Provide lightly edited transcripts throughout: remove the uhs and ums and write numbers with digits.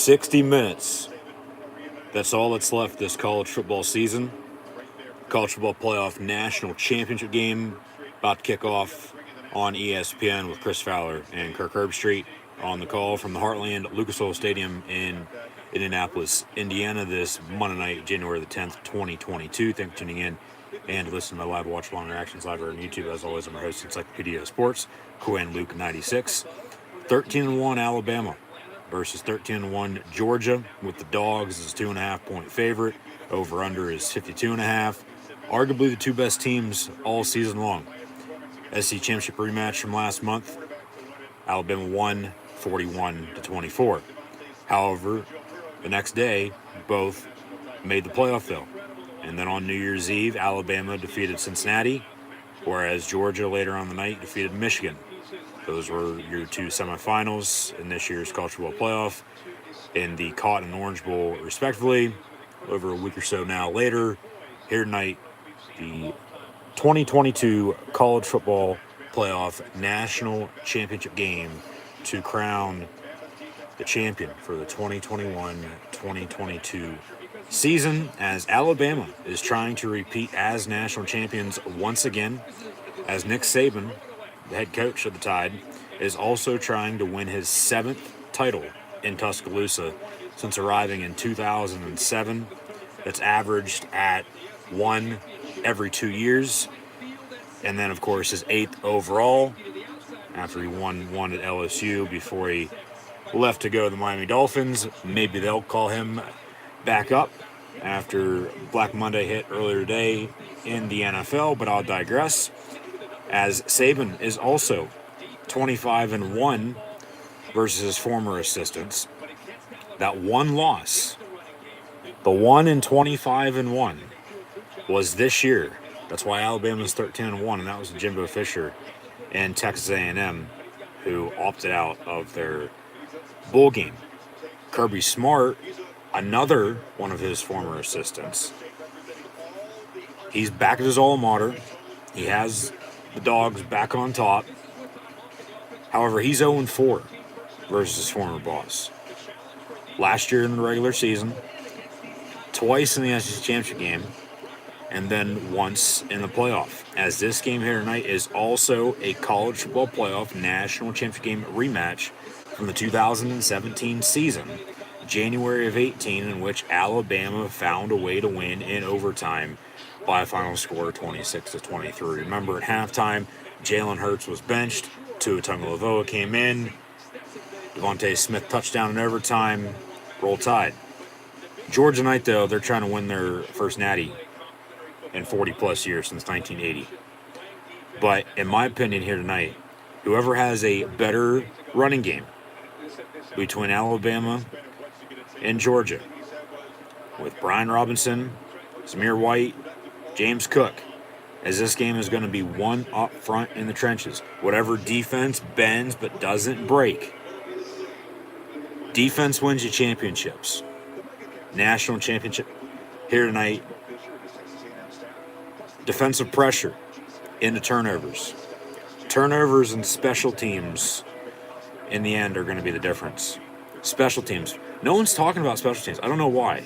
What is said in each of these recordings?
60 minutes. That's all that's left this college football season. College football playoff national championship game about to kick off on ESPN with Chris Fowler and Kirk Herbstreit on the call from the Heartland Lucas Oil Stadium in Indianapolis, Indiana, this Monday night, January the 10th, 2022. Thanks for tuning in and listening to my live watch along reactions live on YouTube. As always, I'm your host, Encyclopedia of Sports, Quinn Luke 96. 13-1 Alabama versus 13-1 Georgia, with the Dogs as a 2.5-point favorite. Over-under is 52.5. Arguably the two best teams all season long. SEC Championship rematch from last month. Alabama won 41-24. However, the next day, both made the playoff, though. And then on New Year's Eve, Alabama defeated Cincinnati, whereas Georgia later on the night defeated Michigan. Those were your two semifinals in this year's college football playoff in the Cotton and Orange Bowl, respectively. Over a week or so now later, here tonight, the 2022 college football playoff national championship game to crown the champion for the 2021-2022 season, as Alabama is trying to repeat as national champions once again, as Nick Saban, the head coach of the Tide, is also trying to win his 7th title in Tuscaloosa since arriving in 2007. That's averaged at one every 2 years. And then, of course, his 8th overall after he won one at LSU before he left to go to the Miami Dolphins. Maybe they'll call him back up after Black Monday hit earlier today in the NFL, but I'll digress. As Saban is also 25-1 versus his former assistants. That one loss, the 1-25-1, was this year. That's why Alabama's 13-1, and that was Jimbo Fisher and Texas A&M, who opted out of their bowl game. Kirby Smart, another one of his former assistants, he's back at his alma mater. He has the Dogs back on top. However, he's 0-4 versus his former boss. Last year in the regular season, twice in the SEC Championship game, and then once in the playoff. As this game here tonight is also a college football playoff national championship game rematch from the 2017 season, January of 18, in which Alabama found a way to win in overtime by a final score of 26-23. Remember, at halftime, Jalen Hurts was benched, Tua Tagovailoa came in, Devontae Smith touchdown in overtime, roll tide. Georgia tonight, though, they're trying to win their first natty in 40-plus years since 1980. But in my opinion here tonight, whoever has a better running game between Alabama and Georgia, with Brian Robinson, Zamir White, James Cook, as this game is going to be one up front in the trenches. Whatever defense bends but doesn't break. Defense wins you championships. National championship here tonight. Defensive pressure into turnovers. Turnovers and special teams in the end are going to be the difference. Special teams. No one's talking about special teams. I don't know why.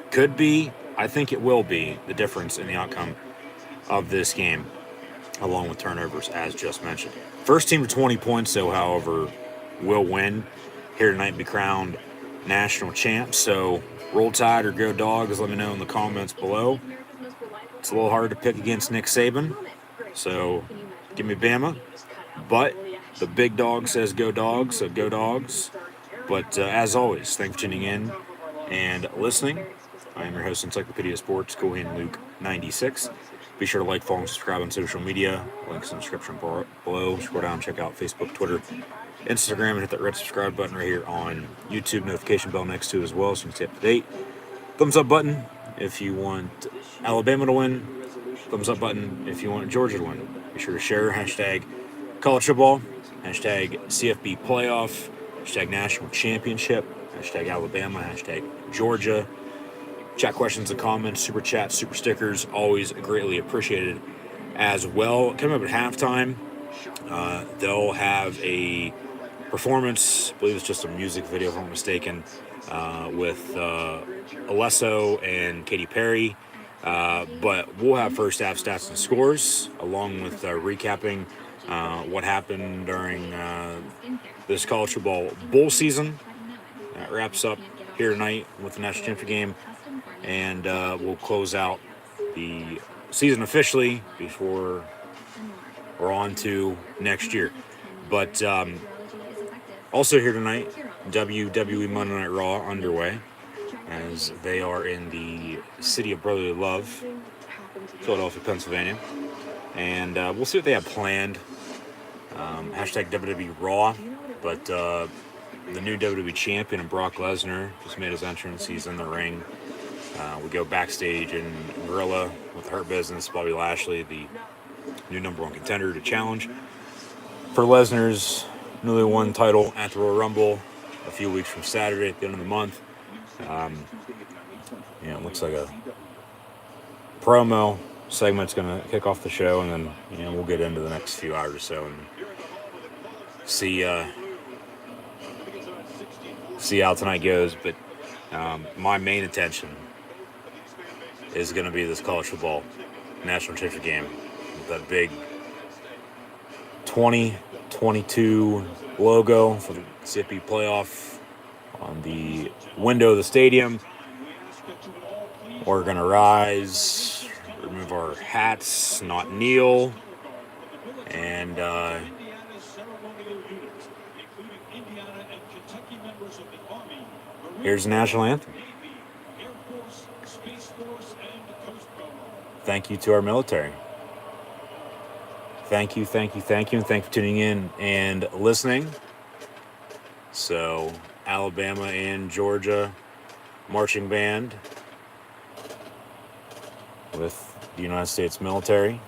Could be, I think it will be, the difference in the outcome of this game, along with turnovers, as just mentioned. First team to 20 points, though, however, will win here tonight and be crowned national champs. So roll tide or go Dogs, let me know in the comments below. It's a little hard to pick against Nick Saban, so give me Bama. But the big dog says go Dogs, so go Dogs. But as always, thanks for tuning in and listening. I am your host, Encyclopedia Sports, Cohen Luke 96. Be sure to like, follow, and subscribe on social media. Links in the description below. Scroll down, check out Facebook, Twitter, Instagram, and hit that red subscribe button right here on YouTube. Notification bell next to as well, so you can stay up to date. Thumbs up button if you want Alabama to win. Thumbs up button if you want Georgia to win. Be sure to share hashtag college football, hashtag CFB playoff, hashtag national championship, hashtag Alabama, hashtag Georgia. Chat questions and comments, super chats, super stickers, always greatly appreciated as well. Coming up at halftime, they'll have a performance, I believe it's just a music video if I'm not mistaken, with Alesso and Katy Perry. But we'll have first half stats and scores, along with recapping what happened during this college football bowl season. That wraps up here tonight with the national championship game, and we'll close out the season officially before we're on to next year. But also here tonight, WWE Monday Night Raw underway, as they are in the city of brotherly love, Philadelphia, Pennsylvania. And we'll see what they have planned. Hashtag WWE Raw. But the new WWE champion, Brock Lesnar, just made his entrance. He's in the ring. We go backstage in Gorilla with Hurt Business. Bobby Lashley, the new number one contender, to challenge for Lesnar's newly won title at the Royal Rumble a few weeks from Saturday at the end of the month. It looks like a promo segment's going to kick off the show, and then we'll get into the next few hours or so and see how tonight goes. But my main attention is going to be this college football national championship game, that big 2022 logo for the CFP playoff on the window of the stadium. We're going to rise, remove our hats, not kneel, and here's the national anthem. Thank you to our military. Thank you, and thank you for tuning in and listening. So, Alabama and Georgia marching band with the United States military,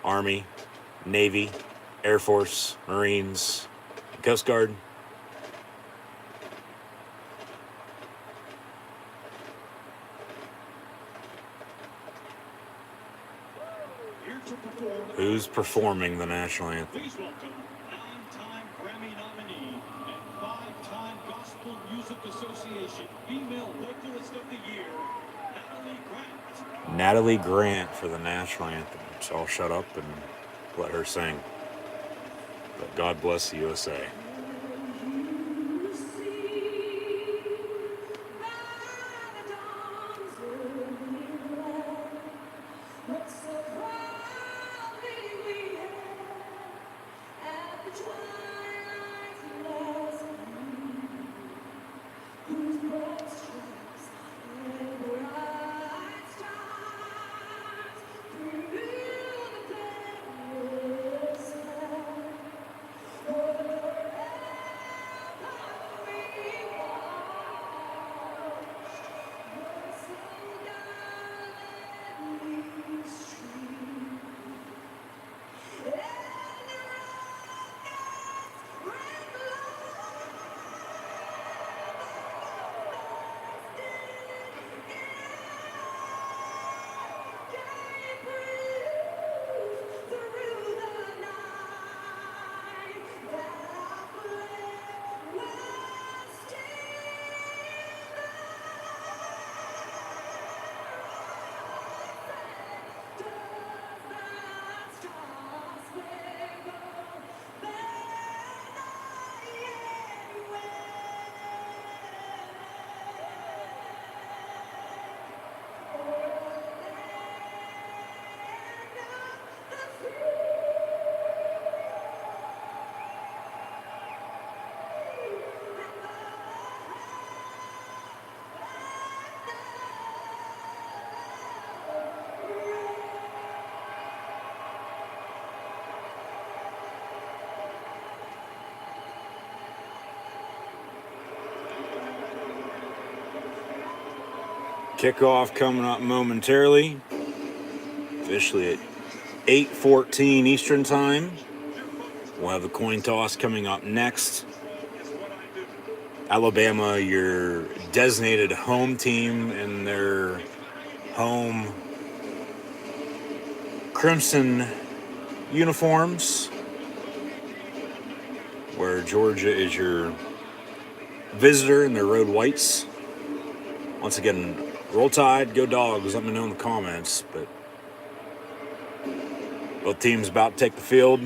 Army, Navy, Air Force, Marines, and Coast Guard. Who's performing the national anthem? Please welcome nine-time Grammy nominee and five-time Gospel Music Association Female Vocalist of the Year, Natalie Grant. Natalie Grant for the national anthem. So I'll shut up and let her sing. But God bless the USA. Kickoff coming up momentarily. Officially at 8:14 Eastern Time. We'll have the coin toss coming up next. Alabama, your designated home team in their home crimson uniforms, where Georgia is your visitor in their road whites. Once again, roll Tide, go Dogs. Let me know in the comments. But both teams about to take the field.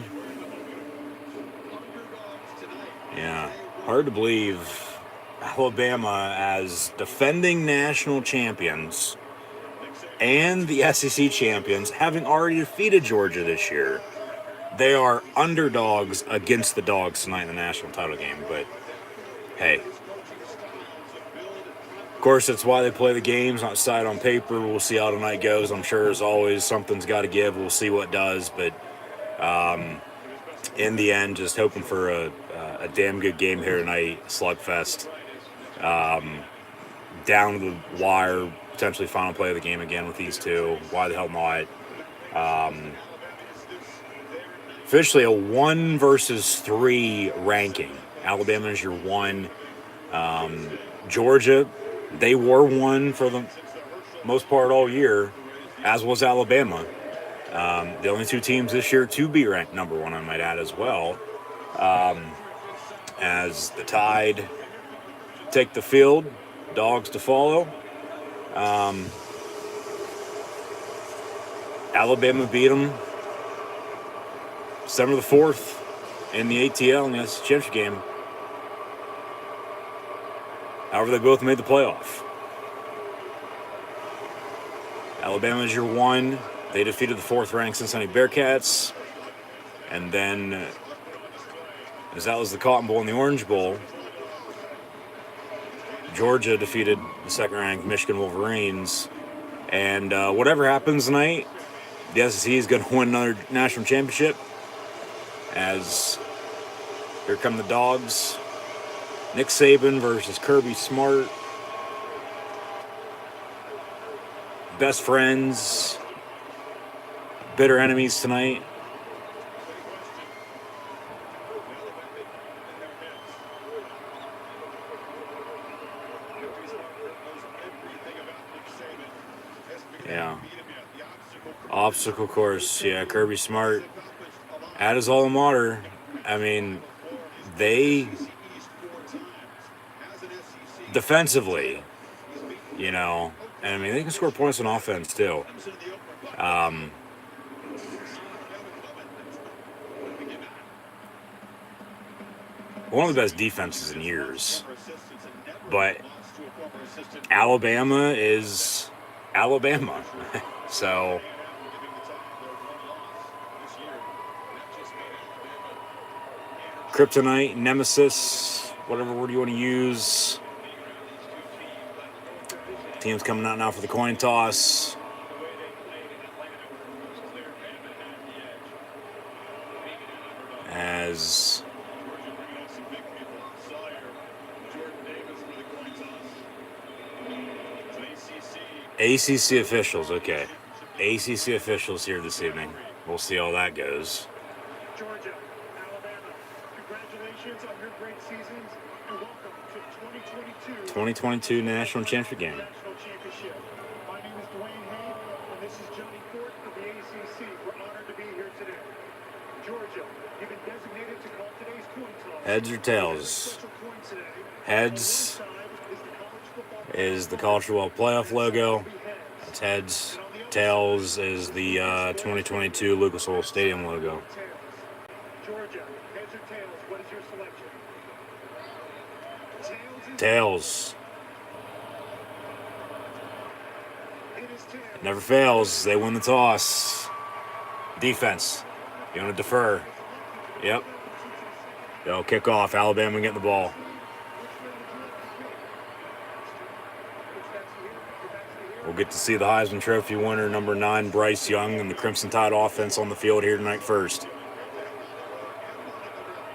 Yeah, hard to believe Alabama as defending national champions and the SEC champions, having already defeated Georgia this year. They are underdogs against the Dogs tonight in the national title game. But hey, of course, that's why they play the games, not decide on paper. We'll see how tonight goes. I'm sure, as always, something's got to give. We'll see what does. But in the end, just hoping for a damn good game here tonight, slugfest. Down to the wire, potentially final play of the game again with these two. Why the hell not? Officially a 1 versus 3 ranking. Alabama is your 1. Georgia, they were 1 for the most part all year, as was Alabama. The only 2 teams this year to be ranked number 1, I might add, as well. As the Tide take the field, Dogs to follow. Alabama beat them December the 4th in the ATL in the SEC Championship game. However, they both made the playoff. Alabama is your 1. They defeated the 4th-ranked Cincinnati Bearcats. And then, as that was the Cotton Bowl and the Orange Bowl, Georgia defeated the 2nd-ranked Michigan Wolverines. And whatever happens tonight, the SEC is going to win another national championship, as Here come the Dogs. Nick Saban versus Kirby Smart. Best friends. Bitter enemies tonight. Yeah. Obstacle course. Yeah, Kirby Smart. At his alma mater. I mean, they defensively, and I mean, they can score points on offense too. One of the best defenses in years. But Alabama is Alabama. So kryptonite, nemesis, whatever word you want to use. Team's coming out now for the coin toss. As ACC officials, okay. ACC officials here this evening. We'll see how that goes. Georgia, Alabama, congratulations on your great seasons and welcome to 2022 National Championship game. National Championship. My name is Dwayne Hay, and this is Johnny Fort of the ACC. We're honored to be here today. Georgia, you've been designated to call today's coin toss. Heads or tails? Heads is the college football playoff logo. That's heads. Tails is the 2022 Lucas Oil Stadium logo. Georgia, heads or tails, what is your selection? Tails. It is tails. Never fails. They win the toss. Defense. You want to defer. Yep. They'll kick off. Alabama getting the ball. We'll get to see the Heisman Trophy winner, number 9, Bryce Young, and the Crimson Tide offense on the field here tonight first.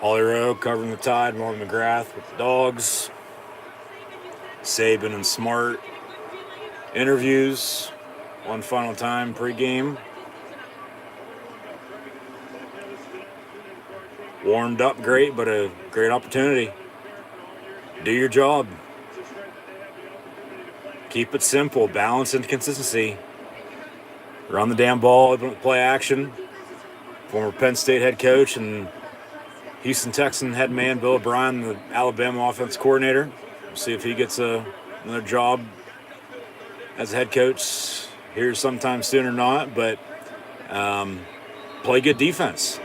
Holly Rowe covering the Tide, Marvin McGrath with the Dogs. Saban and Smart. Interviews. One final time, pregame. Warmed up great, but a great opportunity. Do your job. Keep it simple, balance and consistency. Run the damn ball, open up play action. Former Penn State head coach and Houston Texan head man Bill O'Brien, the Alabama offense coordinator. We'll see if he gets another job as a head coach here sometime soon or not. But play good defense.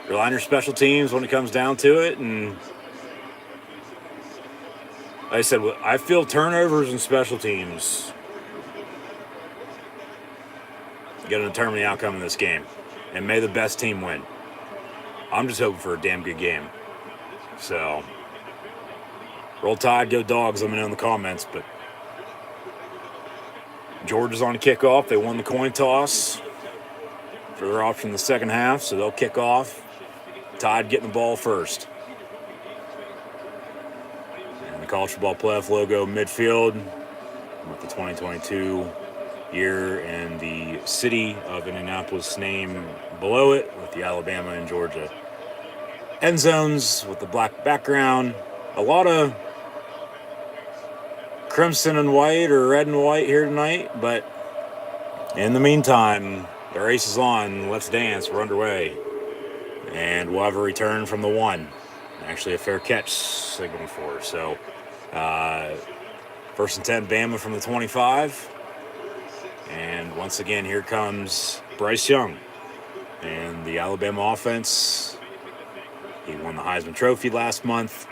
Rely on your special teams when it comes down to it, and like I said, I feel turnovers and special teams going to determine the outcome of this game. And may the best team win. I'm just hoping for a damn good game. So, roll Tide, go Dogs. Let me know in the comments. But Georgia's on the kickoff. They won the coin toss for their option in the second half, so they'll kick off. Tide getting the ball first. College football playoff logo midfield with the 2022 year and the city of Indianapolis name below it with the Alabama and Georgia end zones with the black background. A lot of crimson and white or red and white here tonight, but in the meantime, the race is on. Let's dance. We're underway. And we'll have a return from the 1. Actually, a fair catch signaling for. So, first and 10, Bama from the 25. And once again, here comes Bryce Young. And the Alabama offense, he won the Heisman Trophy last month.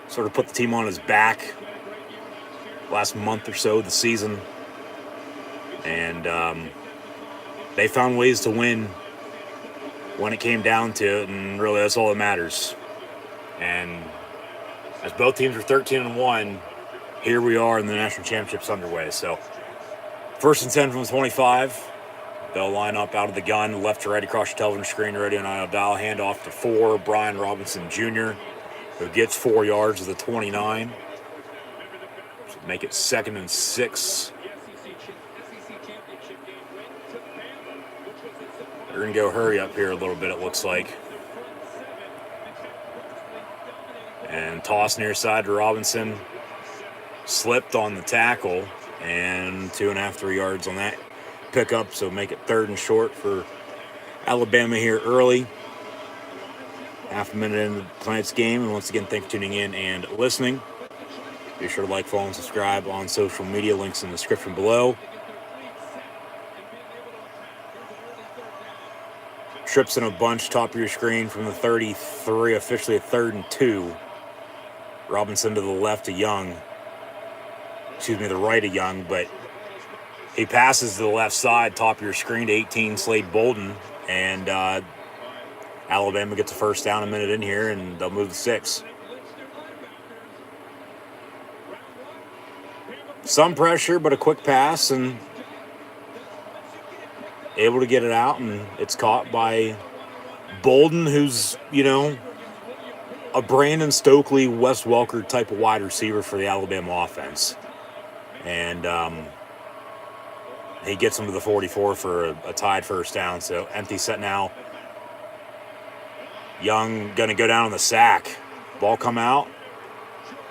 Sort of put the team on his back last month or so of the season. And they found ways to win when it came down to it, and really that's all that matters. And as both teams are 13-1, here we are in the national championships underway. So first and 10 from the 25. They'll line up out of the gun, left to right across your television screen, radio and IL dial. Hand off to 4, Brian Robinson Jr., who gets 4 yards of the 29. So make it 2nd and 6. They're going to go hurry up here a little bit, it looks like. And toss near side to Robinson. Slipped on the tackle, and 2.5, 3 yards on that pickup, so make it 3rd and short for Alabama here early. Half a minute into tonight's game, and once again, thanks for tuning in and listening. Be sure to like, follow, and subscribe on social media. Links in the description below. Trips in a bunch, top of your screen from the 33, officially a 3rd and 2. Robinson to the left to Young. The right of Young, but he passes to the left side, top of your screen to 18, Slade Bolden, and Alabama gets a first down a minute in here, and they'll move to 6. Some pressure, but a quick pass, and able to get it out, and it's caught by Bolden, who's, a Brandon Stokely, Wes Welker type of wide receiver for the Alabama offense. And he gets him to the 44 for a tied first down. So empty set now. Young going to go down on the sack. Ball come out.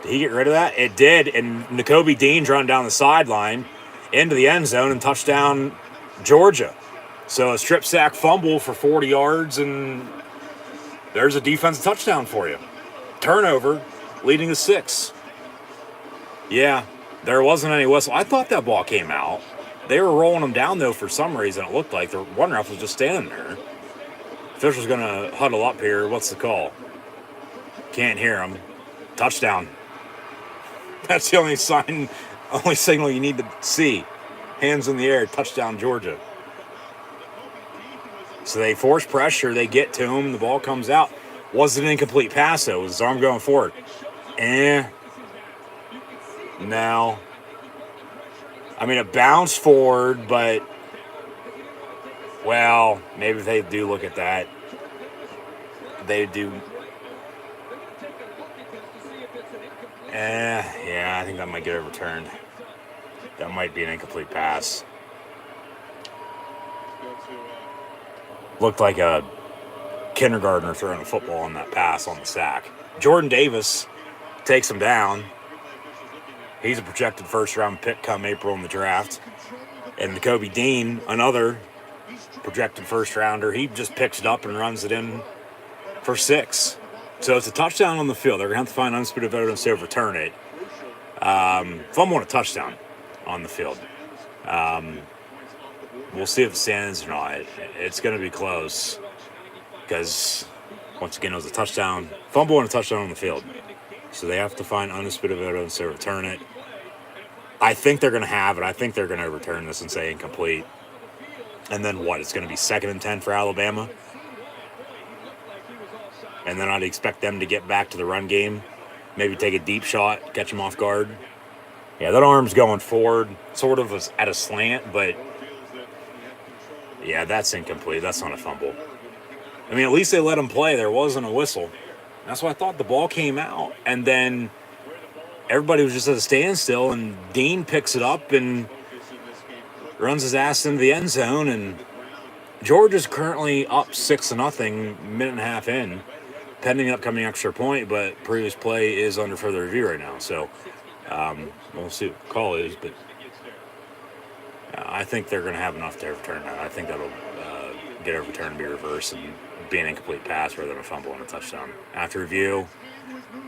Did he get rid of that? It did. And Nakobe Dean's running down the sideline into the end zone and touchdown Georgia. So a strip sack fumble for 40 yards, and there's a defensive touchdown for you. Turnover, leading to 6. Yeah. There wasn't any whistle. I thought that ball came out. They were rolling them down, though, for some reason. It looked like the one ref was just standing there. Official's going to huddle up here. What's the call? Can't hear him. Touchdown. That's the only signal you need to see. Hands in the air. Touchdown, Georgia. So they force pressure. They get to him. The ball comes out. Was an incomplete pass, though. Was his arm going forward? No. I mean, it bounced forward, but, well, maybe if they do look at that, they do. Yeah, I think that might get overturned. That might be an incomplete pass. Looked like a kindergartner throwing a football on that pass on the sack. Jordan Davis takes him down. He's a projected first-round pick come April in the draft. And Nakobe Dean, another projected first-rounder, he just picks it up and runs it in for 6. So it's a touchdown on the field. They're going to have to find undisputed evidence to overturn it. Fumble and a touchdown on the field. We'll see if it stands or not. It's going to be close because, once again, it was a touchdown. Fumble and a touchdown on the field. So they have to find undisputed evidence to overturn it. I think they're going to have it. I think they're going to overturn this and say incomplete. And then what? It's going to be 2nd and 10 for Alabama. And then I'd expect them to get back to the run game. Maybe take a deep shot, catch them off guard. Yeah, that arm's going forward, sort of at a slant, but yeah, that's incomplete. That's not a fumble. I mean, at least they let him play. There wasn't a whistle. That's why I thought the ball came out. And then everybody was just at a standstill, and Dean picks it up and runs his ass into the end zone. And Georgia's currently up 6-0, minute and a half in, pending upcoming extra point, but previous play is under further review right now. So we'll see what the call is, but I think they're going to have enough to overturn that. I think that'll get overturned and be reversed and be an incomplete pass rather than a fumble and a touchdown. After review,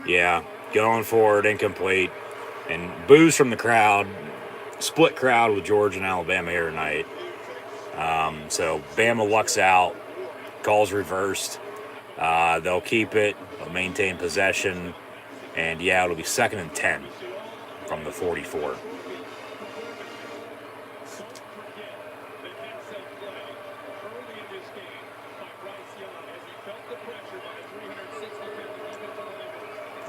yeah, going forward, incomplete, and boos from the crowd, split crowd with Georgia and Alabama here tonight. So Bama lucks out, calls reversed. They'll keep it, they'll maintain possession, and yeah, it'll be 2nd and 10 from the 44.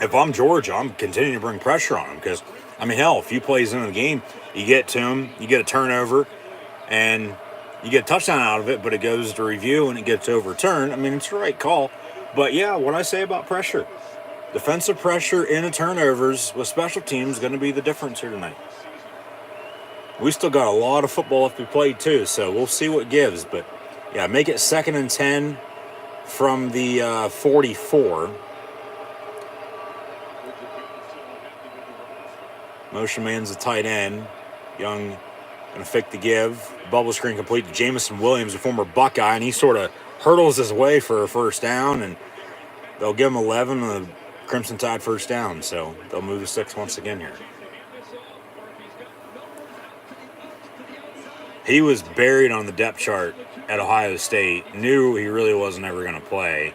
If I'm Georgia, I'm continuing to bring pressure on them because, I mean, hell, a few plays into the game, you get to them, you get a turnover, and You get a touchdown out of it, but it goes to review and it gets overturned. I mean, it's the right call. But yeah, what I say about pressure. Defensive pressure in the turnovers with special teams going to be the difference here tonight. We still got a lot of football left to be played too, so we'll see what gives. But yeah, make it 2nd and 10 from the 44. Motion man's a tight end. Young going to fake the give. Bubble screen complete to Jamison Williams, a former Buckeye, and he sort of hurdles his way for a first down, and they'll give him 11 and the Crimson Tide first down, so they'll move the 6 once again here. He was buried on the depth chart at Ohio State, knew he really wasn't ever going to play,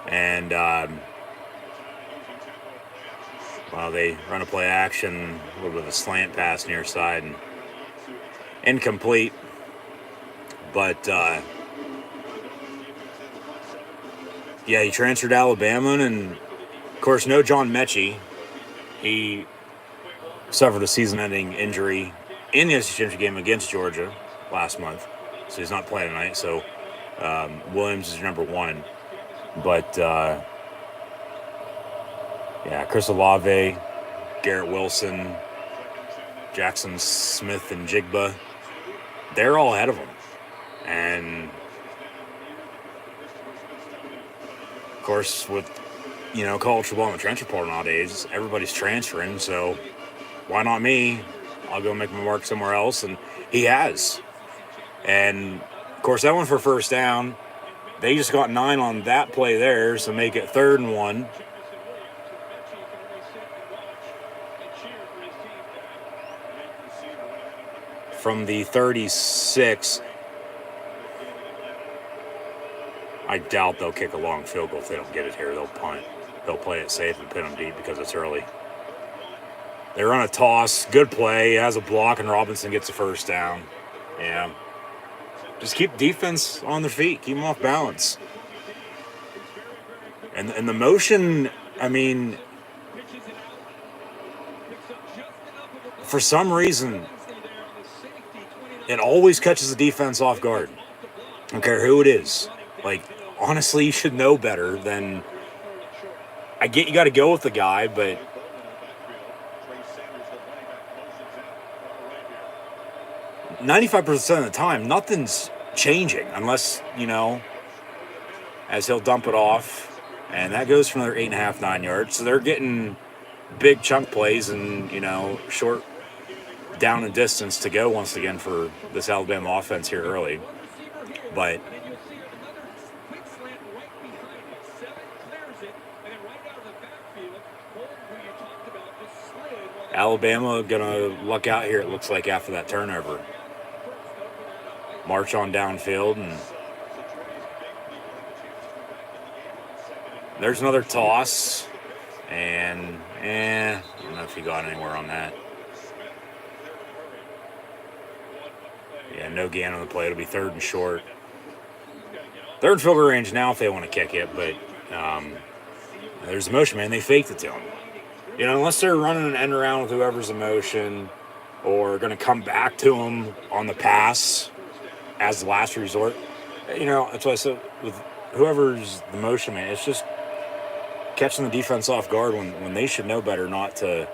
and they run a play action, a little bit of a slant pass near side, and incomplete. But, yeah, he transferred to Alabama, and, of course, no John Mechie. He suffered a season-ending injury in the SEC Championship game against Georgia last month, so he's not playing tonight. So Williams is your number 1. But, yeah, Chris Olave, Garrett Wilson, Jackson Smith, and Jigba, they're all ahead of him. And, of course, with, college football in the transfer portal nowadays, everybody's transferring, so why not me? I'll go make my mark somewhere else, and he has. And, of course, that one for first down. They just got 9 on that play there, so make it 3rd and 1. From the 36, I doubt they'll kick a long field goal if they don't get it here. They'll punt. They'll play it safe and pin them deep because it's early. They run a toss. Good play. Has a block, and Robinson gets a first down. Yeah. Just keep defense on their feet. Keep them off balance. And the motion, I mean, for some reason, it always catches the defense off guard. I don't care who it is. Like, honestly, you should know better than... I get you got to go with the guy, but... 95% of the time, nothing's changing unless, as he'll dump it off. And that goes for another 8.5, 9 yards. So they're getting big chunk plays and, short down and distance to go once again for this Alabama offense here early. But Alabama gonna luck out here, it looks like, after that turnover. March on downfield, and there's another toss, and I don't know if he got anywhere on that. Yeah, no gain on the play. It'll be 3rd and short. 3rd field goal range now if they want to kick it, but there's a motion, man. They faked it to him. Unless they're running an end around with whoever's in motion or going to come back to him on the pass as the last resort. That's why I said with whoever's the motion, man, it's just catching the defense off guard when they should know better not to.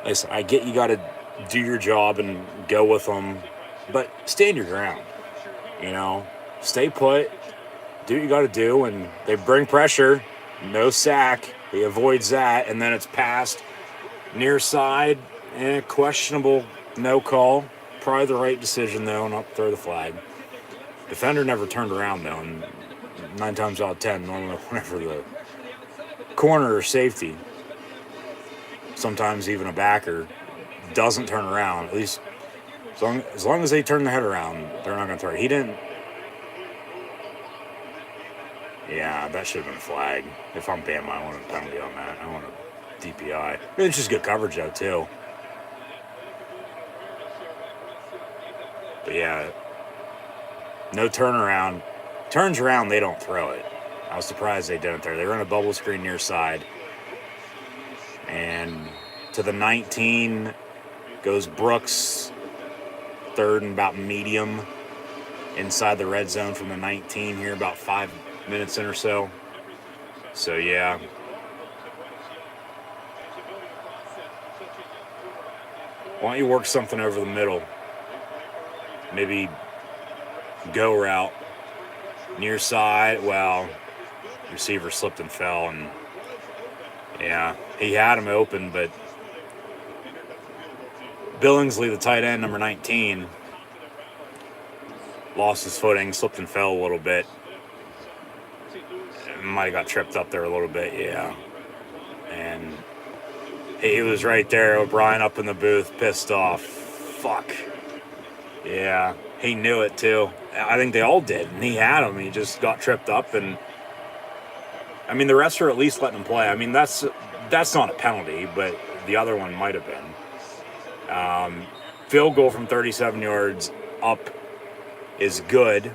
Listen, I get you got to do your job and go with them, but stand your ground. Stay put, do what you got to do, and they bring pressure, no sack. He avoids that, and then it's passed near side, questionable, no call. Probably the right decision, though, not throw the flag. Defender never turned around, though, and 9 times out of 10, normally whenever the corner or safety, sometimes even a backer, doesn't turn around, at least as long as they turn their head around, they're not going to throw it. He didn't. Yeah, that should have been a flag. If I'm Bama, I want a penalty on that. I want a DPI. It's just good coverage, though, too. But, yeah, no turnaround. Turns around, they don't throw it. I was surprised they didn't there. They run a bubble screen near side. And to the 19 goes Brooks. third and about medium inside the red zone from the 19 here, about 5 minutes in or so. So, yeah. Why don't you work something over the middle? Maybe go route, near side. Well, receiver slipped and fell, and yeah, he had him open, but Billingsley, the tight end, number 19, lost his footing, slipped and fell a little bit. Might have got tripped up there a little bit, yeah. And he was right there, O'Brien up in the booth, pissed off. Fuck. Yeah, he knew it too. I think they all did, and he had him. He just got tripped up, and I mean, the refs are at least letting him play. I mean, that's not a penalty, but the other one might have been. Field goal from 37 yards up is good.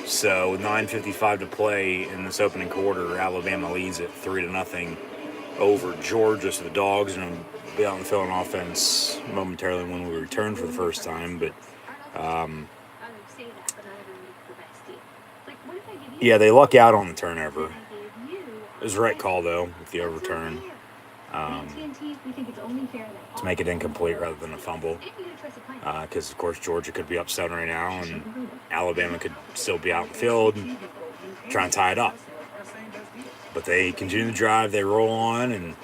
So 9:55 to play in this opening quarter. Alabama leads it 3-0 over Georgia. So the Dogs are going to be out in the field on offense momentarily when we return for the first time. But yeah, they luck out on the turnover. It was the right call though with the overturn. To make it incomplete rather than a fumble. Because, of course, Georgia could be up 7 right now, and Alabama could still be out in the field and try and tie it up. But they continue to drive, they roll on, and,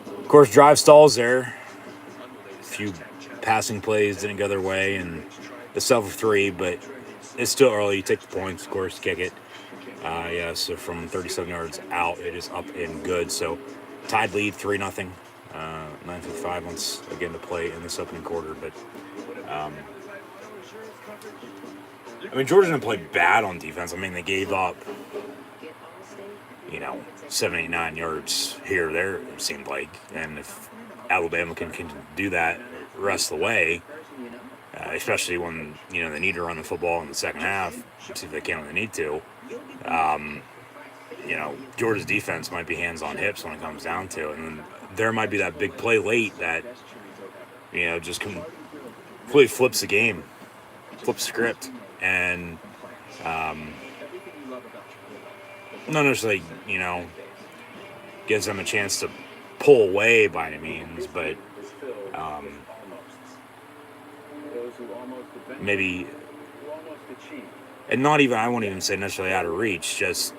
of course, drive stalls there. A few passing plays didn't go their way, and the self of 3, but it's still early. You take the points, of course, kick it. Yeah, so from 37 yards out, it is up and good. So tied lead 3-0. 9:55 once again to play in this opening quarter. But I mean, Georgia didn't play bad on defense. I mean, they gave up 7, 8, 9 yards here or there, it seemed like. And if Alabama can do that the rest of the way, especially when they need to run the football in the second half, see if they can when they need to. Georgia's defense might be hands on hips when it comes down to it, and there might be that big play late that just completely flips the game, flips script, and not necessarily gives them a chance to pull away by any means, but maybe, and not even, I won't even say necessarily out of reach, just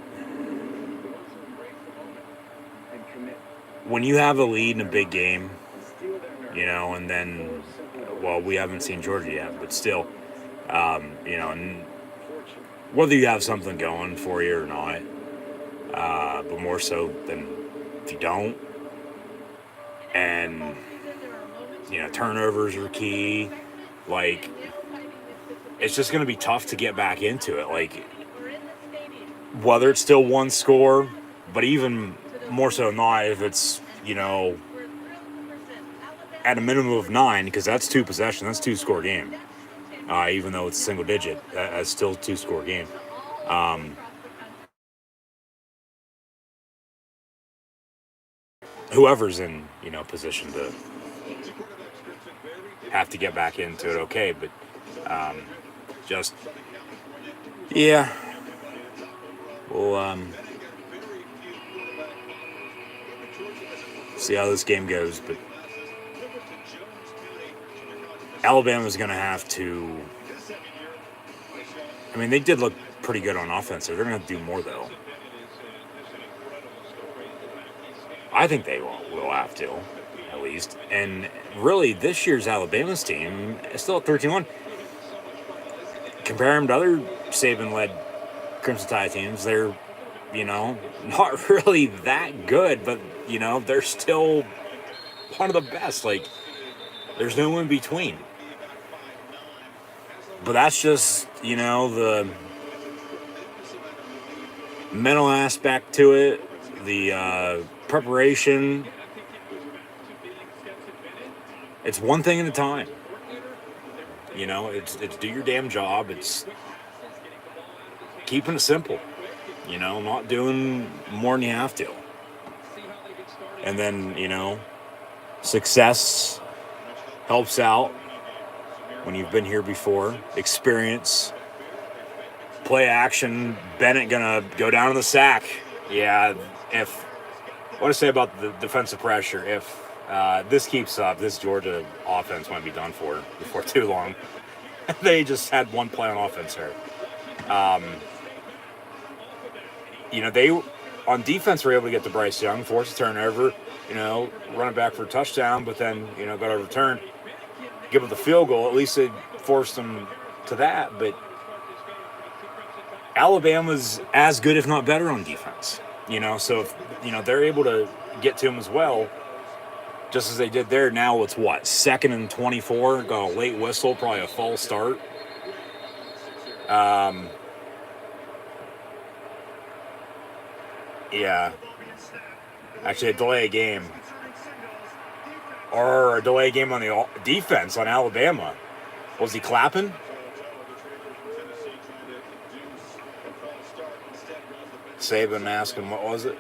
when you have a lead in a big game, and then, well, we haven't seen Georgia yet, but still, and whether you have something going for you or not, but more so than if you don't, and, turnovers are key, like, it's just going to be tough to get back into it, like, whether it's still one score, but even more so not if it's, at a minimum of 9, because that's 2 possessions, that's 2-score game. Even though it's single digit, that's still a 2-score game. Whoever's in, position to have to get back into it, okay, but yeah. We'll see how this game goes, but Alabama's going to have to. I mean, they did look pretty good on offense. They're going to have to do more, though. I think they will have to, at least. And really, this year's Alabama's team is still at 13-1. Compare them to other Saban-led Crimson Tide teams, they're, not really that good, but, they're still one of the best. Like, there's no in between. But that's just, the mental aspect to it, the preparation. It's one thing at a time. It's do your damn job. It's keeping it simple. Not doing more than you have to. And then, Success helps out when you've been here before. Experience. Play action. Bennett gonna go down to the sack. Yeah, what do I say about the defensive pressure? If this keeps up, this Georgia offense might be done for before too long. They just had one play on offense here. They on defense were able to get to Bryce Young, force a turnover, run it back for a touchdown, but then, got a return, give up the field goal. At least it forced them to that. But Alabama's as good, if not better, on defense. So if, they're able to get to him as well, just as they did there. Now it's what? 2nd and 24, got a late whistle, probably a false start. Yeah. Actually, a delay game. Or a delay game on the defense on Alabama. Was he clapping? Saban asking, what was it?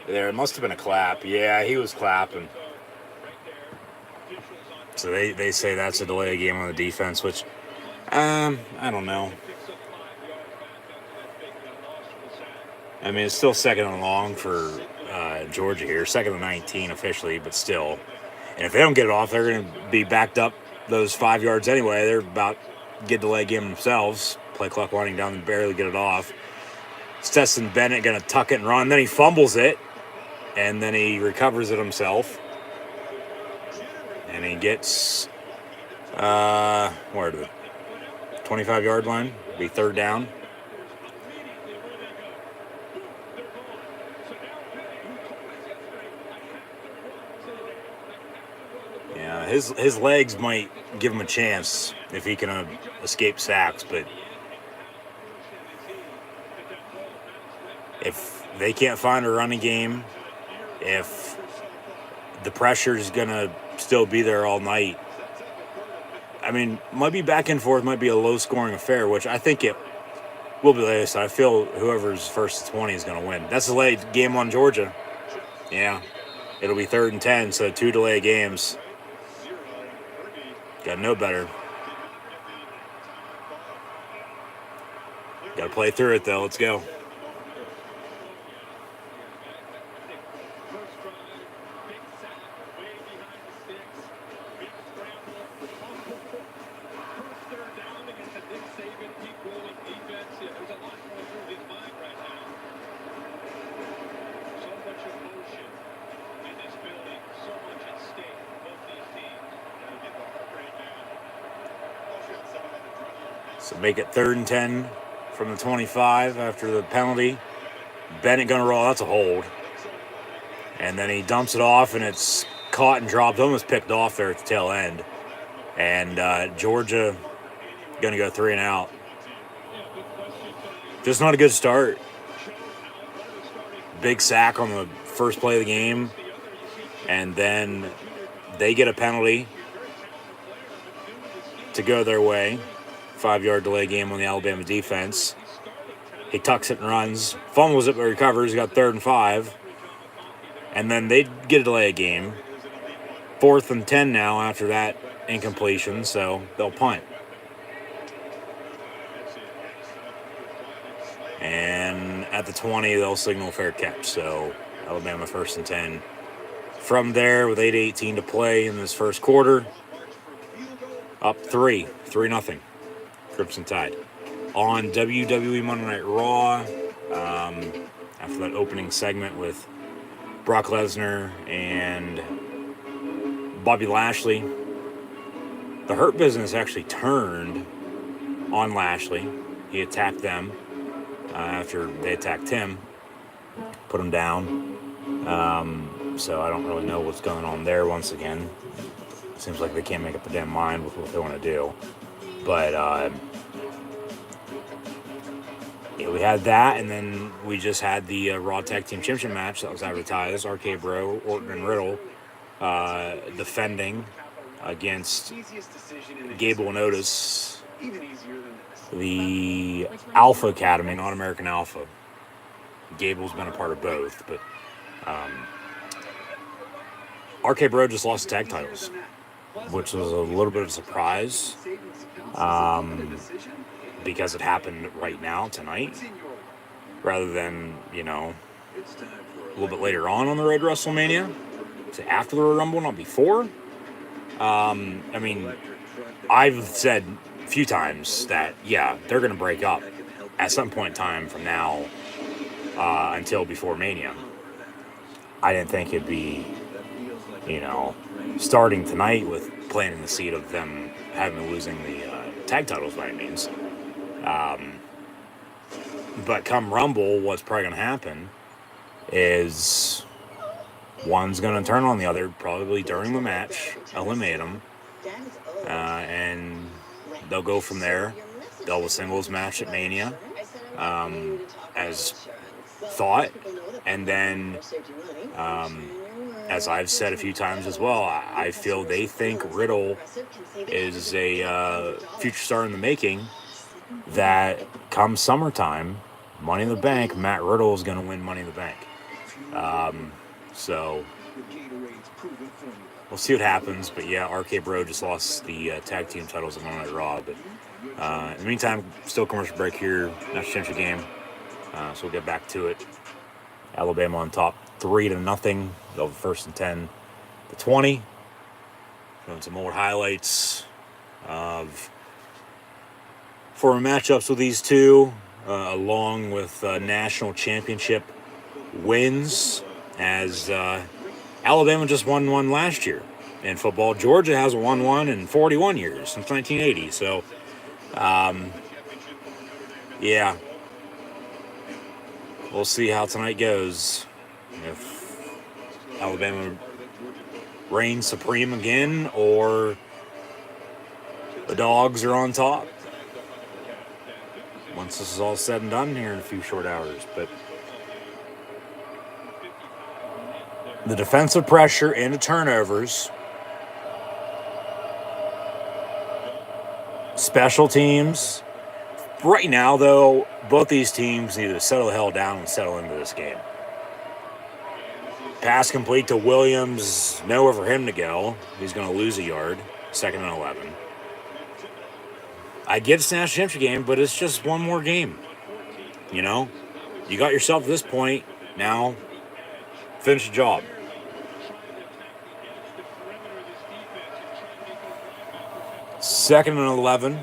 There, it must have been a clap. Yeah, he was clapping. So they say that's a delay game on the defense, which, I don't know. I mean, it's still 2nd and long for Georgia here. 2nd and 19 officially, but still. And if they don't get it off, they're going to be backed up those 5 yards anyway. They're about to get delay game themselves. Play clock winding down and barely get it off. Stetson Bennett going to tuck it and run. Then he fumbles it, and then he recovers it himself. And he gets, where to the 25-yard line? Be 3rd down. Yeah, his legs might give him a chance if he can escape sacks, but if they can't find a running game, if the pressure is going to still be there all night, I mean, might be back and forth, might be a low-scoring affair, which I think it will be later. So I feel whoever's first to 20 is going to win. That's a late game on Georgia. Yeah, it'll be 3rd and 10, so 2 delay games. Got to know better. Got to play through it, though. Let's go. So make it 3rd and 10 from the 25 after the penalty. Bennett going to roll. That's a hold. And then he dumps it off, and it's caught and dropped. Almost picked off there at the tail end. And Georgia going to go 3 and out. Just not a good start. Big sack on the first play of the game. And then they get a penalty to go their way. 5-yard delay game on the Alabama defense. He tucks it and runs. Fumbles it but recovers. He got 3rd and 5. And then they get a delay game. 4th and 10 now after that incompletion, so they'll punt. And at the 20, they'll signal fair catch. So Alabama 1st and 10. From there, with 8:18 to play in this first quarter, up 3-0. Crimson Tide. On WWE Monday Night Raw, after that opening segment with Brock Lesnar and Bobby Lashley, the Hurt Business actually turned on Lashley. He attacked them after they attacked him, put him down. So I don't really know what's going on there once again. Seems like they can't make up their damn mind with what they want to do. But yeah, we had that, and then we just had the Raw Tag Team Championship match that was advertised. RK Bro, Orton and Riddle defending against Gable and Otis, the Alpha Academy, not American Alpha. Gable's been a part of both, but RK Bro just lost the tag titles, which was a little bit of a surprise because it happened right now, tonight, rather than, a little bit later on the road to WrestleMania, so after the Royal Rumble, not before. I've said a few times that, they're going to break up at some point in time from now until before Mania. I didn't think it'd be, starting tonight with planting the seed of them losing the tag titles by any means. But come Rumble, what's probably going to happen is one's going to turn on the other, probably during the match, eliminate them, and they'll go from there. Double singles match at Mania, as thought, and then, as I've said a few times as well, I feel they think Riddle is a future star in the making, that come summertime, Money in the Bank, Matt Riddle is going to win Money in the Bank. So we'll see what happens. But RK Bro just lost the tag team titles on Monday Night Raw. But in the meantime, still commercial break here. National Championship game. So we'll get back to it. Alabama on top, 3-0. They'll have first and 10 to 20. Showing some more highlights of former matchups with these two, along with national championship wins, as Alabama just won one last year in football. Georgia hasn't won one in 41 years, since 1980. So, we'll see how tonight goes. If Alabama reigns supreme again, or the Dogs are on top once this is all said and done here in a few short hours. But the defensive pressure into turnovers, special teams. Right now, though, both these teams need to settle the hell down and settle into this game. Pass complete to Williams. Nowhere for him to go. He's going to lose a yard. 2nd and 11. I get it's a national championship game, but it's just one more game. You got yourself to this point. Now, finish the job. Second and 11.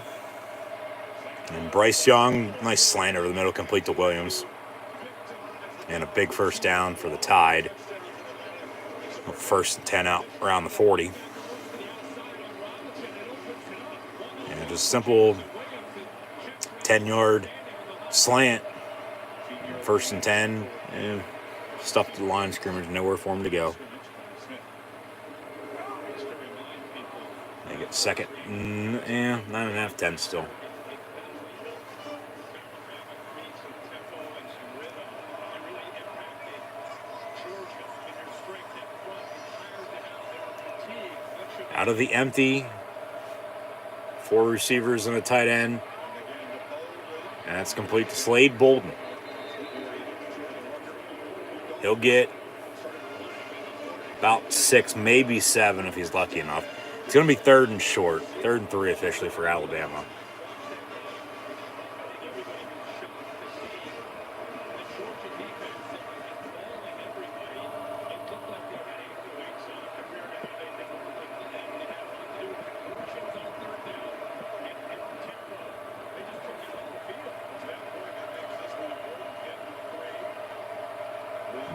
And Bryce Young, nice slant over the middle, complete to Williams. And a big first down for the Tide. First and 10 out around the 40. And just simple 10-yard slant. First and 10. And stuff to the line of scrimmage, nowhere for him to go. They get second. 9.5, 10 still. Out of the empty, 4 receivers and a tight end. And that's complete to Slade Bolden. He'll get about 6, maybe 7 if he's lucky enough. It's going to be 3rd and short, 3rd and 3 officially for Alabama.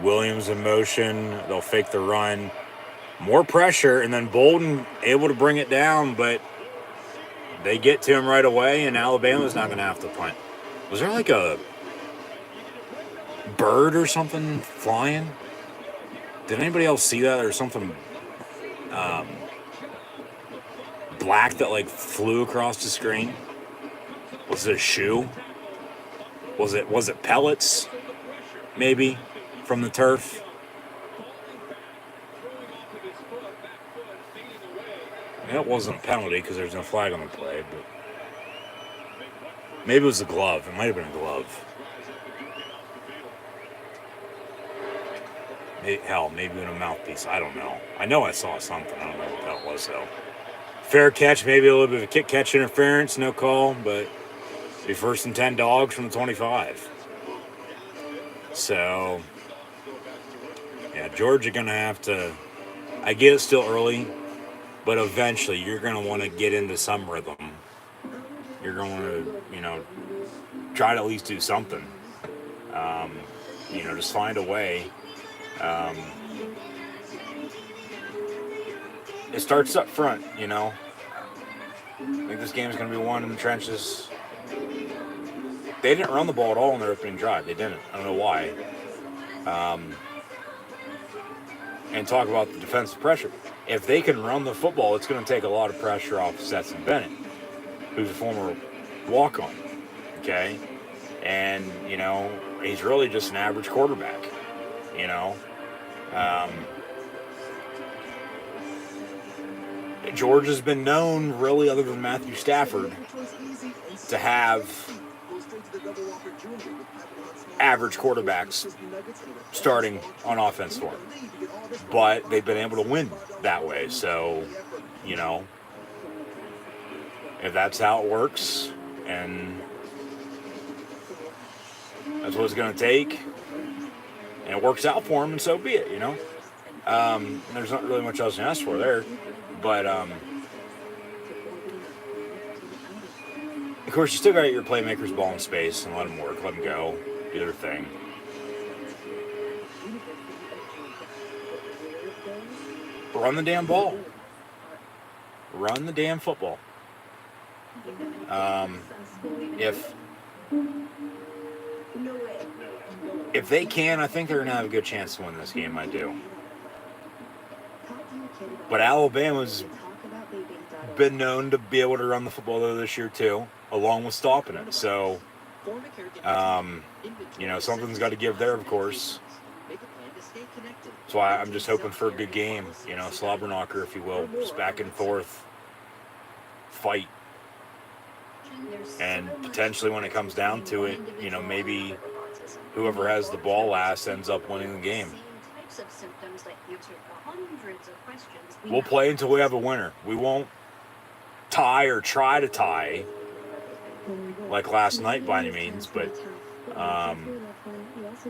Williams in motion. They'll fake the run. More pressure, and then Bolden able to bring it down, but they get to him right away, and Alabama's not going to have to punt. Was there like a bird or something flying? Did anybody else see that, or something black that like flew across the screen? Was it a shoe? Was it pellets? Maybe from the turf. That wasn't a penalty because there's no flag on the play, but maybe it was a glove. It might have been a glove. Maybe in a mouthpiece. I don't know. I know I saw something. I don't know what that was, though. Fair catch, maybe a little bit of a kick catch interference, no call, but be first and 10 dogs from the 25. So, yeah, Georgia going to have to, I get it's still early, but eventually you're going to want to get into some rhythm. You're going to, try to at least do something. Just find a way. It starts up front, I think this game is going to be won in the trenches. They didn't run the ball at all in their opening drive. They didn't. I don't know why. And talk about the defensive pressure. If they can run the football, it's going to take a lot of pressure off Stetson Bennett, who's a former walk-on. Okay? And, he's really just an average quarterback. Georgia's been known, really, other than Matthew Stafford, to have average quarterbacks starting on offense for them. But they've been able to win that way. So, if that's how it works, and that's what it's going to take, and it works out for them, and so be it, There's not really much else to ask for there. But, of course, you still got to get your playmakers ball in space and let them work, let them go, do their thing. Run the damn ball. Run the damn football. If they can, I think they're going to have a good chance to win this game. I do. But Alabama's been known to be able to run the football this year too, along with stopping it. So, something's got to give there, of course. That's why I'm just hoping for a good game, slobber knocker, if you will, just back and forth fight. And potentially when it comes down to it, maybe whoever has the ball last ends up winning the game. We'll play until we have a winner. We won't tie or try to tie like last night by any means, but You also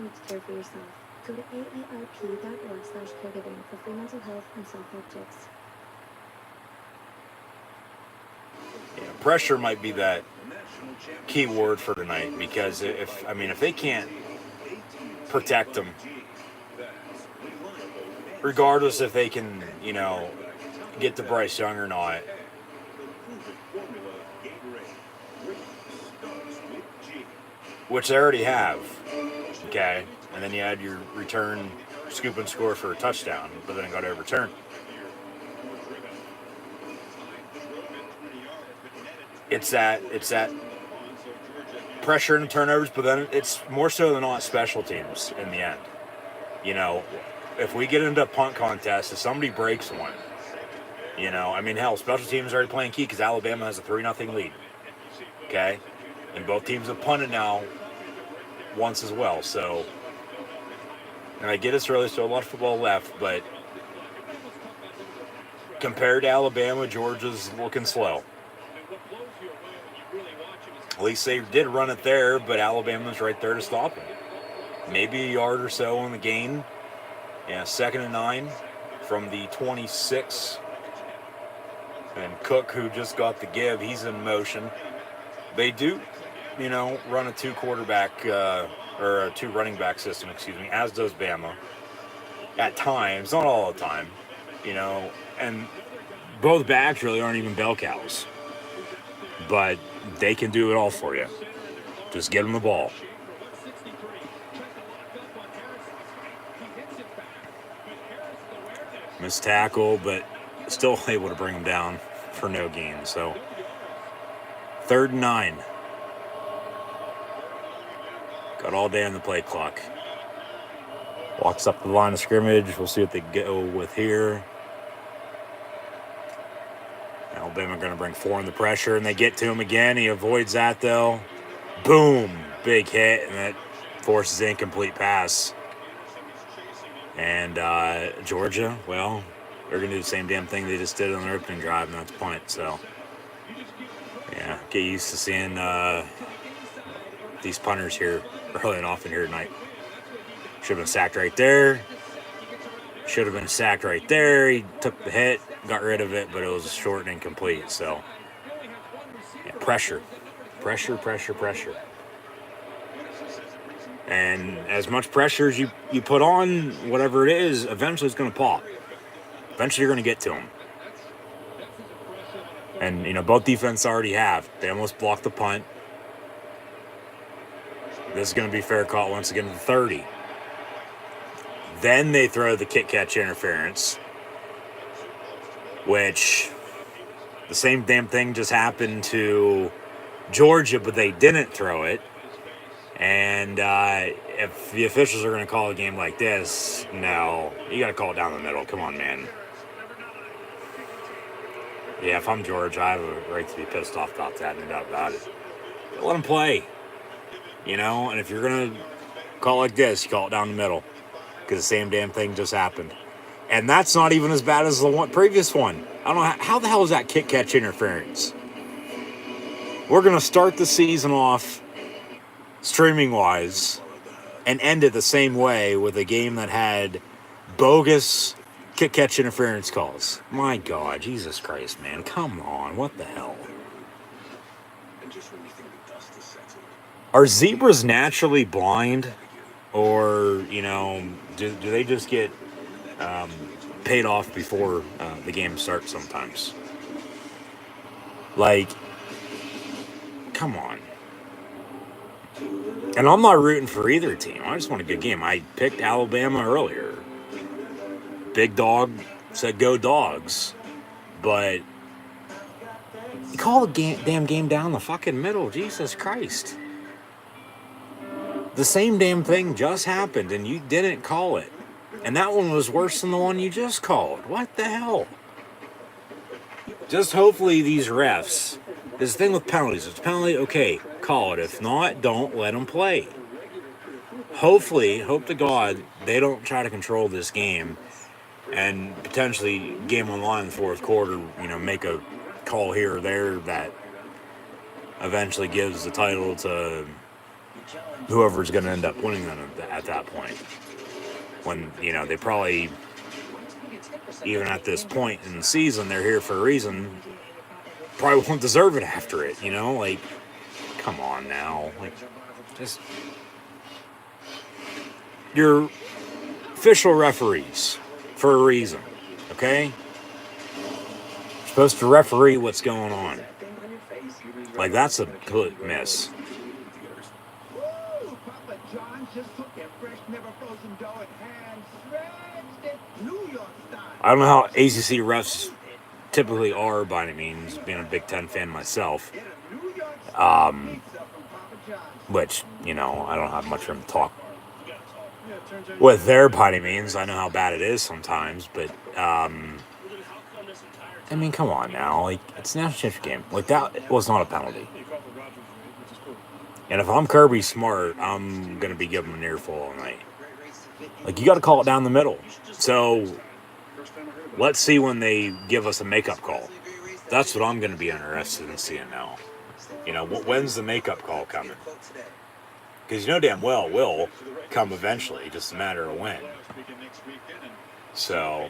need to care for yourself. Go to AARP.org/caregiving for free mental health and self-help tips. Pressure might be that key word for tonight, because if they can't protect them, regardless if they can, get to Bryce Young or not, which they already have, okay? And then you had your return scoop and score for a touchdown, but then it got overturned. It's that pressure and turnovers, but then it's more so than not special teams in the end. If we get into a punt contest, if somebody breaks one, hell, special teams are already playing key because Alabama has a 3-0 lead. Okay? And both teams have punted now once as well. So, and I get it's early, so a lot of football left, but compared to Alabama, Georgia's looking slow. At least they did run it there, but Alabama's right there to stop it. Maybe a yard or so on the gain. Yeah, 2nd and 9 from the 26. And Cook, who just got the give, he's in motion. They do, run a two running back system, as does Bama. At times, not all the time, and both backs really aren't even bell cows. But they can do it all for you. Just get them the ball. Missed tackle, but still able to bring him down for no gain. So, 3rd and 9. Got all day on the play clock. Walks up the line of scrimmage. We'll see what they go with here. Alabama going to bring 4 in the pressure, and they get to him again. He avoids that, though. Boom! Big hit, and that forces incomplete pass. And Georgia, well, they're going to do the same damn thing they just did on their opening drive, and that's punt. So, yeah, get used to seeing these punters here early and often here tonight. Should have been sacked right there. Should have been sacked right there. He took the hit, got rid of it, but it was short and incomplete. So, yeah, pressure. And as much pressure as you put on whatever it is, eventually it's going to pop. Eventually you're going to get to them. And, both defenses already have. They almost blocked the punt. This is going to be fair caught once again to the 30. Then they throw the kick-catch interference, which the same damn thing just happened to Georgia, but they didn't throw it. And if the officials are going to call a game like this, no, you got to call it down the middle. Come on, man. Yeah, if I'm Georgia, I have a right to be pissed off about that, no doubt about it. But let them play, and if you're going to call it like this, you call it down the middle, because the same damn thing just happened. And that's not even as bad as the previous one. I don't know, how the hell is that kick-catch interference? We're going to start the season off streaming-wise and end it the same way with a game that had bogus kick-catch interference calls. My God, Jesus Christ, man. Come on, what the hell? Are zebras naturally blind? Or, do they just get paid off before the game starts sometimes? Like, come on. And I'm not rooting for either team. I just want a good game. I picked Alabama earlier. Big Dog said go Dogs. But you call the damn game down the fucking middle. Jesus Christ. The same damn thing just happened and you didn't call it. And that one was worse than the one you just called. What the hell? Just hopefully these refs, this thing with penalties, if it's a penalty, okay, call it. If not, don't let them play. Hopefully, hope to God, they don't try to control this game and potentially game on the line in the fourth quarter, make a call here or there that eventually gives the title to whoever's going to end up winning them at that point. When, they probably, even at this point in the season, they're here for a reason, probably won't deserve it after it, Like, come on now. Like, just... You're official referees for a reason, okay? You're supposed to referee what's going on. Like, that's a good miss. I don't know how ACC refs typically are by any means, being a Big Ten fan myself. Which, I don't have much room to talk with their by any means. I know how bad it is sometimes, but, I mean, come on now. Like, it's a national championship game. Like, that was not a penalty. And if I'm Kirby Smart, I'm going to be giving him an earful all night. Like, you got to call it down the middle. So, let's see when they give us a makeup call. That's what I'm going to be interested in seeing now. When's the makeup call coming? Because damn well it will come eventually, just a matter of when. So,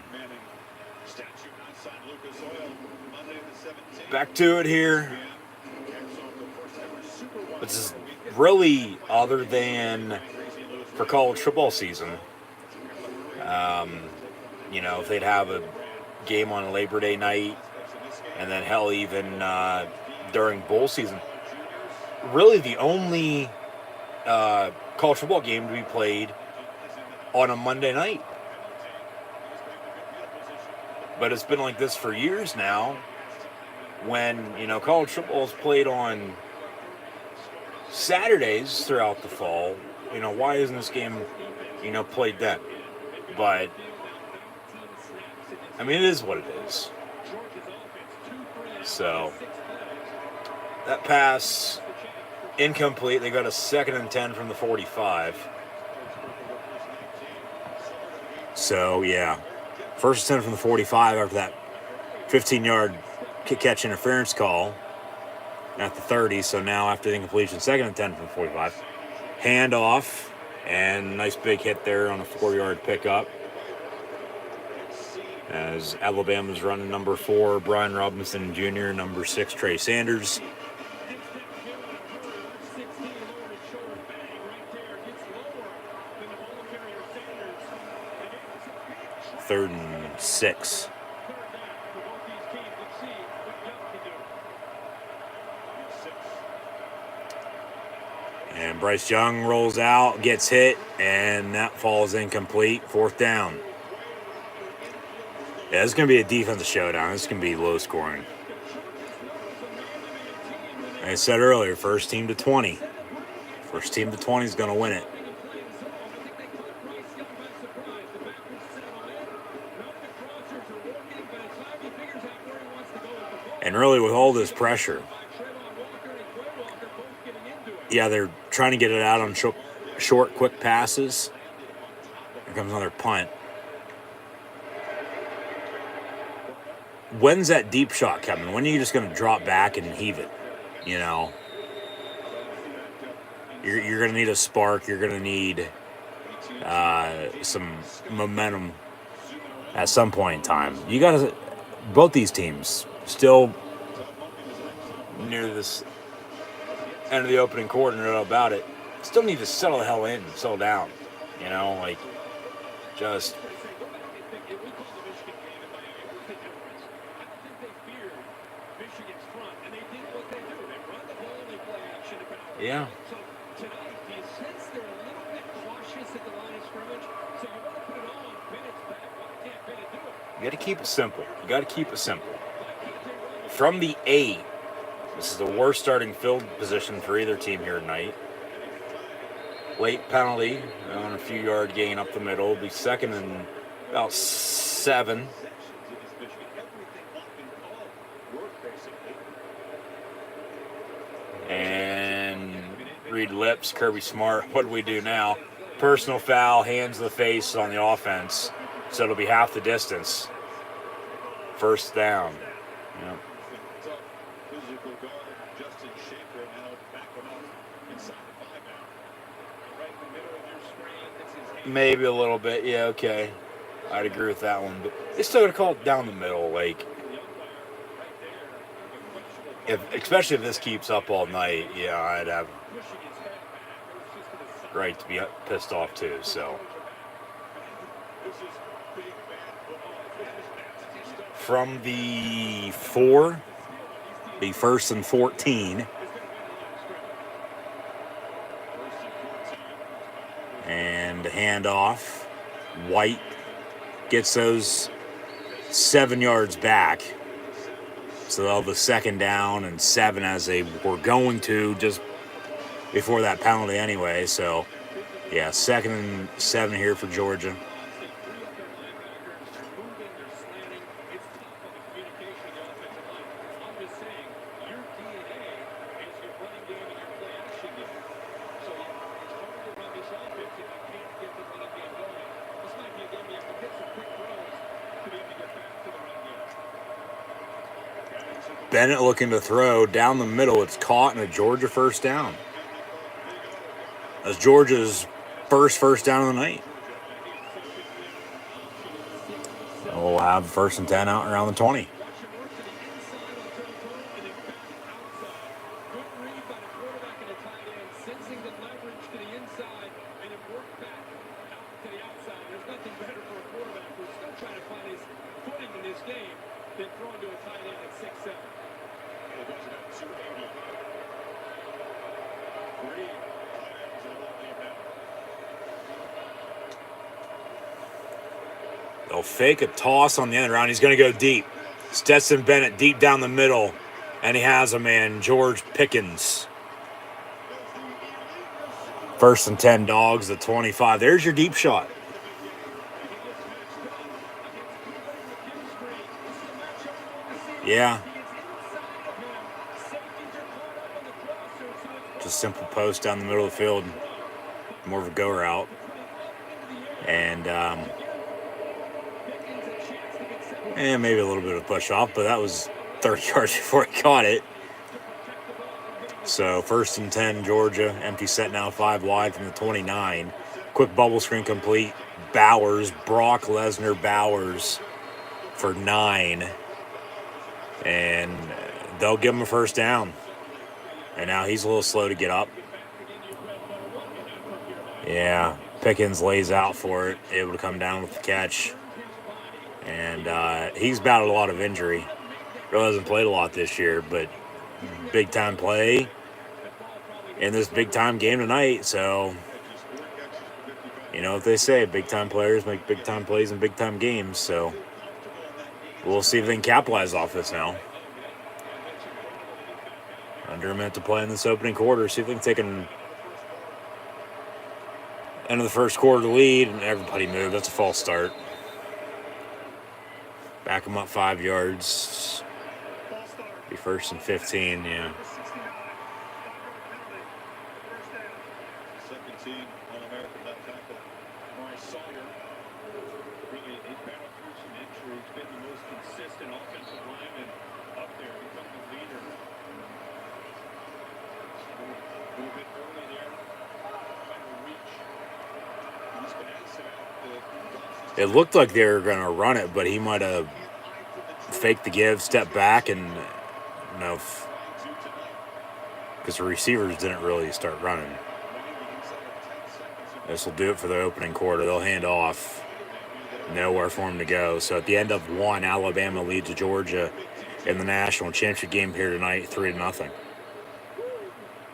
back to it here. This is really, other than for college football season, if they'd have a game on a Labor Day night, and then hell, even during bowl season, really the only college football game to be played on a Monday night. But it's been like this for years now, when, college football is played on Saturdays throughout the fall. Why isn't this game, played then? But, I mean, it is what it is. So, that pass, incomplete. They got a 2nd and 10 from the 45. So, yeah. First and 10 from the 45 after that 15-yard kick-catch interference call at the 30. So now after the incompletion, second and 10 from the 45. Handoff, and nice big hit there on a 4-yard pickup. As Alabama's running number 4, Brian Robinson Jr., number 6, Trey Sanders. Third and 6. And Bryce Young rolls out, gets hit, and that falls incomplete. Fourth down. Yeah, this is going to be a defensive showdown. This is going to be low scoring. Like I said earlier, first team to 20. First team to 20 is going to win it. And really, with all this pressure, yeah, they're trying to get it out on short, quick passes. Here comes another punt. When's that deep shot coming? When are you just going to drop back and heave it? You know, you're going to need a spark. You're going to need some momentum at some point in time. You got to, both these teams still near this end of the opening quarter, no doubt about it, still need to settle the hell in, settle down. You know, like, just. Yeah. You got to keep it simple. You got to keep it simple. From the 8, this is the worst starting field position for either team here tonight. Late penalty on a few-yard gain up the middle. It'll be second and about 7. And read lips, Kirby Smart. What do we do now? Personal foul, hands to the face on the offense. So it'll be half the distance. First down. Yep. Maybe a little bit. Yeah, okay. I'd agree with that one. But they still got to call it down the middle. Like, especially if this keeps up all night, yeah, I'd have right to be pissed off too. So from the 4, the first and 14. And handoff. White gets those 7 yards back. So they'll have the second down and 7 as they were going to just before that penalty anyway. So, yeah, second and 7 here for Georgia. Bennett looking to throw down the middle. It's caught, and a Georgia first down. That's Georgia's first down of the night. And we'll have first and 10 out around the 20. They'll fake a toss on the end round. He's going to go deep. Stetson Bennett deep down the middle. And he has a man, George Pickens. First and 10 Dogs, the 25. There's your deep shot. Yeah. Just simple post down the middle of the field. More of a go route. And And maybe a little bit of push off, but that was 30 yards before he caught it. So 1st and 10, Georgia. Empty set now, 5 wide from the 29. Quick bubble screen complete. Bowers, Brock Lesnar Bowers for 9. And they'll give him a first down. And now he's a little slow to get up. Yeah, Pickens lays out for it, able to come down with the catch. And he's battled a lot of injury. Really hasn't played a lot this year, but big-time play in this big-time game tonight. So, you know what they say, big-time players make big-time plays in big-time games. So, we'll see if they can capitalize off this now. Under a minute to play in this opening quarter. See if they can take an end of the first quarter lead, and everybody move. That's a false start. Back them up 5 yards. Be 1st and 15, yeah. Second team All-American left tackle Bryce Sawyer. Really, he battled through some injuries, been the most consistent offensive lineman up there, become the leader. A little bit early there, trying to reach. He's been asking out the It looked like they were going to run it, but he might have faked the give, stepped back, and because the receivers didn't really start running. This will do it for the opening quarter. They'll hand off. Nowhere for him to go. So at the end of 1, Alabama leads Georgia in the national championship game here tonight, 3-0.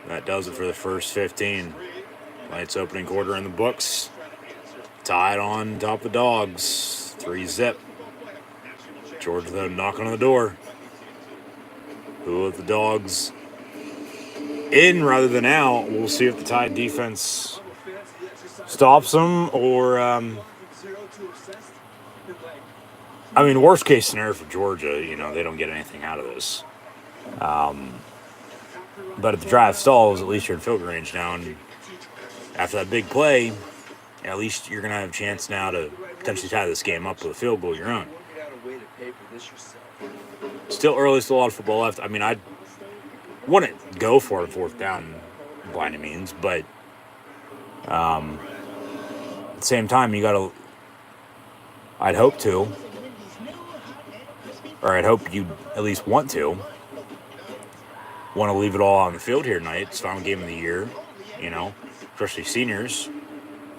That does it for the first 15. Tonight's opening quarter in the books. Tied on top of the Dogs. 3-0. Georgia, though, knocking on the door. Who let the Dogs in rather than out? We'll see if the Tide defense stops them or, worst case scenario for Georgia, they don't get anything out of this. But if the drive stalls, at least you're in field goal range now. And after that big play, at least you're going to have a chance now to potentially tie this game up with a field goal of your own. Still early, still a lot of football left. I wouldn't go for it 4th down by any means, but at the same time, I'd hope to, or I'd hope you at least want to leave it all on the field here tonight. It's the final game of the year, especially seniors.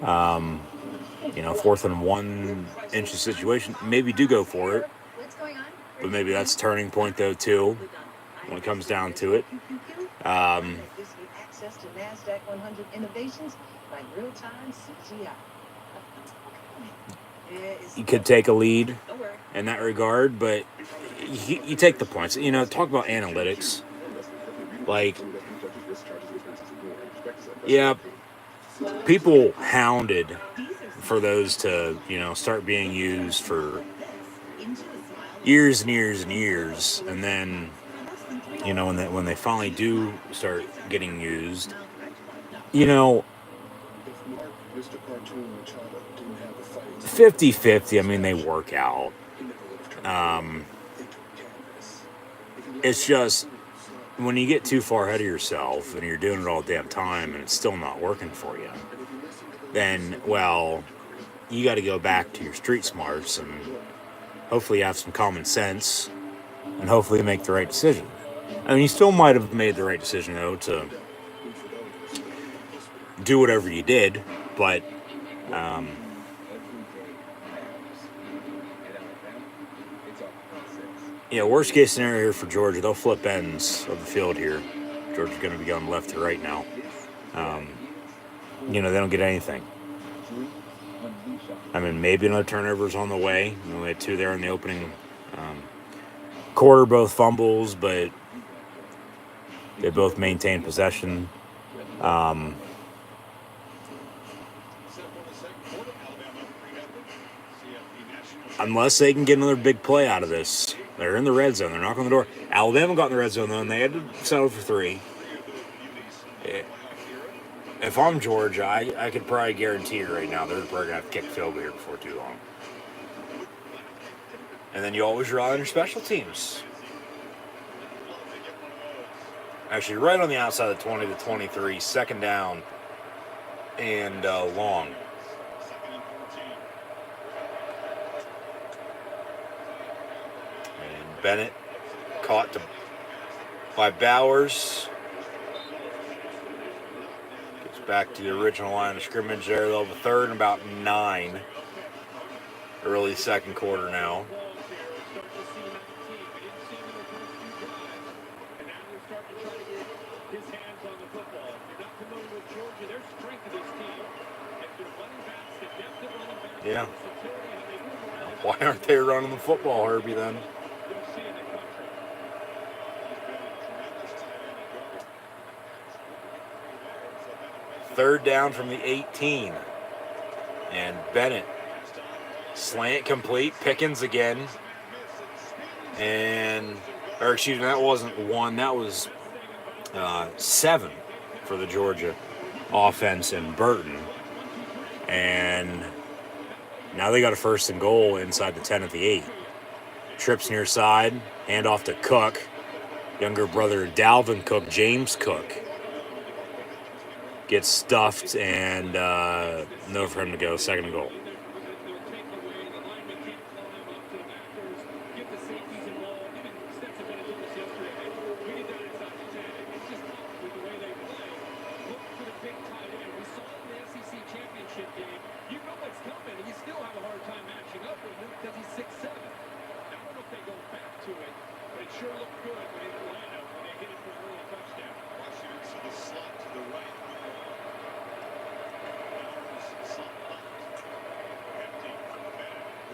4th and 1 inch situation. Maybe do go for it. But maybe that's a turning point, though, too, when it comes down to it. You could take a lead in that regard, but you take the points. Talk about analytics. People hounded for those to, start being used for years and years and years, and then, when they finally do start getting used, 50-50, they work out. It's just, when you get too far ahead of yourself and you're doing it all damn time and it's still not working for you, then, you got to go back to your street smarts and hopefully have some common sense and hopefully make the right decision. You still might have made the right decision, though, to do whatever you did, but worst case scenario here for Georgia, they'll flip ends of the field here. Georgia's going to be going left to right now. They don't get anything. Maybe another turnover's on the way. We had 2 there in the opening quarter, both fumbles, but they both maintained possession. Unless they can get another big play out of this. They're in the red zone. They're knocking on the door. Alabama got in the red zone, though, and they had to settle for 3. If I'm Georgia, I could probably guarantee you right now they're probably going to have to kick a field goal here before too long. And then you always rely on your special teams. Actually, right on the outside of the 20 to 23, second down and long. And Bennett caught by Bowers. Gets back to the original line of scrimmage there. They'll have a third and about 9. Early second quarter now. Yeah. Why aren't they running the football, Herbie, then? Third down from the 18. And Bennett. Slant complete. Pickens again. Or excuse me, that wasn't 1. That was 7 for the Georgia offense and Burton. And now they got a first and goal inside the 10 at the 8. Trips near side. Handoff to Cook. Younger brother Dalvin Cook, James Cook. Gets stuffed and no for him to go. Second and goal.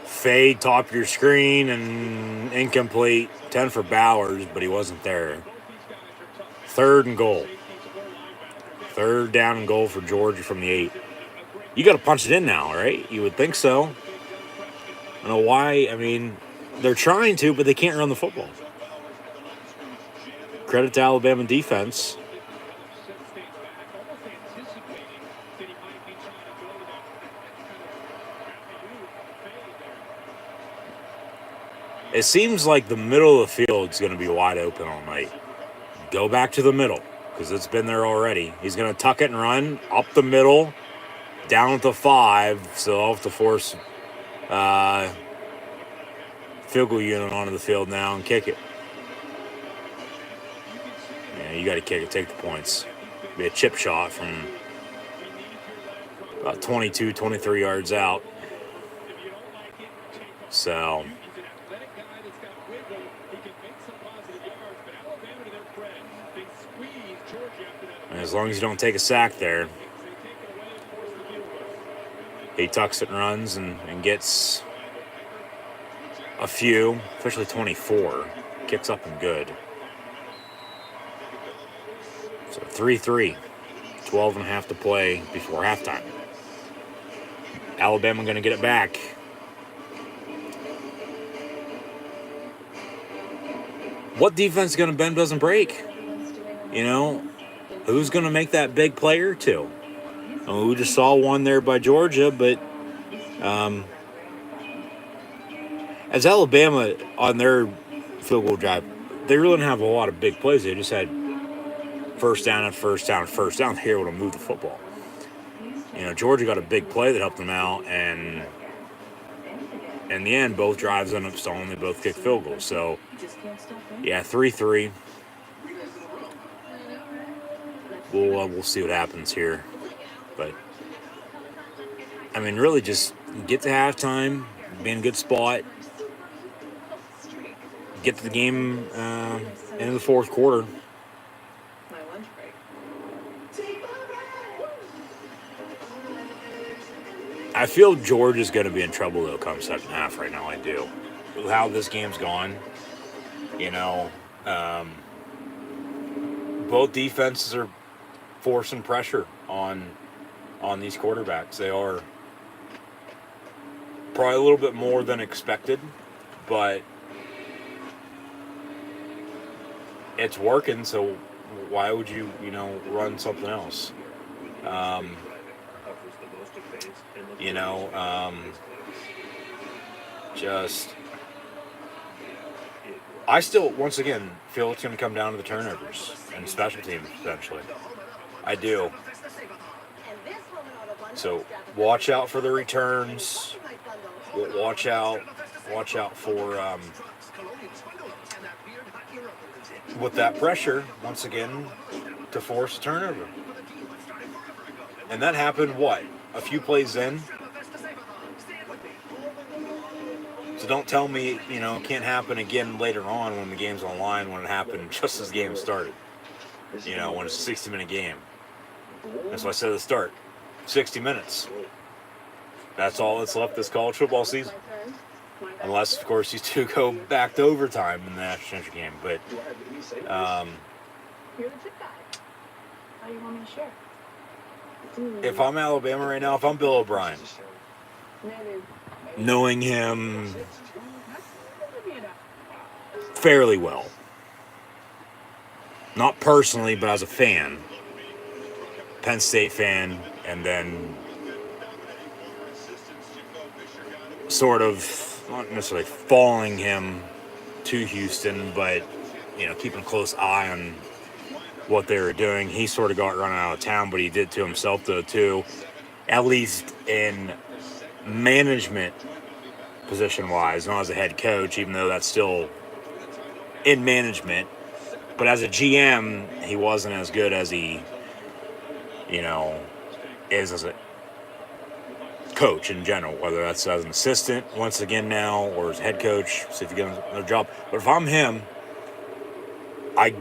Fade, top of your screen, and incomplete. 10 for Bowers, but he wasn't there. Third and goal. Third down and goal for Georgia from the 8. You got to punch it in now, right? You would think so. I don't know why. I mean, they're trying to, but they can't run the football. Credit to Alabama defense. It seems like the middle of the field is going to be wide open all night. Go back to the middle because it's been there already. He's going to tuck it and run up the middle, down at the 5, so they'll have to force field goal unit onto the field now and kick it. Yeah, you got to kick it, take the points. Be a chip shot from about 22, 23 yards out. So... and as long as you don't take a sack there, he tucks it and runs and gets a few, especially 24. Kicks up and good. So 3-3, 12 and a half to play before halftime. Alabama going to get it back. What defense is going to bend doesn't break? You know, who's going to make that big play or two? I mean, we just saw one there by Georgia, but as Alabama on their field goal drive, they really didn't have a lot of big plays. They just had first down and first down and first down. They were able to move the football. You know, Georgia got a big play that helped them out, and in the end, both drives ended up stalling. They both kicked field goals. So, yeah, 3-3. We'll see what happens here. But, I mean, really just get to halftime, be in a good spot, get to the game into the fourth quarter. I feel Georgia's going to be in trouble, though, come second half right now. I do. With how this game's gone, you know, both defenses are forcing pressure on these quarterbacks. They are probably a little bit more than expected, but it's working, so why would you run something else? Just I still, once again, feel it's going to come down to the turnovers and special teams, potentially. I do. So watch out for the returns. Watch out for with that pressure, once again, to force a turnover. And that happened, what, a few plays in? So don't tell me, it can't happen again later on when the game's on the line, when it happened just as the game started. When it's a 60-minute game. That's what I said at the start. 60 minutes. That's all that's left this college football season. Unless, of course, these two go back to overtime in the national championship game. But, You're the tip guy. How do you want me to share? if I'm Alabama right now, if I'm Bill O'Brien, knowing him fairly well, not personally, but as a fan, Penn State fan, and then sort of, not necessarily following him to Houston, but, keeping a close eye on what they were doing. He sort of got run out of town, but he did to himself, though, too. At least in management position-wise, not as a head coach, even though that's still in management. But as a GM, he wasn't as good as he, is as a coach in general, whether that's as an assistant once again now or as head coach, see if he gets another job. But if I'm him, I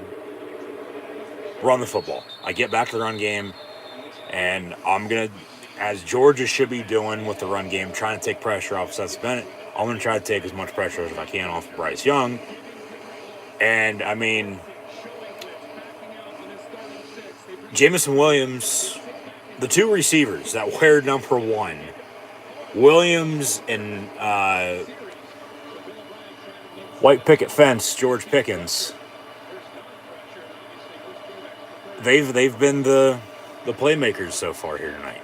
run the football. I get back to the run game, and I'm going to, as Georgia should be doing with the run game, trying to take pressure off Seth Bennett. I'm going to try to take as much pressure as I can off of Bryce Young. And, Jamison Williams, the two receivers that wear number 1, Williams and white picket fence, George Pickens, they've been the playmakers so far here tonight.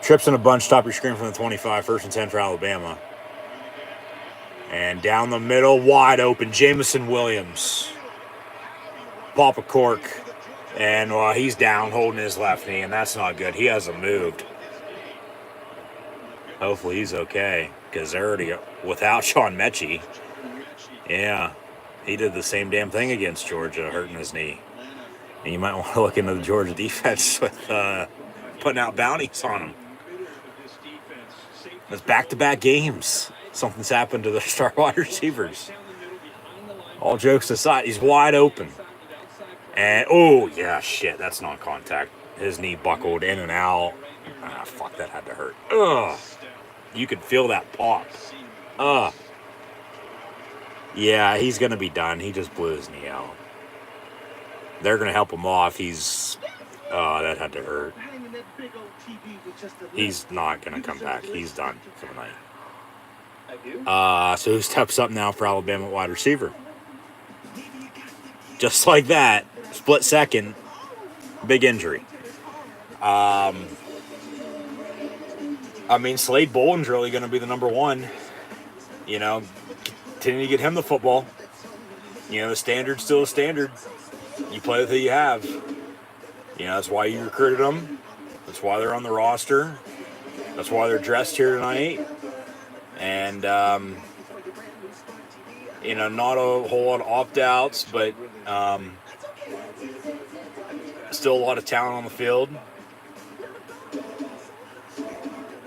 Trips in a bunch, top of your screen from the 25, 1st and 10 for Alabama. And down the middle, wide open, Jamison Williams. Pop a cork. And he's down, holding his left knee, and that's not good. He hasn't moved. Hopefully he's okay, because they're already without Sean Mechie. Yeah, he did the same damn thing against Georgia, hurting his knee. And you might want to look into the Georgia defense with putting out bounties on him. It's back-to-back games. Something's happened to the star wide receivers. All jokes aside, he's wide open. And, shit, that's non-contact. His knee buckled in and out. Fuck, that had to hurt. Ugh. You could feel that pop. Yeah, he's going to be done. He just blew his knee out. They're going to help him off. That had to hurt. He's not going to come back. He's done for the night. So who steps up now for Alabama wide receiver? Just like that, split second, big injury. Slade Boland's really going to be the number 1. Continue to get him the football. The standard's still a standard. You play with who you have. That's why you recruited them. That's why they're on the roster. That's why they're dressed here tonight. And, not a whole lot of opt-outs, but still a lot of talent on the field.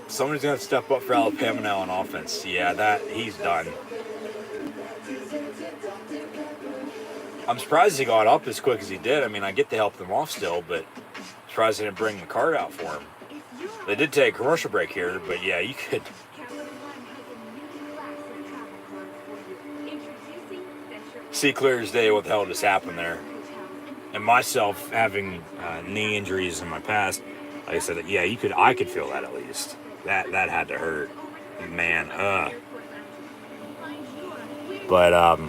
Somebody's going to step up for Alabama now on offense. Yeah, he's done. I'm surprised he got up as quick as he did. I get to help them off still, but surprised they didn't bring the card out for him. They did take a commercial break here, but yeah, you could. See clear as day what the hell just happened there. And myself having knee injuries in my past, like I said, yeah, I could feel that at least. That had to hurt, man. But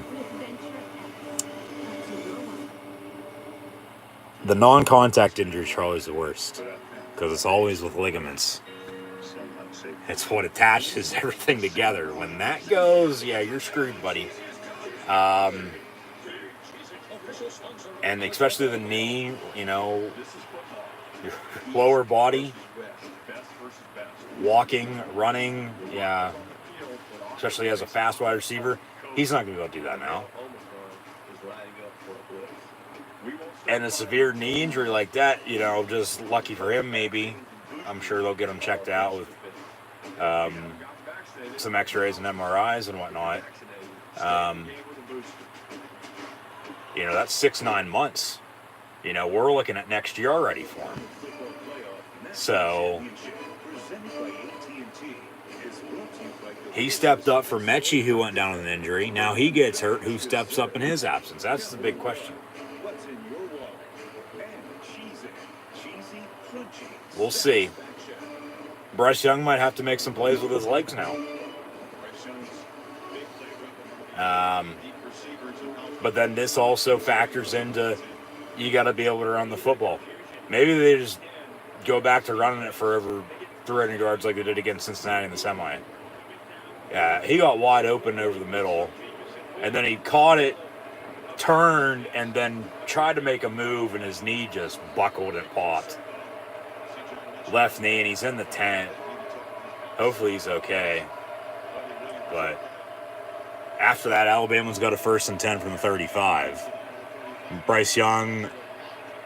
the non-contact injuries are always the worst because it's always with ligaments. It's what attaches everything together. When that goes, yeah, you're screwed, buddy. And especially the knee, you know, your lower body, walking, running, yeah, especially as a fast wide receiver, he's not going to be able to do that now. And a severe knee injury like that, you know, just lucky for him maybe. I'm sure they'll get him checked out with some x-rays and MRIs and whatnot. You know, that's 6-9 months. You know, we're looking at next year already for him. So he stepped up for Mechie, who went down with an injury. Now he gets hurt. Who steps up in his absence? That's the big question. We'll see. Bryce Young might have to make some plays with his legs now. But then this also factors into you got to be able to run the football. Maybe they just go back to running it for over 300 yards like they did against Cincinnati in the semi. Yeah, he got wide open over the middle, and then he caught it, turned, and then tried to make a move, and his knee just buckled and popped. Left knee, and he's in the tent. Hopefully he's okay. But after that, Alabama's got a 1st and 10 from the 35. Bryce Young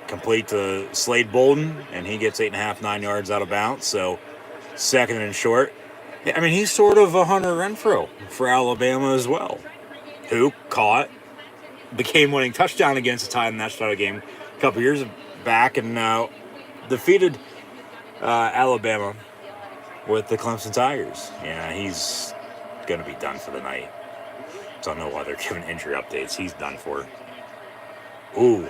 complete to Slade Bolden, and he gets 8.5, 9 yards out of bounds. So 2nd and short. I mean, he's sort of a Hunter Renfrow for Alabama as well, who caught the game-winning touchdown against the Tide in that National game a couple years back and defeated Alabama with the Clemson Tigers. Yeah, he's going to be done for the night. Don't know why they're giving injury updates. He's done for. Ooh.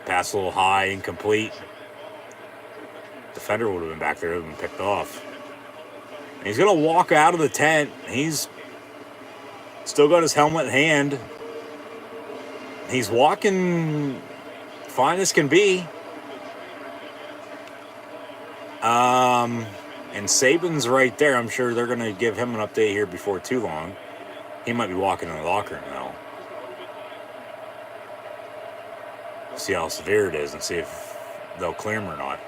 Pass a little high, incomplete. Defender would have been back there, would have been picked off. And he's going to walk out of the tent. He's still got his helmet in hand. He's walking fine as can be. And Saban's right there. I'm sure they're going to give him an update here before too long. He might be walking in the locker room now. See how severe it is and see if they'll clear him or not.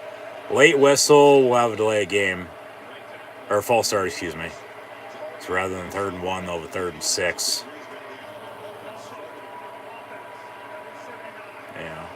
Late whistle, we'll have a delay of game. Or a false start, excuse me. So rather than 3rd and 1, they'll have a 3rd and 6. Yeah.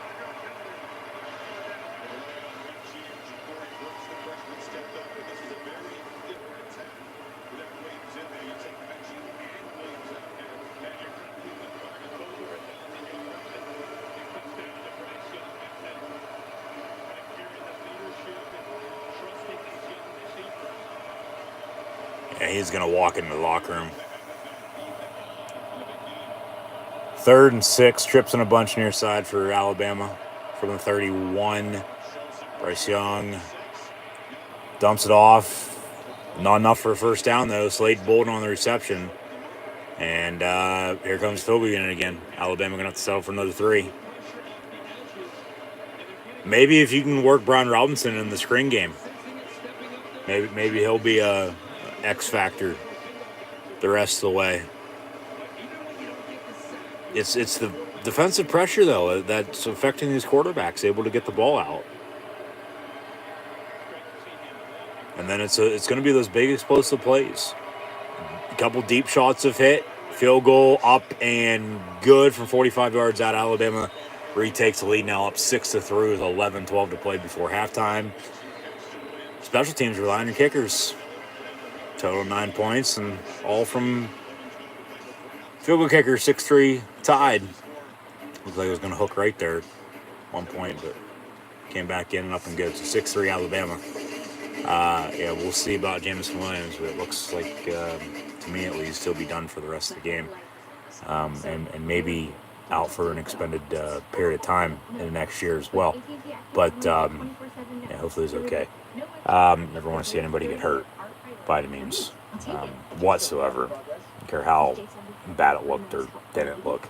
Yeah, he's going to walk into the locker room. 3rd and 6, trips in a bunch near side for Alabama from the 31. Bryce Young dumps it off. Not enough for a 1st down, though. Slade Bolden on the reception. And here comes field goal unit again. Alabama going to have to settle for another 3. Maybe if you can work Brian Robinson in the screen game, maybe he'll be a X factor the rest of the way. It's the defensive pressure, though, that's affecting these quarterbacks, able to get the ball out. And then it's going to be those big explosive plays. A couple deep shots have hit. Field goal up and good from 45 yards out. Alabama retakes the lead now up 6-3 with 11-12 to play before halftime. Special teams relying on kickers. Total 9 points and all from field goal kicker. 6-3 tied. Looks like it was going to hook right there at one point, but came back in and up and good. So 6-3 Alabama. Yeah, we'll see about Jamison Williams, but it looks like, to me at least, he'll be done for the rest of the game. And maybe out for an extended period of time in the next year as well. But yeah, hopefully he's okay. Never want to see anybody get hurt by any means whatsoever. Don't care how bad it looked or didn't look.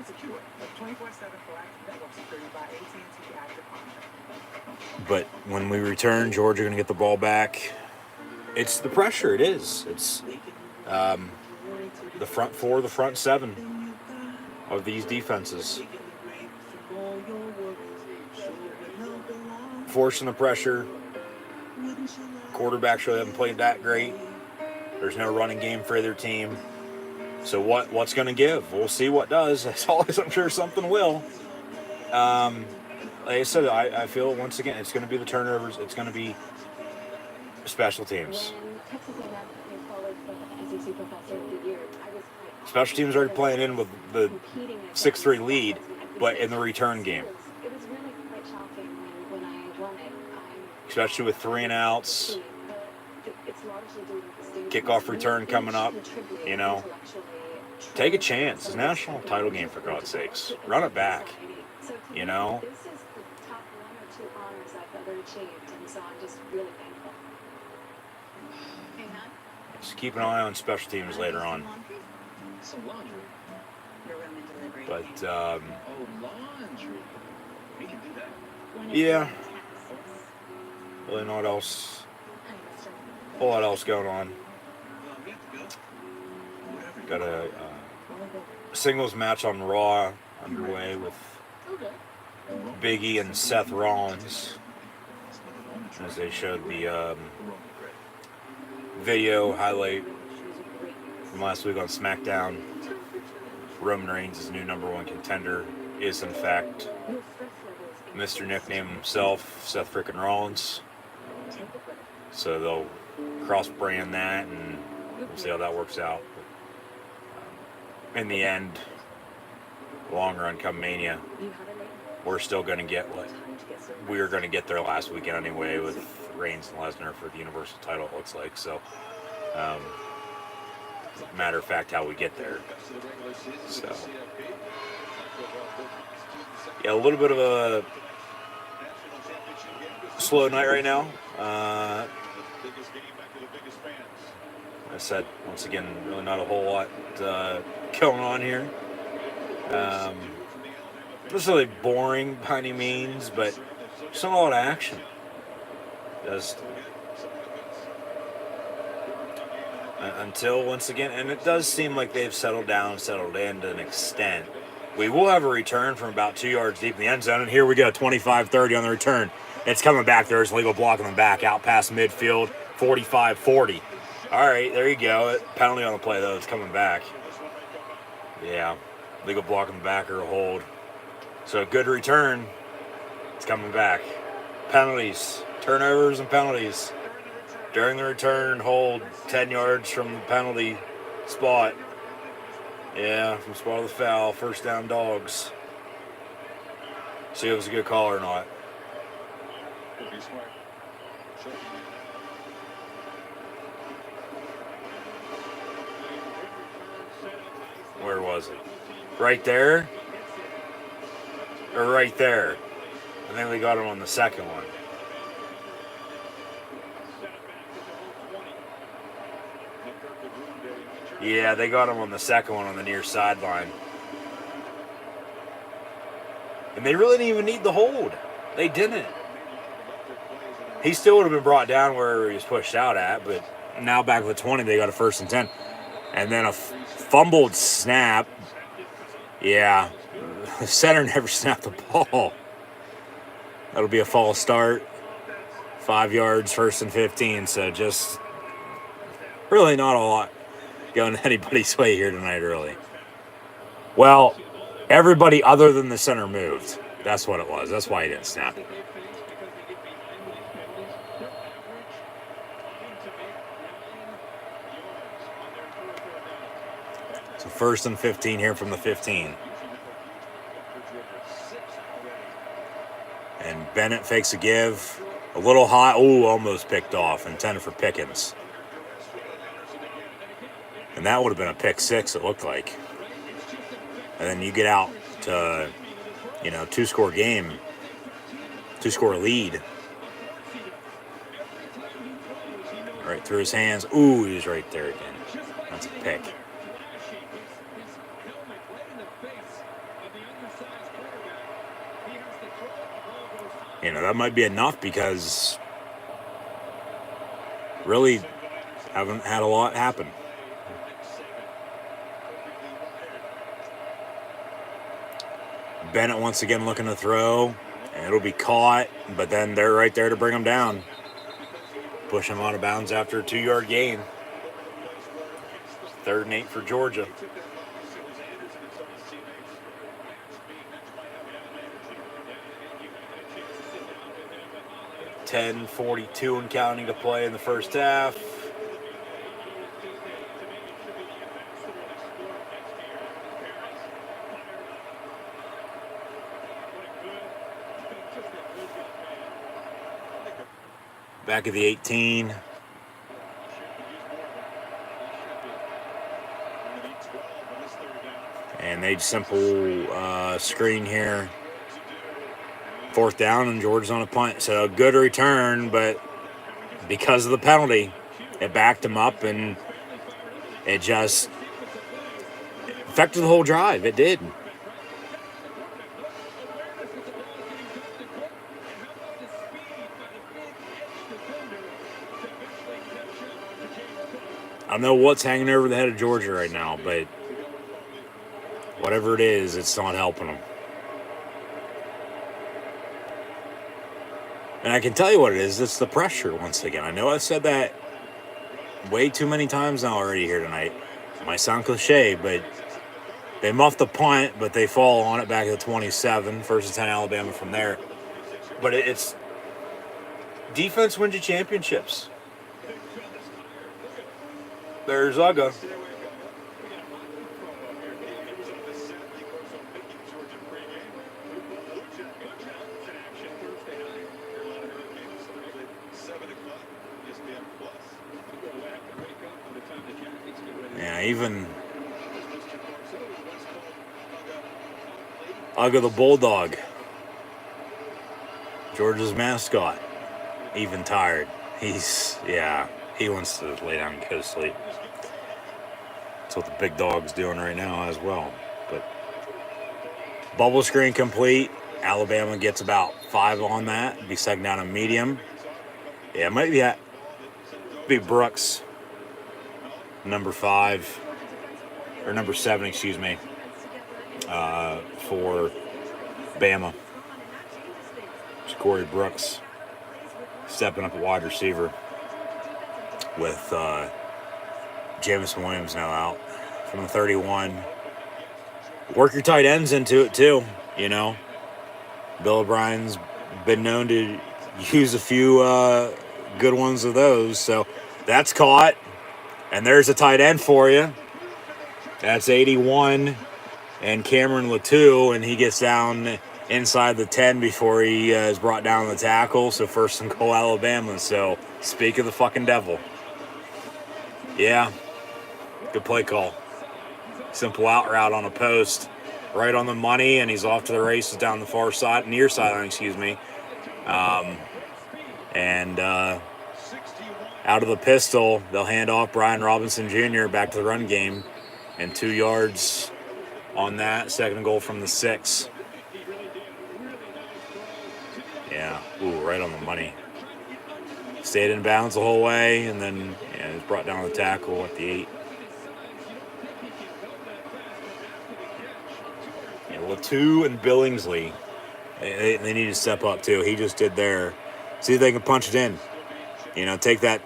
and secure. A 24/7 proactive network security by AT&T Active Contract. But when we return, Georgia going to get the ball back. It's the pressure. It is. It's the front four, the front seven of these defenses. Forcing the pressure. Quarterbacks really haven't played that great. There's no running game for either team. So what's going to give? We'll see what does. As always, I'm sure something will. Like I said, I feel once again it's going to be the turnovers. It's going to be special teams. Special teams already playing in with the 6-3 lead, but in the return game. Especially with 3 and outs. Kickoff return coming up, you know. Take a chance. It's a national title game, for God's sakes. Run it back, you know. Just keep an eye on special teams later on. But, yeah. Really not a whole lot else going on. Got a singles match on Raw underway with Big E and Seth Rollins, as they showed the video highlight from last week on SmackDown. Roman Reigns' new #1 contender is in fact Mr. Nickname himself, Seth frickin' Rollins. So they'll cross-brand that, and we'll see how that works out. But, in the end, long run come Mania, we're still going to get what we were going to get there last weekend anyway, with Reigns and Lesnar for the Universal title, it looks like. So, matter of fact, how we get there. So, yeah, a little bit of a slow night right now. I said, once again, really not a whole lot going on here. Not necessarily boring by any means, but just not a lot of action. Just until, once again, and it does seem like they've settled in to an extent. We will have a return from about 2 yards deep in the end zone, and here we go, 25-30 on the return. It's coming back. There's legal block in the back, out past midfield, 45-40. All right, there you go. Penalty on the play, though. It's coming back. Yeah, legal block in the back or a hold. So a good return. It's coming back. Penalties, turnovers and penalties. During the return, hold 10 yards from the penalty spot. Yeah, from spot of the foul, first down Dogs. See if it was a good call or not. Where was it? Right there? Or right there? I think we got him on the second one. Yeah, they got him on the second one on the near sideline. And they really didn't even need the hold. They didn't. He still would have been brought down where he was pushed out at, but now back with 20, they got a 1st and 10. And then a fumbled snap. Yeah, the center never snapped the ball. That'll be a false start. 5 yards, 1st and 15. So just really not a lot going anybody's way here tonight, really. Well, everybody other than the center moved. That's what it was. That's why he didn't snap it. So 1st and 15 here from the 15. And Bennett fakes a give. A little high. Ooh, almost picked off. Intended for Pickens. And that would have been a pick 6, it looked like. And then you get out to, 2-score game. 2-score lead. Right through his hands. Ooh, he's right there again. That's a pick. that might be enough because really haven't had a lot happen. Bennett once again looking to throw, and it'll be caught, but then they're right there to bring him down. Push him out of bounds after a 2-yard gain. 3rd and 8 for Georgia. 10:42 and counting to play in the first half. Back at the 18. And they simple screen here. 4th down, and Georgia's on a punt. So a good return, but because of the penalty, it backed him up, and it just affected the whole drive. It did. I don't know what's hanging over the head of Georgia right now, but whatever it is, it's not helping them. And I can tell you what it is. It's the pressure once again. I know I've said that way too many times now already here tonight. It might sound cliche, but they muffed the punt, but they fall on it back at the 27. 1st and 10 Alabama from there. But it's defense wins you championships. There's Uga. Yeah, even Uga the Bulldog, Georgia's mascot, even tired. He wants to lay down and go to sleep. That's what the big dog's doing right now as well. But bubble screen complete. Alabama gets about 5 on that. Be 2nd down and medium. Yeah, it might be Brooks, number 5, or number 7, excuse me, for Bama. It's Corey Brooks stepping up at wide receiver with Jamison Williams now out from the 31. Work your tight ends into it too, Bill O'Brien's been known to use a few good ones of those. So that's caught. And there's a tight end for you. That's 81. And Cameron Latou, and he gets down inside the 10 before he is brought down the tackle. So 1st and goal Alabama. So speak of the fucking devil. Yeah. Good play call. Simple out route on a post. Right on the money, and he's off to the races down the far side, near sideline, excuse me. And out of the pistol, they'll hand off Brian Robinson Jr. back to the run game. And 2 yards on that. 2nd and goal from the 6. Yeah, right on the money. Stayed in bounds the whole way, and then was brought down the tackle at the 8. Yeah, Latou and Billingsley, they need to step up too. He just did there. See if they can punch it in. Take that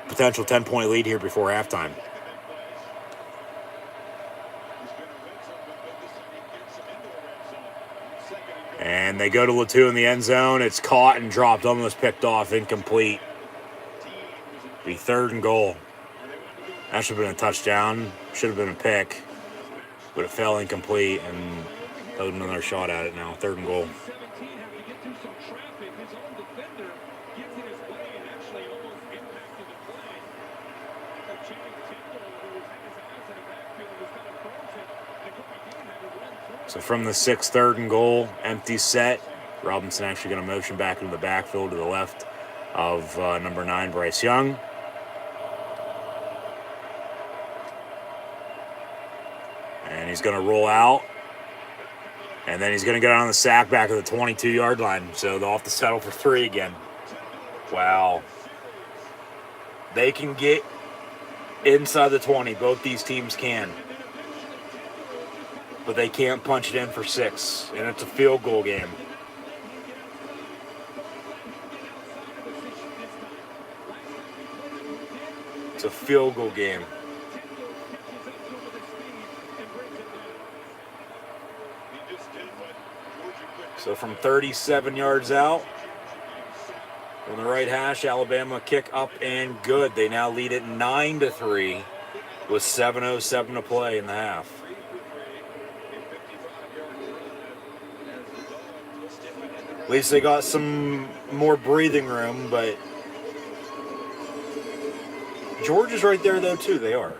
potential 10-point lead here before halftime. And they go to Latou in the end zone. It's caught and dropped, almost picked off, incomplete. Be 3rd and goal. That should have been a touchdown. Should have been a pick. But it fell incomplete, and they'll another shot at it now. 3rd and goal. So from the 6th, 3rd and goal, empty set. Robinson actually going to motion back into the backfield to the left of number 9, Bryce Young. And he's going to roll out. And then he's going to go down the sack back at the 22-yard line. So they'll have to settle for 3 again. Wow. They can get inside the 20. Both these teams can. But they can't punch it in for 6. And it's a field goal game. It's a field goal game. So from 37 yards out, from the right hash, Alabama kick up and good. They now lead it 9-3 with 7:07 to play in the half. At least they got some more breathing room, but Georgia's right there though too. They are.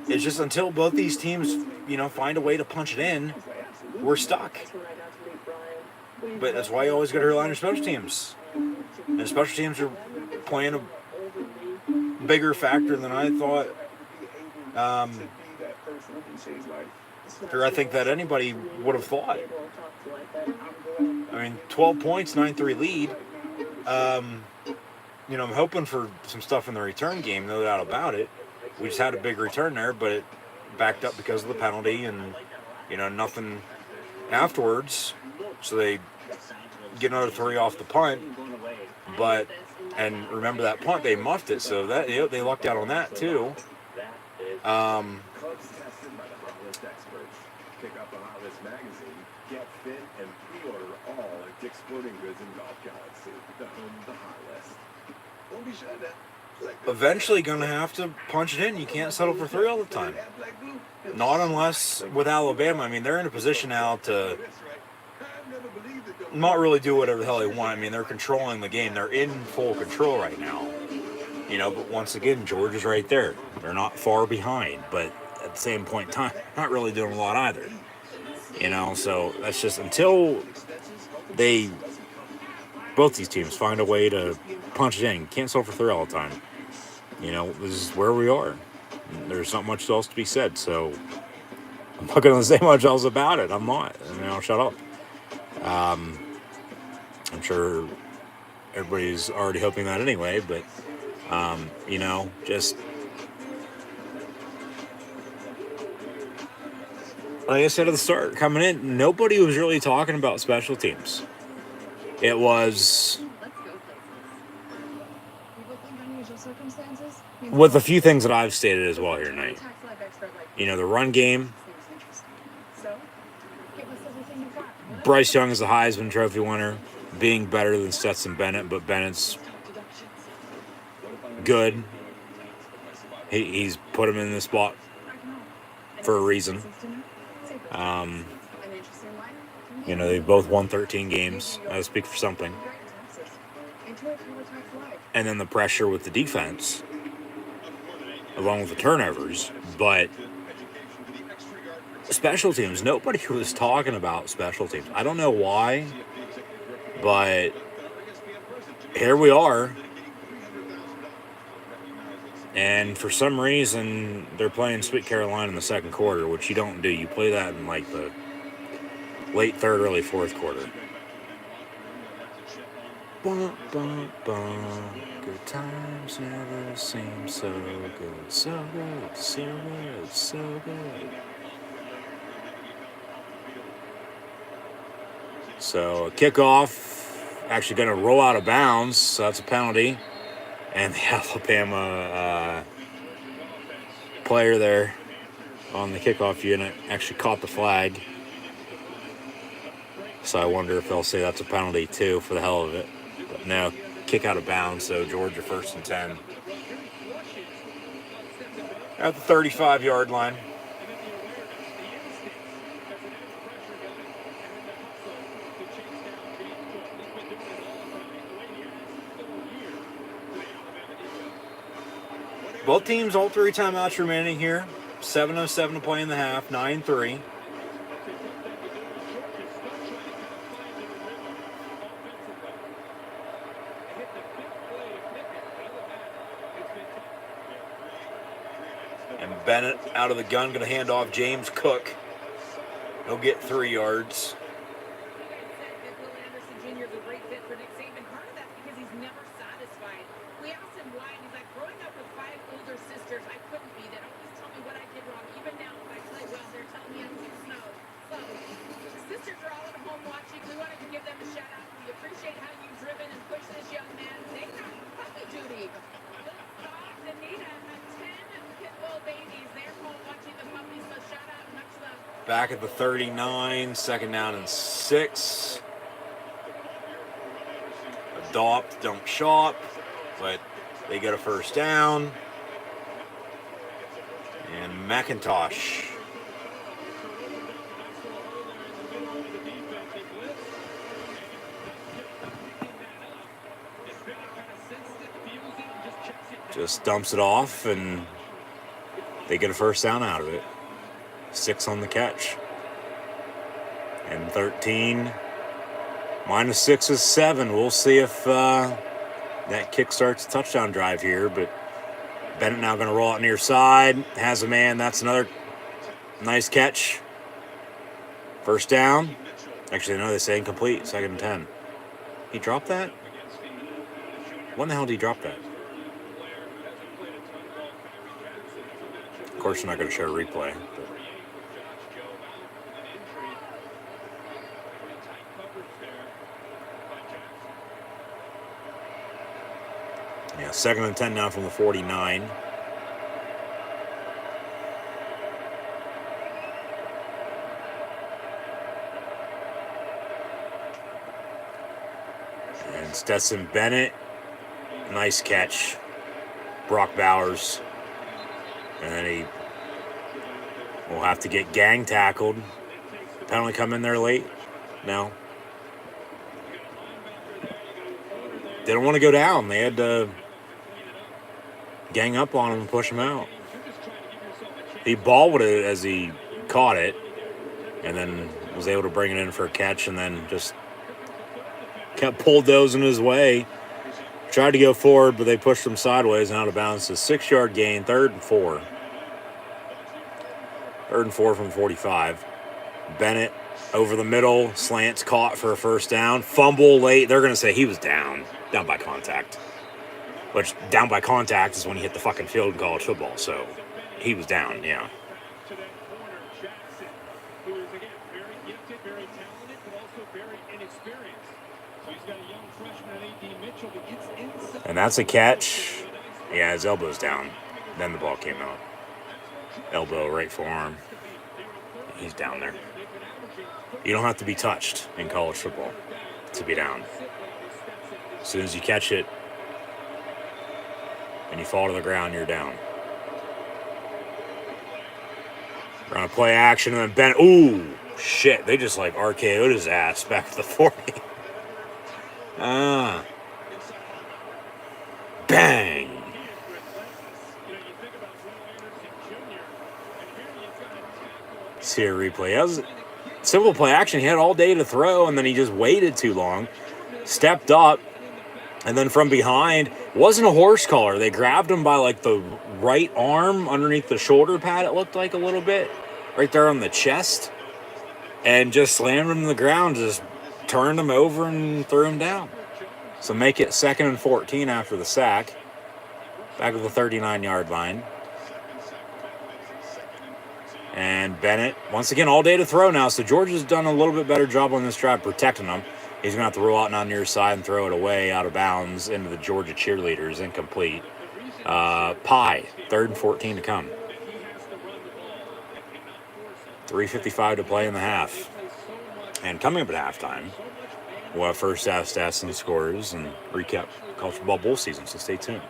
It's just until both these teams, find a way to punch it in, we're stuck. But that's why you always got to rely on your special teams. And special teams are playing a bigger factor than I thought. Or I think that anybody would have thought. 12 points, 9-3 lead. I'm hoping for some stuff in the return game, no doubt about it. We just had a big return there, but it backed up because of the penalty and, nothing afterwards. So they get another 3 off the punt. And remember that punt, they muffed it, so that they lucked out on that too. Eventually going to have to punch it in. You can't settle for 3 all the time. Not unless with Alabama. They're in a position now to not really do whatever the hell they want. They're controlling the game. They're in full control right now. But once again, Georgia's right there. They're not far behind, but at the same point in time, not really doing a lot either. So that's just until both these teams find a way to punch it in. Can't settle for 3 all the time. This is where we are. There's not much else to be said, so I'm not going to say much else about it. I'm not. I'll shut up. I'm sure everybody's already hoping that anyway, but, just like I said at the start, coming in, nobody was really talking about special teams. It was, with a few things that I've stated as well here tonight. The run game. Bryce Young is the Heisman Trophy winner, being better than Stetson Bennett, but Bennett's good. He's put him in this spot for a reason. They both won 13 games. That speaks for something. And then the pressure with the defense, along with the turnovers. But special teams, nobody was talking about special teams. I don't know why, but here we are. And for some reason, they're playing Sweet Carolina in the second quarter, which you don't do. You play that in the late third, early fourth quarter. Bum, bum, bum. Good times never seem so good. So good, so good, so good. So a kickoff, actually going to roll out of bounds, so that's a penalty. And the Alabama player there on the kickoff unit actually caught the flag. So I wonder if they'll say that's a penalty too for the hell of it. But no, kick out of bounds, so Georgia 1st and 10. At the 35-yard line. Both teams, all 3 timeouts remaining here. 7:07 to play in the half, 9-3. And Bennett out of the gun, going to hand off James Cook. He'll get 3 yards. Back at the 39, 2nd down and 6. Adopt, don't shop, but they get a 1st down. And McIntosh. Just dumps it off, and they get a 1st down out of it. 6 on the catch. And 13. -6 is 7. We'll see if that kick starts a touchdown drive here. But Bennett now going to roll out near side. Has a man. That's another nice catch. 1st down. Actually, no, they say incomplete. 2nd and 10. He dropped that? When the hell did he drop that? Of course, we're not going to show a replay. But. Yeah, 2nd and 10 now from the 49. And Stetson Bennett, nice catch. Brock Bowers. And then he will have to get gang tackled. Penalty come in there late? No. They don't want to go down. They had to gang up on him and push him out. He balled it as he caught it, and then was able to bring it in for a catch, and then just kept pulled those in his way. Tried to go forward, but they pushed him sideways and out of bounds. A 6-yard gain, 3rd and 4. 3rd and 4 from 45. Bennett over the middle, slants caught for a 1st down. Fumble late. They're going to say he was down by contact. Which, down by contact is when you hit the fucking field in college football. So, he was down, yeah. And that's a catch. Yeah, his elbow's down. Then the ball came out. Elbow, right forearm. He's down there. You don't have to be touched in college football to be down. As soon as you catch it and you fall to the ground, you're down. We're going to play action, and then Bennett. Ooh, shit. They just like RKO'd his ass back to the 40. Bang. See a replay. That was simple play action. He had all day to throw, and then he just waited too long. Stepped up, and then from behind, wasn't a horse collar. They grabbed him by like the right arm underneath the shoulder pad, it looked like a little bit, right there on the chest, and just slammed him to the ground, just turned him over and threw him down. So make it 2nd and 14 after the sack. Back at the 39-yard line. And Bennett, once again, all day to throw now. So Georgia's done a little bit better job on this drive protecting him. He's going to have to roll out now near side and throw it away out of bounds into the Georgia cheerleaders. Incomplete. Pie, 3rd and 14 to come. 3:55 to play in the half. And coming up at halftime, we'll have first half stats and scores and recap college football bowl season, so stay tuned.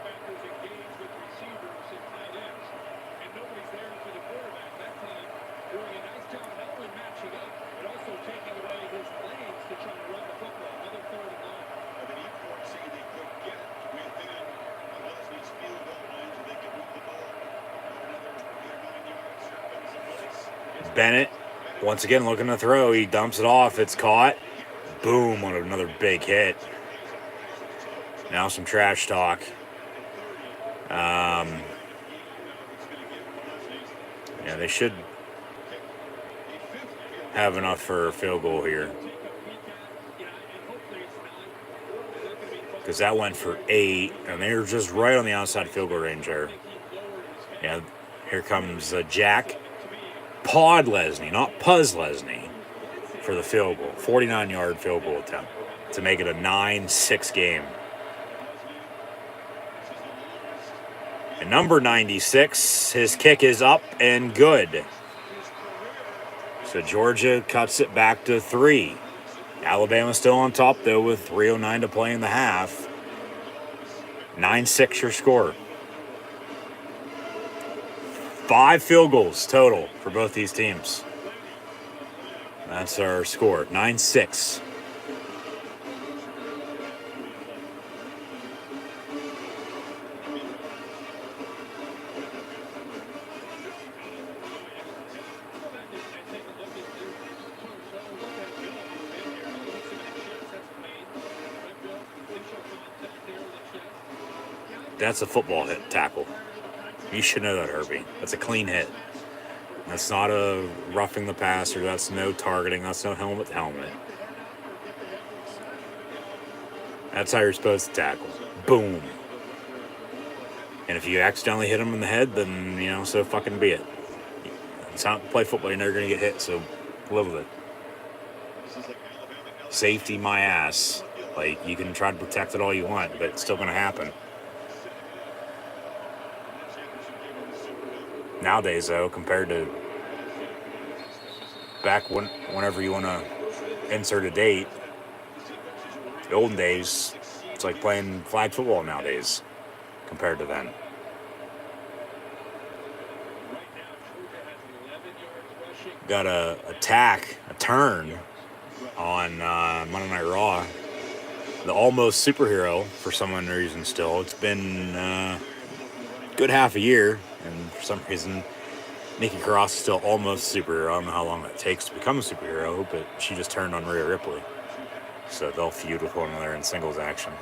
Bennett, once again, looking to throw. He dumps it off. It's caught. Boom, on another big hit. Now some trash talk. Yeah, they should have enough for a field goal here. Because that went for 8, and they're just right on the outside field goal range there. Yeah, here comes Jack Podlesny, not Puzzlesny, for the field goal. 49-yard field goal attempt to make it a 9-6 game. And number 96, his kick is up and good. So Georgia cuts it back to 3. Alabama still on top, though, with 3:09 to play in the half. 9-6 your score. 5 field goals total for both these teams. That's our score, 9-6. That's a football hit tackle. You should know that, Herbie. That's a clean hit. That's not a roughing the passer. That's no targeting. That's no helmet to helmet. That's how you're supposed to tackle. Boom. And if you accidentally hit him in the head, then, you know, so fucking be it. It's how play football. You're never going to get hit, so live with it. Safety my ass. Like, you can try to protect it all you want, but it's still going to happen. Nowadays, though, compared to back whenever you want to insert a date, the olden days, it's like playing flag football nowadays compared to then. Got a turn on Monday Night Raw. The almost superhero for some reason still. It's been a good half a year. And for some reason, Nikki Cross is still almost a superhero. I don't know how long that takes to become a superhero, but she just turned on Rhea Ripley. So they'll feud with one another in singles action.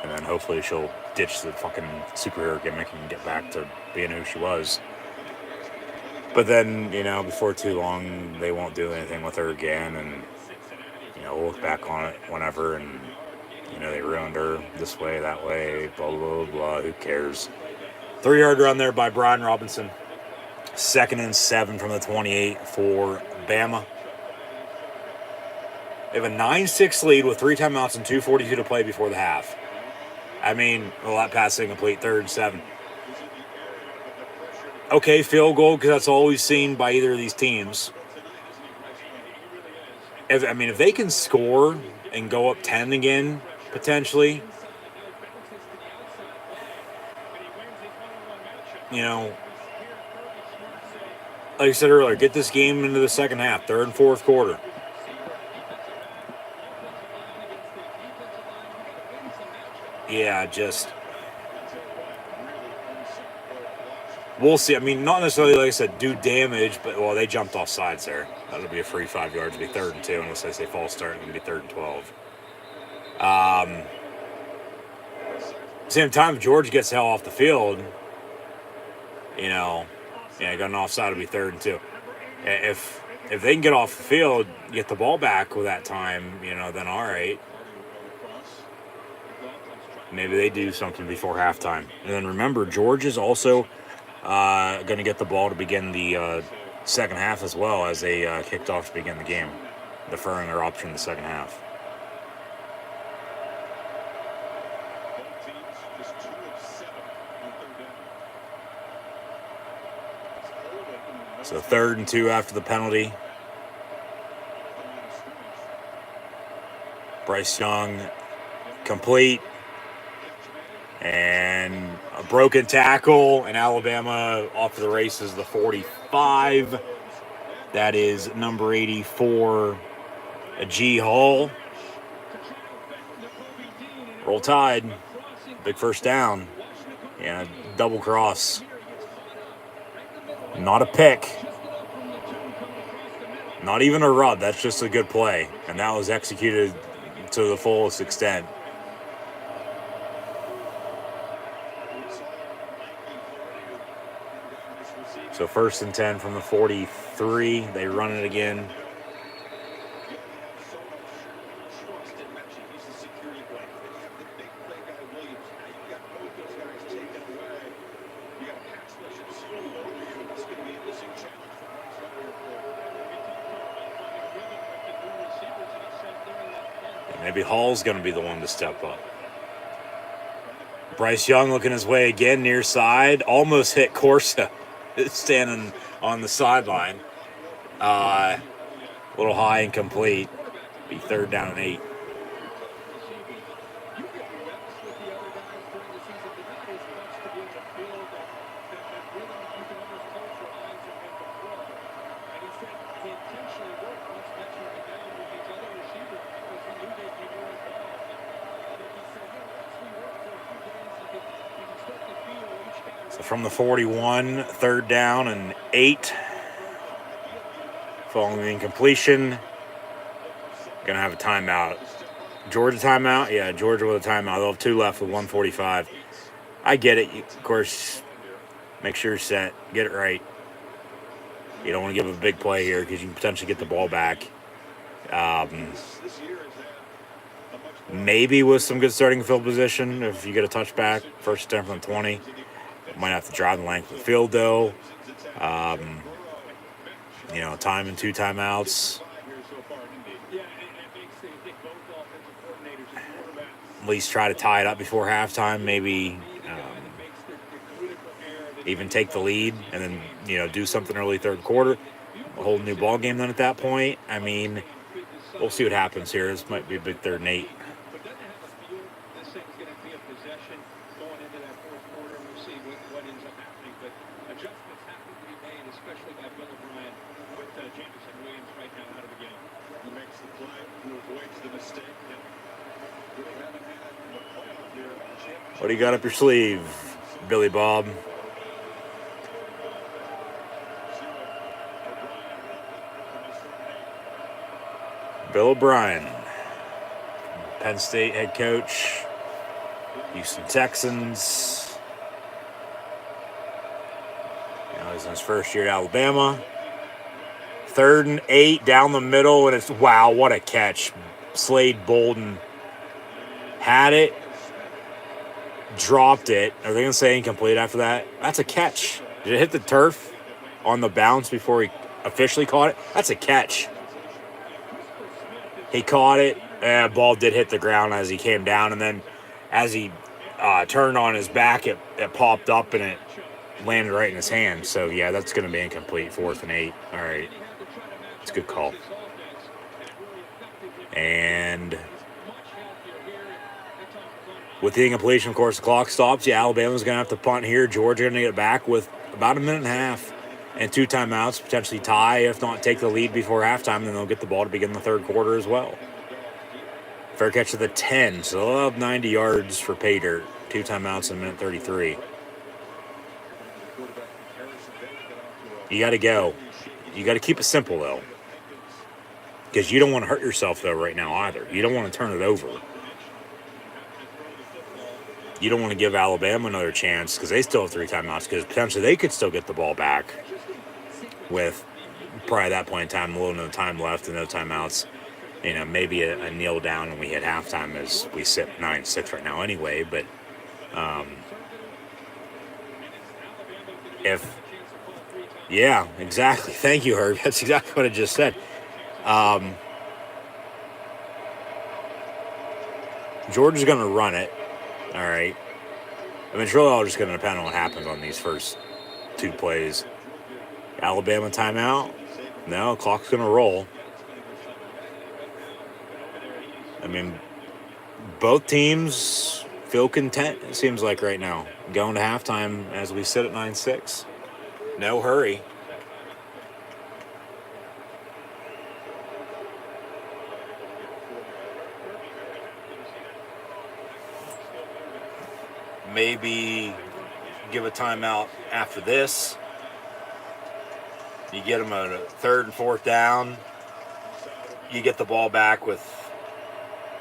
And then hopefully she'll ditch the fucking superhero gimmick and get back to being who she was. But then, you know, before too long, they won't do anything with her again. And, you know, we'll look back on it whenever. And, you know, they ruined her this way, that way, blah, blah, blah. Who cares? 3-yard run there by Brian Robinson. 2nd and 7 from the 28 for Bama. They have a 9-6 lead with 3 timeouts and 2:42 to play before the half. I mean, well, that pass incomplete, 3rd and 7. Okay, field goal, because that's all we've seen by either of these teams. If they can score and go up 10 again, potentially, you know, like I said earlier, get this game into the second half, 3rd and 4th quarter. Yeah, just we'll see. I mean, not necessarily, like I said, do damage, but, well, they jumped off sides there. That'll be a free 5 yards. It'll be 3rd and 2, unless they say false start, it'll be 3rd and 12. Same time, if George gets the hell off the field, you know, got an offside, it'll be 3rd and 2. If they can get off the field, get the ball back with that time, you know, then all right. Maybe they do something before halftime. And then remember, George is also going to get the ball to begin the second half as well, as they kicked off to begin the game, deferring their option in the second half. So 3rd and 2 after the penalty. Bryce Young complete. And a broken tackle, and Alabama off to the races, the 45. That is number 84, G. Hall. Roll Tide. Big first down. Yeah, double cross. Not a pick. Not even a rub. That's just a good play. And that was executed to the fullest extent. So 1st and 10 from the 43. They run it again. So much trust in Mechie. He's the security blanket. Then you have the big play guy, Williams. Now you got both those guys taken away. You got a pass rush that's slowly over you. This is going to be a missing challenge for Bryce Young here for Maybe Hall's going to be the one to step up. Bryce Young looking his way again, near side. Almost hit Corsa standing on the sideline. A little high and complete. Be 3rd down and 8. So from the 41, 3rd down and 8. Following the incompletion. Gonna have a timeout. Georgia timeout? Yeah, Georgia with a timeout. They'll have 2 left with 1:45. I get it. Of course, make sure you're set. Get it right. You don't want to give a big play here because you can potentially get the ball back. Maybe with some good starting field position, if you get a touchback, 1st and 10 from the 20. Might have to drive the length of the field, though. Time and 2 timeouts. At least try to tie it up before halftime. Maybe even take the lead and then, do something early 3rd quarter. A whole new ball game then at that point. I mean, we'll see what happens here. This might be a big 3rd and 8. What do you got up your sleeve, Billy Bob? Bill O'Brien, Penn State head coach, Houston Texans. He's in his 1st year at Alabama. 3rd and 8 down the middle, and wow, what a catch. Slade Bolden had it, dropped it. Are they going to say incomplete after that? That's a catch. Did it hit the turf on the bounce before he officially caught it? That's a catch. He caught it. Ball did hit the ground as he came down, and then as he turned on his back, it popped up and it landed right in his hand. So, yeah, that's going to be incomplete, 4th and 8. All right. It's a good call. And with the incompletion, of course, the clock stops. Yeah, Alabama's going to have to punt here. Georgia going to get back with about 1.5 minutes and 2 timeouts, potentially tie, if not take the lead before halftime. Then they'll get the ball to begin the 3rd quarter as well. Fair catch to the 10, so they'll have 90 yards for pay dirt. 2 timeouts in 1:33. You got to go. You got to keep it simple, though, because you don't want to hurt yourself, though, right now either. You don't want to turn it over. You don't want to give Alabama another chance because they still have 3 timeouts, because potentially they could still get the ball back with probably at that point in time a little bit of time left and no timeouts. Maybe a kneel down and we hit halftime as we sit 9-6 right now anyway. But yeah, exactly. Thank you, Herb. That's exactly what I just said. Georgia's going to run it. All right. I mean, it's really all just going to depend on what happens on these first 2 plays. Alabama timeout? No, clock's going to roll. I mean, both teams feel content, it seems like right now, going to halftime as we sit at 9-6. No hurry. Maybe give a timeout after this. You get them a 3rd and 4th down. You get the ball back with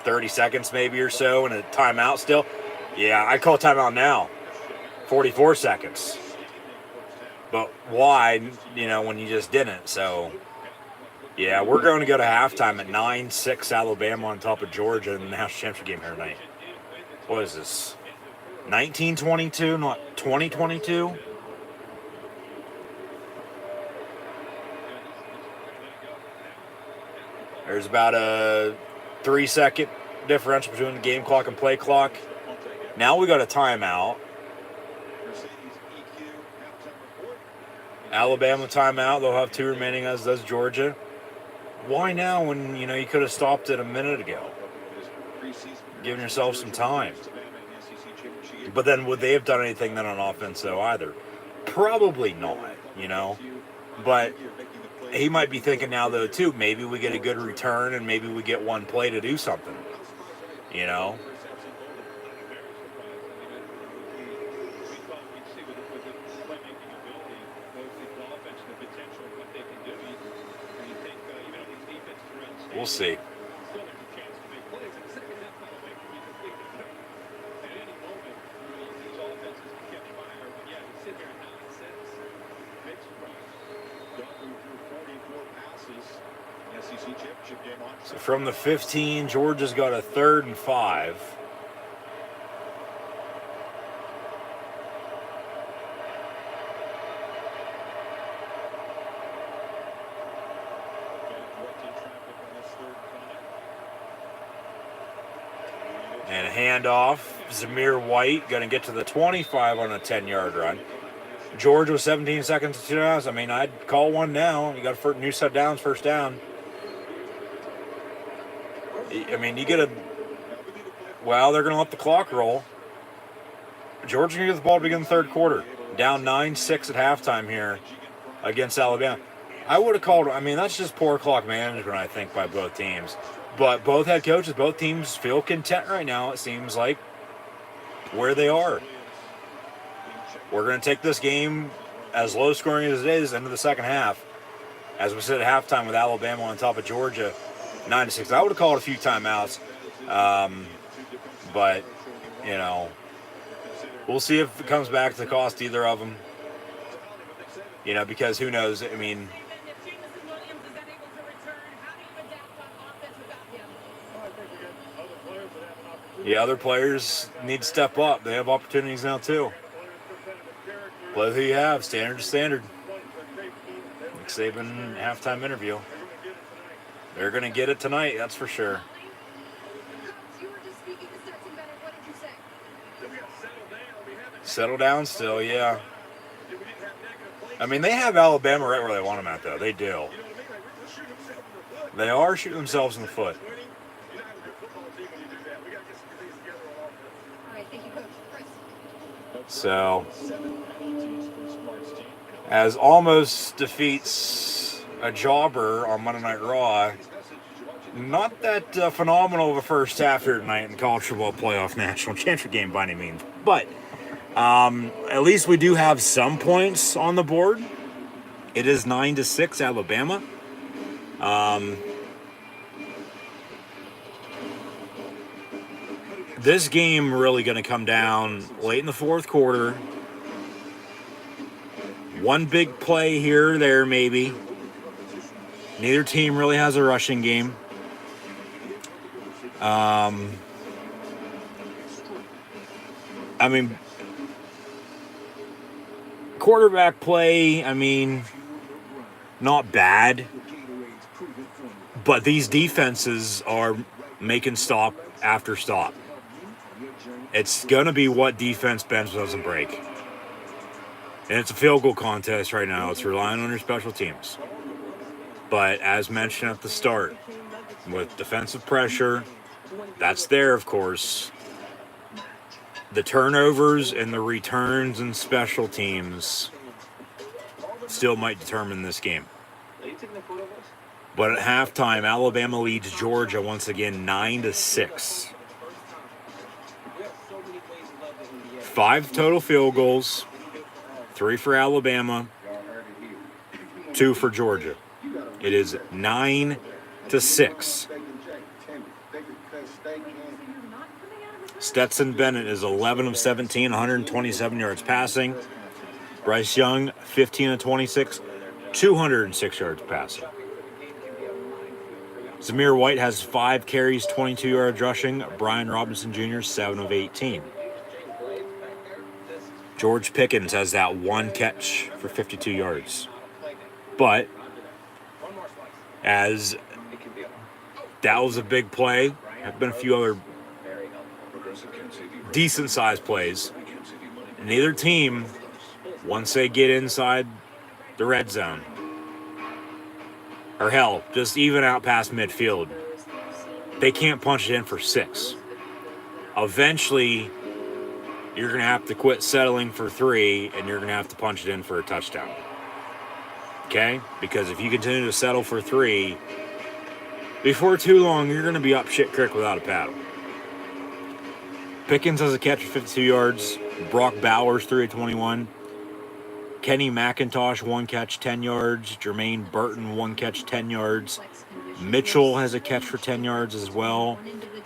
30 seconds maybe or so and a timeout still. Yeah, I call timeout now. 44 seconds. But why, when you just didn't? So, yeah, we're going to go to halftime at 9-6 Alabama on top of Georgia in the national championship game here tonight. What is this? 1922, not 2022? There's about a 3-second differential between the game clock and play clock. Now we got a timeout. Alabama timeout. They'll have 2 remaining, as does Georgia. Why now when, you could have stopped it a minute ago? Giving yourself some time. But then would they have done anything then on offense, though, either? Probably not, But he might be thinking now, though, too, maybe we get a good return and maybe we get one play to do something, We'll see. So from the 15, Georgia's got a 3rd and 5. And a handoff. Zamir White going to get to the 25 on a 10-yard run. Georgia with 17 seconds to 2 downs. I mean, I'd call one now. You got a new set of downs, first down. I mean, you get a... Well, they're going to let the clock roll. Georgia's going to get the ball to begin the third quarter. Down 9-6 at halftime here against Alabama. I would have called... I mean, that's just poor clock management, I think, by both teams. But both head coaches, both teams feel content right now, it seems like, where they are. We're going to take this game as low scoring as it is into the second half. As we said at halftime with Alabama on top of Georgia, 9-6. I would have called a few timeouts. But, we'll see if it comes back to cost either of them. Because who knows? I mean, yeah, other players need to step up. They have opportunities now, too. Play who you have. Standard to standard. Nick Saban halftime interview. They're going to get it tonight, that's for sure. Settle down still, yeah. I mean, they have Alabama right where they want them at, though. They do. They are shooting themselves in the foot. So, as almost defeats a jobber on Monday Night Raw, not that phenomenal of a first half here tonight in college football playoff national championship game by any means. But at least we do have some points on the board. It is 9-6 Alabama. This game really going to come down late in the fourth quarter. One big play here or there, maybe. Neither team really has a rushing game. I mean, quarterback play, not bad. But these defenses are making stop after stop. It's going to be what defense bends doesn't break. And it's a field goal contest right now. It's relying on your special teams. But as mentioned at the start, with defensive pressure, that's there, of course. The turnovers and the returns and special teams still might determine this game. But at halftime, Alabama leads Georgia once again 9-6. 5 total field goals, 3 for Alabama, 2 for Georgia. It is 9-6. Stetson Bennett is 11 of 17, 127 yards passing. Bryce Young, 15 of 26, 206 yards passing. Zamir White has 5 carries, 22 yards rushing. Brian Robinson Jr., 7 of 18. George Pickens has that 1 catch for 52 yards. But as that was a big play, have been a few other decent-sized plays. Neither team, once they get inside the red zone, or hell, just even out past midfield, they can't punch it in for 6. Eventually, you're going to have to quit settling for 3, and you're going to have to punch it in for a touchdown. Okay? Because if you continue to settle for 3, before too long, you're going to be up shit creek without a paddle. Pickens has a catch for 52 yards. Brock Bowers, 3 of 21. Kenny McIntosh, 1 catch, 10 yards. Jermaine Burton, 1 catch, 10 yards. Mitchell has a catch for 10 yards as well.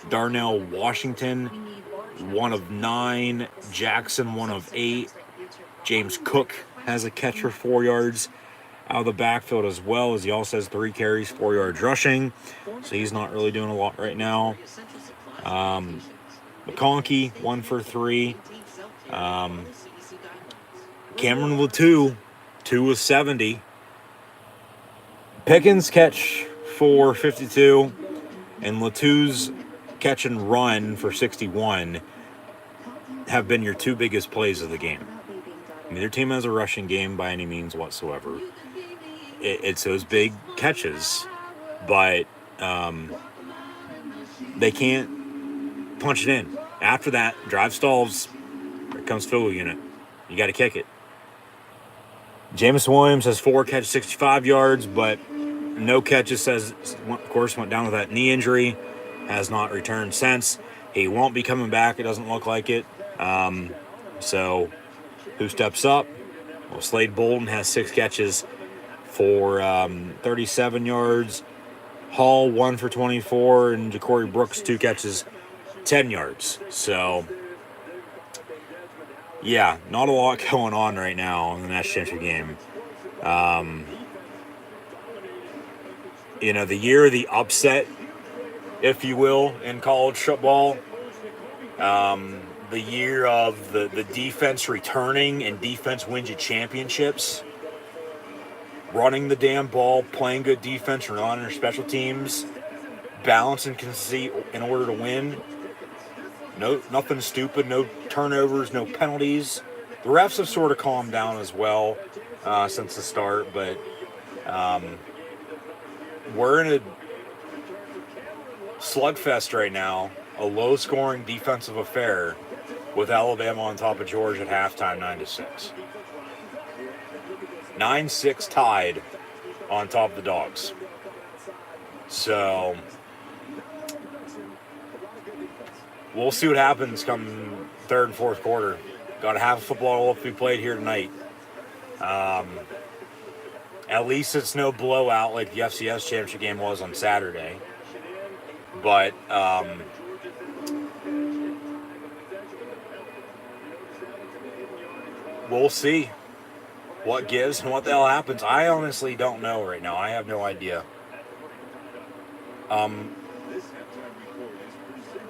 Darnell Washington, 1 of 9. Jackson, 1 of 8. James Cook has a catch for 4 yards out of the backfield as well, as he also has 3 carries, 4 yards rushing. So he's not really doing a lot right now. McConkey, 1 for 3. Cameron Latou, 2 of 70. Pickens' catch for 52, and Latou's catch and run for 61 have been your 2 biggest plays of the game. Neither team has a rushing game by any means whatsoever. It's those big catches, but they can't punch it in. After that, drive stalls, here comes field goal unit. You got to kick it. Jameson Williams has 4 catches, 65 yards, but no catches, says, of course, went down with that knee injury, has not returned since. He won't be coming back, it doesn't look like it. So, who steps up? Well, Slade Bolden has 6 catches for 37 yards. Hall, 1 for 24, and Ja'Cory Brooks, 2 catches, 10 yards. So, yeah, not a lot going on right now in the national championship game. The year of the upset, if you will, in college football. The year of the defense returning, and defense wins you championships. Running the damn ball, playing good defense, relying on your special teams, balance and consistency in order to win. No, nothing stupid, no turnovers, no penalties. The refs have sort of calmed down as well since the start, but we're in a slugfest right now, a low-scoring defensive affair with Alabama on top of Georgia at halftime, 9-6. 9-6 tied on top of the Dogs. So we'll see what happens come third and fourth quarter. Got to have football to be played here tonight. At least it's no blowout like the FCS championship game was on Saturday. But we'll see what gives and what the hell happens. I honestly don't know right now. I have no idea.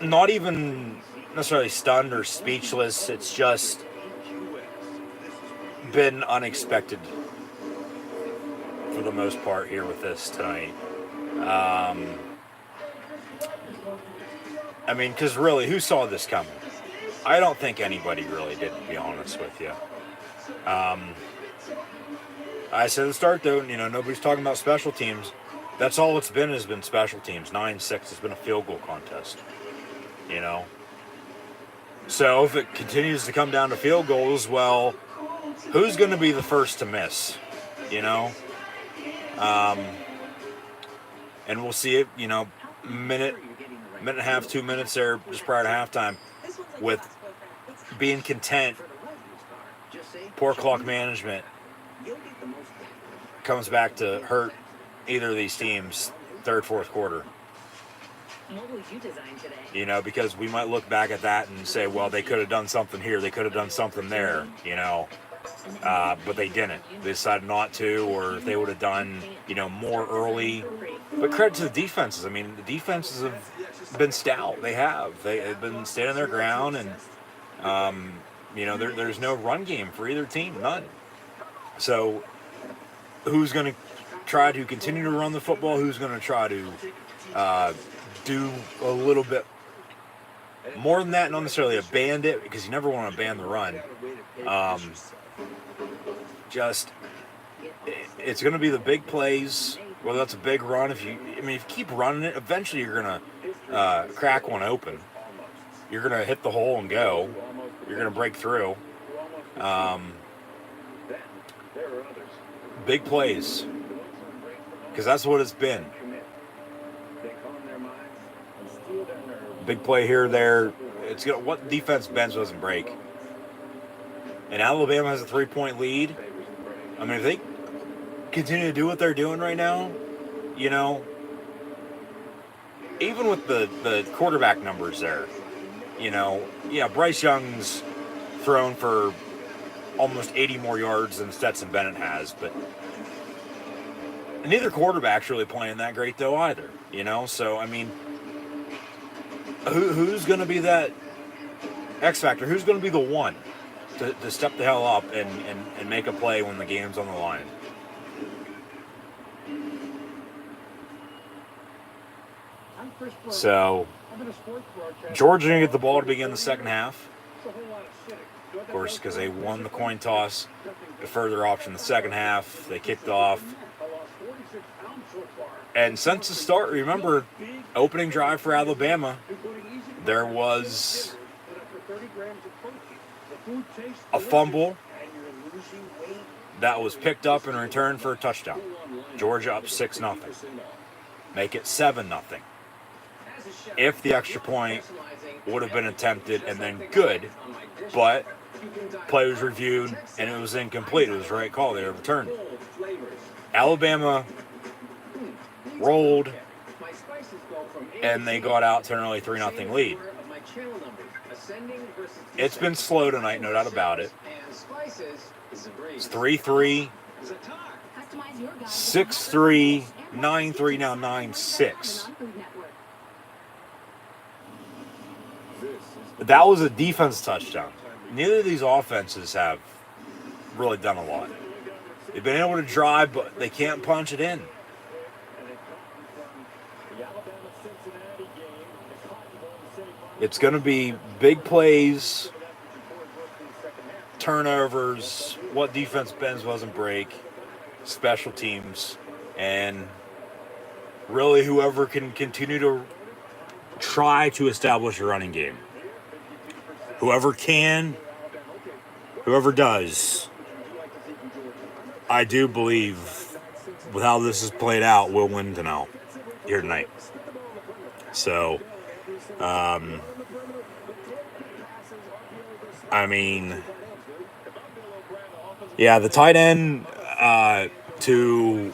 Not even necessarily stunned or speechless. It's just been unexpected for the most part here with this tonight. I mean, because really, who saw this coming? I don't think anybody really did, to be honest with you. I said at the start, though, nobody's talking about special teams. That's all it's been, has been special teams. 9-6 has been a field goal contest. So if it continues to come down to field goals, well, who's going to be the first to miss? And we'll see it, minute and a half, 2 minutes there just prior to halftime with being content. Poor clock management comes back to hurt either of these teams third, fourth quarter. What would you design today? Because we might look back at that and say, well, they could have done something here, they could have done something there, but they didn't. They decided not to, or if they would have done, more early. But credit to the defenses. I mean, the defenses have been stout. They have. They've been standing their ground, and there's no run game for either team, none. So, who's going to try to continue to run the football? Who's going to try to do a little bit more than that? Not necessarily a band it, because you never want to ban the run. It's going to be the big plays. Whether that's a big run, if you keep running it, eventually you're going to crack one open. You're going to hit the hole and go. You're going to break through. Big plays, because that's what it's been. Big play here, there. It's what defense bends doesn't break. And Alabama has a 3-point lead. I mean, if they continue to do what they're doing right now, even with the quarterback numbers there, Bryce Young's thrown for almost 80 more yards than Stetson Bennett has, but neither quarterback's really playing that great though either, So, I mean, who's going to be that X factor? Who's going to be the one to step the hell up and make a play when the game's on the line? So, Georgia going to get the ball to begin the second half. Of course, because they won the coin toss, the further option the second half. They kicked off. And since the start, remember, opening drive for Alabama, there was a fumble that was picked up and returned for a touchdown. Georgia up 6-0. Make it 7-0. If the extra point would have been attempted and then good, but play was reviewed and it was incomplete. It was the right call. They overturned it. Alabama rolled and they got out to an early 3-0 lead. It's been slow tonight, no doubt about it. It's 3-3, 6-3, 9-3, now 9-6. That was a defense touchdown. Neither of these offenses have really done a lot. They've been able to drive, but they can't punch it in. It's going to be big plays, turnovers, what defense bends doesn't break, special teams, and really whoever can continue to try to establish a running game. Whoever can, whoever does, I do believe with how this is played out, will win tonight, here tonight. So, the tight end to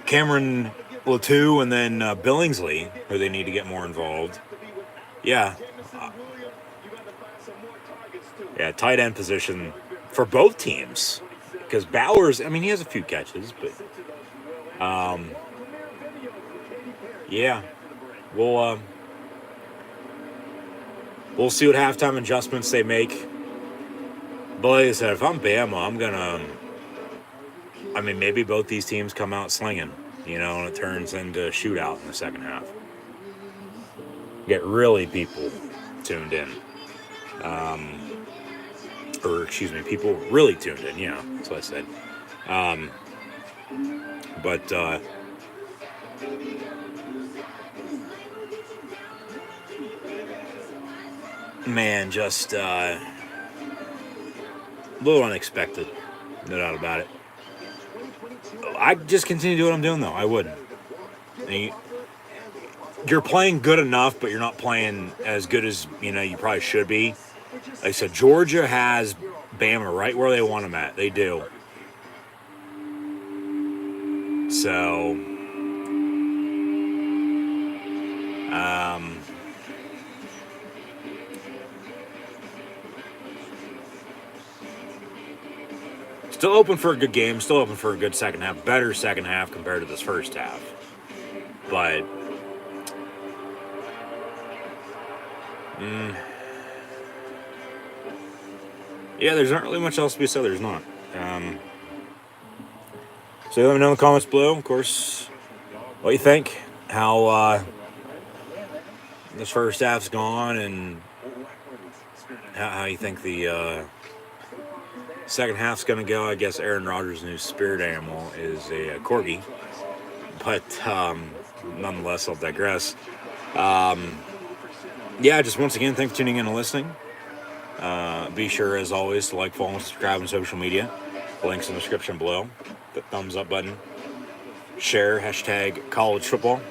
Cameron Latou and then Billingsley, who they need to get more involved. Yeah, tight end position for both teams. Because Bowers, he has a few catches, but we'll see what halftime adjustments they make. But like I said, if I'm Bama, I'm gonna. Maybe both these teams come out slinging, and it turns into a shootout in the second half. Get really people tuned in. People really tuned in. Yeah, that's what I said. Just a little unexpected, no doubt about it. I'd just continue to do what I'm doing, though. I would. You're playing good enough, but you're not playing as good as, you probably should be. Like I said, Georgia has Bama right where they want them at. They do. So, Still open for a good game. Still open for a good second half. Better second half compared to this first half. But yeah, there's not really much else to be said. There's not. So let me know in the comments below, of course, what you think, how this first half's gone, and how you think the second half's going to go. I guess Aaron Rodgers' new spirit animal is a corgi, but nonetheless, I'll digress. Yeah, just once again, thanks for tuning in and listening. Be sure, as always, to like, follow, and subscribe on social media. Links in the description below. The thumbs up button. Share, hashtag college football.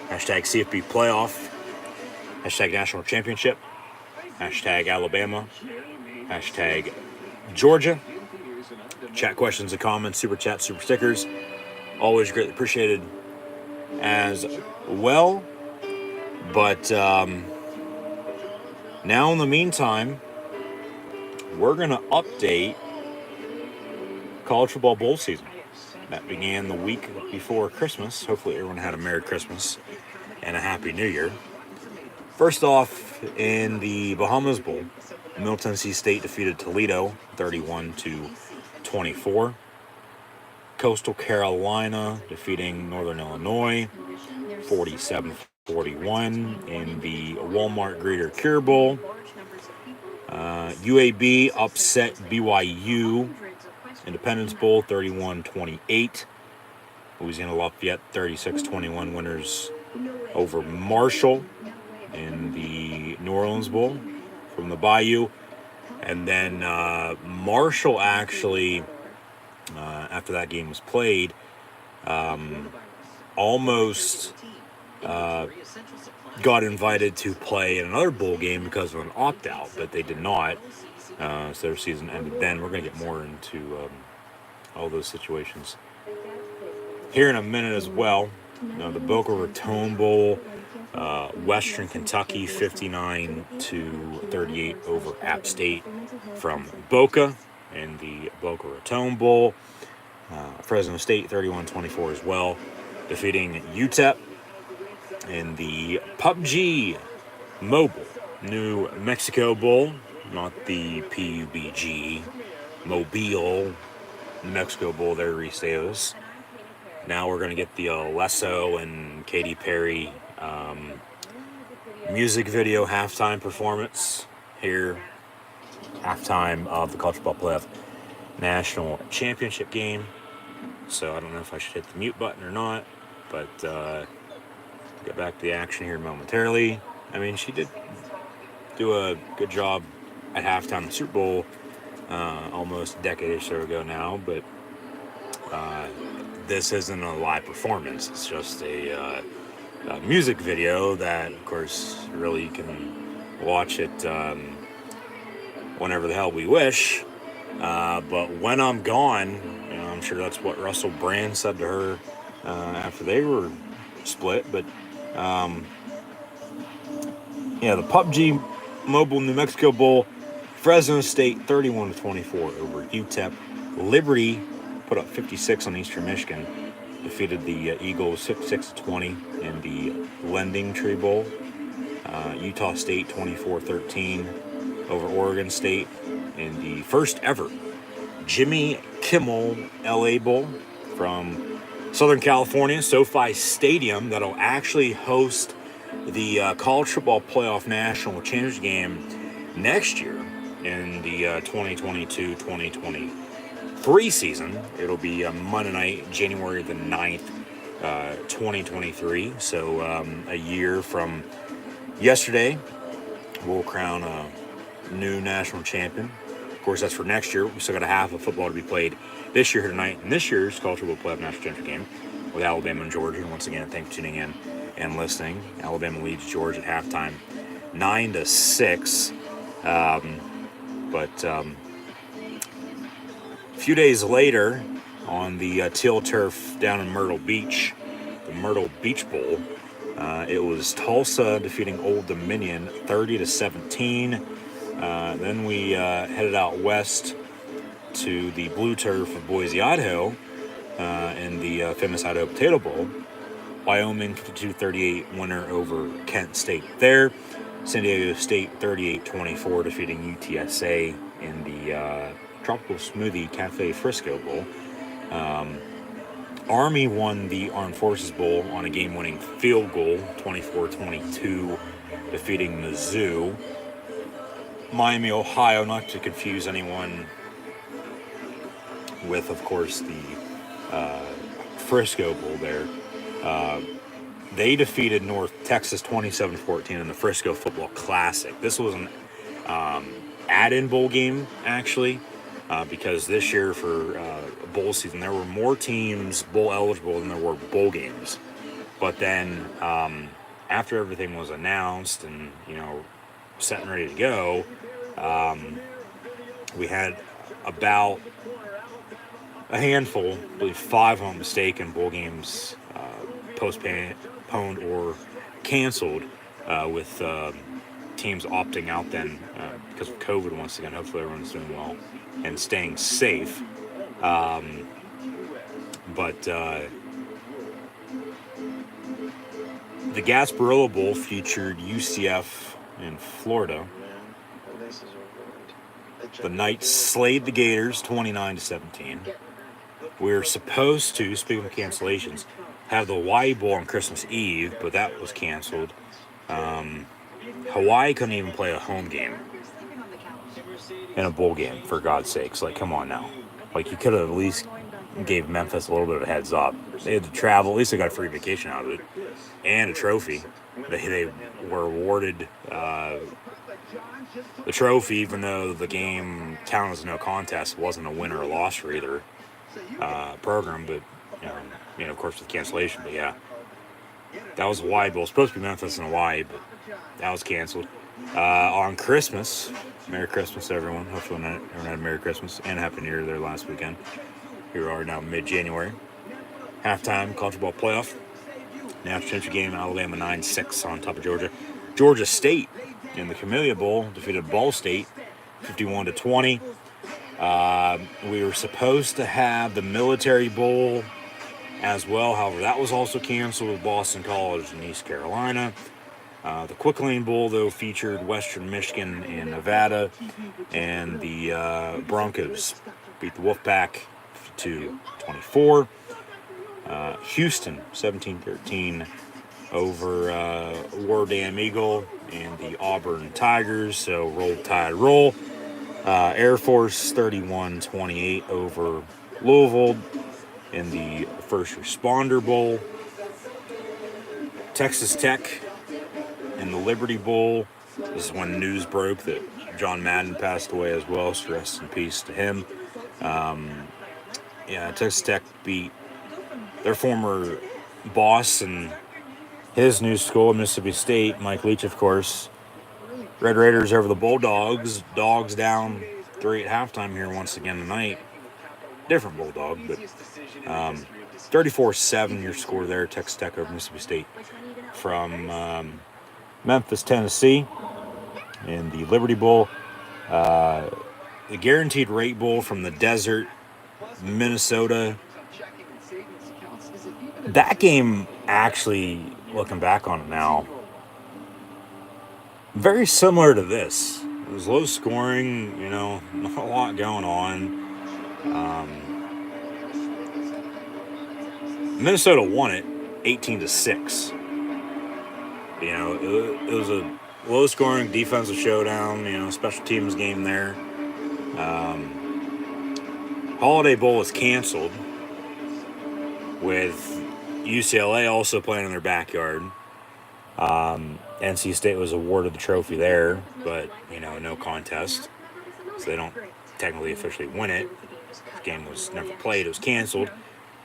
Hashtag CFB playoff. Hashtag national championship. Hashtag Alabama. Hashtag Georgia. Chat questions and comments, super chat, super stickers. Always greatly appreciated as well. But now in the meantime, we're going to update college football bowl season. That began the week before Christmas. Hopefully everyone had a Merry Christmas and a Happy New Year. First off, in the Bahamas Bowl, Middle Tennessee State defeated Toledo 31-24. Coastal Carolina defeating Northern Illinois 47-41 in the Walmart Greeter Cure Bowl. UAB upset BYU Independence Bowl 31-28. Louisiana Lafayette 36-21 winners over Marshall in the New Orleans Bowl from the Bayou. And then Marshall actually, after that game was played, almost got invited to play in another bowl game because of an opt-out, but they did not. So their season ended then. We're going to get more into all those situations here in a minute as well. The Boca Raton Bowl, Western Kentucky 59-38 over App State from Boca in the Boca Raton Bowl. Fresno State 31-24 as well, defeating UTEP in the PUBG Mobile New Mexico Bowl, not the PUBG Mobile New Mexico Bowl there, Reese Davis. Now we're going to get the Lesso and Katy Perry music video halftime performance here. Halftime of the College Football Playoff National Championship game. So I don't know if I should hit the mute button or not, but get back to the action here momentarily. I mean, she did do a good job at halftime of the Super Bowl almost a decade or so ago now, but this isn't a live performance. It's just a music video that, of course, really you can watch it whenever the hell we wish. But when I'm gone, I'm sure that's what Russell Brand said to her after they were split. But the PUBG Mobile New Mexico Bowl, Fresno State 31-24 over UTEP. Liberty put up 56 on Eastern Michigan, defeated the Eagles 6-20 in the Lending Tree Bowl. Utah State 24-13 over Oregon State in the first ever Jimmy Kimmel LA Bowl from Southern California, SoFi Stadium, that'll actually host the College Football Playoff National Championship game next year in the 2022-2023 season. It'll be Monday night, January the 9th, 2023. So a year from yesterday, we'll crown a new national champion. Of course, that's for next year. We still got a half of football to be played this year tonight in this year's College Football Playoff National Championship game with Alabama and Georgia. And once again, thanks for tuning in and listening. Alabama leads Georgia at halftime 9-6. But a few days later, on the teal turf down in Myrtle Beach, the Myrtle Beach Bowl, it was Tulsa defeating Old Dominion 30-17. Then we headed out west to the blue turf of Boise, Idaho, in the famous Idaho Potato Bowl. Wyoming 52-38 winner over Kent State there. San Diego State 38-24 defeating UTSA in the Tropical Smoothie Cafe Frisco Bowl. Army won the Armed Forces Bowl on a game-winning field goal, 24-22, defeating Mizzou. Miami, Ohio, not to confuse anyone with, of course, the Frisco Bowl there. They defeated North Texas 27-14 in the Frisco Football Classic. This was an add-in bowl game, actually, because this year for bowl season, there were more teams bowl eligible than there were bowl games. But then after everything was announced and, set and ready to go, we had about a handful, I believe 5 if I'm mistaken, bowl games postponed or canceled with teams opting out then because of COVID once again. Hopefully everyone's doing well and staying safe. But the Gasparilla Bowl featured UCF in Florida. The Knights slayed the Gators 29-17. We were supposed to, speaking of cancellations, have the Hawaii Bowl on Christmas Eve, but that was canceled. Hawaii couldn't even play a home game in a bowl game, for God's sakes. Like, come on now. Like, you could have at least gave Memphis a little bit of a heads up. They had to travel. At least they got a free vacation out of it. And a trophy. They were awarded the trophy, even though the game counted as no contest. It wasn't a win or a loss for either program, but, of course, with cancellation. But, yeah, that was Hawaii Bowl. It was supposed to be Memphis and Hawaii, but that was canceled. On Christmas, Merry Christmas, everyone. Hopefully everyone had a Merry Christmas and a Happy New Year there last weekend. Here we are now mid-January. Halftime, college football playoff. National championship game, Alabama 9-6 on top of Georgia. Georgia State in the Camellia Bowl defeated Ball State 51-20. We were supposed to have the Military Bowl as well. However, that was also canceled with Boston College in East Carolina. The Quick Lane Bowl, though, featured Western Michigan and Nevada, and the Broncos beat the Wolfpack 52-24. Houston 17-13 over War Damn Eagle and the Auburn Tigers, so roll tide roll. Air Force 31-28 over Louisville in the First Responder Bowl. Texas Tech in the Liberty Bowl. This is when news broke that John Madden passed away as well, so rest in peace to him. Texas Tech beat their former boss and his new school, Mississippi State, Mike Leach, of course. Red Raiders over the Bulldogs. Dogs down 3 at halftime here once again tonight. Different Bulldog, but 34-7 your score there, Texas Tech over Mississippi State. From Memphis, Tennessee in the Liberty Bowl. The Guaranteed Rate Bowl from the desert, Minnesota. That game, actually, looking back on it now, very similar to this. It was low scoring, not a lot going on. Minnesota won it 18-6. It was a low scoring defensive showdown, special teams game there. Holiday Bowl was canceled with UCLA also playing in their backyard. NC State was awarded the trophy there, but, no contest. So they don't technically officially win it. The game was never played. It was canceled.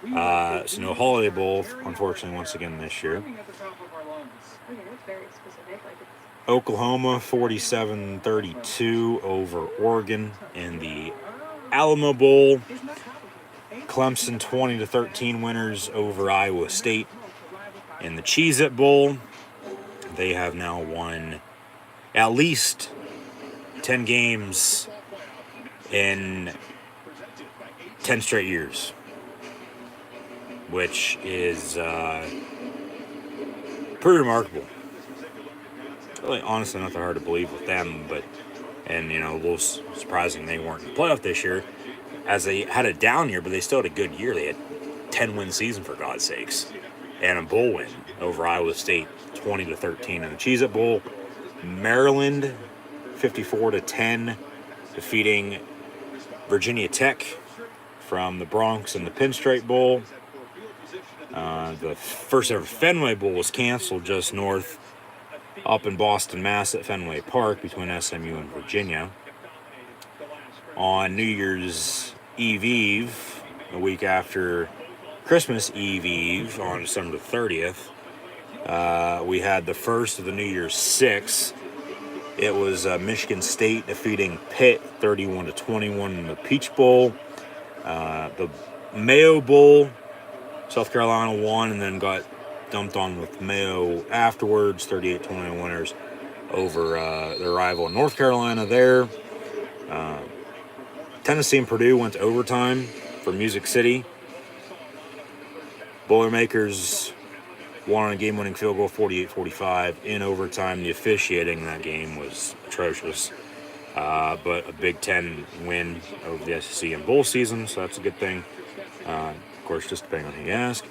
So no Holiday Bowl, unfortunately, once again this year. Oklahoma 47-32 over Oregon in the Alamo Bowl. Clemson 20-13 winners over Iowa State in the Cheez-It Bowl. They have now won at least 10 games in 10 straight years, which is pretty remarkable. Really, honestly, not that hard to believe with them, and a little surprising they weren't in the playoff this year, as they had a down year, but they still had a good year. They had 10-win season, for God's sakes, and a bowl win over Iowa State, 20-13 in the Cheez-It Bowl. Maryland, 54-10, defeating Virginia Tech from the Bronx in the Pinstripe Bowl. The first ever Fenway Bowl was canceled just north up in Boston, Mass. At Fenway Park between SMU and Virginia. On New Year's Eve, a week after Christmas Eve, on December 30th, we had the first of the New Year's Six. It was Michigan State defeating Pitt 31-21 in the Peach Bowl. The Mayo Bowl, South Carolina won and then got dumped on with Mayo afterwards, 38-21 winners over their rival in North Carolina there. Tennessee and Purdue went to overtime for Music City. Boilermakers won on a game-winning field goal, 48-45 in overtime. The officiating in that game was atrocious, but a Big Ten win over the SEC in bowl season, so that's a good thing. Of course, just depending on who you ask.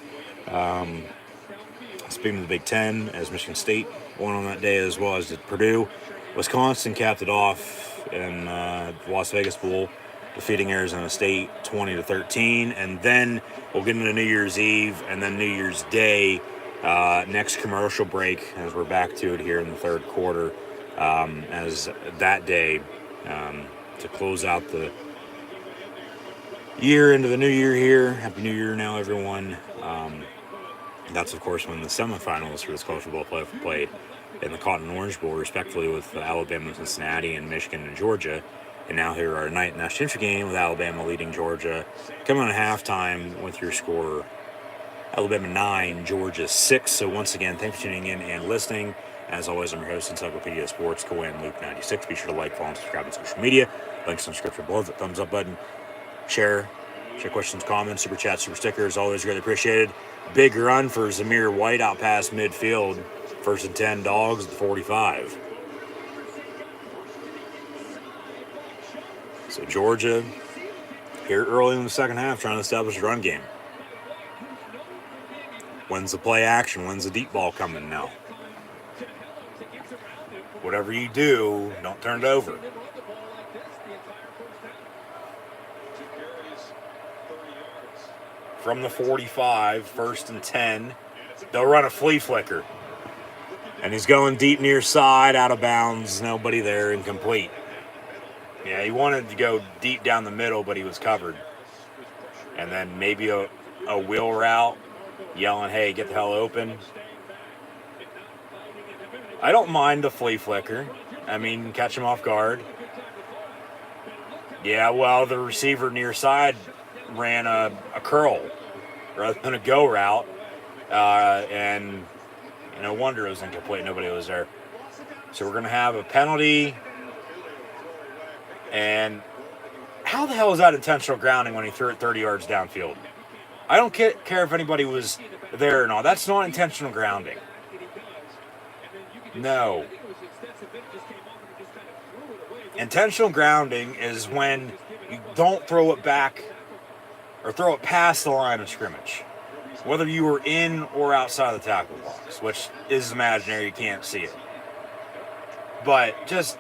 Speaking of the Big Ten, as Michigan State won on that day as well as did Purdue, Wisconsin capped it off in the Las Vegas Bowl, defeating Arizona State 20-13, and then we'll get into New Year's Eve and then New Year's Day. Next commercial break, as we're back to it here in the third quarter, as that day to close out the year into the new year here. Happy New Year now, everyone. That's, of course, when the semifinals for this college football playoff were played in the Cotton and Orange Bowl, respectively, with Alabama, Cincinnati, and Michigan and Georgia. And now here are night national championship game with Alabama leading Georgia. Coming on at halftime with your score, Alabama 9, Georgia 6. So once again, thanks for tuning in and listening. As always, I'm your host, Encyclopedia Sports, Cohen Luke 96. Be sure to like, follow, and subscribe on social media. Links in the description below. The thumbs up button. Share questions, comments, super chats, super stickers. Always greatly appreciated. Big run for Zamir White out past midfield. First and 10, Dogs at the 45. So Georgia here early in the second half trying to establish a run game. When's the play action? When's the deep ball coming now? Whatever you do, don't turn it over. From the 45, first and 10. They'll run a flea flicker. And he's going deep near side, out of bounds. Nobody there, incomplete. Yeah, he wanted to go deep down the middle, but he was covered. And then maybe a wheel route, yelling, hey, get the hell open. I don't mind the flea flicker. I mean, catch him off guard. Yeah, well, the receiver near side ran a curl rather than a go route. And no wonder it was incomplete. Nobody was there. So we're going to have a penalty. And how the hell is that intentional grounding when he threw it 30 yards downfield? I don't care if anybody was there or not. That's not intentional grounding. No. Intentional grounding is when you don't throw it back or throw it past the line of scrimmage, whether you were in or outside the tackle box, which is imaginary, you can't see it. But just,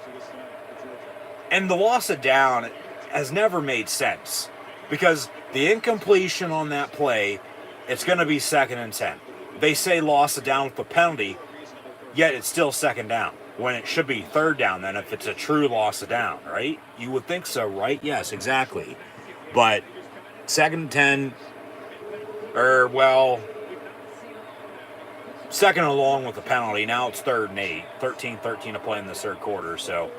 and the loss of down has never made sense, because the incompletion on that play, it's going to be 2nd and 10. They say loss of down with the penalty, yet it's still 2nd down, when it should be 3rd down then if it's a true loss of down, right? You would think so, right? Yes, exactly. But 2nd and 10, or, well, 2nd along with the penalty. Now it's 3rd and 8. 13-13 to play in the third quarter. So,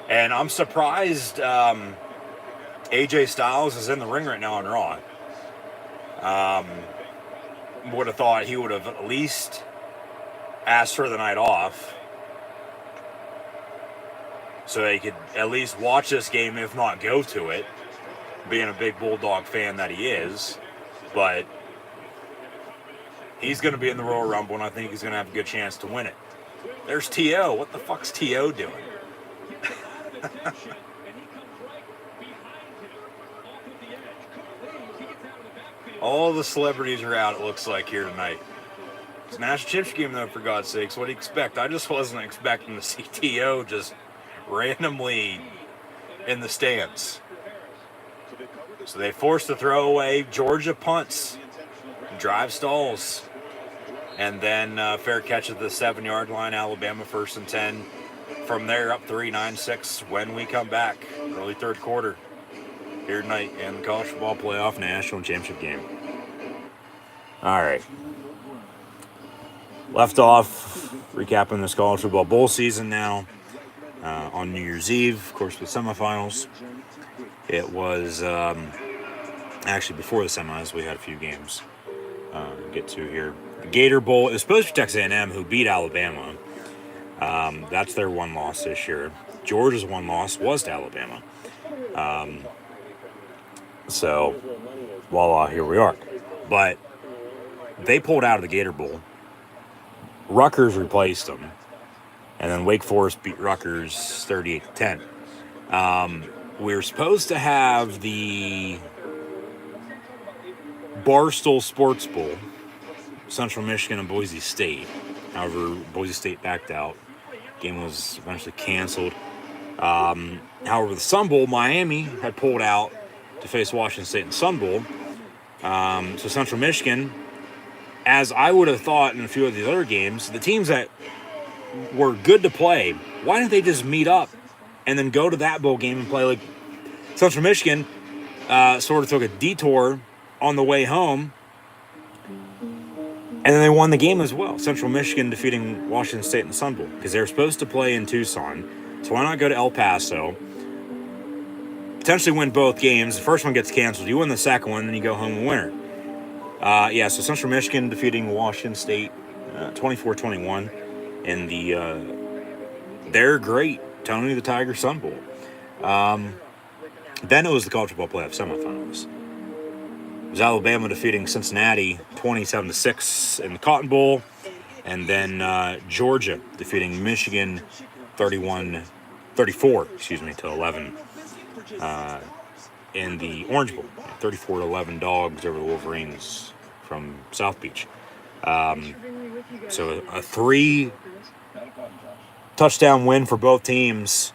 and I'm surprised AJ Styles is in the ring right now on Raw. Would have thought he would have at least asked for the night off so they could at least watch this game, if not go to it. being a big Bulldog fan that he is, but he's going to be in the Royal Rumble, and I think he's going to have a good chance to win it. There's T.O. What the fuck's T.O. doing? All the celebrities are out, it looks like, here tonight. It's a national championship game, though, for God's sakes. What do you expect? I just wasn't expecting to see T.O. just randomly in the stands. So they forced the throwaway. Georgia punts. Drive stalls. And then fair catch at the 7-yard line. Alabama 1st and 10. From there, up 3, 9-6 when we come back. Early third quarter here tonight in the College Football Playoff National Championship game. All right. Left off, recapping this College Football Bowl season now on New Year's Eve, of course, with semifinals. It was actually before the semis, we had a few games to get to here. The Gator Bowl, it was supposed to be Texas A&M, who beat Alabama. That's their one loss this year. Georgia's one loss was to Alabama. So, voila, here we are. But they pulled out of the Gator Bowl. Rutgers replaced them. And then Wake Forest beat Rutgers 38-10. We were supposed to have the Barstool Sports Bowl, Central Michigan and Boise State. However, Boise State backed out. Game was eventually canceled. However, the Sun Bowl, Miami had pulled out to face Washington State in the Sun Bowl. So Central Michigan, as I would have thought in a few of these other games, the teams that were good to play, why didn't they just meet up and then go to that bowl game and play? Like Central Michigan sort of took a detour on the way home, and then they won the game as well. Central Michigan defeating Washington State in the Sun Bowl because they were supposed to play in Tucson. So why not go to El Paso, potentially win both games? The first one gets canceled. You win the second one, then you go home a winner. So Central Michigan defeating Washington State 24-21 in the they're great Tony the Tiger Sun Bowl. Then it was the College Football Playoff semifinals. It was Alabama defeating Cincinnati 27-6 in the Cotton Bowl, and then Georgia defeating Michigan 34 to 11 in the Orange Bowl. 34-11 dogs over the Wolverines from South Beach. So a 3 touchdown win for both teams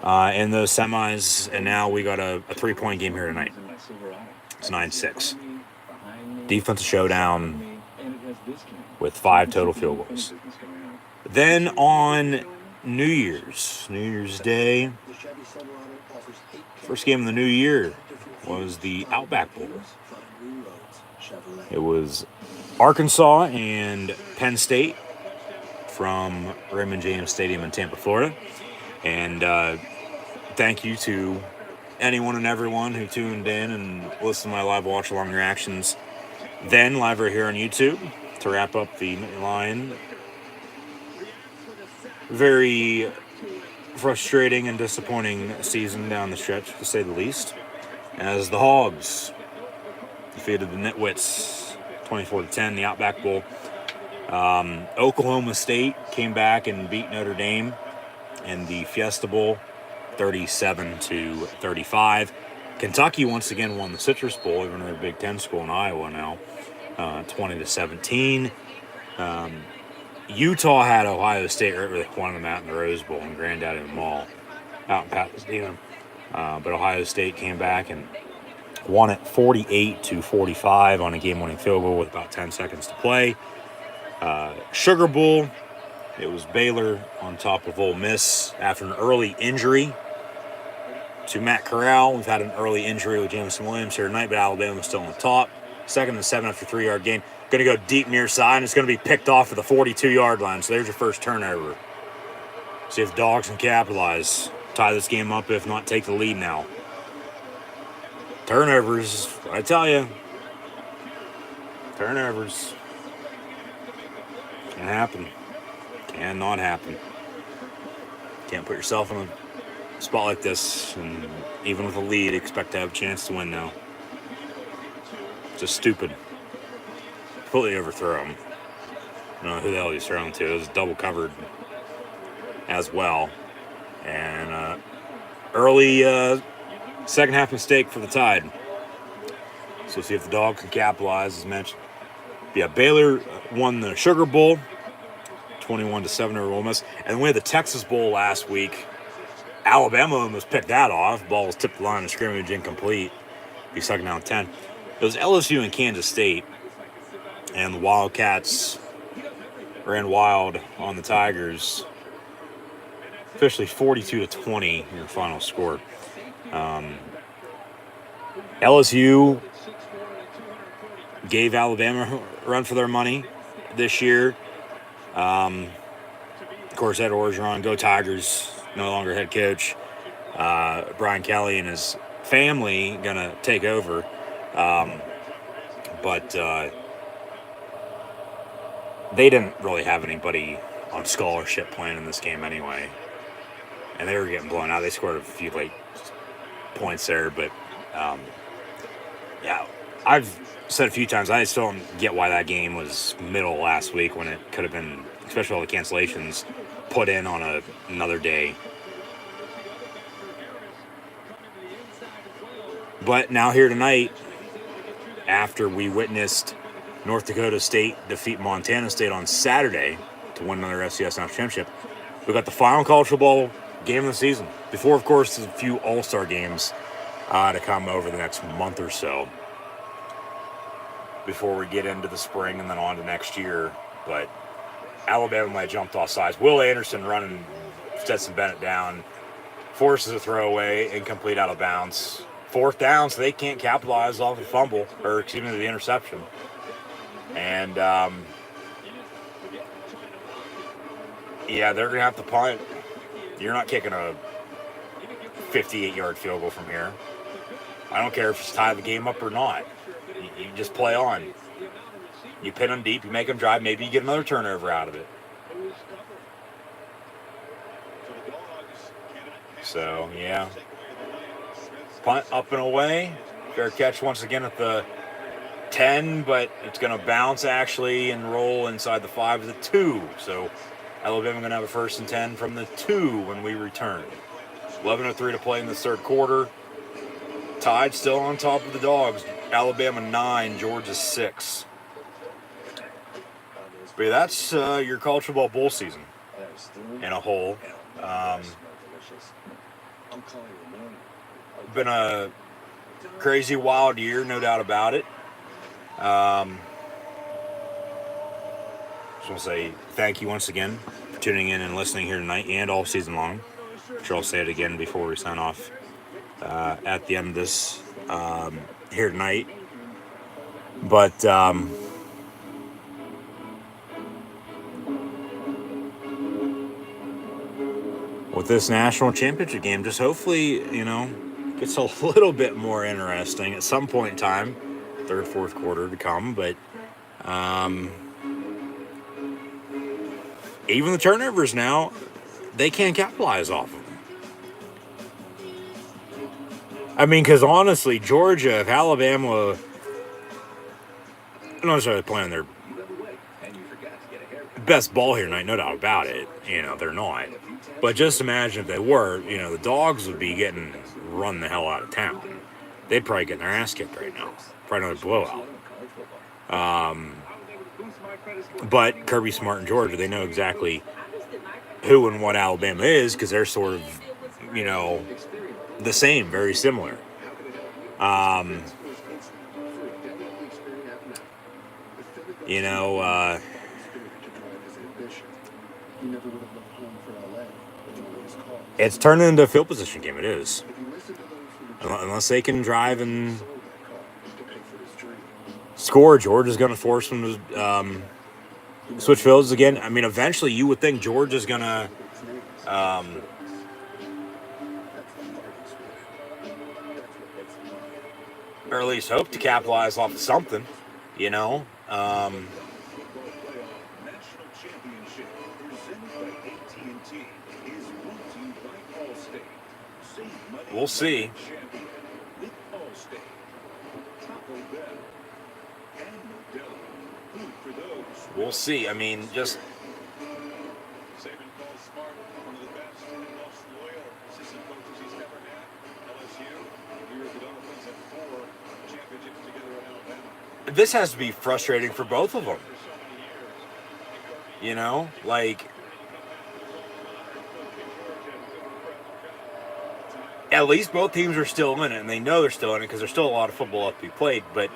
in those semis, and now we got a 3-point game here tonight. It's 9-6. Defensive showdown with 5 total field goals. Then on New Year's Day, first game of the new year was the Outback Bowl. It was Arkansas and Penn State from Raymond James Stadium in Tampa, Florida. And thank you to anyone and everyone who tuned in and listened to my live watch-along reactions then live right here on YouTube to wrap up the line. Very frustrating and disappointing season down the stretch, to say the least, as the Hogs defeated the Nitwits 24-10, the Outback Bowl. Oklahoma State came back and beat Notre Dame in the Fiesta Bowl 37-35. Kentucky once again won the Citrus Bowl, even another Big Ten school in Iowa now, 20-17. Utah had Ohio State right where they won them out in the Rose Bowl in Granddaddy Mall out in Pasadena. But Ohio State came back and won it 48-45 on a game-winning field goal with about 10 seconds to play. Sugar Bowl, it was Baylor on top of Ole Miss after an early injury to Matt Corral. We've had an early injury with Jameson Williams here tonight, but Alabama's still on the top. 2nd and 7 after 3-yard gain. Going to go deep near side, and it's going to be picked off at the 42-yard line. So there's your first turnover. See if Dogs can capitalize. Tie this game up, if not, take the lead now. Turnovers, I tell you. Turnovers. Can't happen. Cannot happen. Can't put yourself in a spot like this, and even with a lead, expect to have a chance to win now. Just stupid. Completely overthrow him. I don't know who the hell he's throwing to. It was double covered as well. And early second half mistake for the Tide. So see if the Dogs can capitalize, as mentioned. Yeah, Baylor won the Sugar Bowl, 21-7 over Ole Miss. And we had the Texas Bowl last week. Alabama almost picked that off. Ball was tipped the line of scrimmage, incomplete. He second down 10. It was LSU and Kansas State. And the Wildcats ran wild on the Tigers. Officially 42-20 in the final score. LSU gave Alabama a run for their money this year. Of course, Ed Orgeron, go Tigers, no longer head coach. Brian Kelly and his family going to take over. But they didn't really have anybody on scholarship playing in this game anyway. And they were getting blown out. They scored a few late points there. But, yeah, I've said a few times, I still don't get why that game was middle last week when it could have been, especially all the cancellations, put in on another day. But now here tonight, after we witnessed North Dakota State defeat Montana State on Saturday to win another FCS National Championship, we got the final college football game of the season. Before, of course, there's a few all-star games to come over the next month or so before we get into the spring and then on to next year. But Alabama might have jumped off sides. Will Anderson running Stetson Bennett down, forces a throwaway, incomplete, out of bounds. Fourth down, so they can't capitalize off the fumble, or excuse me, the interception. And, yeah, they're going to have to punt. You're not kicking a 58-yard field goal from here. I don't care if it's tie the game up or not. You just play on. You pin them deep, you make them drive, maybe you get another turnover out of it. So, yeah. Punt up and away. Fair catch once again at the 10, but it's going to bounce actually and roll inside the 5 of the 2. So Alabama going to have a 1st and 10 from the 2 when we return. 11:03 to play in the third quarter. Tide still on top of the Dogs. Alabama 9, Georgia 6. But yeah, that's your college football bowl season in a whole. Been a crazy, wild year, no doubt about it. Just want to say thank you once again for tuning in and listening here tonight and all season long. I'm sure I'll say it again before we sign off at the end of this here tonight. But with this national championship game, just hopefully, gets a little bit more interesting at some point in time, third, fourth quarter to come. But even the turnovers now, they can't capitalize off of them. I mean, because honestly, Georgia, if Alabama, not necessarily playing their best ball here tonight, no doubt about it. They're not. But just imagine if they were, the Dogs would be getting run the hell out of town. They'd probably get their ass kicked right now. Probably another blowout. But Kirby Smart and Georgia, they know exactly who and what Alabama is because they're sort of, the same, very similar. It's turned into a field position game. It is. Unless they can drive and score, Georgia's going to force them to switch fields again. I mean, eventually you would think Georgia's going to or at least hope to capitalize off of something, National Championship presented by AT&T is brought to you by Allstate. we'll see. With Allstate, Taco Bell, and Modelo. Food for those. We'll see. I mean, just Saban calls Smart one of the best and most loyal assistant coaches he's ever had. LSU, here at the Dolphins, have 4 championships together in Alabama. this has to be frustrating for both of them. For so many years. You know, like, at least both teams are still in it, and they know they're still in it because there's still a lot of football left to be played. But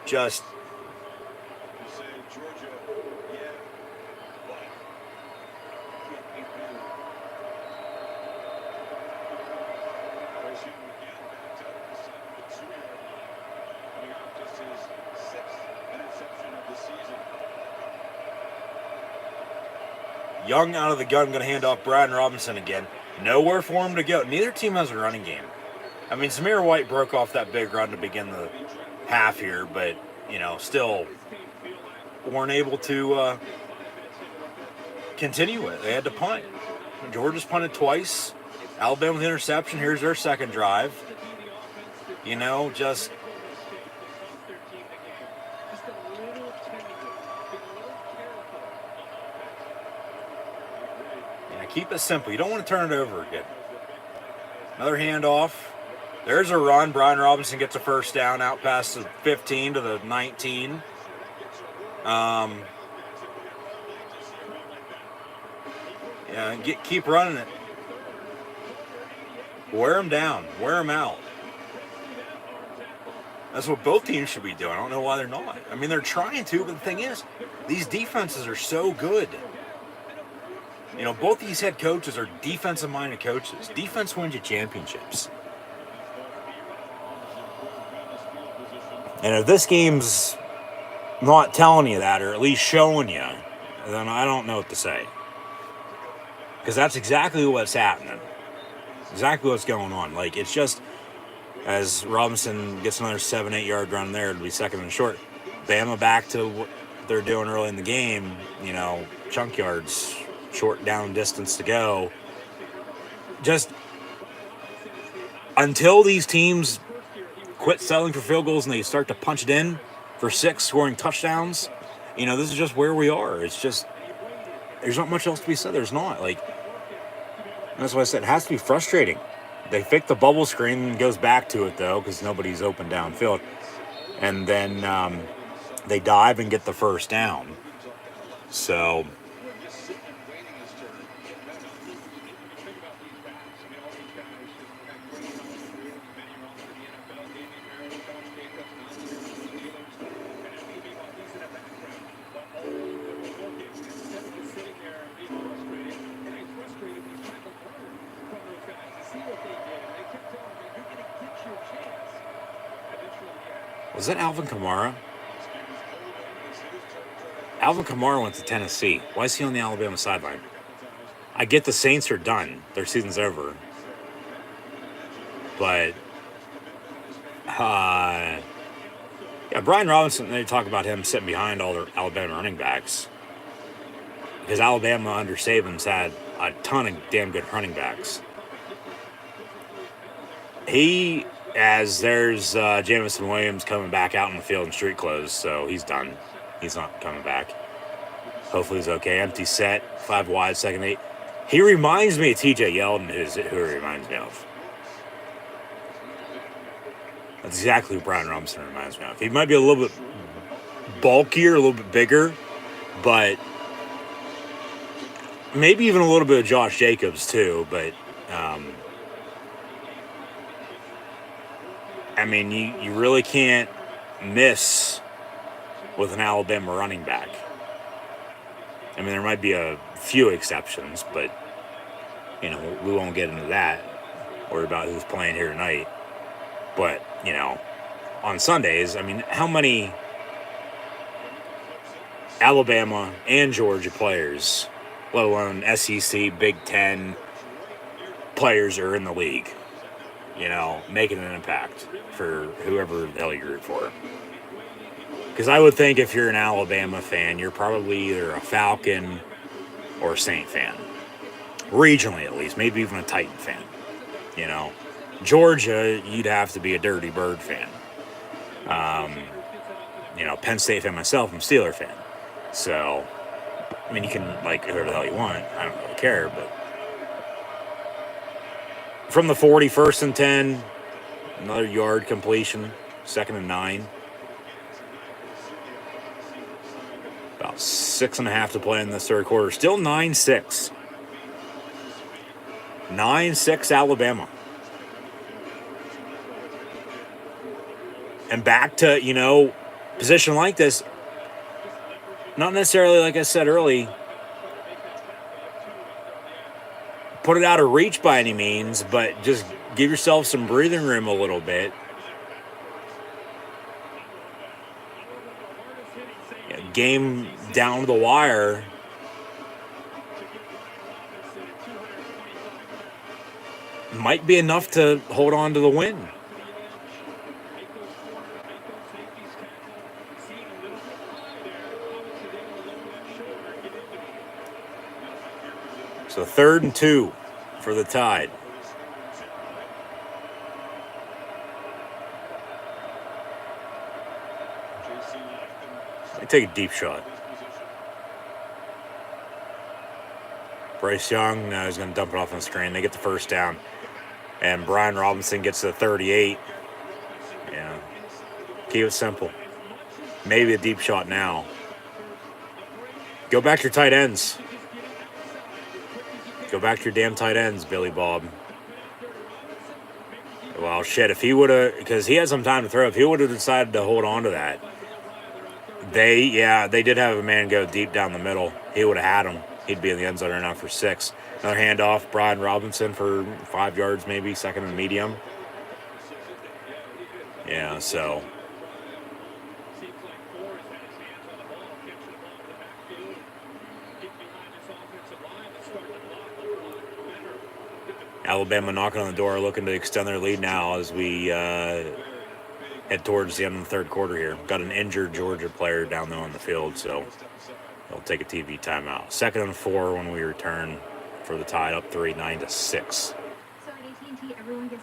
just You say Georgia, yeah, but can't beat them. LSU again backed up inside the 2-yard line, coming off just his 6th interception of the season. Young out of the gun, going to hand off Brian Robinson again. Nowhere for him to go. Neither team has a running game. I mean, Samir White broke off that big run to begin the half here, but, you know, still weren't able to continue it. They had to punt. Georgia's punted twice. Alabama with interception. Here's their second drive. You know, just keep it simple. You don't want to turn it over again. Another handoff. There's a run. Brian Robinson gets a first down out past the 15 to the 19. Keep running it. Wear them down. Wear them out. That's what both teams should be doing. I don't know why they're not. I mean, they're trying to, but the thing is, these defenses are so good. You know, both these head coaches are defensive-minded coaches. Defense wins you championships. And if this game's not telling you that, or at least showing you, then I don't know what to say. Because that's exactly what's happening. Exactly what's going on. Like, it's just, as Robinson gets another 7-8 yard run there, it'll be second and short. Bama back to what they're doing early in the game, you know, chunk yards. Short down distance to go. Just until these teams quit settling for field goals and they start to punch it in for 6, scoring touchdowns, you know, this is just where we are. It's just, there's not much else to be said. There's not. Like, that's why I said it has to be frustrating. They fake the bubble screen and goes back to it, though, because nobody's open downfield. And then they dive and get the first down. So was that Alvin Kamara? Alvin Kamara went to Tennessee. Why is he on the Alabama sideline? I get the Saints are done. Their season's over. But, yeah, Brian Robinson, they talk about him sitting behind all their Alabama running backs. Because Alabama under Saban's had a ton of damn good running backs. As there's Jamison Williams coming back out in the field in street clothes, so he's done. He's not coming back. Hopefully he's okay. Empty set, 5 wide, second 8. He reminds me of TJ Yeldon, who he reminds me of. That's exactly who Brian Robinson reminds me of. He might be a little bit bulkier, a little bit bigger, but maybe even a little bit of Josh Jacobs too, but I mean, you really can't miss with an Alabama running back. I mean, there might be a few exceptions, but, you know, we won't get into that. Worry about who's playing here tonight. But, you know, on Sundays, I mean, how many Alabama and Georgia players, let alone SEC, Big Ten players are in the league? You know, making an impact for whoever the hell you root for. Because I would think if you're an Alabama fan, you're probably either a Falcon or a Saint fan. Regionally, at least. Maybe even a Titan fan. You know? Georgia, you'd have to be a Dirty Bird fan. Penn State fan myself, I'm a Steeler fan. So, I mean, you can like whoever the hell you want. I don't really care, but from the 40, 1st and 10, another yard completion, 2nd and 9. About 6.5 to play in this third quarter. Still 9-6. 9-6 Alabama. And back to, position like this, not necessarily, like I said early, put it out of reach by any means, but just give yourself some breathing room a little bit. Game down to the wire. Might be enough to hold on to the win. So 3rd and 2 for the Tide. They take a deep shot. Bryce Young is going to dump it off on the screen. They get the first down. And Brian Robinson gets to the 38. Yeah. Keep it simple. Maybe a deep shot now. Go back to your tight ends. Go back to your damn tight ends, Billy Bob. Well, shit, if he would have, because he had some time to throw, if he would have decided to hold on to that, they did have a man go deep down the middle. He would have had him. He'd be in the end zone right now for 6. Another handoff, Brian Robinson for 5 yards maybe, 2nd and medium. Yeah, so. Alabama knocking on the door, looking to extend their lead now as we head towards the end of the third quarter here. Got an injured Georgia player down there on the field, so they'll take a TV timeout. 2nd and 4 when we return for the Tide, up 3, 9-6.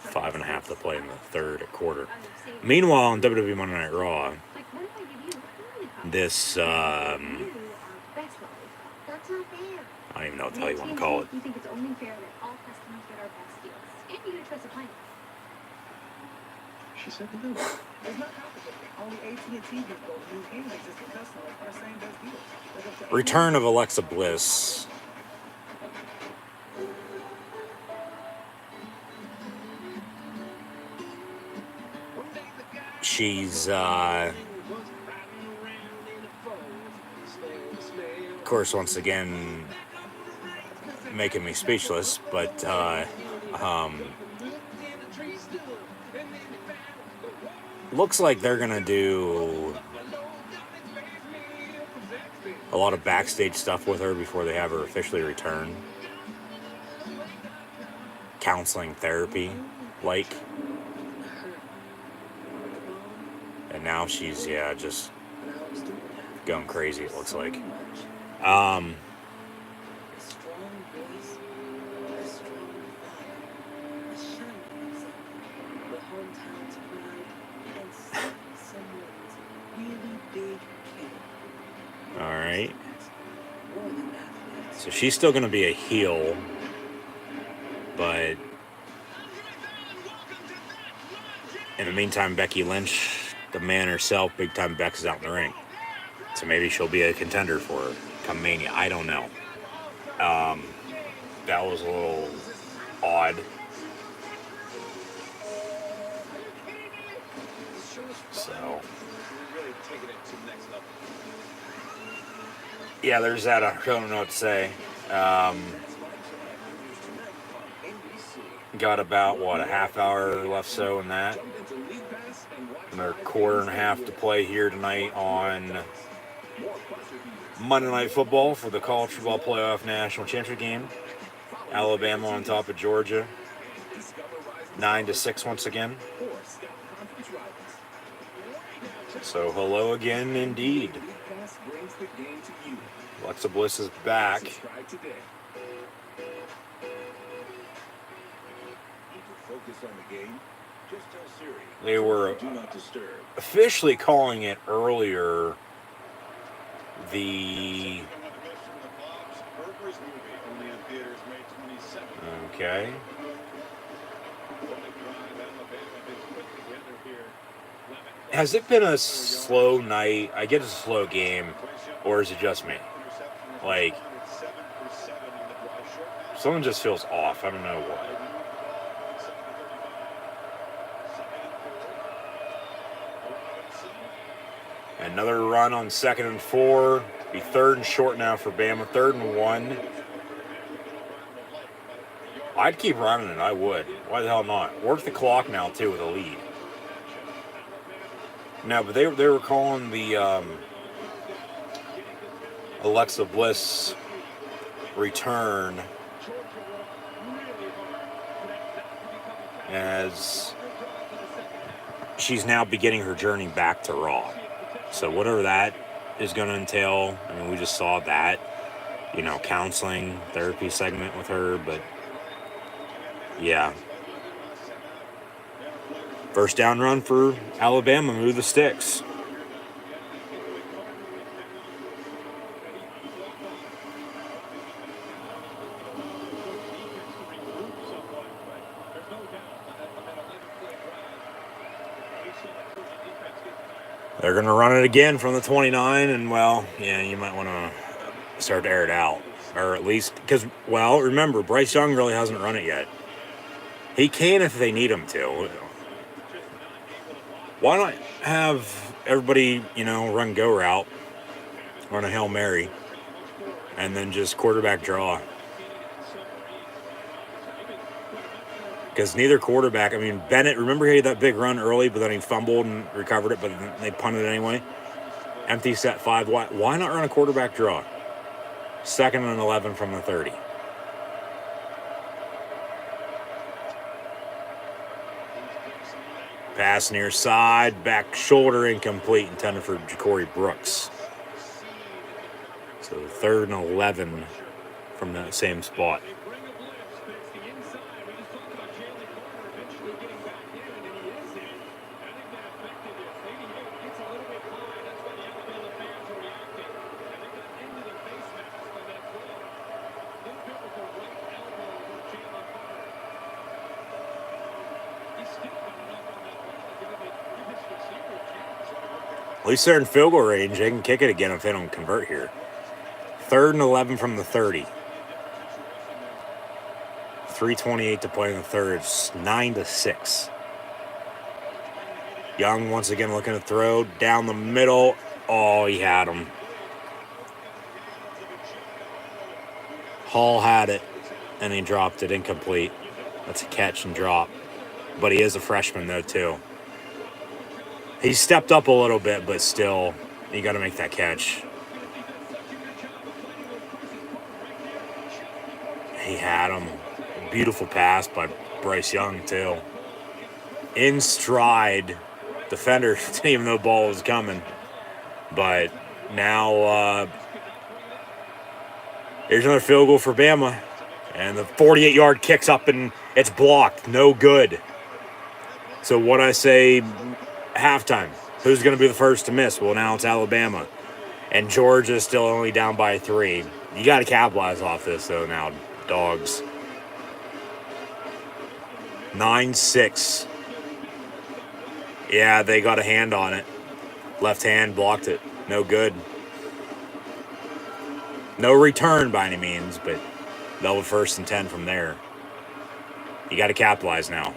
5.5 to play in the third quarter. Meanwhile, on WWE Monday Night Raw, this, I don't even know what the hell you want to call it. We think it's only fair that all customers get our best deals. And you get a trusted plan. She said to do it. It's not complicated. Only AT&T gives both new and existing customers our same best deals. Return of Alexa Bliss. She's, of course, once again, making me speechless, but looks like they're going to do a lot of backstage stuff with her before they have her officially return. Counseling, therapy, like. And now she's, just going crazy, it looks like. All right. So she's still going to be a heel, but in the meantime, Becky Lynch, the man herself, Big Time Bex, is out in the ring. So maybe she'll be a contender for her come Mania. I don't know. That was a little odd. So, yeah, there's that. I don't know what to say. Got about, a half hour left so in that. Another quarter and a half to play here tonight on Monday Night Football for the College Football Playoff National Championship game. Alabama on top of Georgia. 9-6 once again. So hello again indeed. Alexa Bliss is back. focus on the game. Just tell Siri. They were Do not disturb. officially calling it earlier the... Okay. Has it been a slow night? I get it's a slow game, or is it just me? Like, something just feels off. I don't know what. Another run on 2nd and 4. Be 3rd and short now for Bama. 3rd and 1. I'd keep running it. I would. Why the hell not? Work the clock now, too, with a lead. No, but they were calling the Alexa Bliss return as she's now beginning her journey back to Raw. So whatever that is going to entail, I mean, we just saw that, counseling, therapy segment with her, but yeah. First down run for Alabama, move the sticks. They're going to run it again from the 29, and, well, yeah, you might want to start to air it out. Or at least, because, well, remember, Bryce Young really hasn't run it yet. He can if they need him to. Why not have everybody, run go route, run a Hail Mary, and then just quarterback draw? Because neither quarterback, I mean, Bennett, remember he had that big run early, but then he fumbled and recovered it, but then they punted it anyway. Empty set 5. Why not run a quarterback draw? 2nd and 11 from the 30. Pass near side, back shoulder incomplete, intended for Ja'Cory Brooks. So 3rd and 11 from that same spot. At least they're in field goal range. They can kick it again if they don't convert here. 3rd and 11 from the 30. 3:28 to play in the third. It's 9-6. Young once again looking to throw down the middle. Oh, he had him. Hall had it, and he dropped it incomplete. That's a catch and drop. But he is a freshman, though, too. He stepped up a little bit, but still, you got to make that catch. He had him. Beautiful pass by Bryce Young, too. In stride. Defender didn't even know the ball was coming. But now, here's another field goal for Bama. And the 48-yard kicks up, and it's blocked. No good. So what I say... halftime. Who's going to be the first to miss? Well, now it's Alabama. And Georgia's still only down by 3. You got to capitalize off this, though, now, dogs. 9-6. Yeah, they got a hand on it. Left hand blocked it. No good. No return by any means, but they'll have 1st and 10 from there. You got to capitalize now.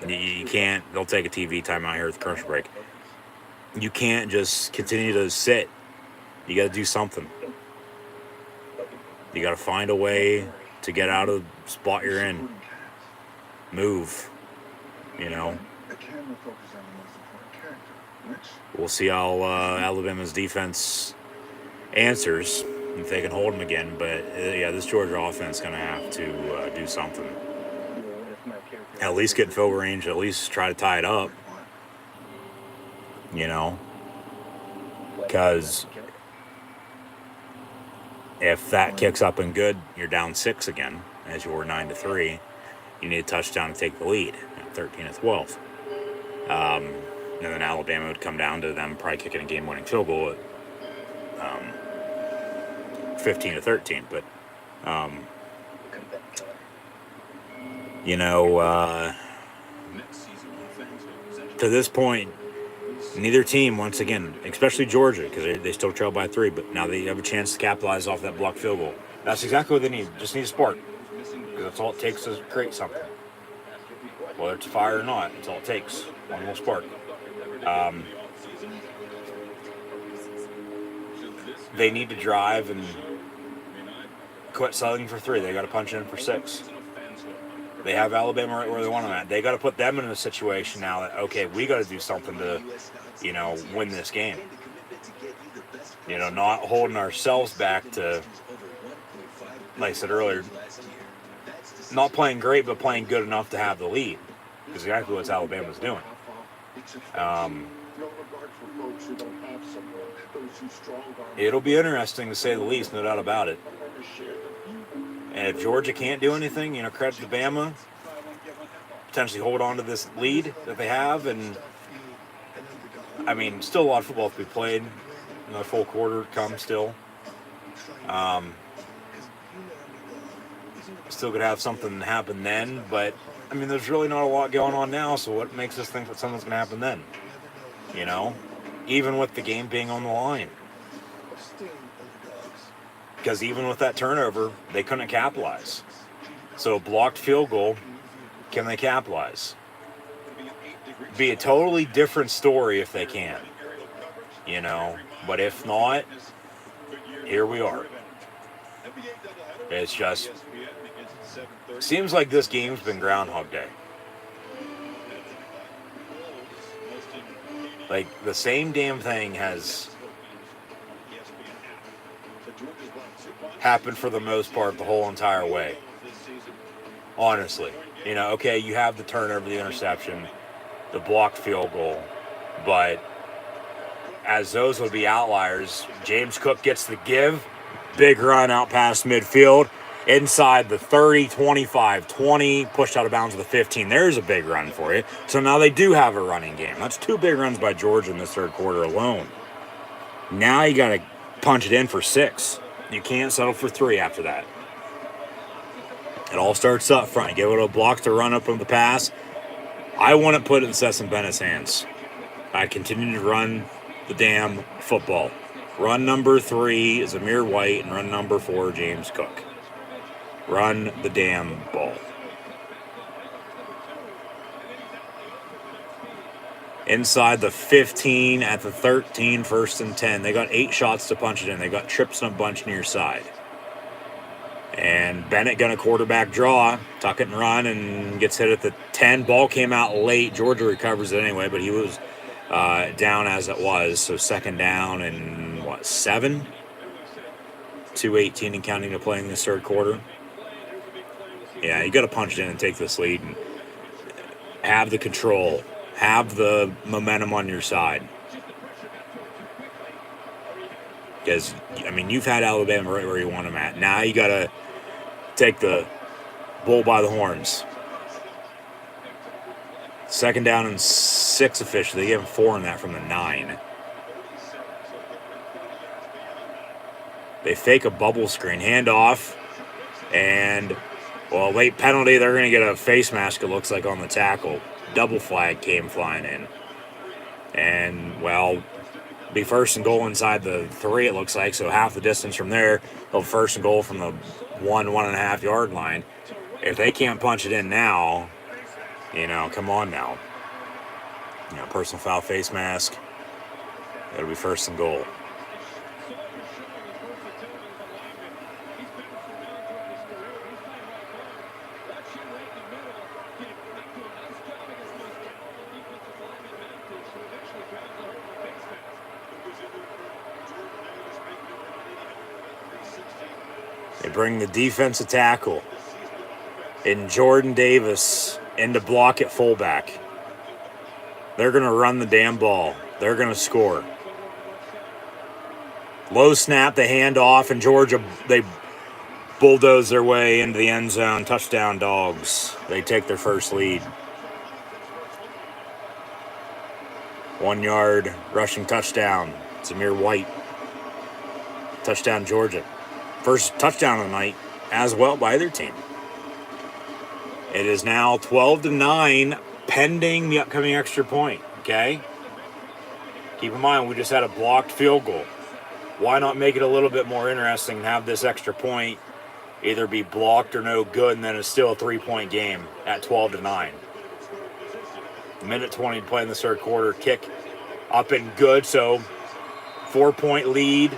You can't. They'll take a TV timeout here at the commercial break. You can't just continue to sit. You got to do something. You got to find a way to get out of the spot you're in. Move. We'll see how Alabama's defense answers, if they can hold them again. But, yeah, this Georgia offense is going to have to do something. At least get in field range, at least try to tie it up. Because if that kicks up and good, you're down 6 again, as you were 9-3. you need a touchdown to take the lead, 13-12. And then Alabama would come down to them probably kicking a game-winning field goal at 15-13. But, to this point, neither team, once again, especially Georgia, because they still trail by 3, but now they have a chance to capitalize off that blocked field goal. That's exactly what they need. Just need a spark. Because that's all it takes to create something. Whether it's fire or not, that's all it takes. One little spark. They need to drive and quit settling for 3. They got to punch in for 6. They have Alabama right where they want them at. They got to put them in a situation now that, okay, we got to do something to, win this game. Not holding ourselves back to, like I said earlier, not playing great, but playing good enough to have the lead. Because exactly what Alabama's doing. It'll be interesting to say the least, no doubt about it. And if Georgia can't do anything, credit to Bama, potentially hold on to this lead that they have. And, still a lot of football to be played. Another full quarter comes still. Still could have something happen then, but, there's really not a lot going on now, so what makes us think that something's going to happen then? Even with the game being on the line. Because even with that turnover, they couldn't capitalize. So a blocked field goal, can they capitalize? Be a totally different story if they can. But if not, here we are. It's just, seems like this game's been Groundhog Day. Like, the same damn thing has happened for the most part the whole entire way. Honestly. Okay, you have the turnover, the interception, the blocked field goal, but as those would be outliers, James Cook gets the give, big run out past midfield, inside the 30, 25, 20, pushed out of bounds to the 15. There's a big run for you. So now they do have a running game. That's 2 big runs by Georgia in this third quarter alone. Now you got to punch it in for 6. You can't settle for 3 after that. It all starts up front. You give it a block to run up on the pass. I wouldn't put it in Sesson Bennett's hands. I'd continue to run the damn football. Run number 3 is Amir White, and run number 4, James Cook. Run the damn ball. Inside the 15 at the 13, 1st and 10. They got 8 shots to punch it in. They got trips and a bunch near side. And Bennett got a quarterback draw, tuck it and run, and gets hit at the 10. Ball came out late. Georgia recovers it anyway, but he was down as it was. So 2nd down and, 7? 2:18 and counting to play in this third quarter. Yeah, you got to punch it in and take this lead and have the control. Have the momentum on your side. Because, you've had Alabama right where you want them at. Now you got to take the bull by the horns. 2nd down and 6 officially. They gave him 4 in that from the 9. They fake a bubble screen. Handoff. And, late penalty. They're going to get a face mask, it looks like, on the tackle. Double flag came flying in. And, be 1st and goal inside the 3, it looks like. So half the distance from there. They'll 1st and goal from the 1.5 yard line. If they can't punch it in now, come on now. Personal foul, face mask. It'll be 1st and goal. They bring the defensive tackle in Jordan Davis in to block at fullback. They're going to run the damn ball. They're going to score. Low snap, they hand off, and Georgia, they bulldoze their way into the end zone. Touchdown, Dogs. They take their first lead. 1 yard rushing touchdown. Zamir White. Touchdown, Georgia. First touchdown of the night as well by either team. It is now 12-9 pending the upcoming extra point, okay? Keep in mind, we just had a blocked field goal. Why not make it a little bit more interesting and have this extra point either be blocked or no good, and then it's still a 3-point game at 12-9. Minute 20 to play in the third quarter. Kick up and good, so 4-point lead.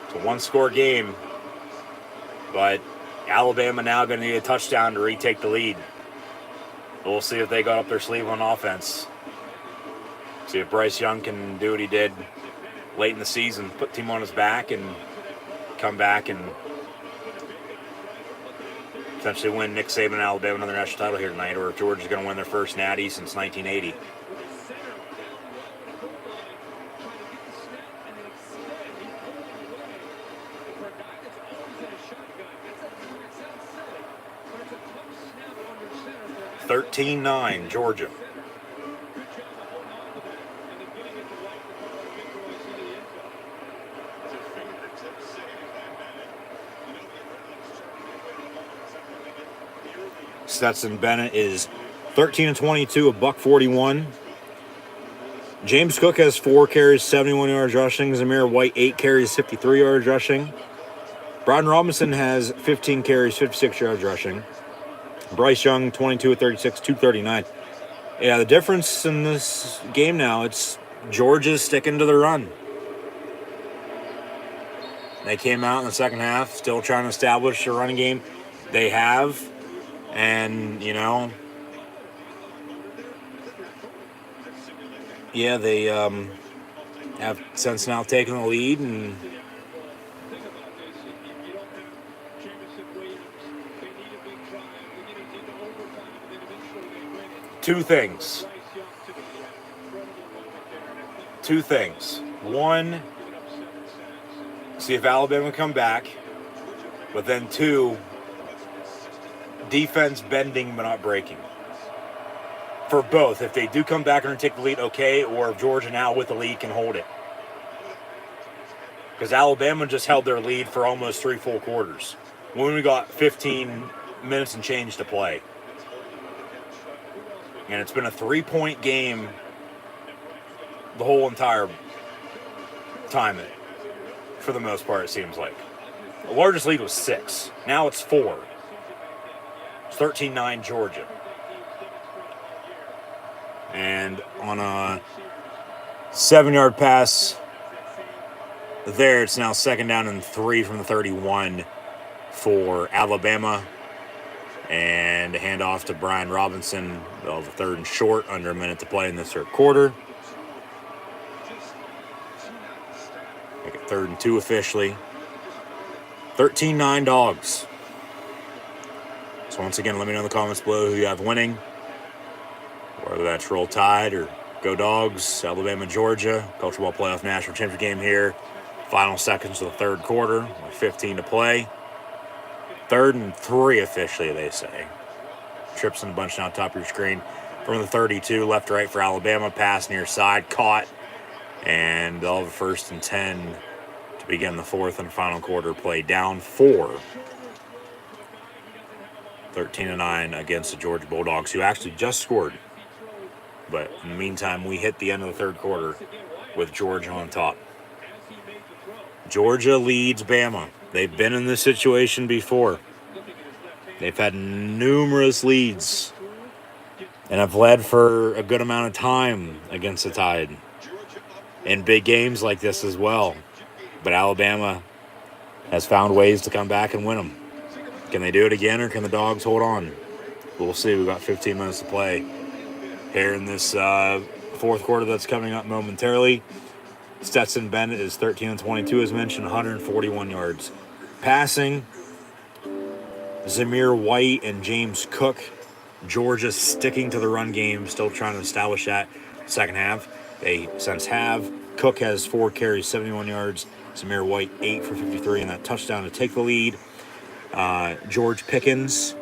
It's a one-score game, but Alabama now going to need a touchdown to retake the lead. We'll see if they got up their sleeve on offense. See if Bryce Young can do what he did late in the season, put the team on his back and come back and potentially win Nick Saban and Alabama another national title here tonight, or if Georgia's going to win their first natty since 1980. (13-9) Georgia. Stetson Bennett is 13-22, $141. James Cook has 4 carries, 71 yards rushing. Zamir White, 8 carries, 53 yards rushing. Brian Robinson has 15 carries, 56 yards rushing. Bryce Young, 22 36, 239. Yeah, the difference in this game now, it's Georgia's sticking to the run. They came out in the second half, still trying to establish a running game. They have, and, you know, yeah, they have since now taken the lead, and Two things. One, see if Alabama come back. But then 2, defense bending but not breaking. For both. If they do come back and take the lead, okay. Or if Georgia now with the lead can hold it. Because Alabama just held their lead for almost 3 full quarters. When we got 15 minutes and change to play. And it's been a 3-point game the whole entire time, for the most part, it seems like. The largest lead was 6. Now it's 4. It's 13-9 Georgia. And on a 7-yard pass there, it's now 2nd down and 3 from the 31 for Alabama. And a handoff to Brian Robinson. Well, the 3rd and short, under a minute to play in the third quarter. Make it 3rd and 2 officially. 13-9 Dogs. So once again, let me know in the comments below who you have winning. Whether that's Roll Tide or Go Dogs, Alabama, Georgia. College Football Playoff National Championship game here. Final seconds of the third quarter, with 15 to play. 3rd and 3 officially, they say. Trips in a bunch now, top of your screen. From the 32, left to right for Alabama. Pass near side, caught. And they'll have a 1st and 10 to begin the fourth and final quarter play. Down 4. 13-9 against the Georgia Bulldogs, who actually just scored. But in the meantime, we hit the end of the third quarter with Georgia on top. Georgia leads Bama. They've been in this situation before. They've had numerous leads and have led for a good amount of time against the Tide in big games like this as well. But Alabama has found ways to come back and win them. Can they do it again, or can the Dogs hold on? We'll see. We've got 15 minutes to play here in this fourth quarter that's coming up momentarily. Stetson Bennett is 13-22, as mentioned, 141 yards. Passing, Zamir White and James Cook. Georgia sticking to the run game, still trying to establish that second half. They since have Cook has 4 carries, 71 yards. Zamir White, 8 for 53, and that touchdown to take the lead. George Pickens,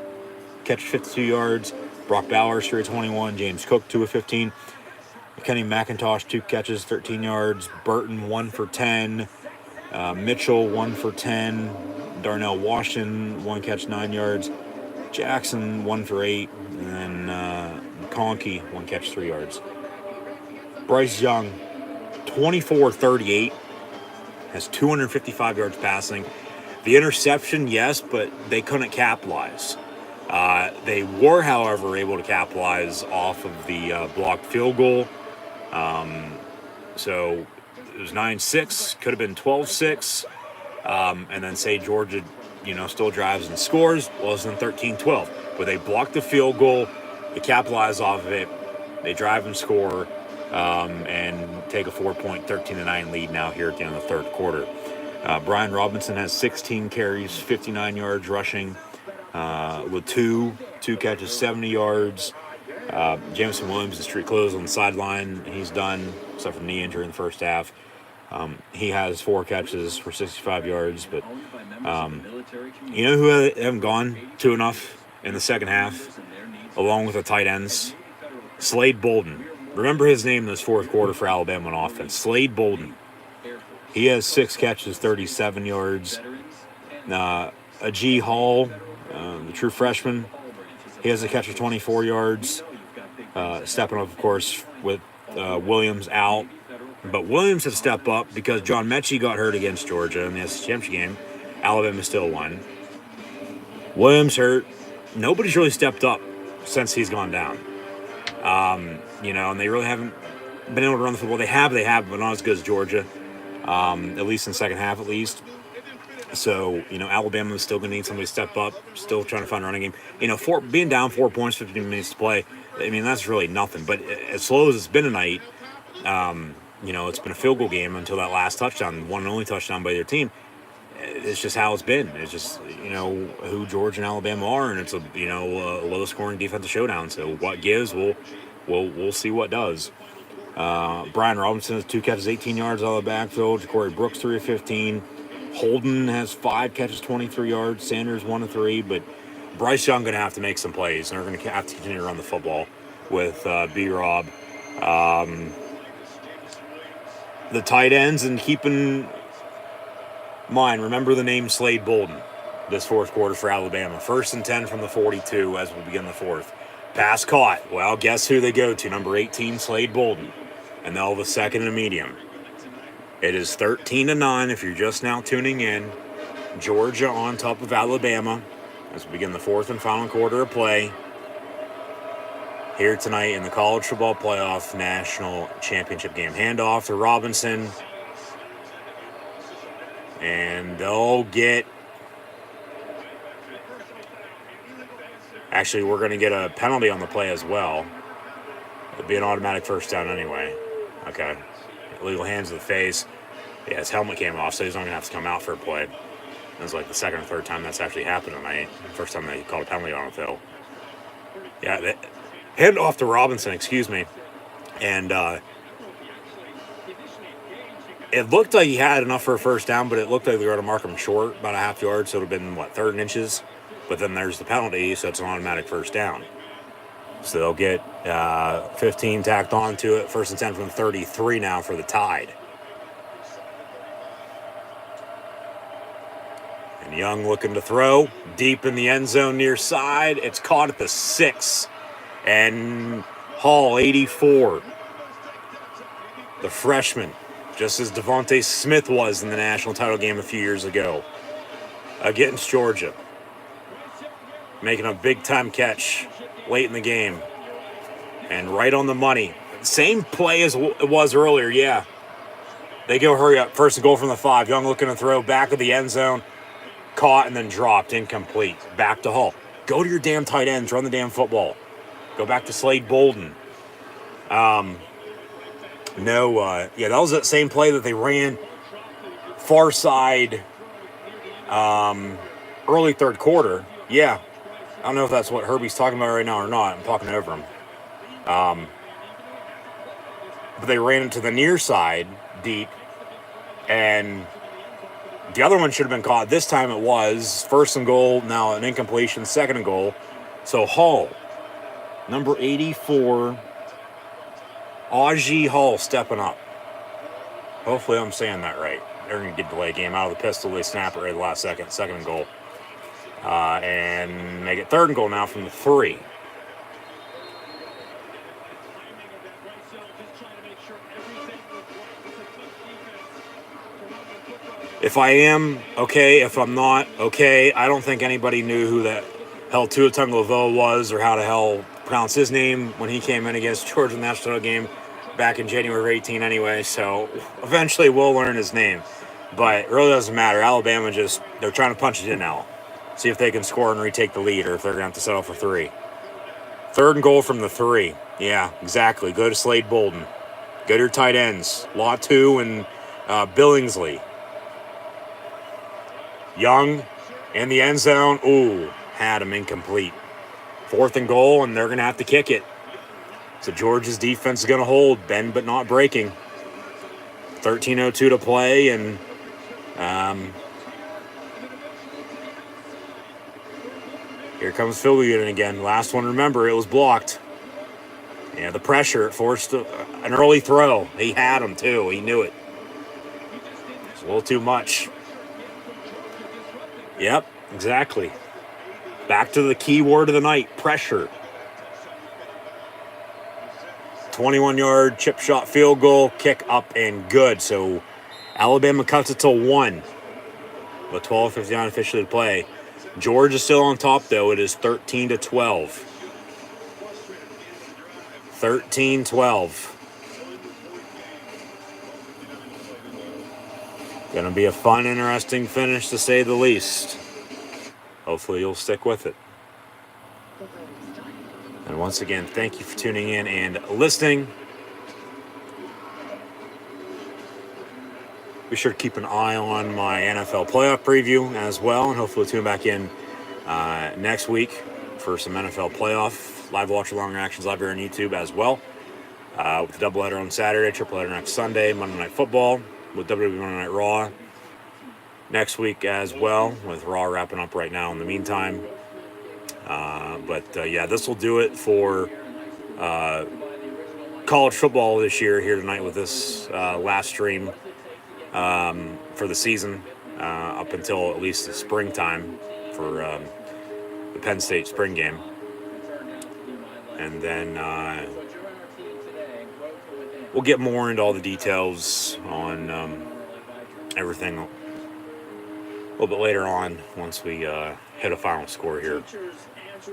catch 52 yards. Brock Bowers, 3 of 21. James Cook, 2 of 15. Kenny McIntosh, 2 catches, 13 yards. Burton, 1 for 10. Mitchell, 1 for 10. Darnell Washington, 1 catch, 9 yards. Jackson, 1 for 8. And then Conkey, 1 catch, 3 yards. Bryce Young, 24-38, has 255 yards passing. The interception, yes, but they couldn't capitalize. They were, however, able to capitalize off of the blocked field goal. So it was 9-6, could have been 12-6. And then say Georgia, still drives and scores, wasn't 13-12. But they blocked the field goal, they capitalize off of it, they drive and score, and take a 4-point 13-9 lead now here at the end of the third quarter. Brian Robinson has 16 carries, 59 yards rushing, with two catches, 70 yards. Jameson Williams, the street close on the sideline. He's done, except for knee injury in the first half. He has 4 catches for 65 yards. But you know who haven't gone to enough in the second half, along with the tight ends? Slade Bolden. Remember his name in this fourth quarter for Alabama on offense. Slade Bolden. He has 6 catches, 37 yards. Ajee Hall, the true freshman, he has a catch of 24 yards. Stepping up, of course, with Williams out. But Williams had to step up because John Mechie got hurt against Georgia in the SEC championship game. Alabama still won. Williams hurt. Nobody's really stepped up since he's gone down. And they really haven't been able to run the football. They have, but not as good as Georgia. At least in the second half, at least. So, Alabama is still going to need somebody to step up, still trying to find a running game. Being down 4 points, 15 minutes to play, that's really nothing. But as slow as it's been tonight, it's been a field goal game until that last touchdown, one and only touchdown by their team. It's just how it's been. It's just, who Georgia and Alabama are, and it's a low-scoring defensive showdown. So what gives, we'll see what does. Brian Robinson has 2 catches, 18 yards out of the backfield. Ja'Cory Brooks, 3 of 15. Holden has 5 catches, 23 yards. Sanders, 1 of 3. But Bryce Young going to have to make some plays, and they're going to have to continue to run the football with B-Rob. The tight ends, and keep in mind, remember the name Slade Bolden this fourth quarter for Alabama. 1st and 10 from the 42 as we begin the fourth. Pass caught. Well, guess who they go to? Number 18, Slade Bolden. And they'll have a second and a medium. It is 13-9 if you're just now tuning in. Georgia on top of Alabama as we begin the fourth and final quarter of play here tonight in the College Football Playoff National Championship game. Handoff to Robinson. And they'll get... Actually, we're going to get a penalty on the play as well. It'll be an automatic first down anyway. Okay. Illegal hands to the face. Yeah, his helmet came off, so he's not going to have to come out for a play. That's like the second or third time that's actually happened tonight. First time they called a penalty on it, though. Yeah, hand off to Robinson, excuse me. And it looked like he had enough for a first down, but it looked like they were going to mark him short, about a half yard, so it would have been, 3rd and inches. But then there's the penalty, so it's an automatic first down. So they'll get 15 tacked onto it. 1st and 10 from 33 now for the Tide. And Young looking to throw. Deep in the end zone near side. It's caught at the 6. And Hall, 84. The freshman, just as Devontae Smith was in the national title game a few years ago against Georgia. Making a big-time catch late in the game. And right on the money. Same play as it was earlier, yeah. They go hurry up. 1st and goal from the 5. Young looking to throw back of the end zone. Caught and then dropped. Incomplete. Back to Hall. Go to your damn tight ends. Run the damn football. Go back to Slade Bolden. That was that same play that they ran far side early third quarter. Yeah. I don't know if that's what Herbie's talking about right now or not. I'm talking over him. But they ran it to the near side, deep. And the other one should have been caught. This time it was. First and goal, now an incompletion, second and goal. So Hall, number 84, Aujie Hall stepping up. Hopefully I'm saying that right. They're going to get delay game out of the pistol. They snap it right at the last second. Second and goal. And make it third and goal now from the 3. If I am, okay. If I'm not, okay. I don't think anybody knew who that hell Tua Tagovailoa was or how the hell pronounce his name when he came in against Georgia in the national game back in January of 18 anyway. So eventually we'll learn his name. But it really doesn't matter. Alabama they're trying to punch it in now. See if they can score and retake the lead or if they're going to have to settle for 3. Third and goal from the 3. Yeah, exactly. Go to Slade Bolden. Go to your tight ends. Latu and Billingsley. Young in the end zone. Ooh, had him incomplete. Fourth and goal, and they're going to have to kick it. So Georgia's defense is going to hold, bend but not breaking. 13:02 to play, and here comes field goal unit again. Last one, remember, it was blocked. Yeah, the pressure, it forced an early throw. He had him, too. He knew it. It's a little too much. Yep, exactly. Back to the key word of the night, pressure. 21-yard chip shot field goal, kick up and good. So Alabama cuts it to 1 with 12:59 officially to play. Georgia's still on top, though. It is 13-12. 13-12. Going to be a fun, interesting finish, to say the least. Hopefully you'll stick with it. And once again, thank you for tuning in and listening. Be sure to keep an eye on my NFL playoff preview as well, and hopefully tune back in next week for some NFL playoff live watch along reactions live here on YouTube as well. With the doubleheader on Saturday, tripleheader next Sunday, Monday Night Football with WWE Monday Night Raw next week as well, with Raw wrapping up right now in the meantime. But this will do it for college football this year here tonight with this last stream for the season up until at least the springtime for the Penn State spring game. And then we'll get more into all the details on everything a little bit later on once we hit a final score here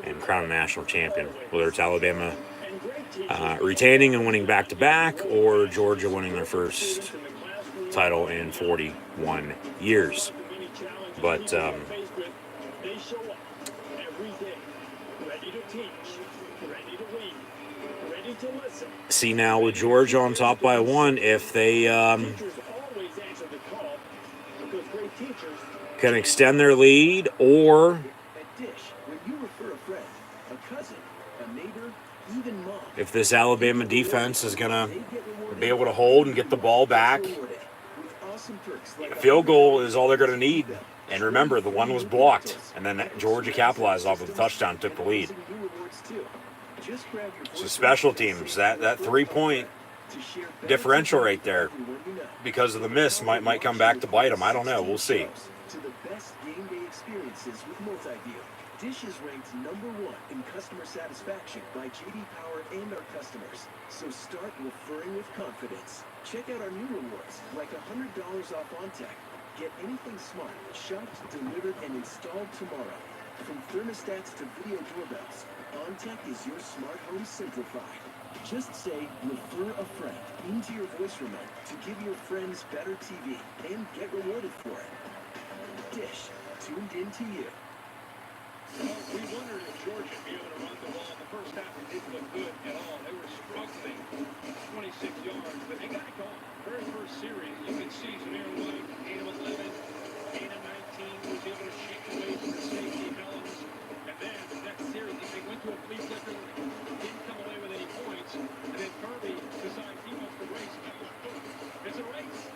and crown a national champion, whether it's Alabama retaining and winning back-to-back or Georgia winning their first title in 41 years. But see now with Georgia on top by 1, if they can extend their lead, or if this Alabama defense is going to be able to hold and get the ball back. A field goal is all they're going to need. And remember, the one was blocked, and then Georgia capitalized off of the touchdown, took the lead. So special teams, that 3-point differential right there, because of the miss, might come back to bite them. I don't know. We'll see. Dish is ranked #1 in customer satisfaction by J.D. Power and our customers. So start referring with confidence. Check out our new rewards, like $100 off OnTech. Get anything smart, shopped, delivered, and installed tomorrow. From thermostats to video doorbells, OnTech is your smart home simplified. Just say, refer a friend into your voice remote to give your friends better TV and get rewarded for it. Dish, tuned into you. Well, we wondered if Georgia would be able to run the ball. The first half it didn't look good at all. They were struggling 26 yards, but they got it going. Very first series, you can see Zamir White, 8 of 11, 8 of 19, was able to shake away from the safety Helms. And then the next series, they went to a flea flicker, didn't come away with any points. And then Kirby decides he wants to race. It's a race.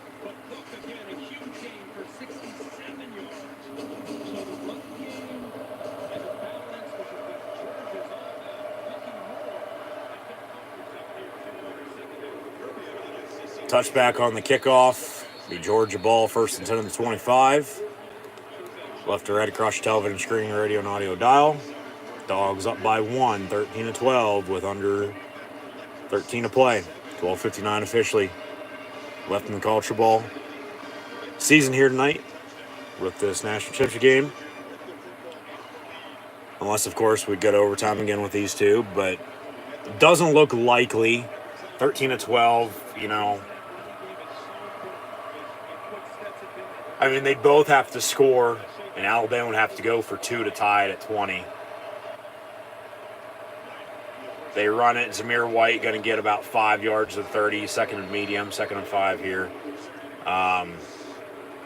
Touchback on the kickoff. The Georgia ball, 1st and 10 on the 25. Left to right across your television screen, radio, and audio dial. Dogs up by 1, 13-12, with under 13 to play. 12:59 officially left in the college football season here tonight with this national championship game. Unless, of course, we get overtime again with these two, but it doesn't look likely. 13-12, you know. I mean, they both have to score, and Alabama would have to go for 2 to tie it at 20. They run it. Zamir White going to get about 5 yards to 30, 2nd and medium, 2nd and 5 here.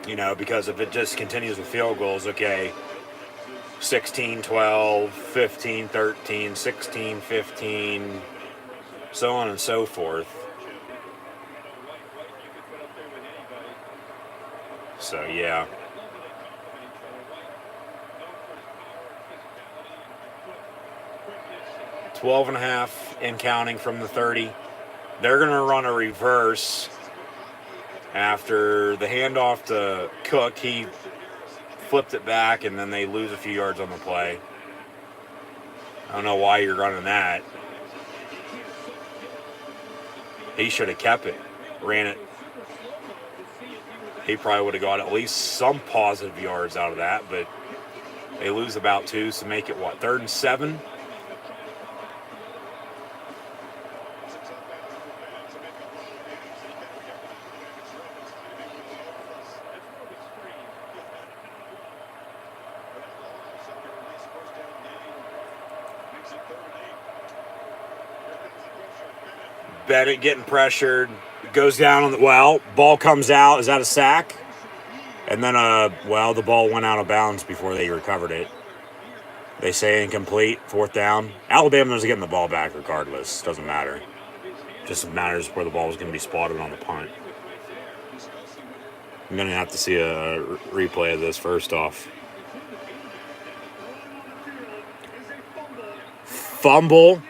You know, because if it just continues with field goals, okay, 16-12, 15-13, 16-15, so on and so forth. So, yeah. 12.5 and counting from the 30. They're going to run a reverse after the handoff to Cook. He flipped it back, and then they lose a few yards on the play. I don't know why you're running that. He should have kept it, ran it. He probably would have got at least some positive yards out of that, but they lose about 2, so make it, what, 3rd and 7? Bennett getting pressured, goes down on the, well, ball comes out. Is that a sack? And then, well, the ball went out of bounds before they recovered it. They say incomplete, 4th down. Alabama's getting the ball back regardless. Doesn't matter. Just matters where the ball is going to be spotted on the punt. I'm going to have to see a replay of this first off. Fumble.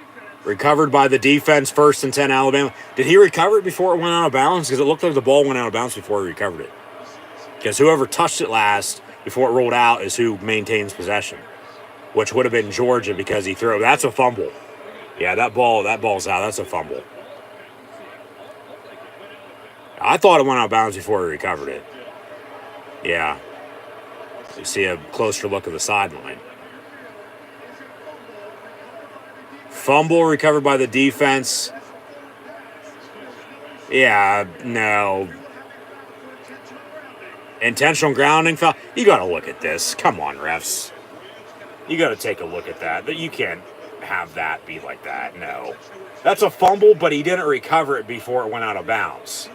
Recovered by the defense, 1st and 10, Alabama. Did he recover it before it went out of bounds? Because it looked like the ball went out of bounds before he recovered it. Because whoever touched it last before it rolled out is who maintains possession, which would have been Georgia because he threw. That's a fumble. Yeah, that ball's out. That's a fumble. I thought it went out of bounds before he recovered it. Yeah. You see a closer look at the sideline. Fumble recovered by the defense. Yeah, no. Intentional grounding foul. You got to look at this. Come on, refs. You got to take a look at that. You can't have that be like that. No. That's a fumble, but he didn't recover it before it went out of bounds.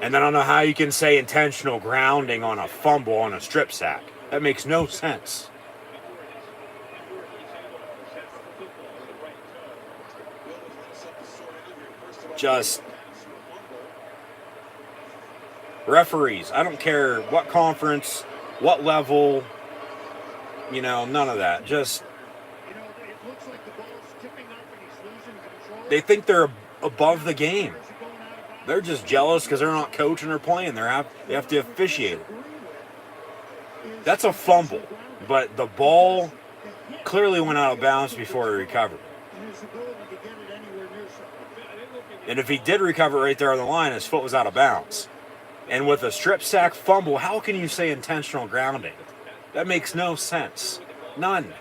And then I don't know how you can say intentional grounding on a fumble on a strip sack. That makes no sense. Just referees. I don't care what conference, what level, you know, none of that. Just they think they're above the game. They're just jealous because they're not coaching or playing. They have to officiate it. That's a fumble, but the ball clearly went out of bounds before he recovered. And if he did recover right there on the line, his foot was out of bounds. And with a strip sack fumble, how can you say intentional grounding? That makes no sense. None.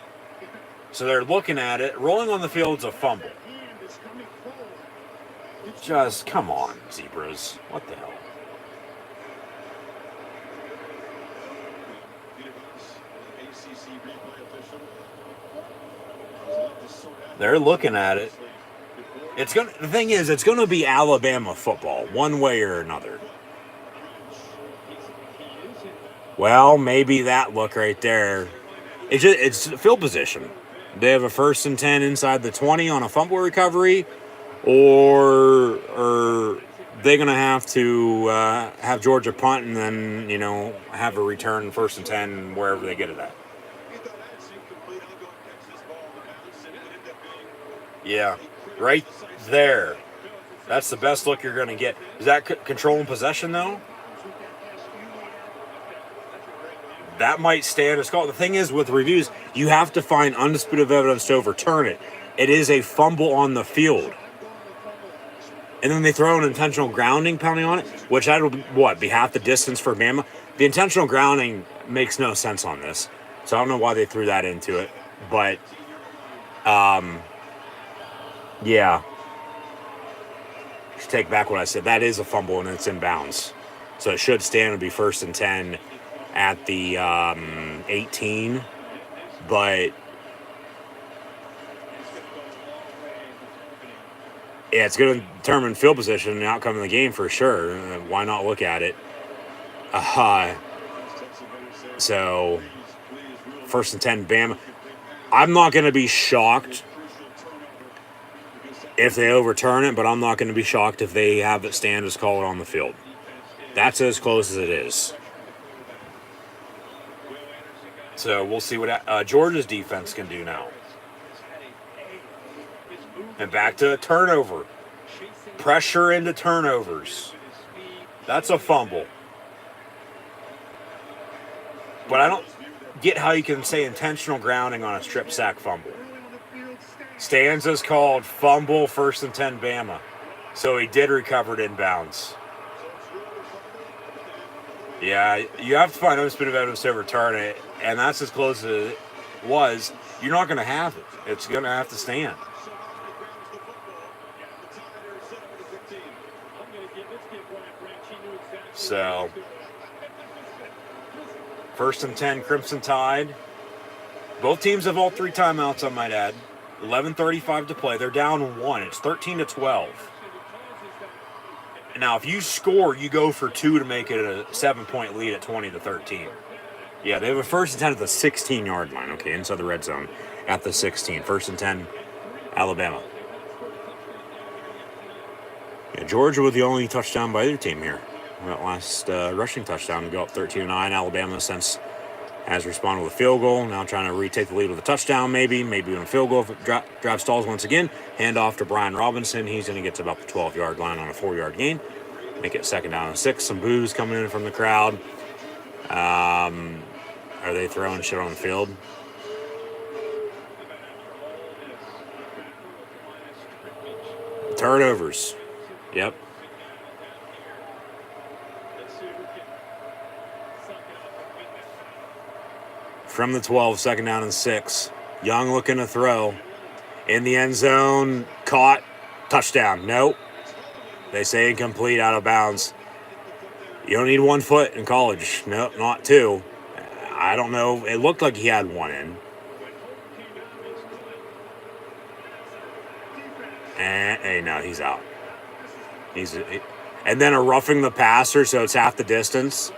So they're looking at it. Rolling on the field is a fumble. Just, come on, Zebras. What the hell? They're looking at it. The thing is, it's going to be Alabama football, one way or another. Well, maybe that look right there. It's field position. They have a 1st and 10 inside the 20 on a fumble recovery, or they're going to have to have Georgia punt and then, have a return 1st and 10 wherever they get it at. Yeah, right there. That's the best look you're going to get. Is that controlling possession, though? That might stand as called. The thing is, with reviews, you have to find undisputed evidence to overturn it. It is a fumble on the field. And then they throw an intentional grounding penalty on it, which that would be half the distance for Bama. The intentional grounding makes no sense on this. So I don't know why they threw that into it. But, yeah. Just take back what I said. That is a fumble, and it's in bounds. So it should stand and be 1st and 10 at the 18. But yeah, it's going to determine field position and outcome of the game for sure. Why not look at it? So 1st and 10, Bama. I'm not going to be shocked if they overturn it, but I'm not going to be shocked if they have it stand as called on the field. That's as close as it is. So we'll see what Georgia's defense can do now. And back to a turnover. Pressure into turnovers. That's a fumble. But I don't get how you can say intentional grounding on a strip sack fumble. Stands as called, fumble, 1st and 10 Bama. So he did recover it in bounds. Yeah, you have to find undisputed evidence to overturn it, and that's as close as it was. You're not going to have it. It's going to have to stand. So, 1st and 10, Crimson Tide. Both teams have all 3 timeouts, I might add. 11:35 to play. They're down 1. It's 13-12. Now, if you score, you go for 2 to make it a 7-point lead at 20-13. Yeah, they have a 1st and 10 at the 16-yard line. Okay, inside the red zone at the 16. 1st and 10, Alabama. Yeah, Georgia with the only touchdown by either team here. That last rushing touchdown to go up 13-9. Alabama since has responded with a field goal. Now trying to retake the lead with a touchdown, maybe with a field goal if it drive stalls once again. Hand off to Brian Robinson. He's going to get to about the 12-yard line on a 4-yard gain. Make it 2nd down and 6. Some boos coming in from the crowd. Are they throwing shit on the field? Turnovers. Yep. From the 12, 2nd down and 6. Young looking to throw. In the end zone. Caught. Touchdown. Nope. They say incomplete, out of bounds. You don't need 1 foot in college. Nope, not 2. I don't know. It looked like he had 1 in. Hey, no, he's out. And then a roughing the passer, so it's half the distance.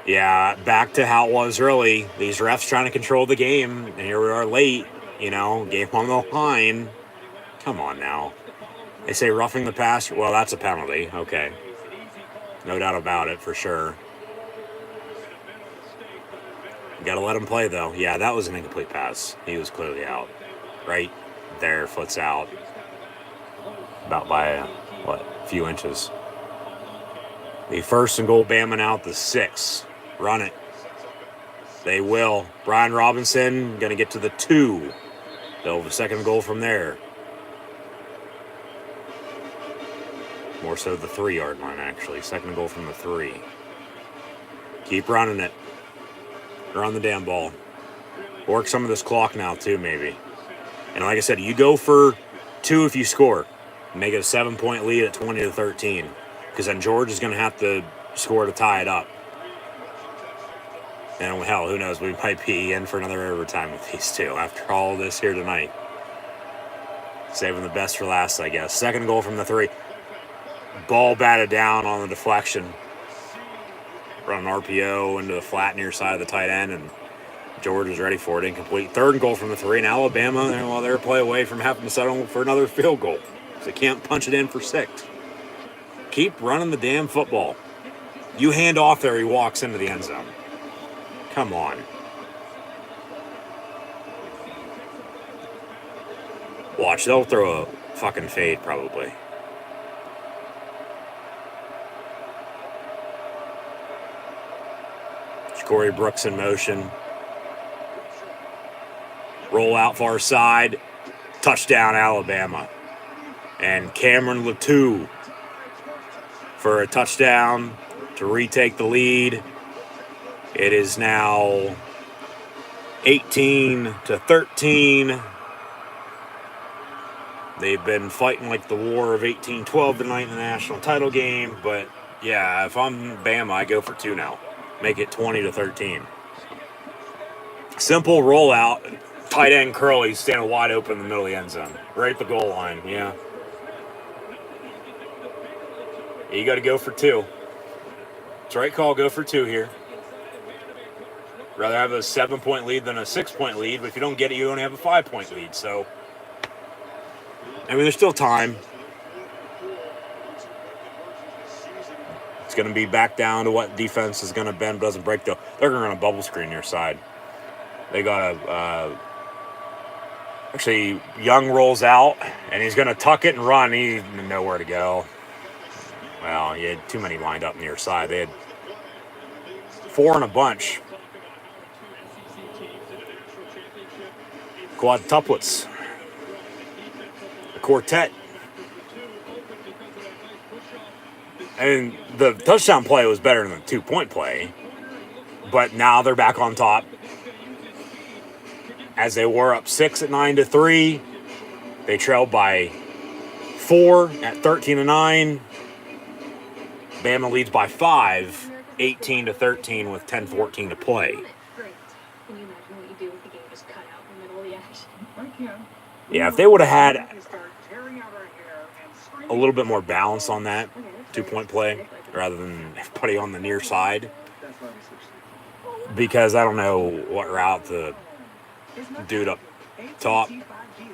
Yeah, back to how it was early. These refs trying to control the game, and here we are late. Game on the line. Come on now. They say roughing the passer. Well, that's a penalty. Okay. No doubt about it, for sure. Got to let him play, though. Yeah, that was an incomplete pass. He was clearly out. Right there, foot's out. About by, a few inches. The 1st and goal, Bama now at the 6. Run it. They will. Brian Robinson going to get to the 2. They'll have a 2nd goal from there. More so the 3-yard line, actually. 2nd goal from the 3. Keep running it. Run the damn ball. Work some of this clock now, too, maybe. And like I said, you go for 2 if you score. Make it a 7-point lead at 20-13. Because then George is going to have to score to tie it up. And hell, who knows? We might be in for another overtime with these two after all this here tonight. Saving the best for last, I guess. 2nd goal from the 3. Ball batted down on the deflection. Run an RPO into the flat near side of the tight end, and George is ready for it. Incomplete. 3rd goal from the 3. And Alabama, they're a play away from having to settle for another field goal. So they can't punch it in for 6. Keep running the damn football. You hand off there, he walks into the end zone. Come on. Watch, they'll throw a fucking fade probably. Corey Brooks in motion. Roll out far side. Touchdown, Alabama. And Cameron Latou for a touchdown to retake the lead. It is now 18-13. They've been fighting like the war of 18-12 tonight in the national title game. But, yeah, if I'm Bama, I go for 2 now. Make it 20-13. Simple rollout. Tight end Curley standing wide open in the middle of the end zone. Right at the goal line, yeah. You got to go for 2. It's the right call, go for 2 here. Rather have a 7-point lead than a 6-point lead, but if you don't get it, you only have a 5-point lead. So, I mean, there's still time. It's going to be back down to what defense is going to bend, but doesn't break, though. They're going to run a bubble screen near side. They got a... Actually, Young rolls out, and he's going to tuck it and run. He didn't know where to go. Well, he had too many lined up near side. They had 4 in a bunch. Quadtuplets. A quartet. And the touchdown play was better than the 2-point play. But now they're back on top. As they were up 6 at 9-3, they trailed by 4 at 13-9. Bama leads by 5, 18-13 with 10:14 to play. Great. Can you imagine what you do with the game just cut out in the middle of the action? I can. Yeah, if they would have had We start tearing out our hair and screaming. a little bit more balance on that 2-point play rather than everybody on the near side, That's why we switched it. because I don't know what route the dude up top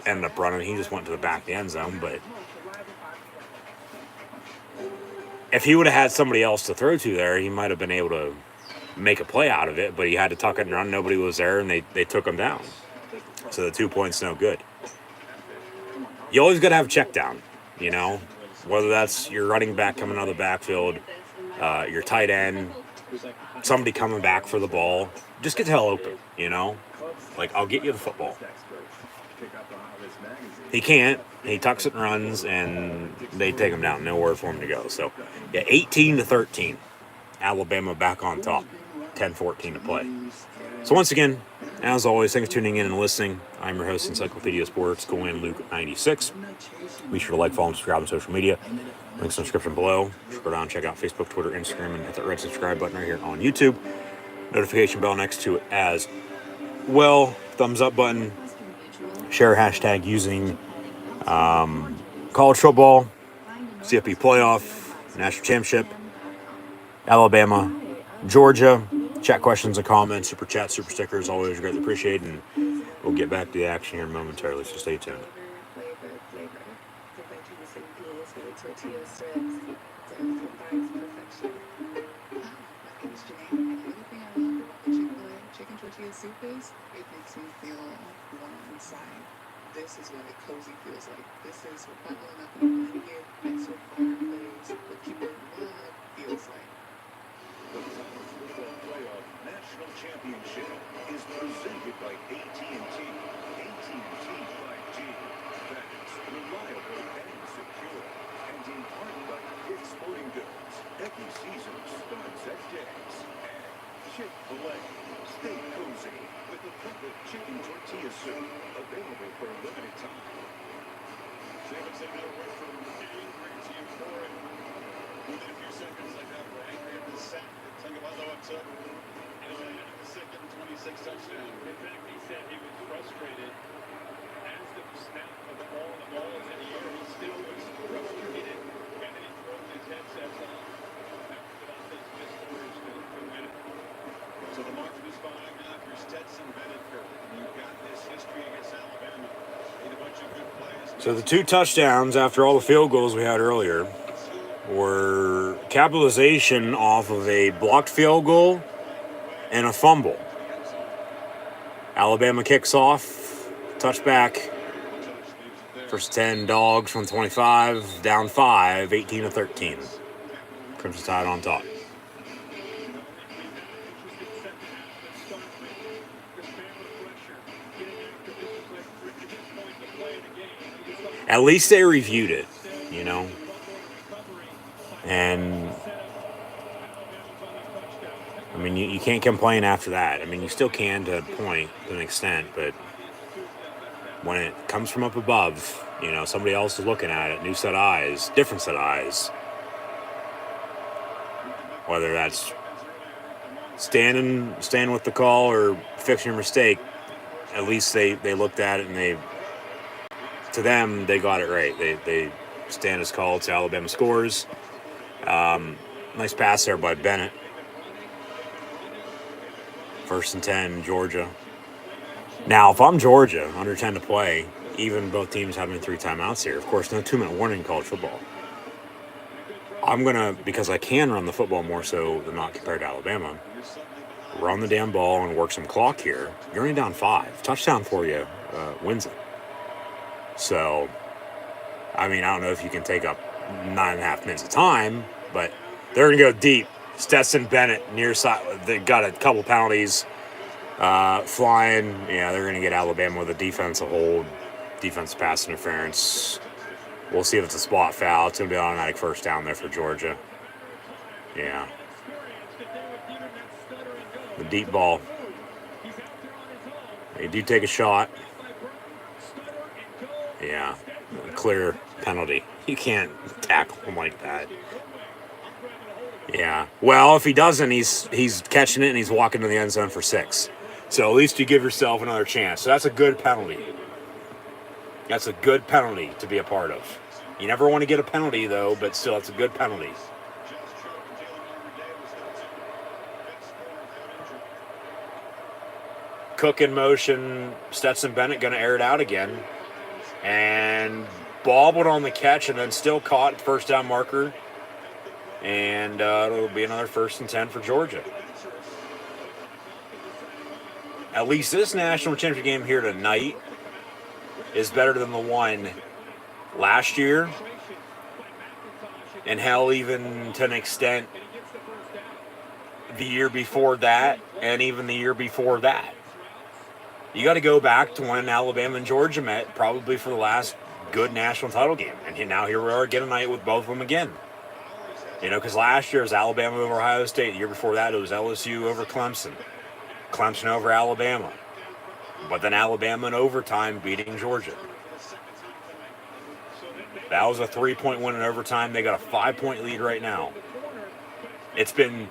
ended up running. He just went to the back of the end zone, but if he would have had somebody else to throw to there, he might have been able to make a play out of it, but he had to tuck it and run. Nobody was there, and they took him down. So the 2 points no good. You always got to have a check down, you know, whether that's your running back coming out of the backfield, your tight end, somebody coming back for the ball. Just get the hell open, you know. Like, I'll get you the football. He can't. He tucks it and runs, and they take him down. Nowhere for him to go. So, yeah, 18-13. Alabama back on top. 10:14 to play. So, once again, as always, thanks for tuning in and listening. I'm your host, Encyclopedia Sports, Luke96. Be sure to like, follow, and subscribe on social media. Links in the description below. Scroll down, check out Facebook, Twitter, Instagram, and hit that red subscribe button right here on YouTube. Notification bell next to it as well. Thumbs up button. Share hashtag using college football, CFP playoff, national championship, Alabama, Georgia. Chat questions and comments, super chats, super stickers, always greatly appreciated. And we'll get back to the action here momentarily, so stay tuned. Chicken tortilla soup is, it makes me feel warm inside. This is what a cozy feels like. This is what bundling up in a blanket next to a fireplace, what people love feels like. The College Football Playoff National Championship is presented by AT&T. AT&T 5G. That's reliable and secure. And in part by Dick's Sporting Goods. Every season starts at Dick's. And Chick-fil-A. Stay cozy with the perfect chicken tortilla soup. Available for a limited time. Stevenson now went from angry to euphoric. Within a few seconds, like that, we're angry at the sack that Tagovailoa took. And the second 26 touchdown. In fact, he said he was frustrated as the snap of the ball in the air. He still was frustrated. And then he throws his headsets off. So the margin is 5 now for Stetson Bennett. You've got this history against Alabama. Made a bunch of good plays. So the 2 touchdowns after all the field goals we had earlier were capitalization off of a blocked field goal and a fumble. Alabama kicks off, touchback. First 10 Dogs from 25, down 5, 18-13. Crimson Tide on top. At least they reviewed it, And, I mean, you can't complain after that. I mean, you still can to a point, to an extent, but when it comes from up above, somebody else is looking at it, new set of eyes, different set of eyes. Whether that's standing with the call or fixing your mistake, at least they looked at it and to them, they got it right. They stand as called. It's Alabama scores. Nice pass there by Bennett. 1st and 10, Georgia. Now, if I'm Georgia, under 10 to play, even both teams having 3 timeouts here, of course, no 2-minute warning in college football. I'm going to, because I can run the football more so than not compared to Alabama, run the damn ball and work some clock here. You're only down 5. Touchdown for you wins it. So, I mean, I don't know if you can take up 9.5 minutes of time, but they're going to go deep. Stetson Bennett, near side. They got a couple penalties flying. Yeah, they're going to get Alabama with a defensive hold, defensive pass interference. We'll see if it's a spot foul. It's going to be an automatic first down there for Georgia. Yeah. The deep ball. They do take a shot. Yeah. Clear penalty. You can't tackle him like that. Yeah. Well, if he doesn't, he's catching it and he's walking to the end zone for 6. So at least you give yourself another chance. So that's a good penalty. That's a good penalty to be a part of. You never want to get a penalty, though, but still, it's a good penalty. Cook in motion. Stetson Bennett going to air it out again. And bobbled on the catch and then still caught first down marker. And it'll be another 1st and 10 for Georgia. At least this national championship game here tonight is better than the one last year. And hell, even to an extent, the year before that, and even the year before that. You got to go back to when Alabama and Georgia met, probably for the last good national title game. And now here we are again tonight with both of them again. Because last year it was Alabama over Ohio State. The year before that it was LSU over Clemson. Clemson over Alabama. But then Alabama in overtime beating Georgia. That was a 3-point win in overtime. They got a 5-point lead right now. It's been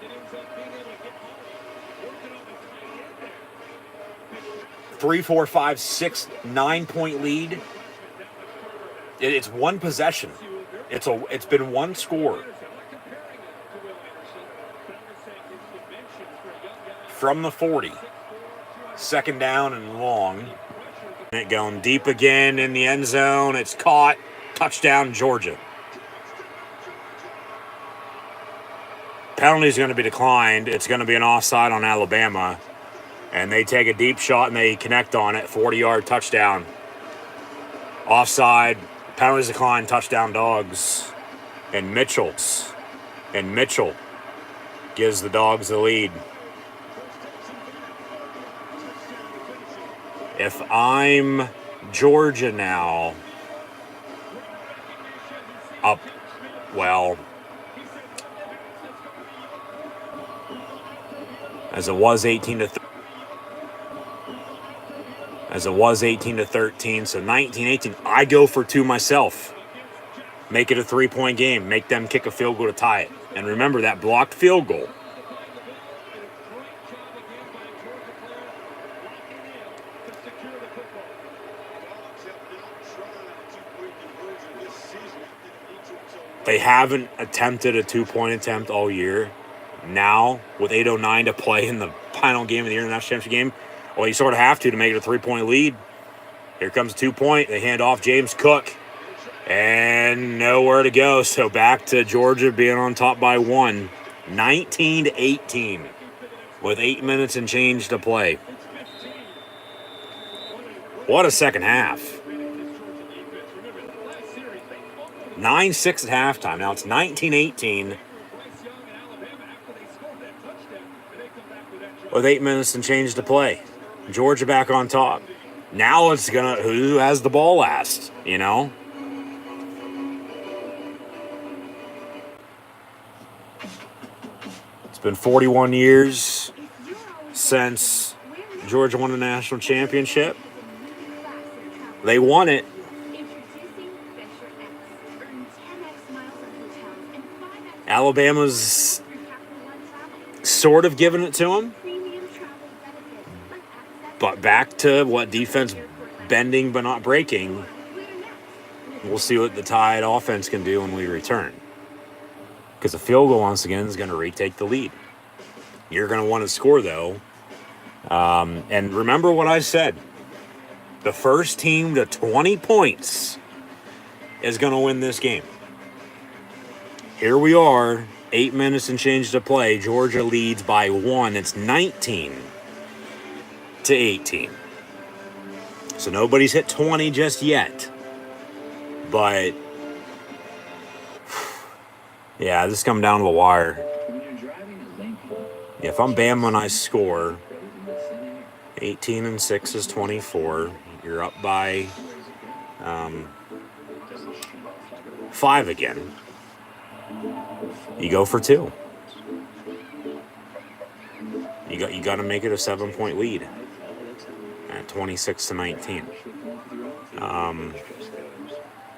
3, 4, 5, 6, 9-point lead. It's one possession. It's been one score. From the 40. 2nd down and long. It going deep again in the end zone. It's caught. Touchdown, Georgia. Penalty is going to be declined. It's going to be an offside on Alabama. And they take a deep shot and they connect on it. 40-yard touchdown. Offside. Penalties declined. Touchdown, Dogs. And Mitchell gives the Dogs the lead. If I'm Georgia now, up, well, as it was 18 to 13, so 19-18, I go for 2 myself. Make it a 3-point game. Make them kick a field goal to tie it. And remember that blocked field goal. They haven't attempted a 2-point attempt all year. Now, with 8:09 to play in the final game of the international championship game, well, you sort of have to make it a 3-point lead. Here comes a 2-point. They hand off James Cook. And nowhere to go. So back to Georgia being on top by 1. 19-18 with 8 minutes and change to play. What a second half. 9-6 at halftime. Now it's 19-18 with 8 minutes and change to play. Georgia back on top. Now it's who has the ball last, It's been 41 years since Georgia won the national championship. They won it. Alabama's sort of giving it to them. But back to what defense bending but not breaking. We'll see what the Tide offense can do when we return. Because a field goal, once again, is going to retake the lead. You're going to want to score, though. And remember what I said. The first team to 20 points is going to win this game. Here we are, 8 minutes and change to play. Georgia leads by 1. It's 19-18. So nobody's hit 20 just yet. But, yeah, this is coming down to the wire. If I'm Bama and I score, 18-6 is 24. You're up by 5 again. You go for 2. You got to make it a 7-point lead at 26-19.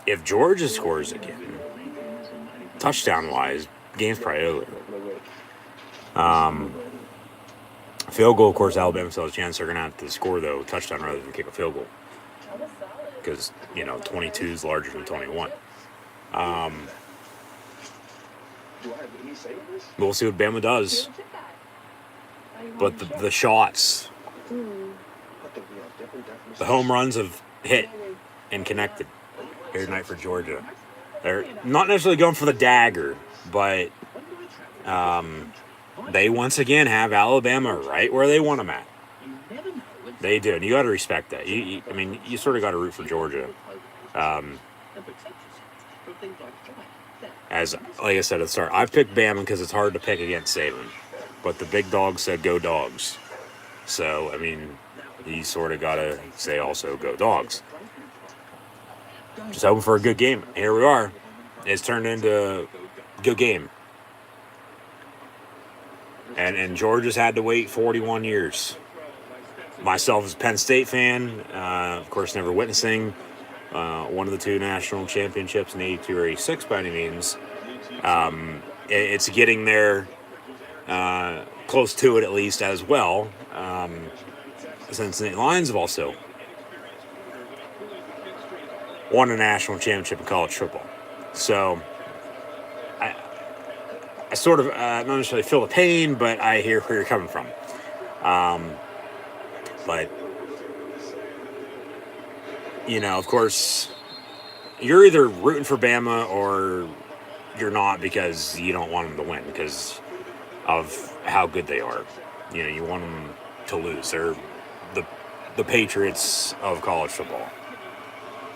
If Georgia scores again, touchdown-wise, game's probably over. Field goal, of course, Alabama still has a chance. They're going to have to score, though, touchdown rather than kick a field goal. Because, 22 is larger than 21. We'll see what Bama does. But the shots, the home runs have hit and connected here tonight for Georgia. They're not necessarily going for the dagger, but they once again have Alabama right where they want them at. They do, and you got to respect that. You sort of got to root for Georgia. As like I said at the start, I picked Bama because it's hard to pick against Saban, but the big dog said go Dogs. So you sort of got to say also go Dogs. Just hoping for a good game. Here we are. It's turned into a good game. And Georgia's had to wait 41 years. Myself as a Penn State fan, of course, never witnessing one of the 2 national championships in 82 or 86 by any means. It's getting there, close to it at least as well. Cincinnati Lions have also won a national championship in college football. So I sort of not necessarily feel the pain, but I hear where you're coming from. But, of course, you're either rooting for Bama or you're not because you don't want them to win because of how good they are. You want them to lose. They're the Patriots of college football.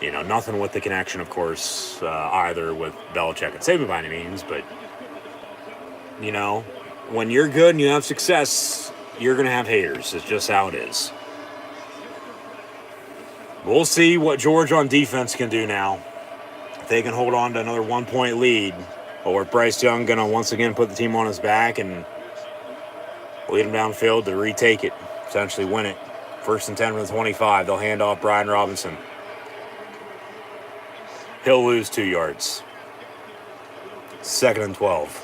Nothing with the connection, of course, either with Belichick and Saban by any means, but, when you're good and you have success, you're going to have haters. It's just how it is. We'll see what Georgia on defense can do now. If they can hold on to another 1-point lead, or Bryce Young going to once again put the team on his back and lead them downfield to retake it, essentially win it. 1st and 10 from the 25. They'll hand off Brian Robinson. He'll lose 2 yards. 2nd and 12.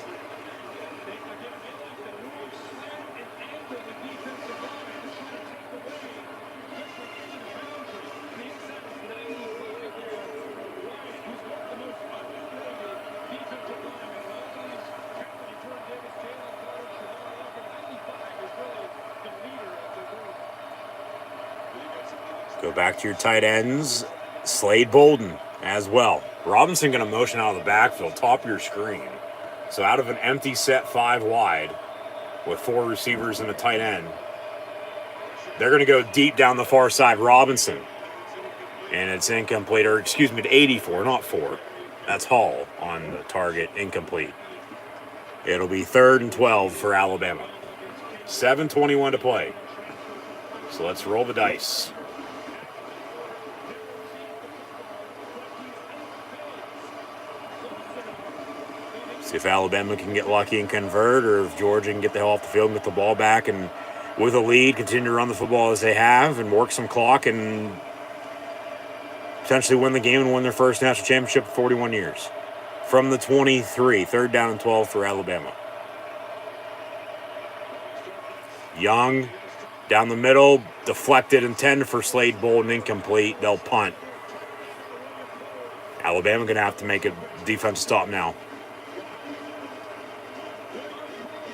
Go back to your tight ends. Slade Bolden as well. Robinson going to motion out of the backfield, top of your screen. So out of an empty set 5 wide with 4 receivers and a tight end, they're going to go deep down the far side. Robinson. And it's incomplete, or excuse me, to 84, not 4. That's Hall on the target, incomplete. It'll be 3rd and 12 for Alabama. 7:21 to play. So let's roll the dice. See if Alabama can get lucky and convert, or if Georgia can get the hell off the field and get the ball back and with a lead continue to run the football as they have and work some clock and potentially win the game and win their first national championship in 41 years. From the 23, 3rd down and 12 for Alabama. Young, down the middle, deflected, intended for Slade Bolden, incomplete. They'll punt. Alabama going to have to make a defense stop now.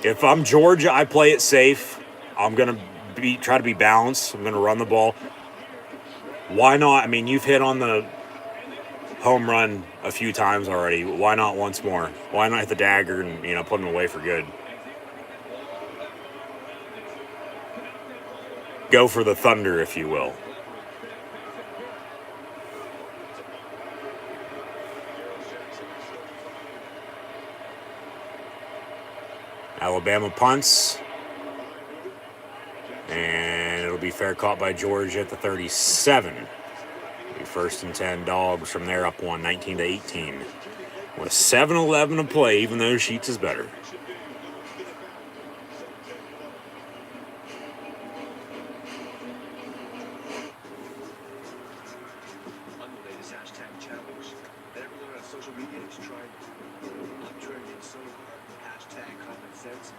If I'm Georgia, I play it safe. I'm going to try to be balanced. I'm going to run the ball. Why not? I mean, you've hit on the home run a few times already. Why not once more? Why not hit the dagger and, put them away for good? Go for the thunder, if you will. Alabama punts. And it'll be fair caught by Georgia at the 37. It'll be 1st and 10 Dogs from there, up 19-18. With 7:11 to play, even though Sheets is better. On the latest hashtag challenge, everyone on social media is trying. I'm trending so hard. Hashtag common sense.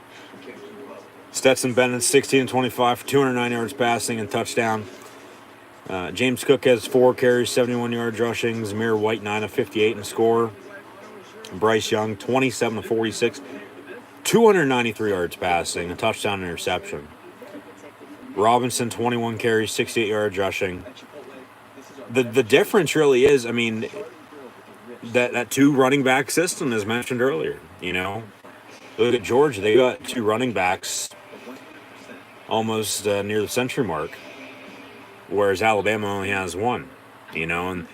Can't keep up. Stetson Bennett, 16-25 for 209 yards passing and touchdown. James Cook has 4 carries, 71 yards rushing. Zamir White, 9 of 58 and score. Bryce Young, 27 of 46, 293 yards passing, a touchdown and interception. Robinson, 21 carries, 68 yards rushing. The difference really is, I mean, that 2 running back system as mentioned earlier, Look at Georgia, they got 2 running backs almost near the century mark, whereas Alabama only has 1, and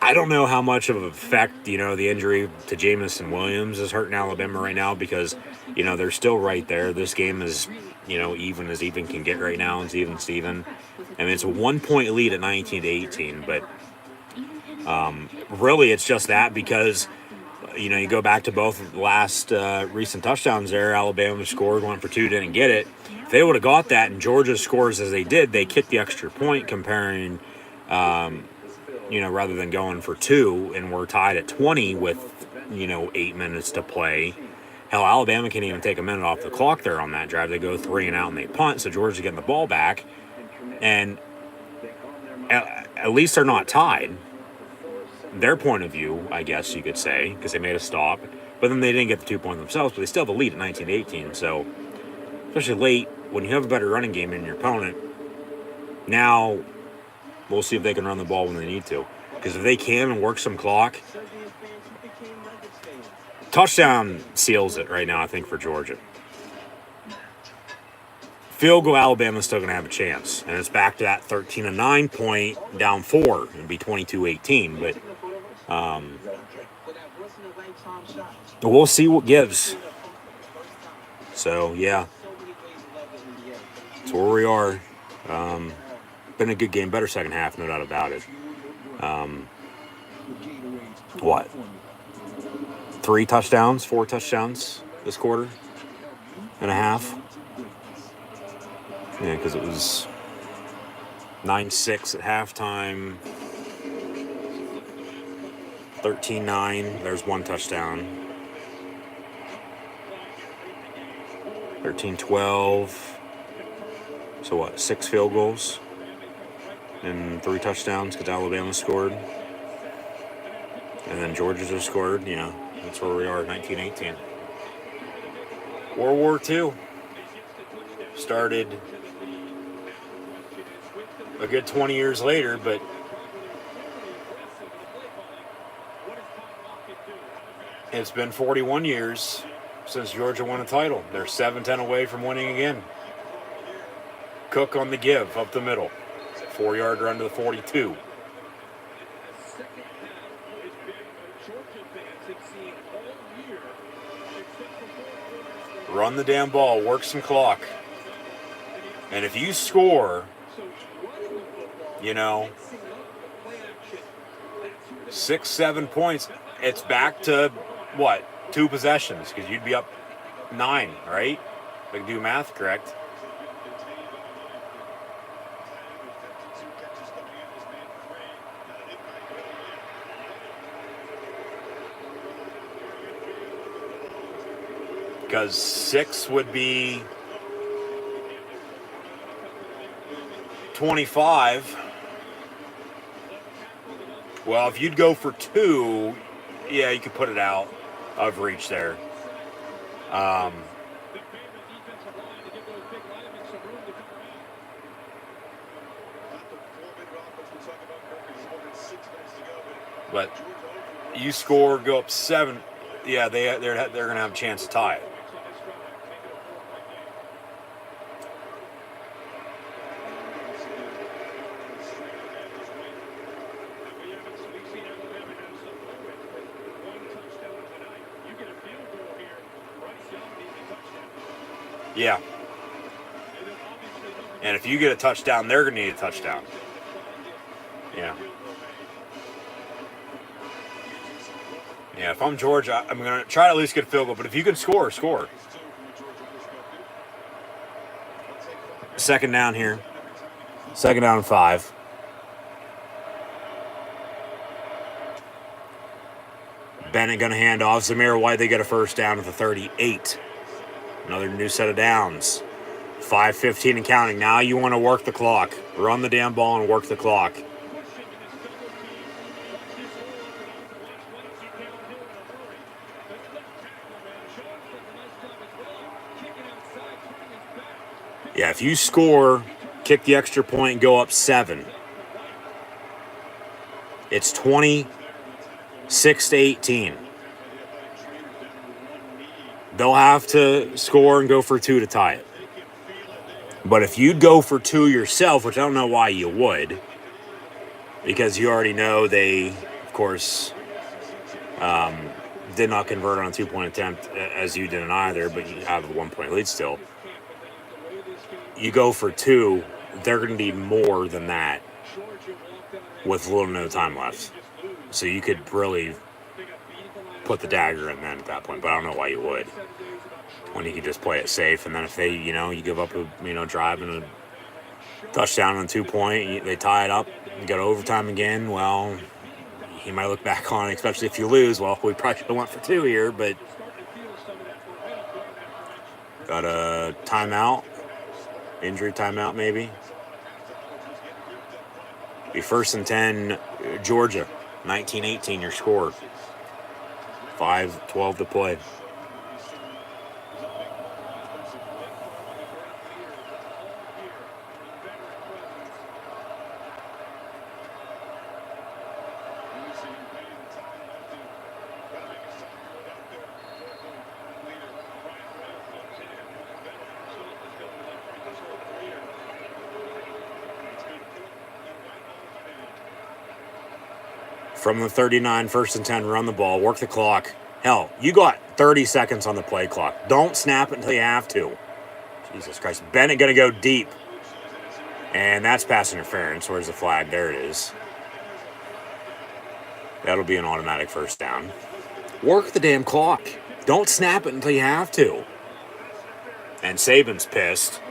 I don't know how much of an effect, the injury to Jamison Williams is hurting Alabama right now because, they're still right there. This game is, even as even can get right now. It's even Steven. I mean, it's a 1-point lead at 19-18, but really it's just that because, you go back to both last recent touchdowns there. Alabama scored 1 for 2, didn't get it. If they would have got that and Georgia scores as they did, they kicked the extra point comparing, rather than going for 2, and we're tied at 20 with, 8 minutes to play. Hell, Alabama can't even take a minute off the clock there on that drive. They go 3 and out and they punt, so Georgia's getting the ball back. And at least they're not tied. Their point of view, I guess you could say, because they made a stop. But then they didn't get the 2 points themselves, but they still have the lead at 19-18. So, especially late, when you have a better running game than your opponent, now we'll see if they can run the ball when they need to. Because if they can and work some clock, touchdown seals it right now, I think, for Georgia. Field goal, Alabama's still going to have a chance. And it's back to that 13-9 point, down 4. It'd be 22-18. But we'll see what gives. So, yeah. That's where we are. Been a good game. Better second half, no doubt about it. What? 4 touchdowns this quarter and a half. Yeah, because it was 9-6 at halftime, 13-9. There's 1 touchdown. 13-12. So what? 6 field goals and 3 touchdowns because Alabama scored. And then Georgia just scored. Yeah, that's where we are, 19-18. World War II started a good 20 years later, but it's been 41 years since Georgia won a title. They're 7-10 away from winning again. Cook on the give, up the middle. 4-yard run to the 42. Run the damn ball, work some clock. And if you score, 6-7 points, it's back to what? 2 possessions because you'd be up 9, right? If I can do math correct. Because 6 would be 25. Well, if you'd go for 2, yeah, you could put it out of reach there. But you score, go up 7. Yeah, they're going to have a chance to tie it. Yeah. And if you get a touchdown, they're going to need a touchdown. Yeah. Yeah, if I'm Georgia, I'm going to try to at least get a field goal. But if you can score. Second down here. Second down and 5. Bennett going to hand off. Zamir White, they get a first down at the 38. Another new set of downs. 5:15 and counting. Now you want to work the clock. Run the damn ball and work the clock. Yeah, if you score, kick the extra point, and go up 7. It's 26-18. They'll have to score and go for 2 to tie it. But if you'd go for 2 yourself, which I don't know why you would, because you already know they, of course, did not convert on a 2-point attempt, as you didn't either, but you have a 1-point lead still. You go for 2, they're going to need more than that with little to no time left. So you could really put the dagger in then at that point, but I don't know why you would. When you could just play it safe, and then if they, you give up a, drive and a touchdown on 2-point, they tie it up, you go to overtime again, well, you might look back on it, especially if you lose, well, we probably should have went for 2 here, but got a timeout, injury timeout maybe. Be 1st and 10, Georgia, 19-18 your score. 5:12 to play. From the 39, 1st and 10, run the ball, work the clock. Hell, you got 30 seconds on the play clock. Don't snap it until you have to. Jesus Christ. Bennett going to go deep. And that's pass interference. Where's the flag? There it is. That'll be an automatic first down. Work the damn clock. Don't snap it until you have to. And Saban's pissed.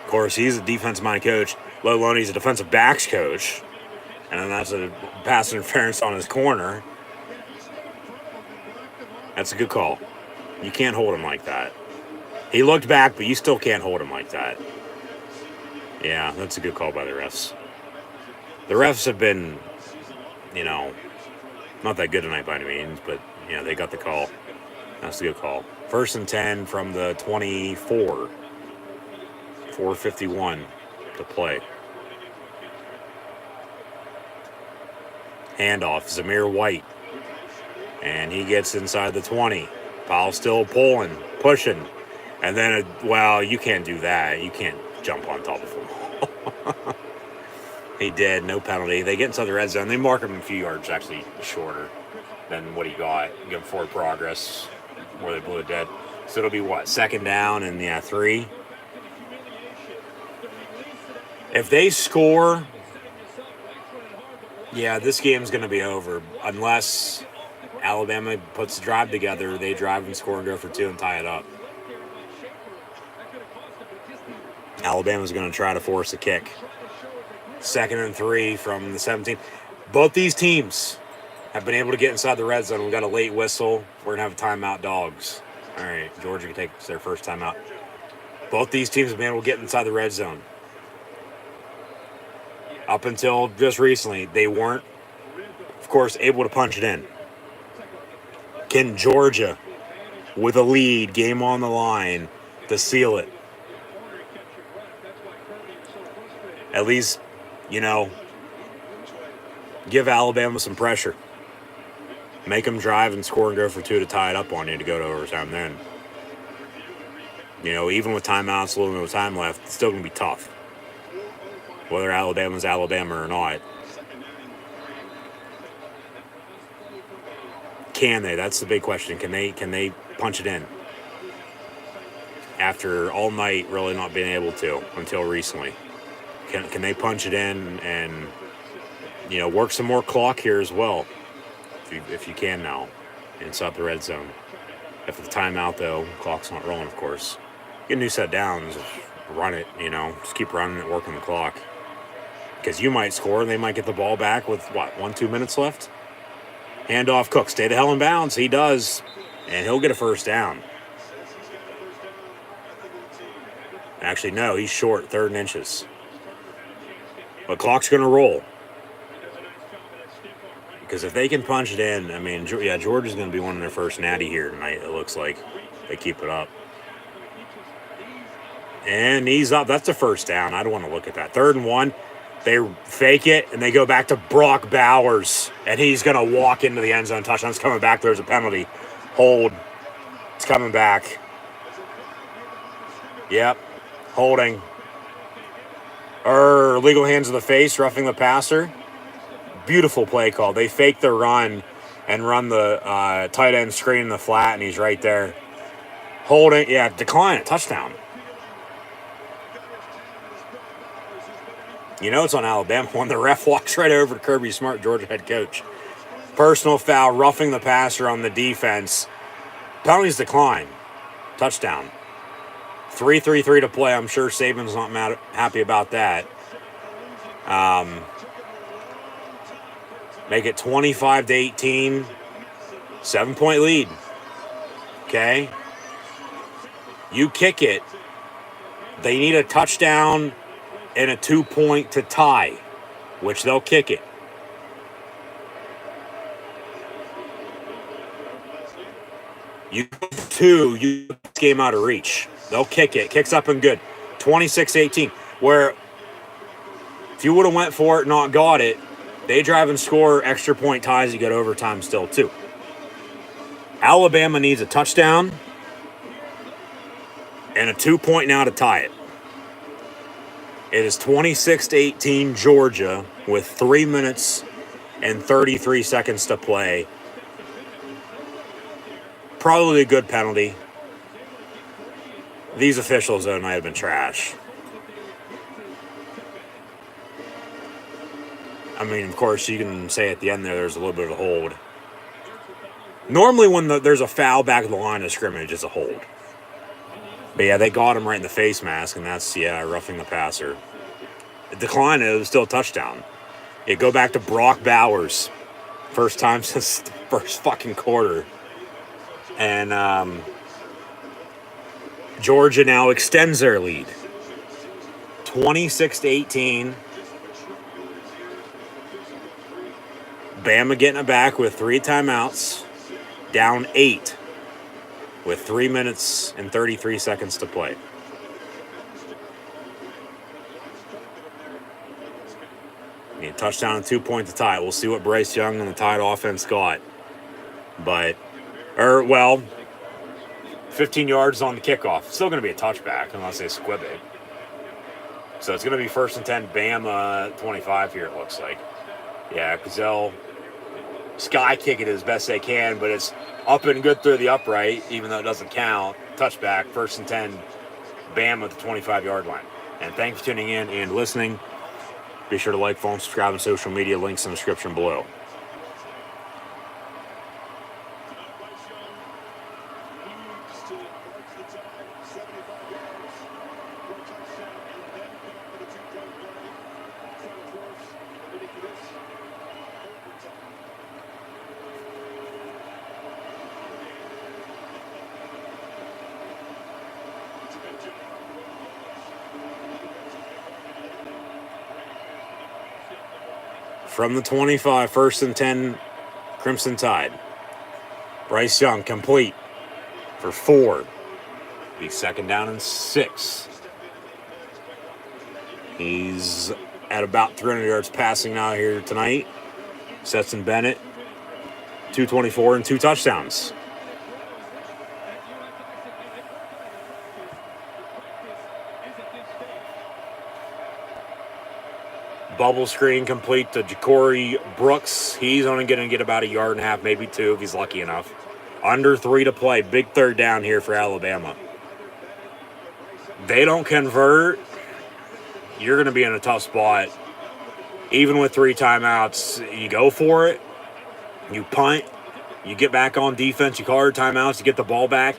Of course, he's a defensive-minded coach, let alone he's a defensive backs coach. And then that's a pass interference on his corner. That's a good call. You can't hold him like that. He looked back, but you still can't hold him like that. Yeah, that's a good call by the refs. The refs have been, not that good tonight by any means, but, they got the call. That's a good call. 1st and 10 from the 24. 4:51 to play. Handoff, Zamir White. And he gets inside the 20. Powell still pulling, pushing. And then, you can't do that. You can't jump on top of him. He did, no penalty. They get inside the red zone. They mark him a few yards actually shorter than what he got. Give him forward progress where they blew it dead. So it'll be 2nd down and 3. If they score, this game's going to be over unless Alabama puts the drive together. They drive and score and go for 2 and tie it up. Alabama's going to try to force a kick. 2nd and 3 from the 17. Both these teams have been able to get inside the red zone. We got a late whistle. We're going to have a timeout, dogs. All right, Georgia can take their first timeout. Both these teams have been able to get inside the red zone. Up until just recently, they weren't, of course, able to punch it in. Can Georgia, with a lead, game on the line, to seal it? At least, give Alabama some pressure. Make them drive and score and go for 2 to tie it up on you to go to overtime then. Even with timeouts, a little bit of time left, it's still going to be tough. Whether Alabama's Alabama or not. Can they? That's the big question. Can they punch it in? After all night really not being able to until recently. Can they punch it in and work some more clock here as well? If you can now inside the red zone. If the timeout though, clock's not rolling, of course. Get a new set downs, run it, just keep running it, working the clock. Because you might score and they might get the ball back with 1-2 minutes left. Hand off Cook, stay the hell in bounds. He does, and he'll get a first down. Actually, no, he's short, 3rd and inches. But clock's going to roll. Because if they can punch it in, Georgia's going to be one of their first natty here tonight, it looks like. They keep it up. And he's up. That's a first down. I don't want to look at that. 3rd and 1. They fake it, and they go back to Brock Bowers. And he's going to walk into the end zone. Touchdown's coming back. There's a penalty. Hold. It's coming back. Yep. Holding. Illegal hands to the face, roughing the passer. Beautiful play call. They fake the run and run the tight end screen in the flat, and he's right there. Holding. Yeah, decline it. Touchdown. It's on Alabama when the ref walks right over to Kirby Smart, Georgia head coach. Personal foul, roughing the passer on the defense. Penalties decline. Touchdown. 3:33 to play. I'm sure Saban's not happy about that. Make it 25-18. 7-point lead. Okay? You kick it. They need a touchdown and a 2-point to tie, which they'll kick it. You 2, you game out of reach. They'll kick it. Kicks up and good. 26-18. Where if you would have went for it, not got it, they drive and score, extra point ties, you get overtime still too. Alabama needs a touchdown and a 2-point now to tie it. It is 26-18 Georgia with 3 minutes and 33 seconds to play. Probably a good penalty. These officials, though, might have been trash. Of course, you can say at the end there's a little bit of a hold. Normally when there's a foul back of the line of scrimmage, it's a hold. But yeah, they got him right in the face mask, and that's, roughing the passer. Decline, it was still a touchdown. You go back to Brock Bowers. First time since the first fucking quarter. And Georgia now extends their lead. 26-18. Bama getting it back with 3 timeouts. Down 8 with 3 minutes and 33 seconds to play. Need a touchdown and 2 points to tie it. We'll see what Bryce Young and the Tide offense got. 15 yards on the kickoff. Still going to be a touchback unless they squib it. So it's going to be 1st and 10, Bama 25 here, it looks like. Yeah, because they'll sky kick it as best they can, but it's up and good through the upright, even though it doesn't count. Touchback, 1st and 10, Bama at the 25-yard line. And thanks for tuning in and listening. Be sure to like, follow, and subscribe on social media. Links in the description below. From the 25, 1st and 10, Crimson Tide. Bryce Young complete for 4. Be 2nd down and 6. He's at about 300 yards passing now here tonight. Stetson Bennett, 224 and 2 touchdowns. Bubble screen complete to Ja'Cory Brooks. He's only going to get about 1.5 yards, maybe 2 if he's lucky enough. Under 3 to play. Big 3rd down here for Alabama. They don't convert, you're going to be in a tough spot. Even with 3 timeouts, you go for it. You punt. You get back on defense. You call your timeouts. You get the ball back.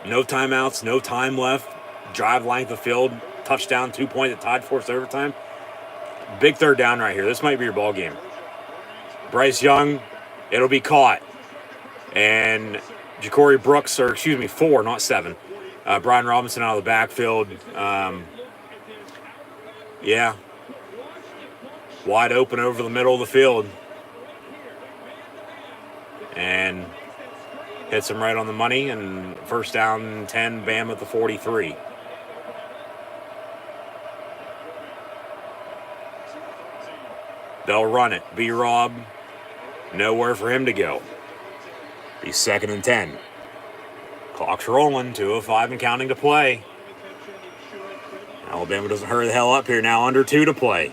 No timeouts. No time left. Drive length of field. Touchdown, 2-point at tied forced overtime. Big 3rd down right here. This might be your ball game. Bryce Young, it'll be caught. And Ja'Cory Brooks, 4, not 7. Brian Robinson out of the backfield. Yeah. Wide open over the middle of the field. And hits him right on the money. And 1st down 10, Bam at the 43. They'll run it. B-Rob, nowhere for him to go. He's 2nd and 10. Clock's rolling, 2:05 and counting to play. Alabama doesn't hurry the hell up here now, under 2 to play.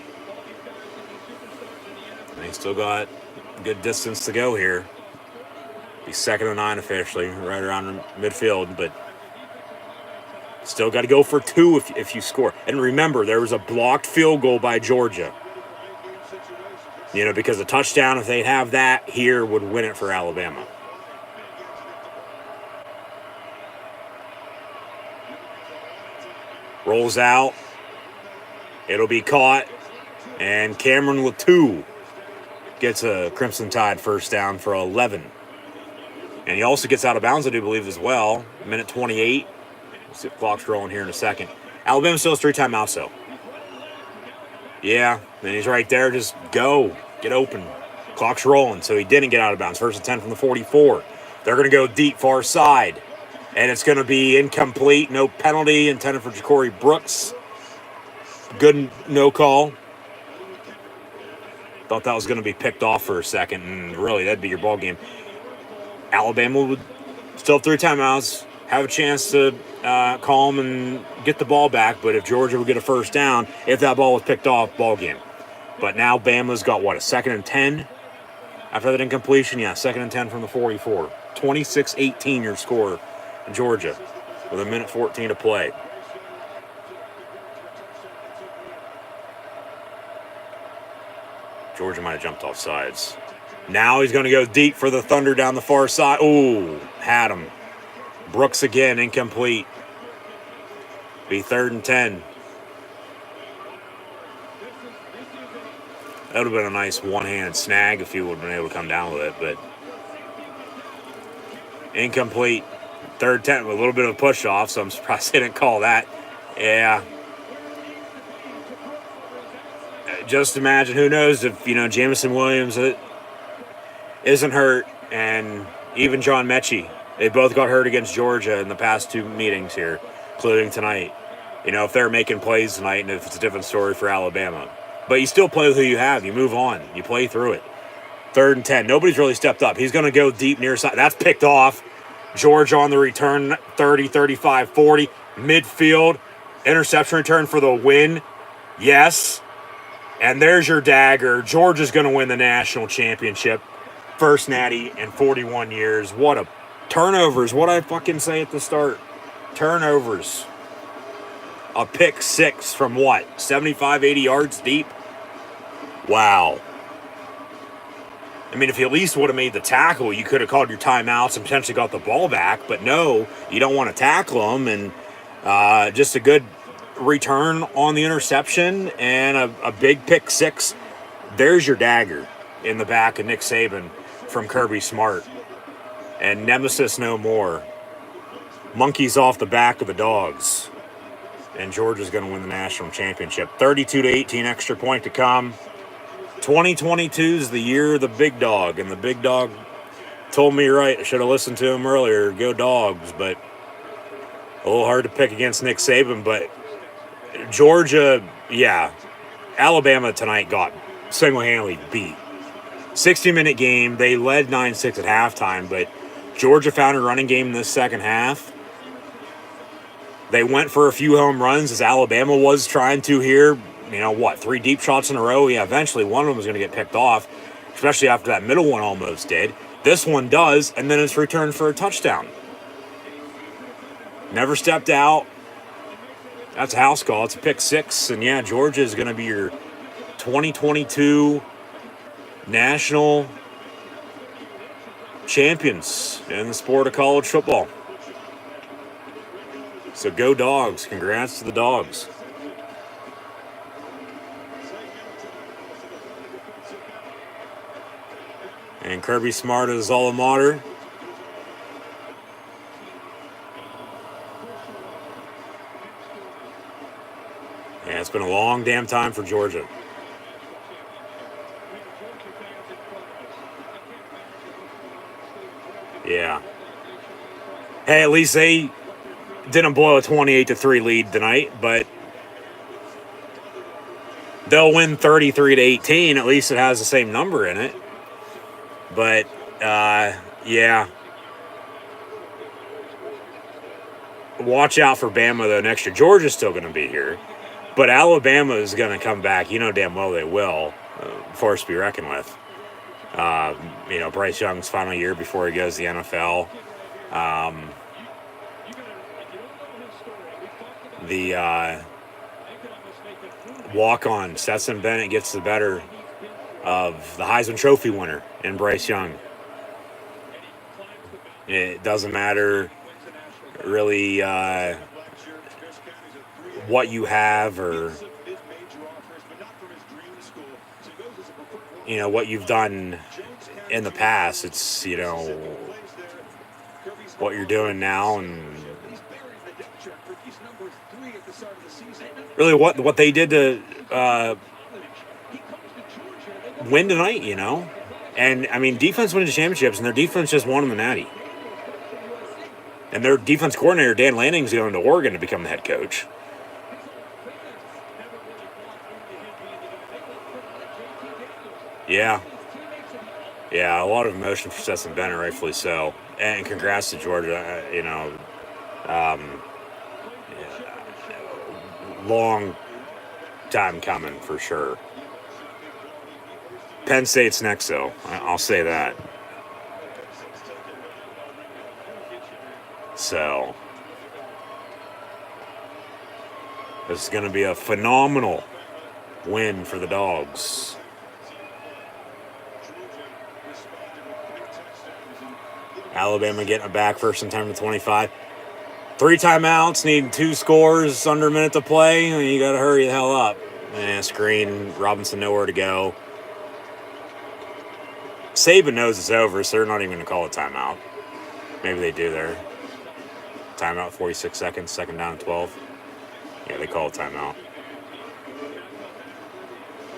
They still got a good distance to go here. He's 2nd and 9 officially, right around midfield, but still got to go for 2 if you score. And remember, there was a blocked field goal by Georgia. You know, because a touchdown, if they'd have that here, would win it for Alabama. Rolls out. It'll be caught. And Cameron Latou gets a Crimson Tide 1st down for 11. And he also gets out of bounds, I do believe, as well. Minute 28. We'll see if the clock's rolling here in a second. Alabama still has 3 timeouts, though. Yeah, and he's right there. Just go. Get open. Clock's rolling, so he didn't get out of bounds. 1st and 10 from the 44. They're going to go deep, far side. And it's going to be incomplete. No penalty intended for Ja'Cory Brooks. Good no call. Thought that was going to be picked off for a second, and really, that'd be your ball game. Alabama would still have 3 timeouts, have a chance to call them and get the ball back, but if Georgia would get a 1st down, if that ball was picked off, ball game. But now Bama's got, what, a 2nd and 10? After that incompletion, yeah, 2nd and 10 from the 44. 26-18 your score in Georgia with 1:14 to play. Georgia might have jumped off sides. Now he's going to go deep for the Thunder down the far side. Ooh, had him. Brooks again, incomplete. Be 3rd and 10. That would have been a nice one-handed snag if he would have been able to come down with it, but incomplete. 3rd 10 with a little bit of a push-off, so I'm surprised they didn't call that. Yeah. Just imagine, who knows if, Jamison Williams isn't hurt, and even John Mechie. They both got hurt against Georgia in the past 2 meetings here, including tonight. If they're making plays tonight, and if it's a different story for Alabama. But you still play with who you have. You move on. You play through it. 3rd and 10. Nobody's really stepped up. He's going to go deep near side. That's picked off. Georgia on the return, 30, 35, 40. Midfield. Interception return for the win. Yes. And there's your dagger. Georgia's going to win the national championship. First natty in 41 years. What a turnovers. What I fucking say at the start. Turnovers. A pick 6 from what? 75, 80 yards deep? Wow. I mean, if you at least would have made the tackle, you could have called your timeouts and potentially got the ball back. But no, you don't want to tackle them. And just a good return on the interception and a big pick six. There's your dagger in the back of Nick Saban from Kirby Smart. And nemesis no more. Monkeys off the back of the dogs. And Georgia's going to win the national championship. 32-18, extra point to come. 2022 is the year of the big dog, and the big dog told me right. I should have listened to him earlier. Go Dogs, but a little hard to pick against Nick Saban. But Georgia, yeah, Alabama tonight got single-handedly beat. 60-minute game. They led 9-6 at halftime, but Georgia found a running game in this second half. They went for a few home runs as Alabama was trying to here. 3 deep shots in a row? Yeah, eventually one of them was going to get picked off, especially after that middle one almost did. This one does, and then it's returned for a touchdown. Never stepped out. That's a house call. It's a pick six, and yeah, Georgia is going to be your 2022 national champions in the sport of college football. So go Dogs. Congrats to the Dogs. And Kirby Smart is alma mater. Yeah, it's been a long damn time for Georgia. Yeah. Hey, at least they didn't blow a 28-3 lead tonight, but they'll win 33-18. At least it has the same number in it. But, yeah. Watch out for Bama, though, next year. Georgia's still going to be here. But Alabama is going to come back. You know damn well they will. Force to be reckoned with. Bryce Young's final year before he goes to the NFL. The walk-on, Stetson Bennett gets the better of the Heisman Trophy winner in Bryce Young. It doesn't matter really what you have or what you've done in the past. It's what you're doing now and really what they did to win tonight, And, I mean, defense wins championships, and their defense just won in the Natty. And their defense coordinator, Dan Lanning's going to Oregon to become the head coach. Yeah. Yeah, a lot of emotion for Stetson Bennett, rightfully so. And congrats to Georgia, long time coming for sure. Penn State's next, though. I'll say that. So, this is going to be a phenomenal win for the Dogs. Alabama getting it back first and 10 to 25. 3 timeouts, need 2 scores, under a minute to play. You got to hurry the hell up. Screen, Robinson nowhere to go. Saban knows it's over, so they're not even going to call a timeout. Maybe they do there. Timeout, 46 seconds, second down, 12. Yeah, they call a timeout.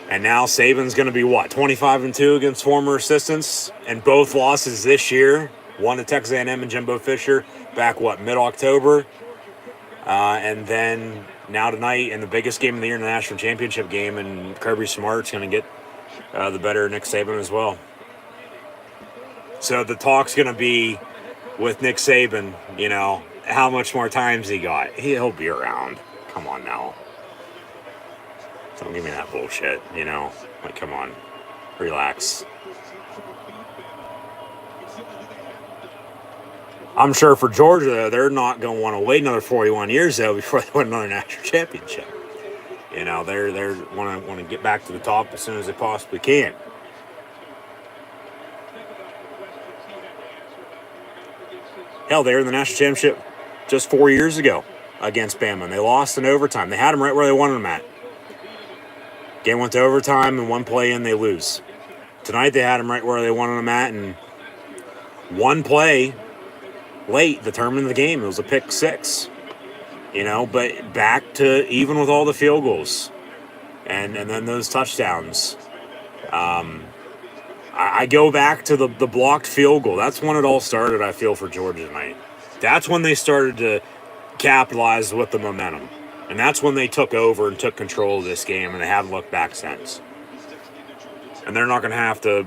And now Saban's going to be, 25-2 against former assistants? And both losses this year. One to Texas A&M and Jimbo Fisher back, mid-October. And then now tonight in the biggest game of the year in the national championship game, and Kirby Smart's going to get the better Nick Saban as well. So the talk's going to be with Nick Saban, how much more time's he got? He'll be around. Come on now. Don't give me that bullshit, come on. Relax. I'm sure for Georgia, though, they're not going to want to wait another 41 years, though, before they win another national championship. They're want to get back to the top as soon as they possibly can. Hell, they were in the national championship just 4 years ago against Bama, and they lost in overtime. They had them right where they wanted them at. Game went to overtime, and one play in, they lose. Tonight, they had them right where they wanted them at, and one play late determined the game. It was a pick six, but back to even with all the field goals and then those touchdowns. I go back to the blocked field goal. That's when it all started, I feel, for Georgia tonight. That's when they started to capitalize with the momentum. And that's when they took over and took control of this game, and they haven't looked back since. And they're not going to have to,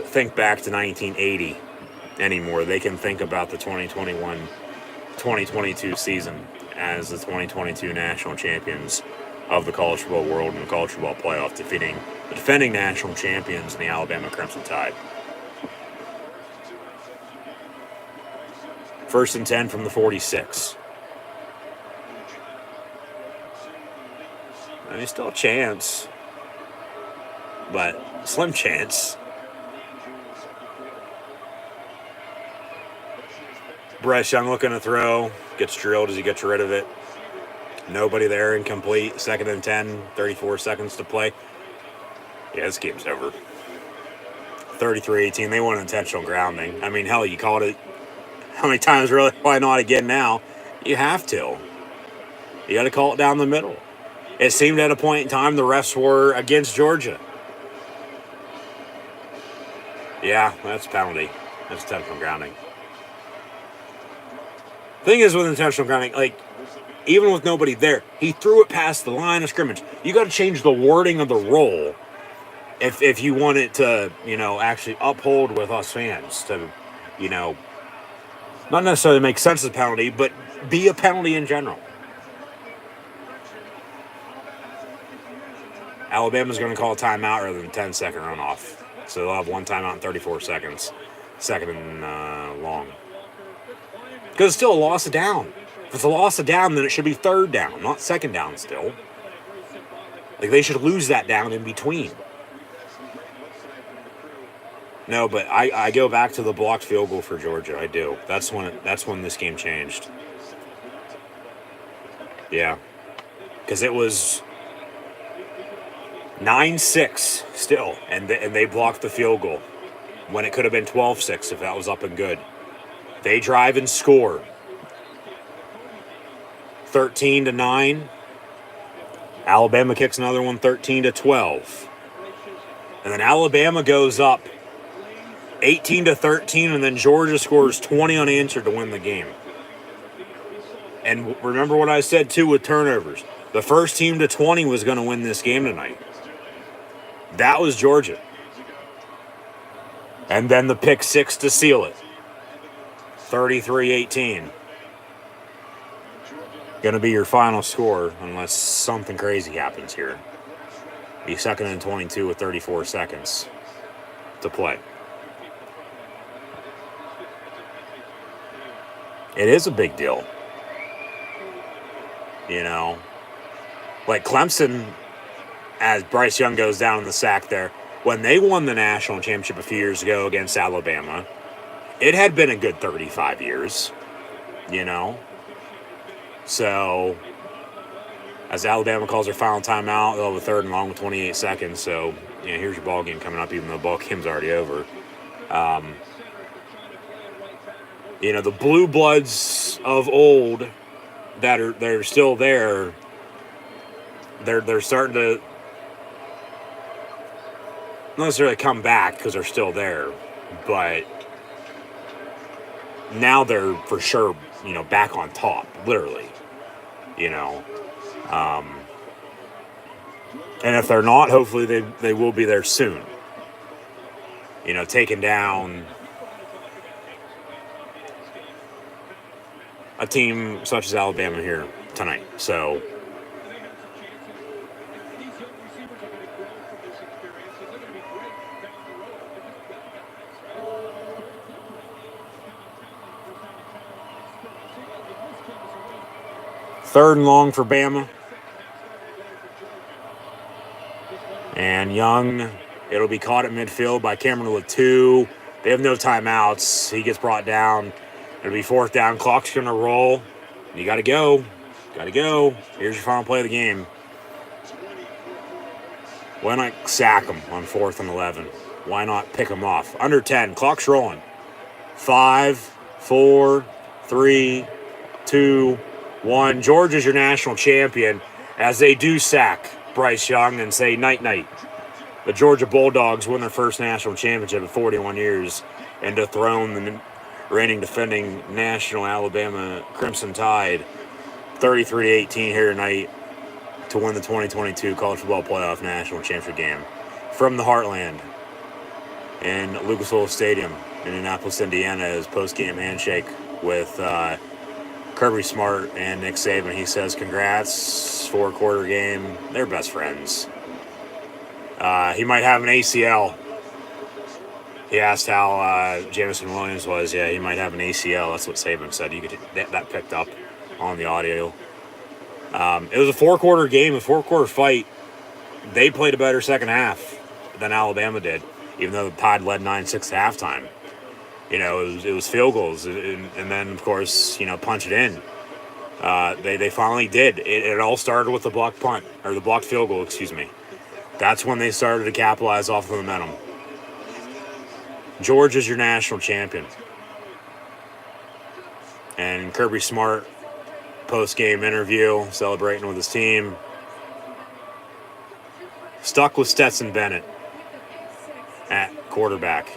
think back to 1980 anymore. They can think about the 2021-2022 season as the 2022 national champions of the college football world and the college football playoff, defeating the defending national champions in the Alabama Crimson Tide. 1st and 10 from the 46. I mean, still a chance, but slim chance. Bryce Young looking to throw. Gets drilled as he gets rid of it. Nobody there, incomplete. 2nd and 10, 34 seconds to play. Yeah, this game's over. 33-18. They want intentional grounding. I mean, hell, you called it. How many times really? Why not again now? You have to. You got to call it down the middle. It seemed at a point in time the refs were against Georgia. Yeah, that's a penalty. That's intentional grounding. Thing is with intentional grounding, even with nobody there, he threw it past the line of scrimmage. You got to change the wording of the rule if you want it to, actually uphold with us fans to, not necessarily make sense of the penalty, but be a penalty in general. Alabama's going to call a timeout rather than 10-second runoff. So they'll have one timeout in 34 seconds. 2nd and long. Because it's still a loss of down. If it's a loss of down, then it should be 3rd down, not 2nd down still. They should lose that down in between. No, but I go back to the blocked field goal for Georgia. I do. That's when this game changed. Yeah. Because it was 9-6 still, and they blocked the field goal when it could have been 12-6 if that was up and good. They drive and score. 13-9. Alabama kicks another one, 13-12. And then Alabama goes up 18-13, and then Georgia scores 20 unanswered to win the game. And remember what I said, too, with turnovers. The first team to 20 was going to win this game tonight. That was Georgia. And then the pick six to seal it. 33-18. Going to be your final score unless something crazy happens here. Be 2nd and 22 with 34 seconds to play. It is a big deal. Clemson, as Bryce Young goes down in the sack there, when they won the national championship a few years ago against Alabama, it had been a good 35 years, So, as Alabama calls their final timeout, they'll have a 3rd and long with 28 seconds. So, here's your ball game coming up, even though the ball game's already over. The blue bloods of old they're still there. They're starting to not necessarily come back because they're still there, but now they're for sure, back on top, literally. And if they're not, hopefully they will be there soon. Taking down a team such as Alabama here tonight. So, third and long for Bama. And Young, it'll be caught at midfield by Cameron with 2. They have no timeouts. He gets brought down. It'll be 4th down. Clock's going to roll. You got to go. Got to go. Here's your final play of the game. Why not sack him on 4th and 11? Why not pick him off? Under 10. Clock's rolling. 5, 4, 3, 2, 1. Georgia's your national champion as they do sack Bryce Young and say night-night. The Georgia Bulldogs win their first national championship in 41 years and dethrone the reigning defending national Alabama Crimson Tide 33-18 here tonight to win the 2022 College Football Playoff National Championship game from the Heartland in Lucas Oil Stadium in Indianapolis, Indiana. His post-game handshake with Kirby Smart and Nick Saban. He says, congrats, 4-quarter game. They're best friends. He might have an ACL. He asked how Jamison Williams was. Yeah, he might have an ACL. That's what Saban said. You could that picked up on the audio. It was a 4-quarter game, a 4-quarter fight. They played a better second half than Alabama did, even though the Tide led 9-6 at halftime. You know, it was field goals, and then, of course, you know, punch it in. They finally did. It all started with the blocked punt, or the blocked field goal, excuse me. That's when they started to capitalize off the momentum. Georgia's your national champion. And Kirby Smart, post-game interview, celebrating with his team. Stuck with Stetson Bennett at quarterback.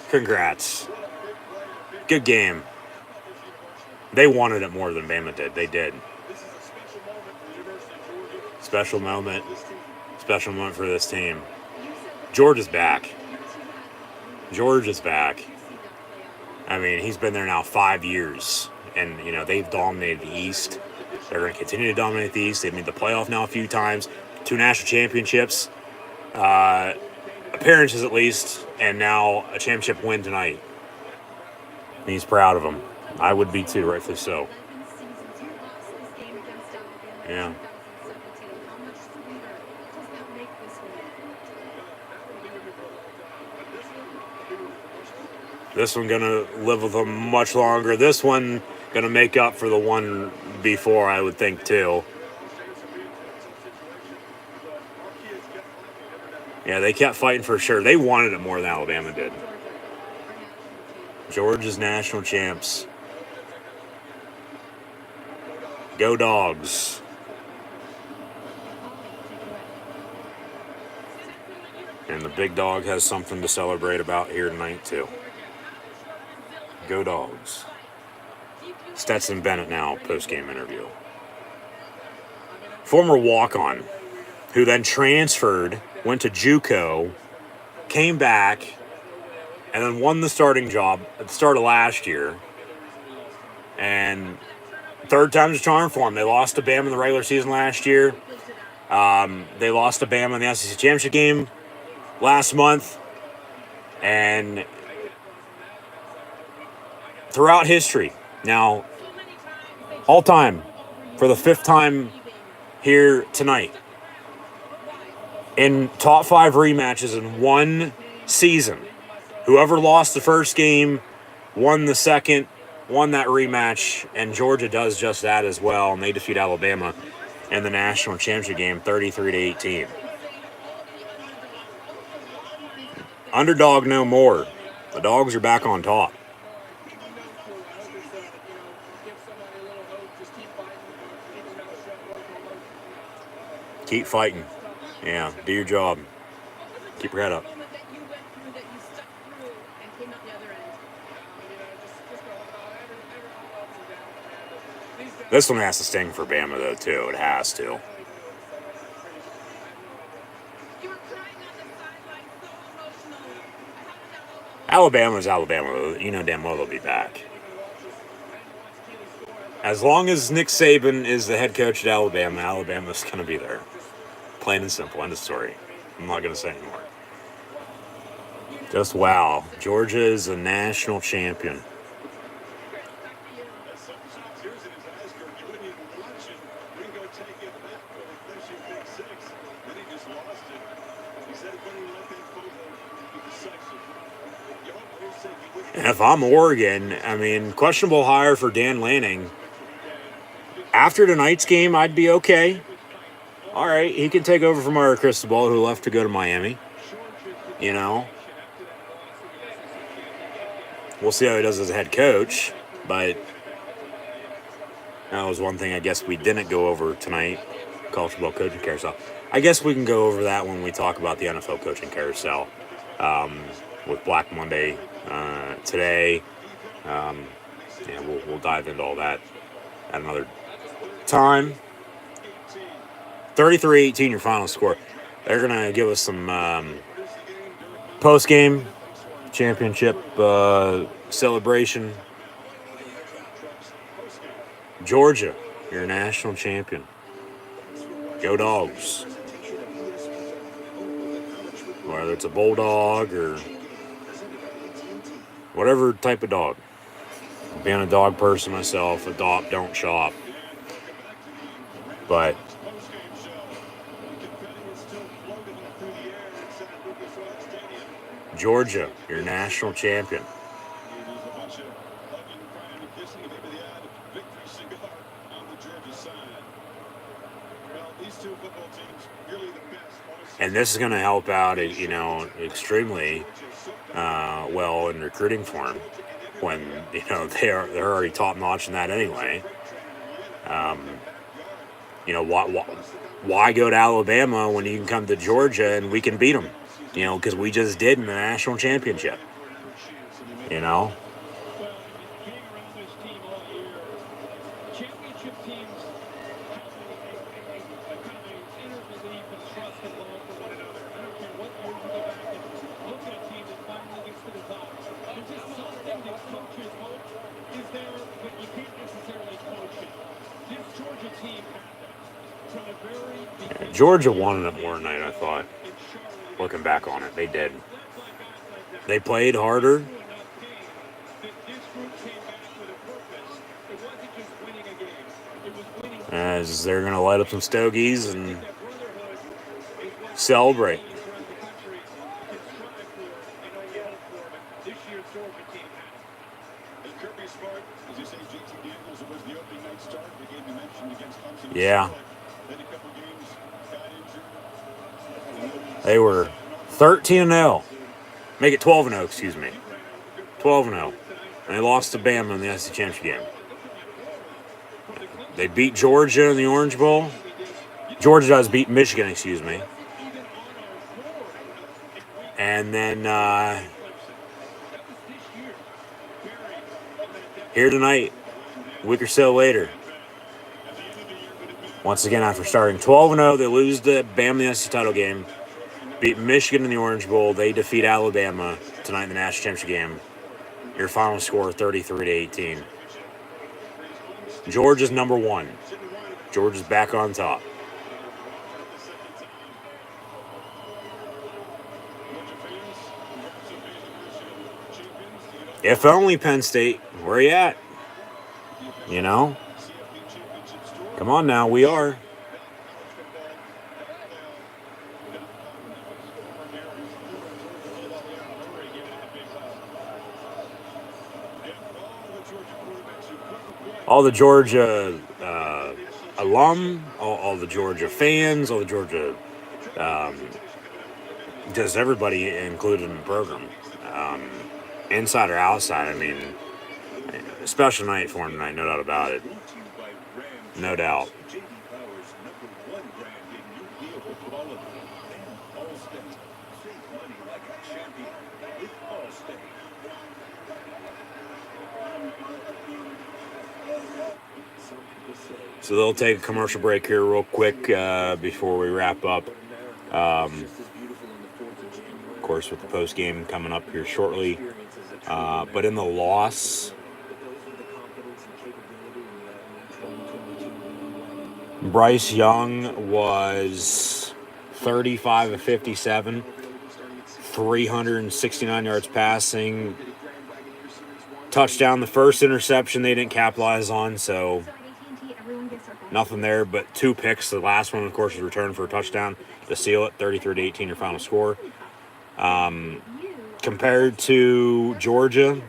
Congrats. Good game. They wanted it more than Bama did. They did. Special moment. Special moment for this team. Georgia's back. Georgia's back. I mean, he's been there now 5 years. And, you know, they've dominated the East. They're going to continue to dominate the East. They've made the playoff now a few times. 2 national championships. Appearances at least. And now a championship win tonight. He's proud of them. I would be too, rightfully so. Yeah. This one gonna live with them much longer. This one gonna make up for the one before, I would think, too. Yeah, they kept fighting for sure. They wanted it more than Alabama did. Georgia's national champs. Go Dogs. And the big dog has something to celebrate about here tonight, too. Go Dogs. Stetson Bennett now, post-game interview. Former walk-on, who then transferred, went to JUCO, came back, and then won the starting job at the start of last year. And third time's a charm for them. They lost to Bama in the regular season last year. They lost to Bama in the SEC Championship game last month. And throughout history, now, all time, for the 5th time here tonight, in top 5 rematches in one season, whoever lost the first game won the second, won that rematch, and Georgia does just that as well, and they defeat Alabama in the national championship game 33-18. Underdog no more. The Dogs are back on top. Keep fighting. Yeah, do your job. Keep your head up. This one has to sting for Bama, though, too. It has to. Alabama's Alabama. You know damn well they'll be back. As long as Nick Saban is the head coach at Alabama, Alabama's going to be there. Plain and simple. End of story. I'm not going to say anymore. Just wow. Georgia is a national champion. if I'm Oregon, I mean, questionable hire for Dan Lanning. After tonight's game, I'd be okay. All right, he can take over from our Cristobal, who left to go to Miami. You know, we'll see how he does as a head coach, but that was one thing I guess we didn't go over tonight, college football coaching carousel. I guess we can go over that when we talk about the NFL coaching carousel with Black Monday today. Yeah, we'll dive into all that at another time. 33-18 your final score. They're going to give us some post-game championship celebration. Georgia, your national champion. Go Dogs. Whether it's a bulldog or whatever type of dog. Being a dog person myself, adopt, don't shop. But Georgia, your national champion. And this is going to help out, extremely well in recruiting form when, they're already top notch in that anyway. Why go to Alabama when you can come to Georgia and we can beat them? Because we just did in the national championship. Being around this team all year, championship teams have a kind of inner belief and trust and love for one another. I don't care what year you go back and look at a team that finally gets to the top. There's just something that coaches hope is there, but you can't necessarily coach it. This Georgia team had that from the very beginning. Georgia wanted it more tonight, I thought. Looking back on it, they did. They played harder. As they're going to light up some stogies and celebrate. Yeah. They were 13-0. Make it 12-0, excuse me. 12-0. And they lost to Bama in the SEC Championship game. They beat Georgia in the Orange Bowl. Georgia does beat Michigan, excuse me. And then here tonight, a week or so later, once again, after starting 12-0, they lose to Bama in the SEC title game. Beat Michigan in the Orange Bowl. They defeat Alabama tonight in the national championship game. Your final score, 33-18. Georgia's number one. Georgia's back on top. If only Penn State, where you at? Come on now, we are. All the Georgia alum, all the Georgia fans, all the Georgia, just everybody included in the program, inside or outside. I mean, special night for him tonight, no doubt about it. No doubt. So they'll take a commercial break here real quick before we wrap up. Of course, with the post game coming up here shortly. But in the loss, Bryce Young was 35 of 57, 369 yards passing. Touchdown, the first interception they didn't capitalize on, so nothing there, but 2 picks. The last one, of course, was returned for a touchdown to seal it, 33-18, your final score. Compared to Georgia,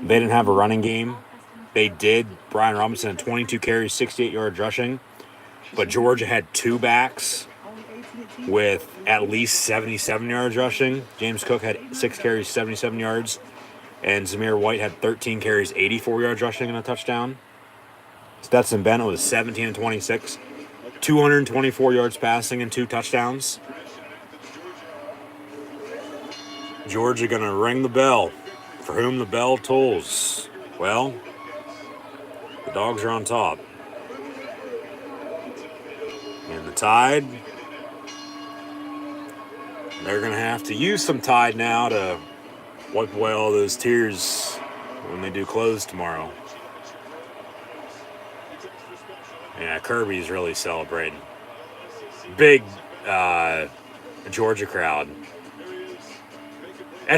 They didn't have a running game. They did. Brian Robinson, 22 carries, 68 yards rushing. But Georgia had two backs with at least 77 yards rushing. James Cook had 6 carries, 77 yards. And Zamir White had 13 carries, 84 yards rushing and a touchdown. Stetson Bennett was 17 and 26, 224 yards passing and 2 touchdowns. Georgia going to ring the bell. For whom the bell tolls. Well, the Dogs are on top. And the Tide, they're going to have to use some Tide now to wipe away all those tears when they do close tomorrow. Yeah, Kirby's really celebrating. Big Georgia crowd.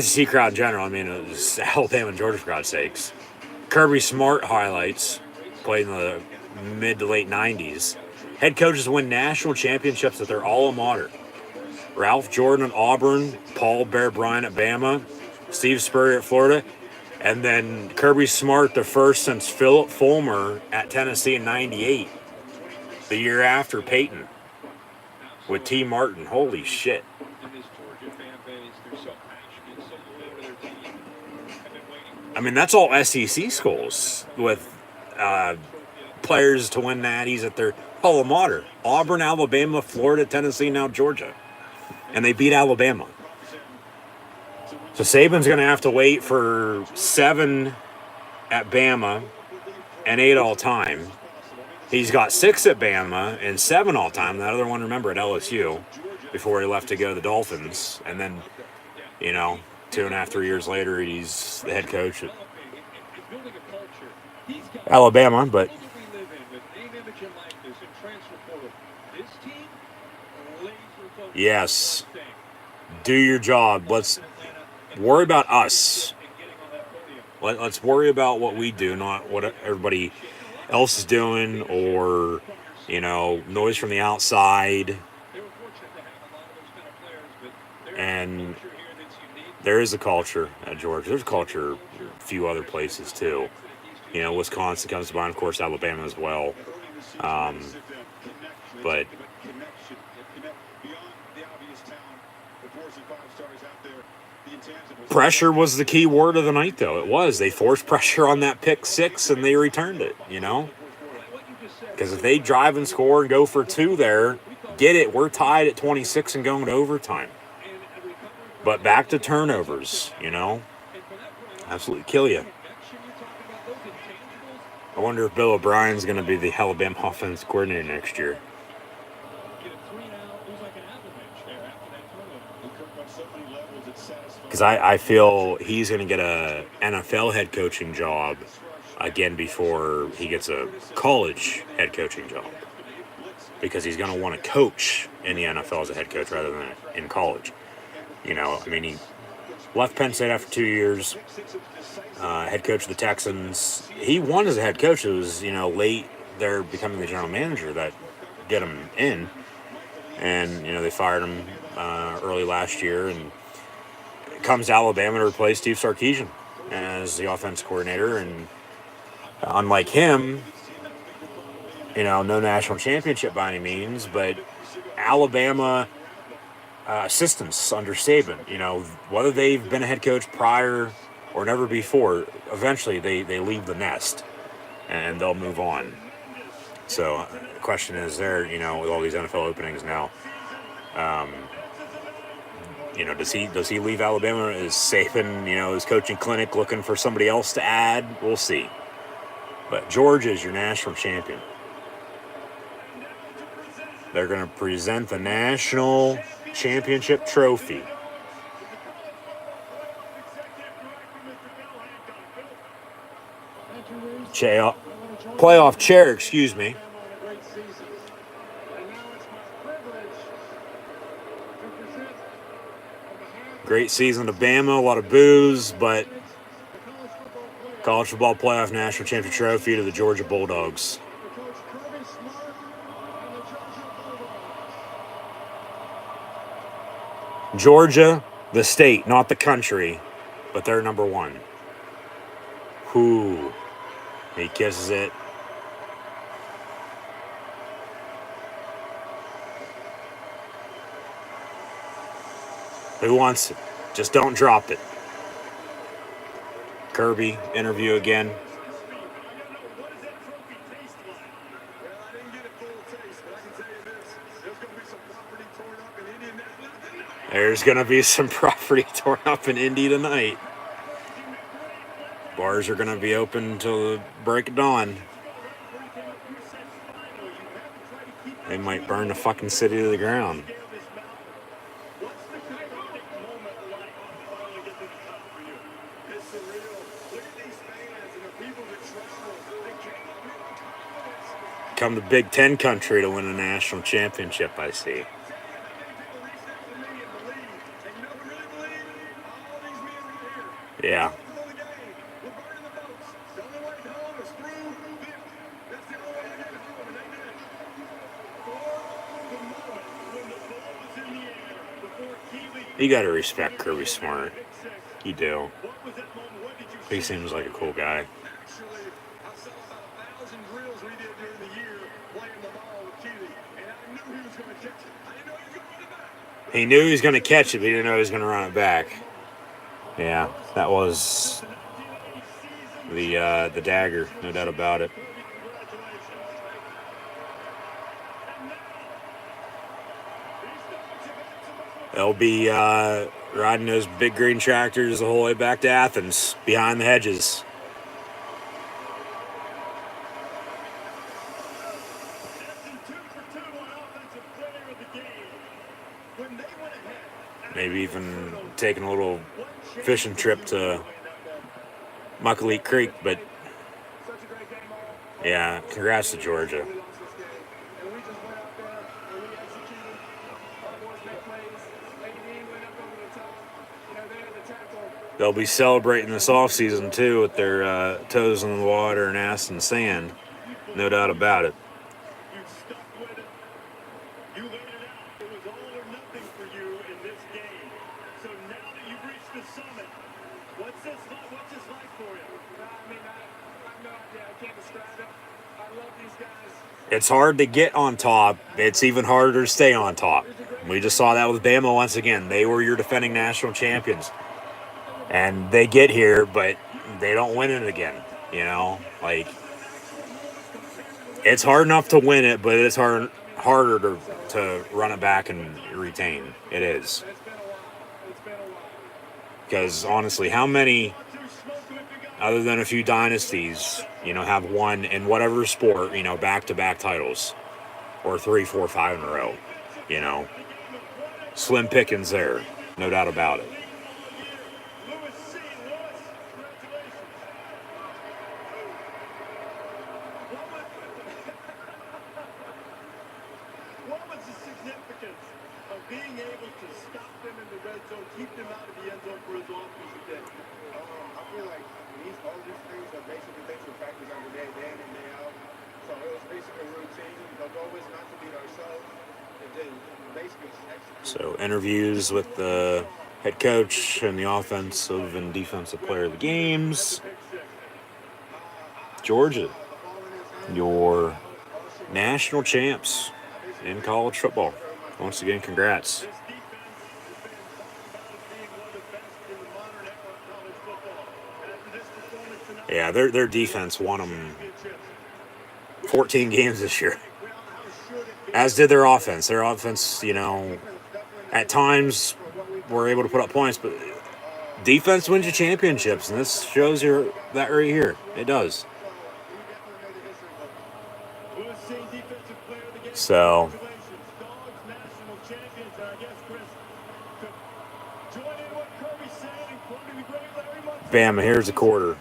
SEC crowd in general. I mean, it was Alabama and Georgia, for God's sakes. Kirby Smart highlights. Played in the mid to late 90s. Head coaches win national championships at their alma mater. Ralph Jordan at Auburn, Paul Bear Bryant at Bama, Steve Spurrier at Florida, and then Kirby Smart, the first since Philip Fulmer at Tennessee in 98, the year after Peyton, with T. Martin. Holy shit. I mean, that's all SEC schools with players to win natties at their alma mater. Auburn, Alabama, Florida, Tennessee, now Georgia. And they beat Alabama. So Saban's going to have to wait for 7 at Bama and 8 all time. He's got 6 at Bama and 7 all time. That other one, remember, at LSU before he left to go to the Dolphins. And then, 2.5, 3 years later, he's the head coach at Alabama. But yes, do your job. Let's worry about us. Let's worry about what we do, not what everybody else is doing or, noise from the outside. And there is a culture at Georgia. There's a culture a few other places, too. Wisconsin comes to mind, of course, Alabama as well. But pressure was the key word of the night, though. It was. They forced pressure on that pick 6, and they returned it, Because if they drive and score and go for 2 there, get it. We're tied at 26 and going to overtime. But back to turnovers, Absolutely kill you. I wonder if Bill O'Brien's going to be the Alabama offense coordinator next year. Because I feel he's going to get a NFL head coaching job again before he gets a college head coaching job. Because he's going to want to coach in the NFL as a head coach rather than in college. He left Penn State after 2 years, head coach of the Texans. He won as a head coach. It was, late there becoming the general manager that get him in. And, they fired him early last year. And comes to Alabama to replace Steve Sarkisian as the offense coordinator. And unlike him, no national championship by any means, but Alabama assistants under Saban, whether they've been a head coach prior or never before, eventually they leave the nest and they'll move on. So the question is there, with all these NFL openings now, does he leave Alabama? Is Saban, his coaching clinic looking for somebody else to add? We'll see. But Georgia is your national champion. They're going to present the national championship trophy. Playoff chair, excuse me. Great season to Bama, a lot of boos, but college football playoff national championship trophy to the Georgia Bulldogs. Georgia, the state, not the country, but they're number 1. Whoo. He kisses it. Who wants it? Just don't drop it. Kirby, interview again. Well, I didn't get a full taste, but I can tell you this. There's going to be some property torn up in Indianapolis. There's going to be some property torn up in Indy tonight. Bars are going to be open until the break of dawn. They might burn the fucking city to the ground. Come to Big Ten country to win a national championship, I see. Yeah. You gotta respect Kirby Smart. You do. He seems like a cool guy. Actually, I saw about 1,000 drills we did during the year playing the ball with Keely, and I knew he was going to catch it. I didn't know he was going to run it back. He knew he was going to catch it, but he didn't know he was going to run it back. Yeah, that was the dagger, no doubt about it. They'll be riding those big green tractors the whole way back to Athens, behind the hedges. Maybe even taking a little fishing trip to Muckalete Creek, but yeah, congrats to Georgia. They'll be celebrating this offseason too with their toes in the water and ass in the sand, no doubt about it. It's hard to get on top. It's even harder to stay on top. We just saw that with Bama once again. They were your defending national champions. And they get here, but they don't win it again. You know? Like, it's hard enough to win it, but it's harder to run it back and retain. It is. Because, honestly, how many, other than a few dynasties, you know, have won in whatever sport, you know, back-to-back titles, or 3, 4, 5 in a row, you know. Slim pickings there, no doubt about it. What was the significance of being able to stop them in the red zone, keep them out of the end zone for his offensive day? I feel like all these things are basically things we practice every day, day in and day out. So it was basically a routine. The goal was not to beat ourselves. And then basically execute. So interviews with the head coach and the offensive and defensive player of the games. Georgia, your national champs in college football. Once again, congrats. Yeah, their defense won them 14 games this year, as did their offense. Their offense, you know, at times were able to put up points, but defense wins you championships, and this shows you that right here. It does. So, Bama, here's a quarter.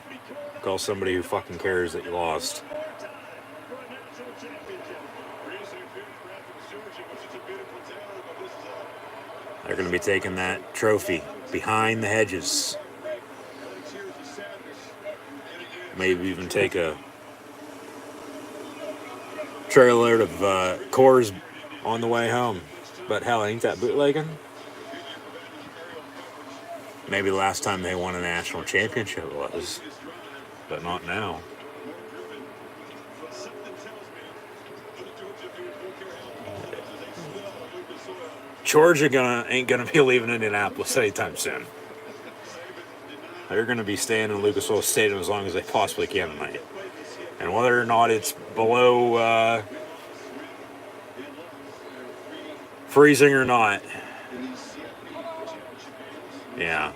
Call somebody who fucking cares that you lost. They're going to be taking that trophy behind the hedges. Maybe even take a trailer of Coors on the way home. But hell, ain't that bootlegging? Maybe the last time they won a national championship was. but not now. Georgia ain't gonna be leaving Indianapolis anytime soon. They're gonna be staying in Lucas Oil Stadium as long as they possibly can tonight. And whether or not it's below freezing or not, yeah,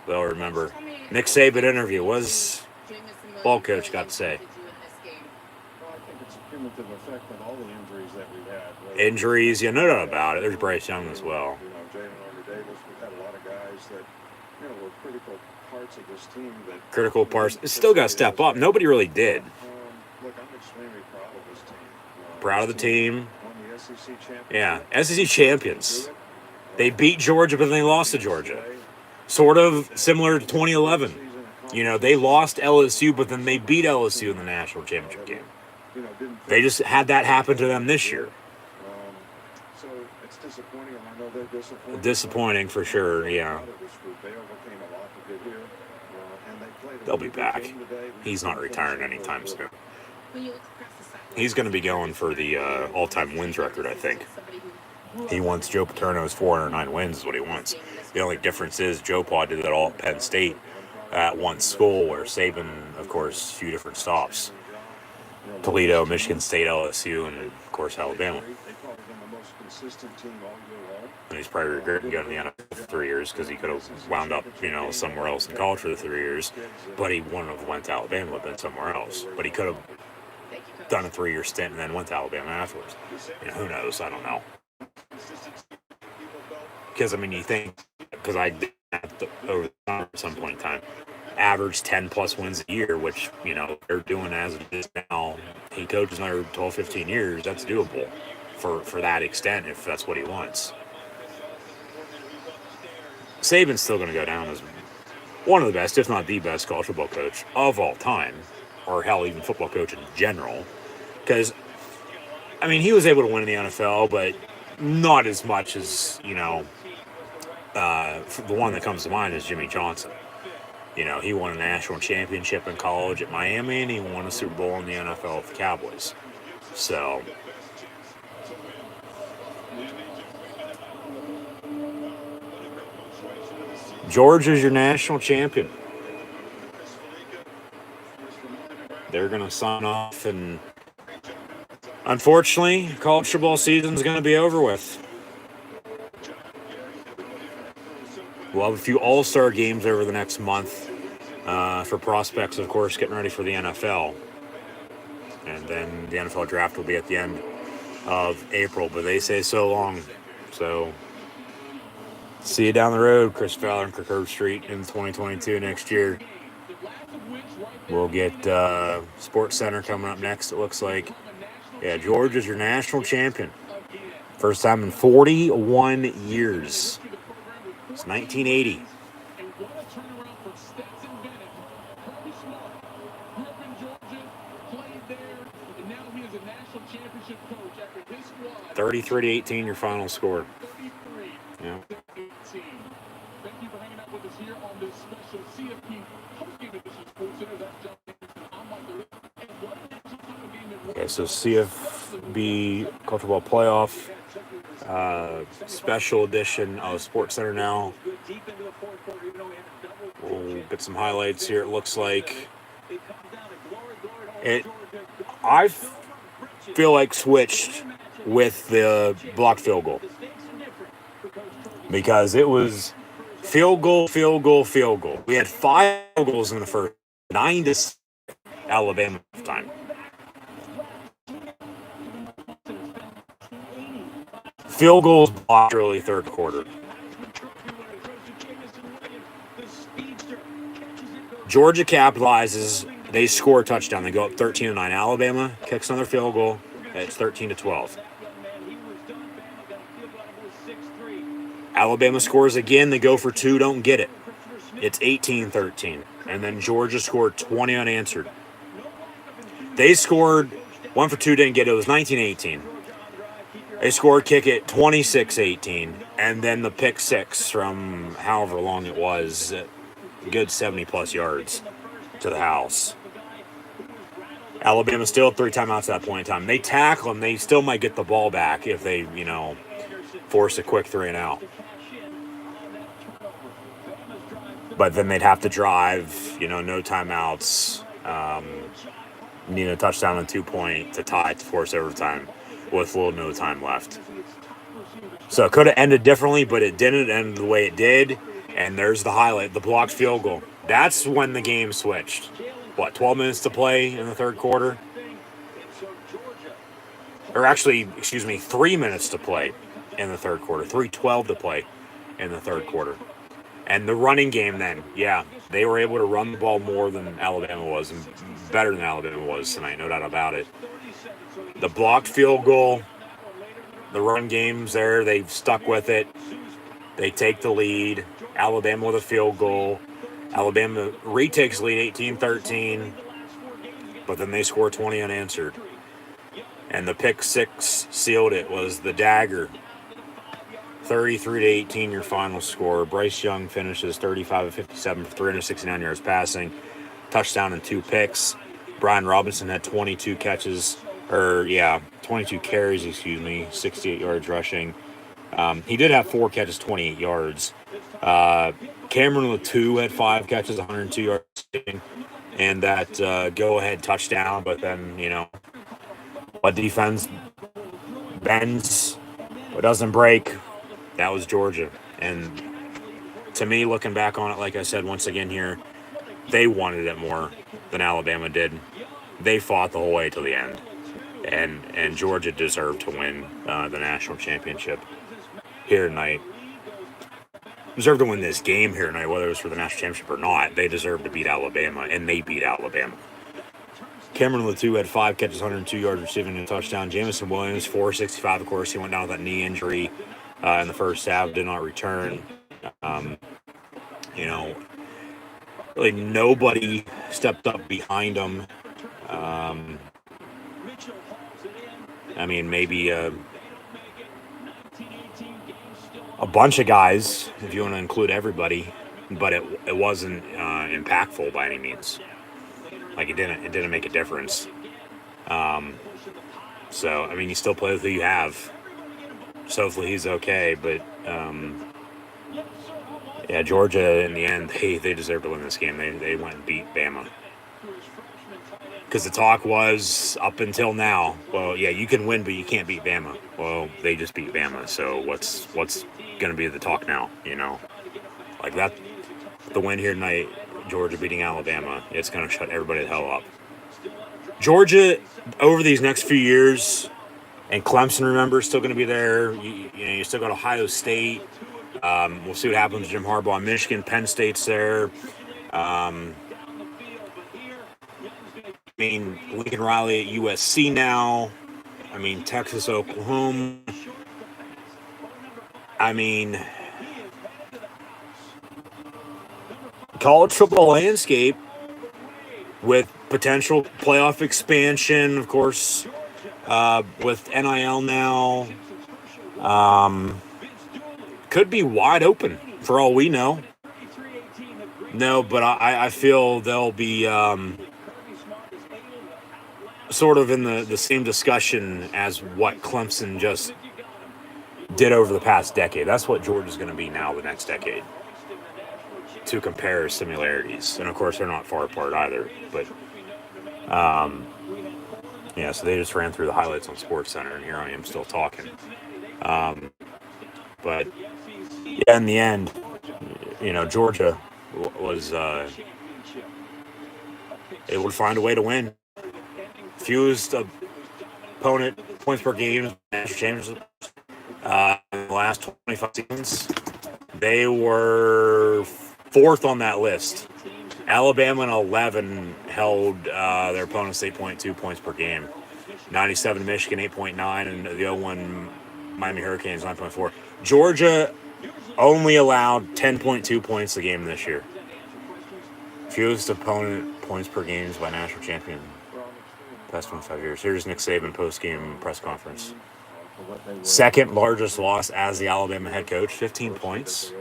they'll remember. Nick Saban interview was ball coach got to say. Well, I think it's a cumulative effect of all the injuries that we've had. Injuries, yeah, no doubt about it. There's Bryce Young as well. You know, Jalen Armour Davis, we've had a lot of guys that, you know, were critical parts of this team. Critical parts. It's still got to step up. Nobody really did. Look, I'm extremely proud of this team. Proud of the team. Won the SEC championship. Yeah, SEC champions. They beat Georgia, but then they lost to Georgia. Sort of similar to 2011. You know, they lost LSU, but then they beat LSU in the national championship game. They just had that happen to them this year. So it's disappointing, and I know they're disappointed. Disappointing for sure, yeah. They overcame a lot to get here, and they played. They'll be back. He's not retiring anytime soon. He's going to be going for the all-time wins record, I think. He wants Joe Paterno's 409 wins is what he wants. The only difference is Joe Pa did that all at Penn State at one school, where Saban, of course, a few different stops. Toledo, Michigan State, LSU, and, of course, Alabama. And he's probably regretting going to the NFL for 3 years because he could have wound up, you know, somewhere else in college for the 3 years. But he wouldn't have went to Alabama, but been somewhere else. But he could have done a 3-year stint and then went to Alabama afterwards. You know, who knows? I don't know. Because, I mean, you think, because I did that over the summer at some point in time, average 10-plus wins a year, which, you know, they're doing as it is now. He coaches another 12, 15 years. That's doable for that extent if that's what he wants. Saban's still going to go down as one of the best, if not the best, college football coach of all time, or hell, even football coach in general. Because, I mean, he was able to win in the NFL, but not as much as, you know, the one that comes to mind is Jimmy Johnson. You know, he won a national championship in college at Miami, and he won a Super Bowl in the NFL with the Cowboys. So, Georgia's your national champion. They're going to sign off, and unfortunately, college football season is going to be over with. We'll have a few all-star games over the next month for prospects, of course, getting ready for the NFL. And then the NFL draft will be at the end of April, but they say so long. So, see you down the road, Chris Fowler and Kirk Street in 2022 next year. We'll get Sports Center coming up next, it looks like. Yeah, Georgia's your national champion. First time in 41 years. It's 1980. And what a turnaround for Stetson Bennett. Kirby Smart grew up in Georgia, played there, and now he is a national championship coach after his squad. 33-18, your final score. 33 Yeah. 18. Thank you for hanging out with us here on this special CFP postgame edition of Sports Center. That's John Anderson. I'm Mike Lewis. And what a national title game it was. Okay, so CFB College Football Playoff. Special edition of Sports Center now. We'll get some highlights here. It looks like I feel like switched with the blocked field goal because it was field goal. We had 5 field goals in the first, 9-6 Alabama time. Field goals blocked early third quarter. Georgia capitalizes. They score a touchdown. They go up 13-9. Alabama kicks another field goal. It's 13-12. Alabama scores again. They go for 2, don't get it. It's 18-13. And then Georgia scored 20 unanswered. They scored 1 for 2, didn't get it. It was 19-18. They scored kick it 26-18, and then the pick 6 from however long it was good 70-plus yards to the house. Alabama still 3 timeouts at that point in time. They tackle them. They still might get the ball back if they, force a quick 3 and out. But then they'd have to drive, no timeouts, need a touchdown and 2-point to tie to force overtime with little no time left. So it could have ended differently, but it didn't end the way it did. And there's the highlight, the blocked field goal. That's when the game switched. 12 minutes to play in the third quarter? Or actually, 3 minutes to play in the third quarter. 3:12 to play in the third quarter. And the running game then, they were able to run the ball more than Alabama was, and better than Alabama was tonight, no doubt about it. The blocked field goal, the run game's there, they've stuck with it. They take the lead. Alabama with a field goal. Alabama retakes the lead 18-13, but then they score 20 unanswered. And the pick 6 sealed it, was the dagger. 33-18 your final score. Bryce Young finishes 35 of 57 for 369 yards passing, touchdown and 2 picks. Brian Robinson had 22 carries, 68 yards rushing. He did have 4 catches, 28 yards. Cameron Latou had 5 catches, 102 yards, and that go-ahead touchdown. But then, what defense bends, what doesn't break, that was Georgia. And to me, looking back on it, like I said, once again here, they wanted it more than Alabama did. They fought the whole way to the end. And Georgia deserved to win the national championship here tonight. Deserved to win this game here tonight, whether it was for the national championship or not. They deserved to beat Alabama, and they beat Alabama. Cameron Latou had 5 catches, 102 yards receiving and a touchdown. Jamison Williams, 465. Of course, he went down with that knee injury in the first half, did not return. Really nobody stepped up behind him. Maybe a bunch of guys, if you want to include everybody, but it wasn't impactful by any means. Like, it didn't make a difference. You still play with who you have. So hopefully he's okay. But Georgia in the end, they deserved to win this game. They went and beat Bama. Because the talk was, up until now, you can win, but you can't beat Bama. Well, they just beat Bama, so what's going to be the talk now, Like that, the win here tonight, Georgia beating Alabama, it's going to shut everybody the hell up. Georgia, over these next few years, and Clemson, remember, is still going to be there. You still got Ohio State. We'll see what happens with Jim Harbaugh. Michigan, Penn State's there. Lincoln Riley at USC now. Texas, Oklahoma. College football landscape with potential playoff expansion, of course, with NIL now, could be wide open for all we know. No, but I feel they'll be sort of in the same discussion as what Clemson just did over the past decade. That's what Georgia's going to be now the next decade, to compare similarities. And of course, they're not far apart either. But so they just ran through the highlights on SportsCenter, and here I am still talking. But in the end, Georgia was able to find a way to win. Fewest opponent points per game national championship in the last 25 seasons. They were 4th on that list. Alabama and 11 held their opponents 8.2 points per game. 97 Michigan 8.9, and the 0-1 Miami Hurricanes 9.4. Georgia only allowed 10.2 points a game this year. Fewest opponent points per game by national champion past 25 years. Here's Nick Saban post-game press conference. Second largest loss as the Alabama head coach, 15 points.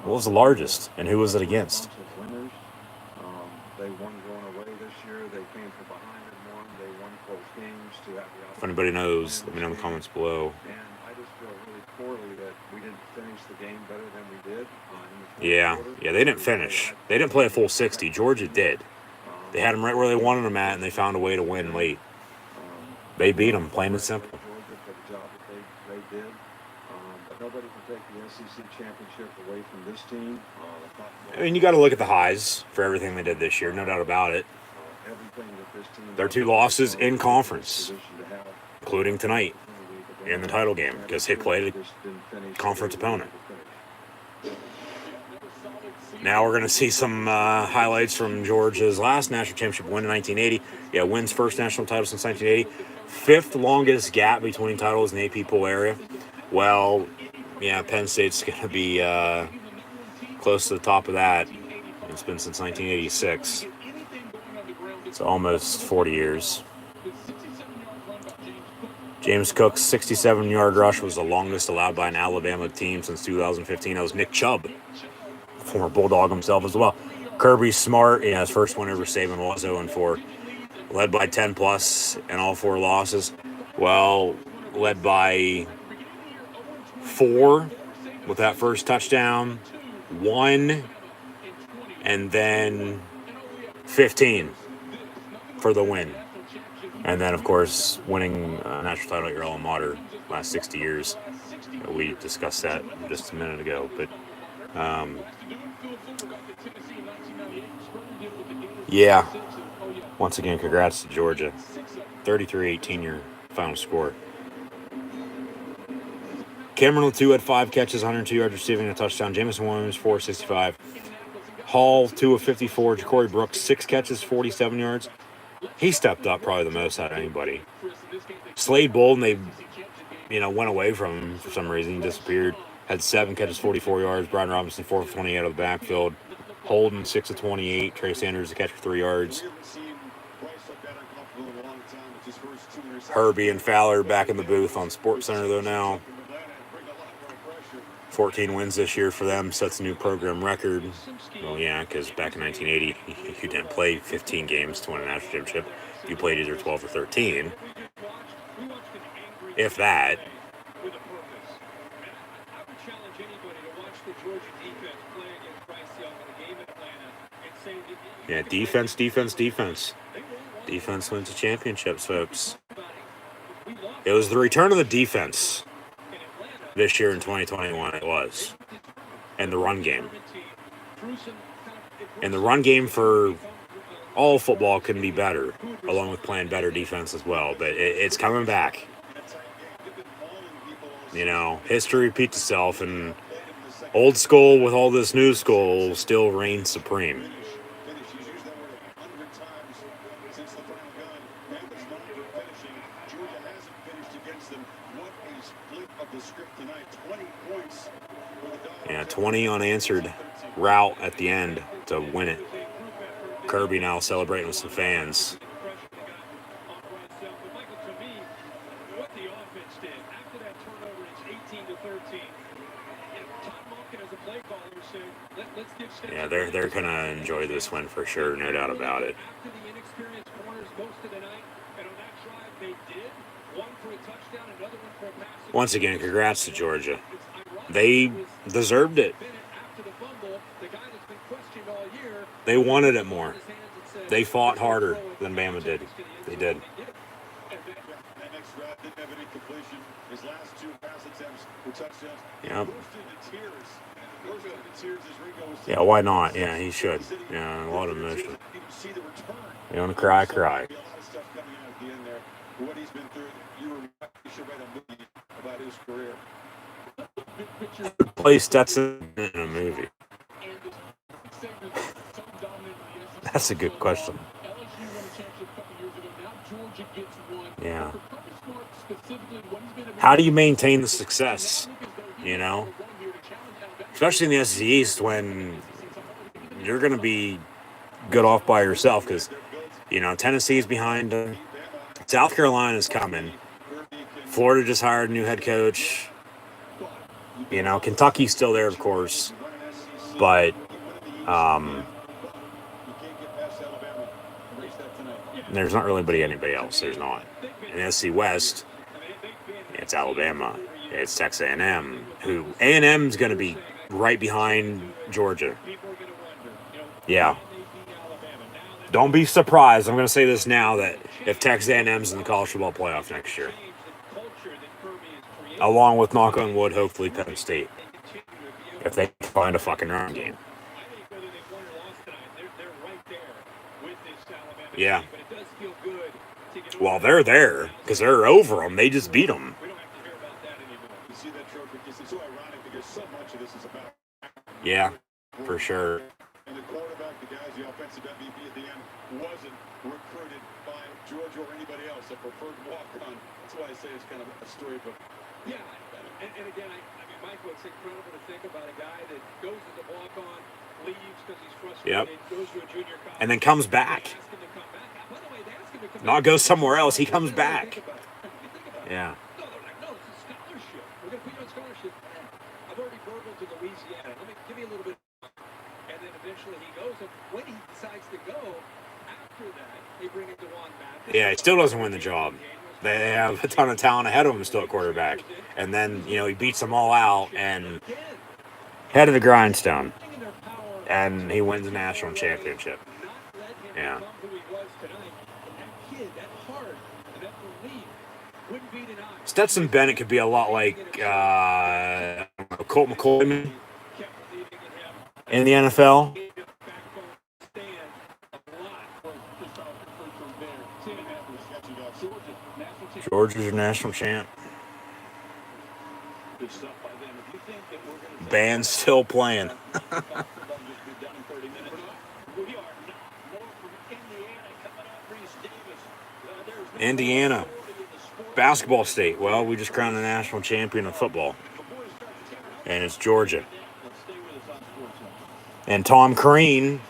What was the largest, and who was it against? Winners. They won going away this year. They came from behind and won. They won close games to have the If anybody knows, let me know in the comments below. And I just feel really poorly that we didn't finish the game better than we did. Yeah, they didn't finish. They didn't play a full 60. Georgia did. They had them right where they wanted them at, and they found a way to win late. They beat them, plain and simple. Georgia for the job that they did. But nobody can take the SEC championship away from this team. I mean, you got to look at the highs for everything they did this year, no doubt about it. Their 2 losses in conference, including tonight in the title game, because they played a conference opponent. Now we're going to see some highlights from Georgia's last national championship win in 1980. Yeah, wins first national title since 1980. 5th longest gap between titles in the AP poll area. Well, yeah, Penn State's going to be close to the top of that. It's been since 1986. It's almost 40 years. James Cook's 67-yard rush was the longest allowed by an Alabama team since 2015. That was Nick Chubb, former Bulldog himself as well. Kirby Smart, his first win over Saban was 0-4. Led by 10+ in all 4 losses. Well, led by 4 with that first touchdown, 1, and then 15 for the win. And then, of course, winning a national title at your alma mater last 60 years. We discussed that just a minute ago. But, yeah, once again, congrats to Georgia. 33-18 your final score. Cameron Latou had 5 catches, 102 yards receiving, and a touchdown. Jamison Williams, 465. Hall, 2 of 54. Ja'Cory Brooks, 6 catches, 47 yards. He stepped up probably the most out of anybody. Slade Bolden, they, went away from him for some reason. He disappeared. Had 7 catches, 44 yards. Brian Robinson, 4 of 28 out of the backfield. Holden, 6 of 28. Trey Sanders, a catch for 3 yards. Herbie and Fowler back in the booth on SportsCenter, though, now. 14 wins this year for them, sets a new program record. Well, yeah, because back in 1980, you didn't play 15 games to win a national championship. You played either 12 or 13, if that. Yeah, defense. Defense wins the championships, folks. It was the return of the defense this year in 2021, it was. And the run game. And the run game for all football can be better, along with playing better defense as well. But it's coming back. History repeats itself, and old school with all this new school still reigns supreme. Yeah, 20 unanswered route at the end to win it. Kirby now celebrating with some fans. Yeah, they're gonna enjoy this win for sure, no doubt about it. Once again, congrats to Georgia. They deserved it. They wanted it more. They fought harder than Bama did. They did. Yep. Yeah, why not? Yeah, he should. Yeah, a lot of emotion. You want to cry, cry. Play Stetson in a movie. That's a good question. Yeah. How do you maintain the success? Especially in the SEC East when you're going to be good off by yourself because, Tennessee's behind them. South Carolina's coming. Florida just hired a new head coach. Kentucky's still there, of course. But You can't get past Alabama. Erase that tonight. there's not really anybody else. There's not. In the SC West, it's Alabama. It's Texas A&M. Who A&M's going to be right behind Georgia. Yeah. Don't be surprised. I'm going to say this now that if Texas A&M's in the college football playoff next year, along with knock on wood, hopefully Penn State, if they find a fucking run game. Yeah. Well, they're there because they're over them. They just beat them. You see that trophy? It's so ironic because so much of this is about. Yeah, for sure. And the quarterback, the guys, the offensive MVP at the end, wasn't recruited by Georgia or anybody else, a preferred walk-on. That's why I say it's kind of a storybook. Yeah, and again, I mean, Michael, it's incredible to think about a guy that goes as a walk-on, leaves because he's frustrated, goes to a junior college, and then comes back. By the way, they ask him to come Not back. go somewhere else. He comes back. Yeah. No, they're like, no, it's a scholarship. We're going to put you on scholarship. I've already burgled to Louisiana. Let me give you a little bit. And then eventually he goes. And when he decides to go, after that, they bring in DeJuan Mathis. Yeah, he still doesn't win the job. They have a ton of talent ahead of him still at quarterback. And then, he beats them all out and head of the grindstone. And he wins the national championship. Yeah. Stetson Bennett could be a lot like Colt McCoy in the NFL. Georgia's your national champ. Band's still playing. Indiana. Basketball state. Well, we just crowned the national champion of football. And it's Georgia. And Tom Crean,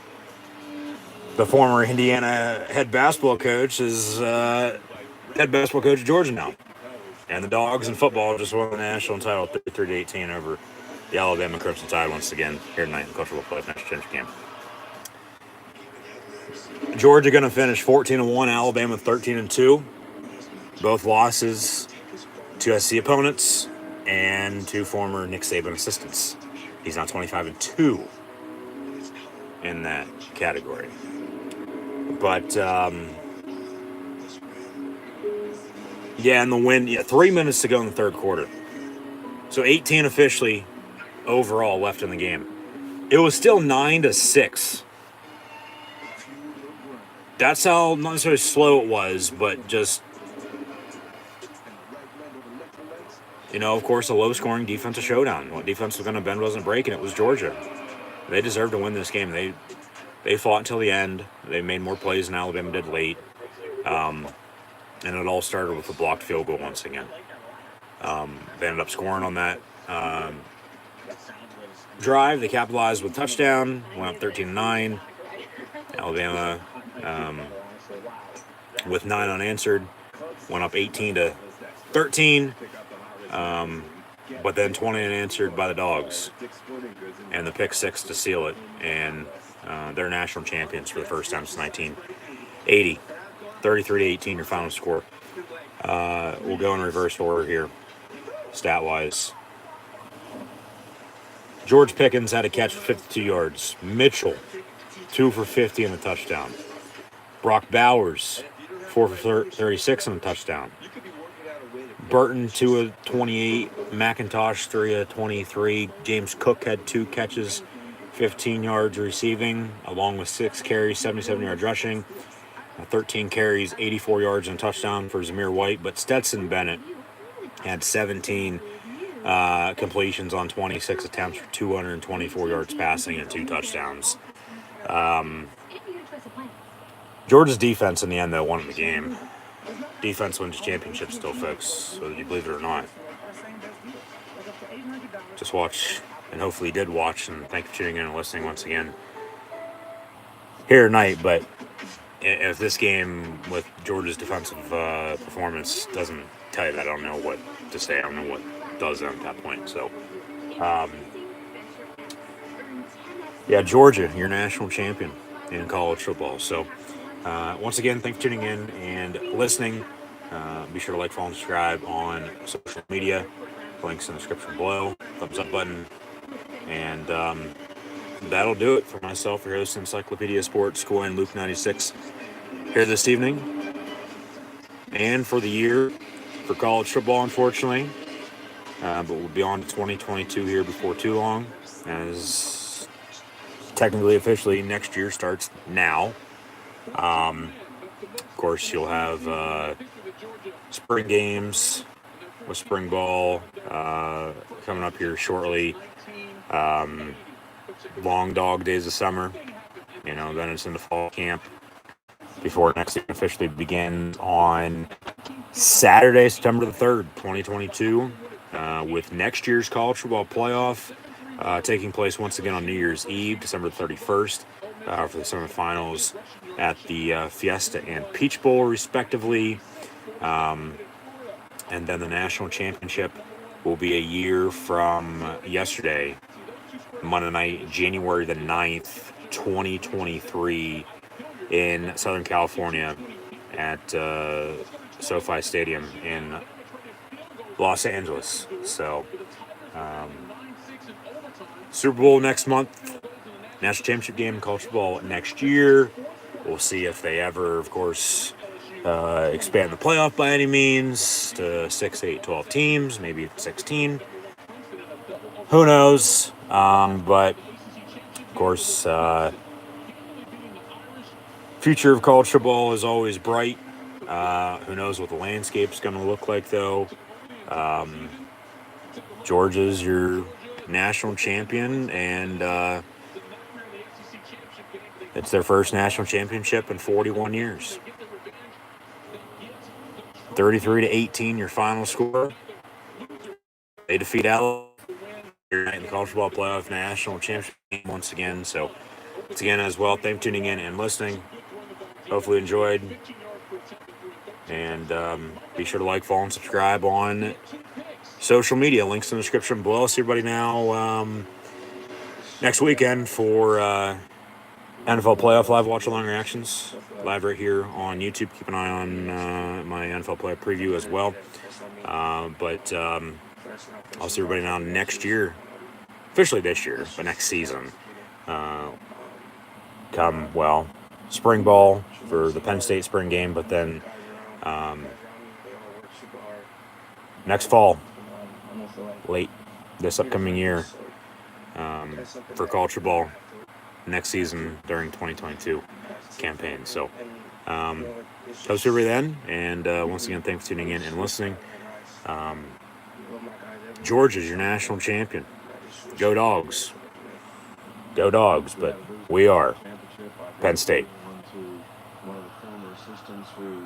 the former Indiana head basketball coach, is head basketball coach of Georgia now. And the Dogs in football just won the national title 33-18 over the Alabama Crimson Tide once again here tonight in the College Football Playoff National Championship game. Georgia going to finish 14-1, Alabama 13-2. Both losses to SC opponents and to former Nick Saban assistants. He's now 25-2 in that category. But yeah, and the win. Yeah, 3 minutes to go in the third quarter. So 18 officially overall left in the game. It was still 9-6. That's how not necessarily slow it was, but just, of course, a low-scoring defensive showdown. What defense was going to bend wasn't breaking. It was Georgia. They deserved to win this game. They fought until the end. They made more plays than Alabama did late. And it all started with a blocked field goal once again. They ended up scoring on that drive. They capitalized with touchdown. Went up 13-9. Alabama, with 9 unanswered, went up 18-13. But then 20 unanswered by the Dogs. And the pick 6 to seal it. And they're national champions for the first time since 1980. 33-18, your final score. We'll go in reverse order here, stat-wise. George Pickens had a catch for 52 yards. Mitchell, 2 for 50 and a touchdown. Brock Bowers, 4 for 36 and a touchdown. Burton, 2 of 28. McIntosh, 3 of 23. James Cook had 2 catches, 15 yards receiving, along with 6 carries, 77 yards rushing. 13 carries, 84 yards and a touchdown for Zamir White. But Stetson Bennett had 17 completions on 26 attempts for 224 yards passing and 2 touchdowns. Georgia's defense in the end, though, won the game. Defense wins championships still, folks, whether you believe it or not. Just watch, and hopefully you did watch, and thank you for tuning in and listening once again here tonight. But if this game with Georgia's defensive performance doesn't tell you that, I don't know what to say. I don't know what does at that point. So Yeah, Georgia, your national champion in college football. So, once again, thanks for tuning in and listening. Be sure to like, follow, and subscribe on social media. Links in the description below. Thumbs up button. And that'll do it for myself, your host, Encyclopedia Sports, Scoring Luke 96 here this evening. And for the year for college football, unfortunately. But we'll be on to 2022 here before too long, as technically, officially, next year starts now. Of course, you'll have spring games with spring ball coming up here shortly. Long dog days of summer. Then it's into fall camp before next season officially begins on Saturday, September the 3rd, 2022, with next year's college football playoff taking place once again on New Year's Eve, December 31st, for the semifinals at the Fiesta and Peach Bowl, respectively. And then the national championship will be a year from yesterday, Monday night, January the 9th, 2023, in Southern California at SoFi Stadium in Los Angeles. So, Super Bowl next month, national championship game in college football next year. We'll see if they ever, of course, expand the playoff by any means to 6, 8, 12 teams, maybe 16. Who knows? But, of course, future of college football is always bright. Who knows what the landscape's going to look like, though. Georgia's your national champion, and it's their first national championship in 41 years. 33-18, your final score. They defeat Alabama in the college football playoff national championship game once again. So, once again, as well, thanks for tuning in and listening. Hopefully enjoyed. And be sure to like, follow, and subscribe on social media. Links in the description below. I'll see everybody now next weekend for NFL Playoff Live Watch Along Reactions. Live right here on YouTube. Keep an eye on my NFL Playoff preview as well. But I'll see everybody now next year. Officially this year, but next season. Spring ball for the Penn State spring game, but then next fall, late this upcoming year, for college football next season during 2022 campaign. So, hope to everybody then, and once again, thanks for tuning in and listening. Georgia's your national champion. Go Dogs. Go Dogs, but we are Penn State.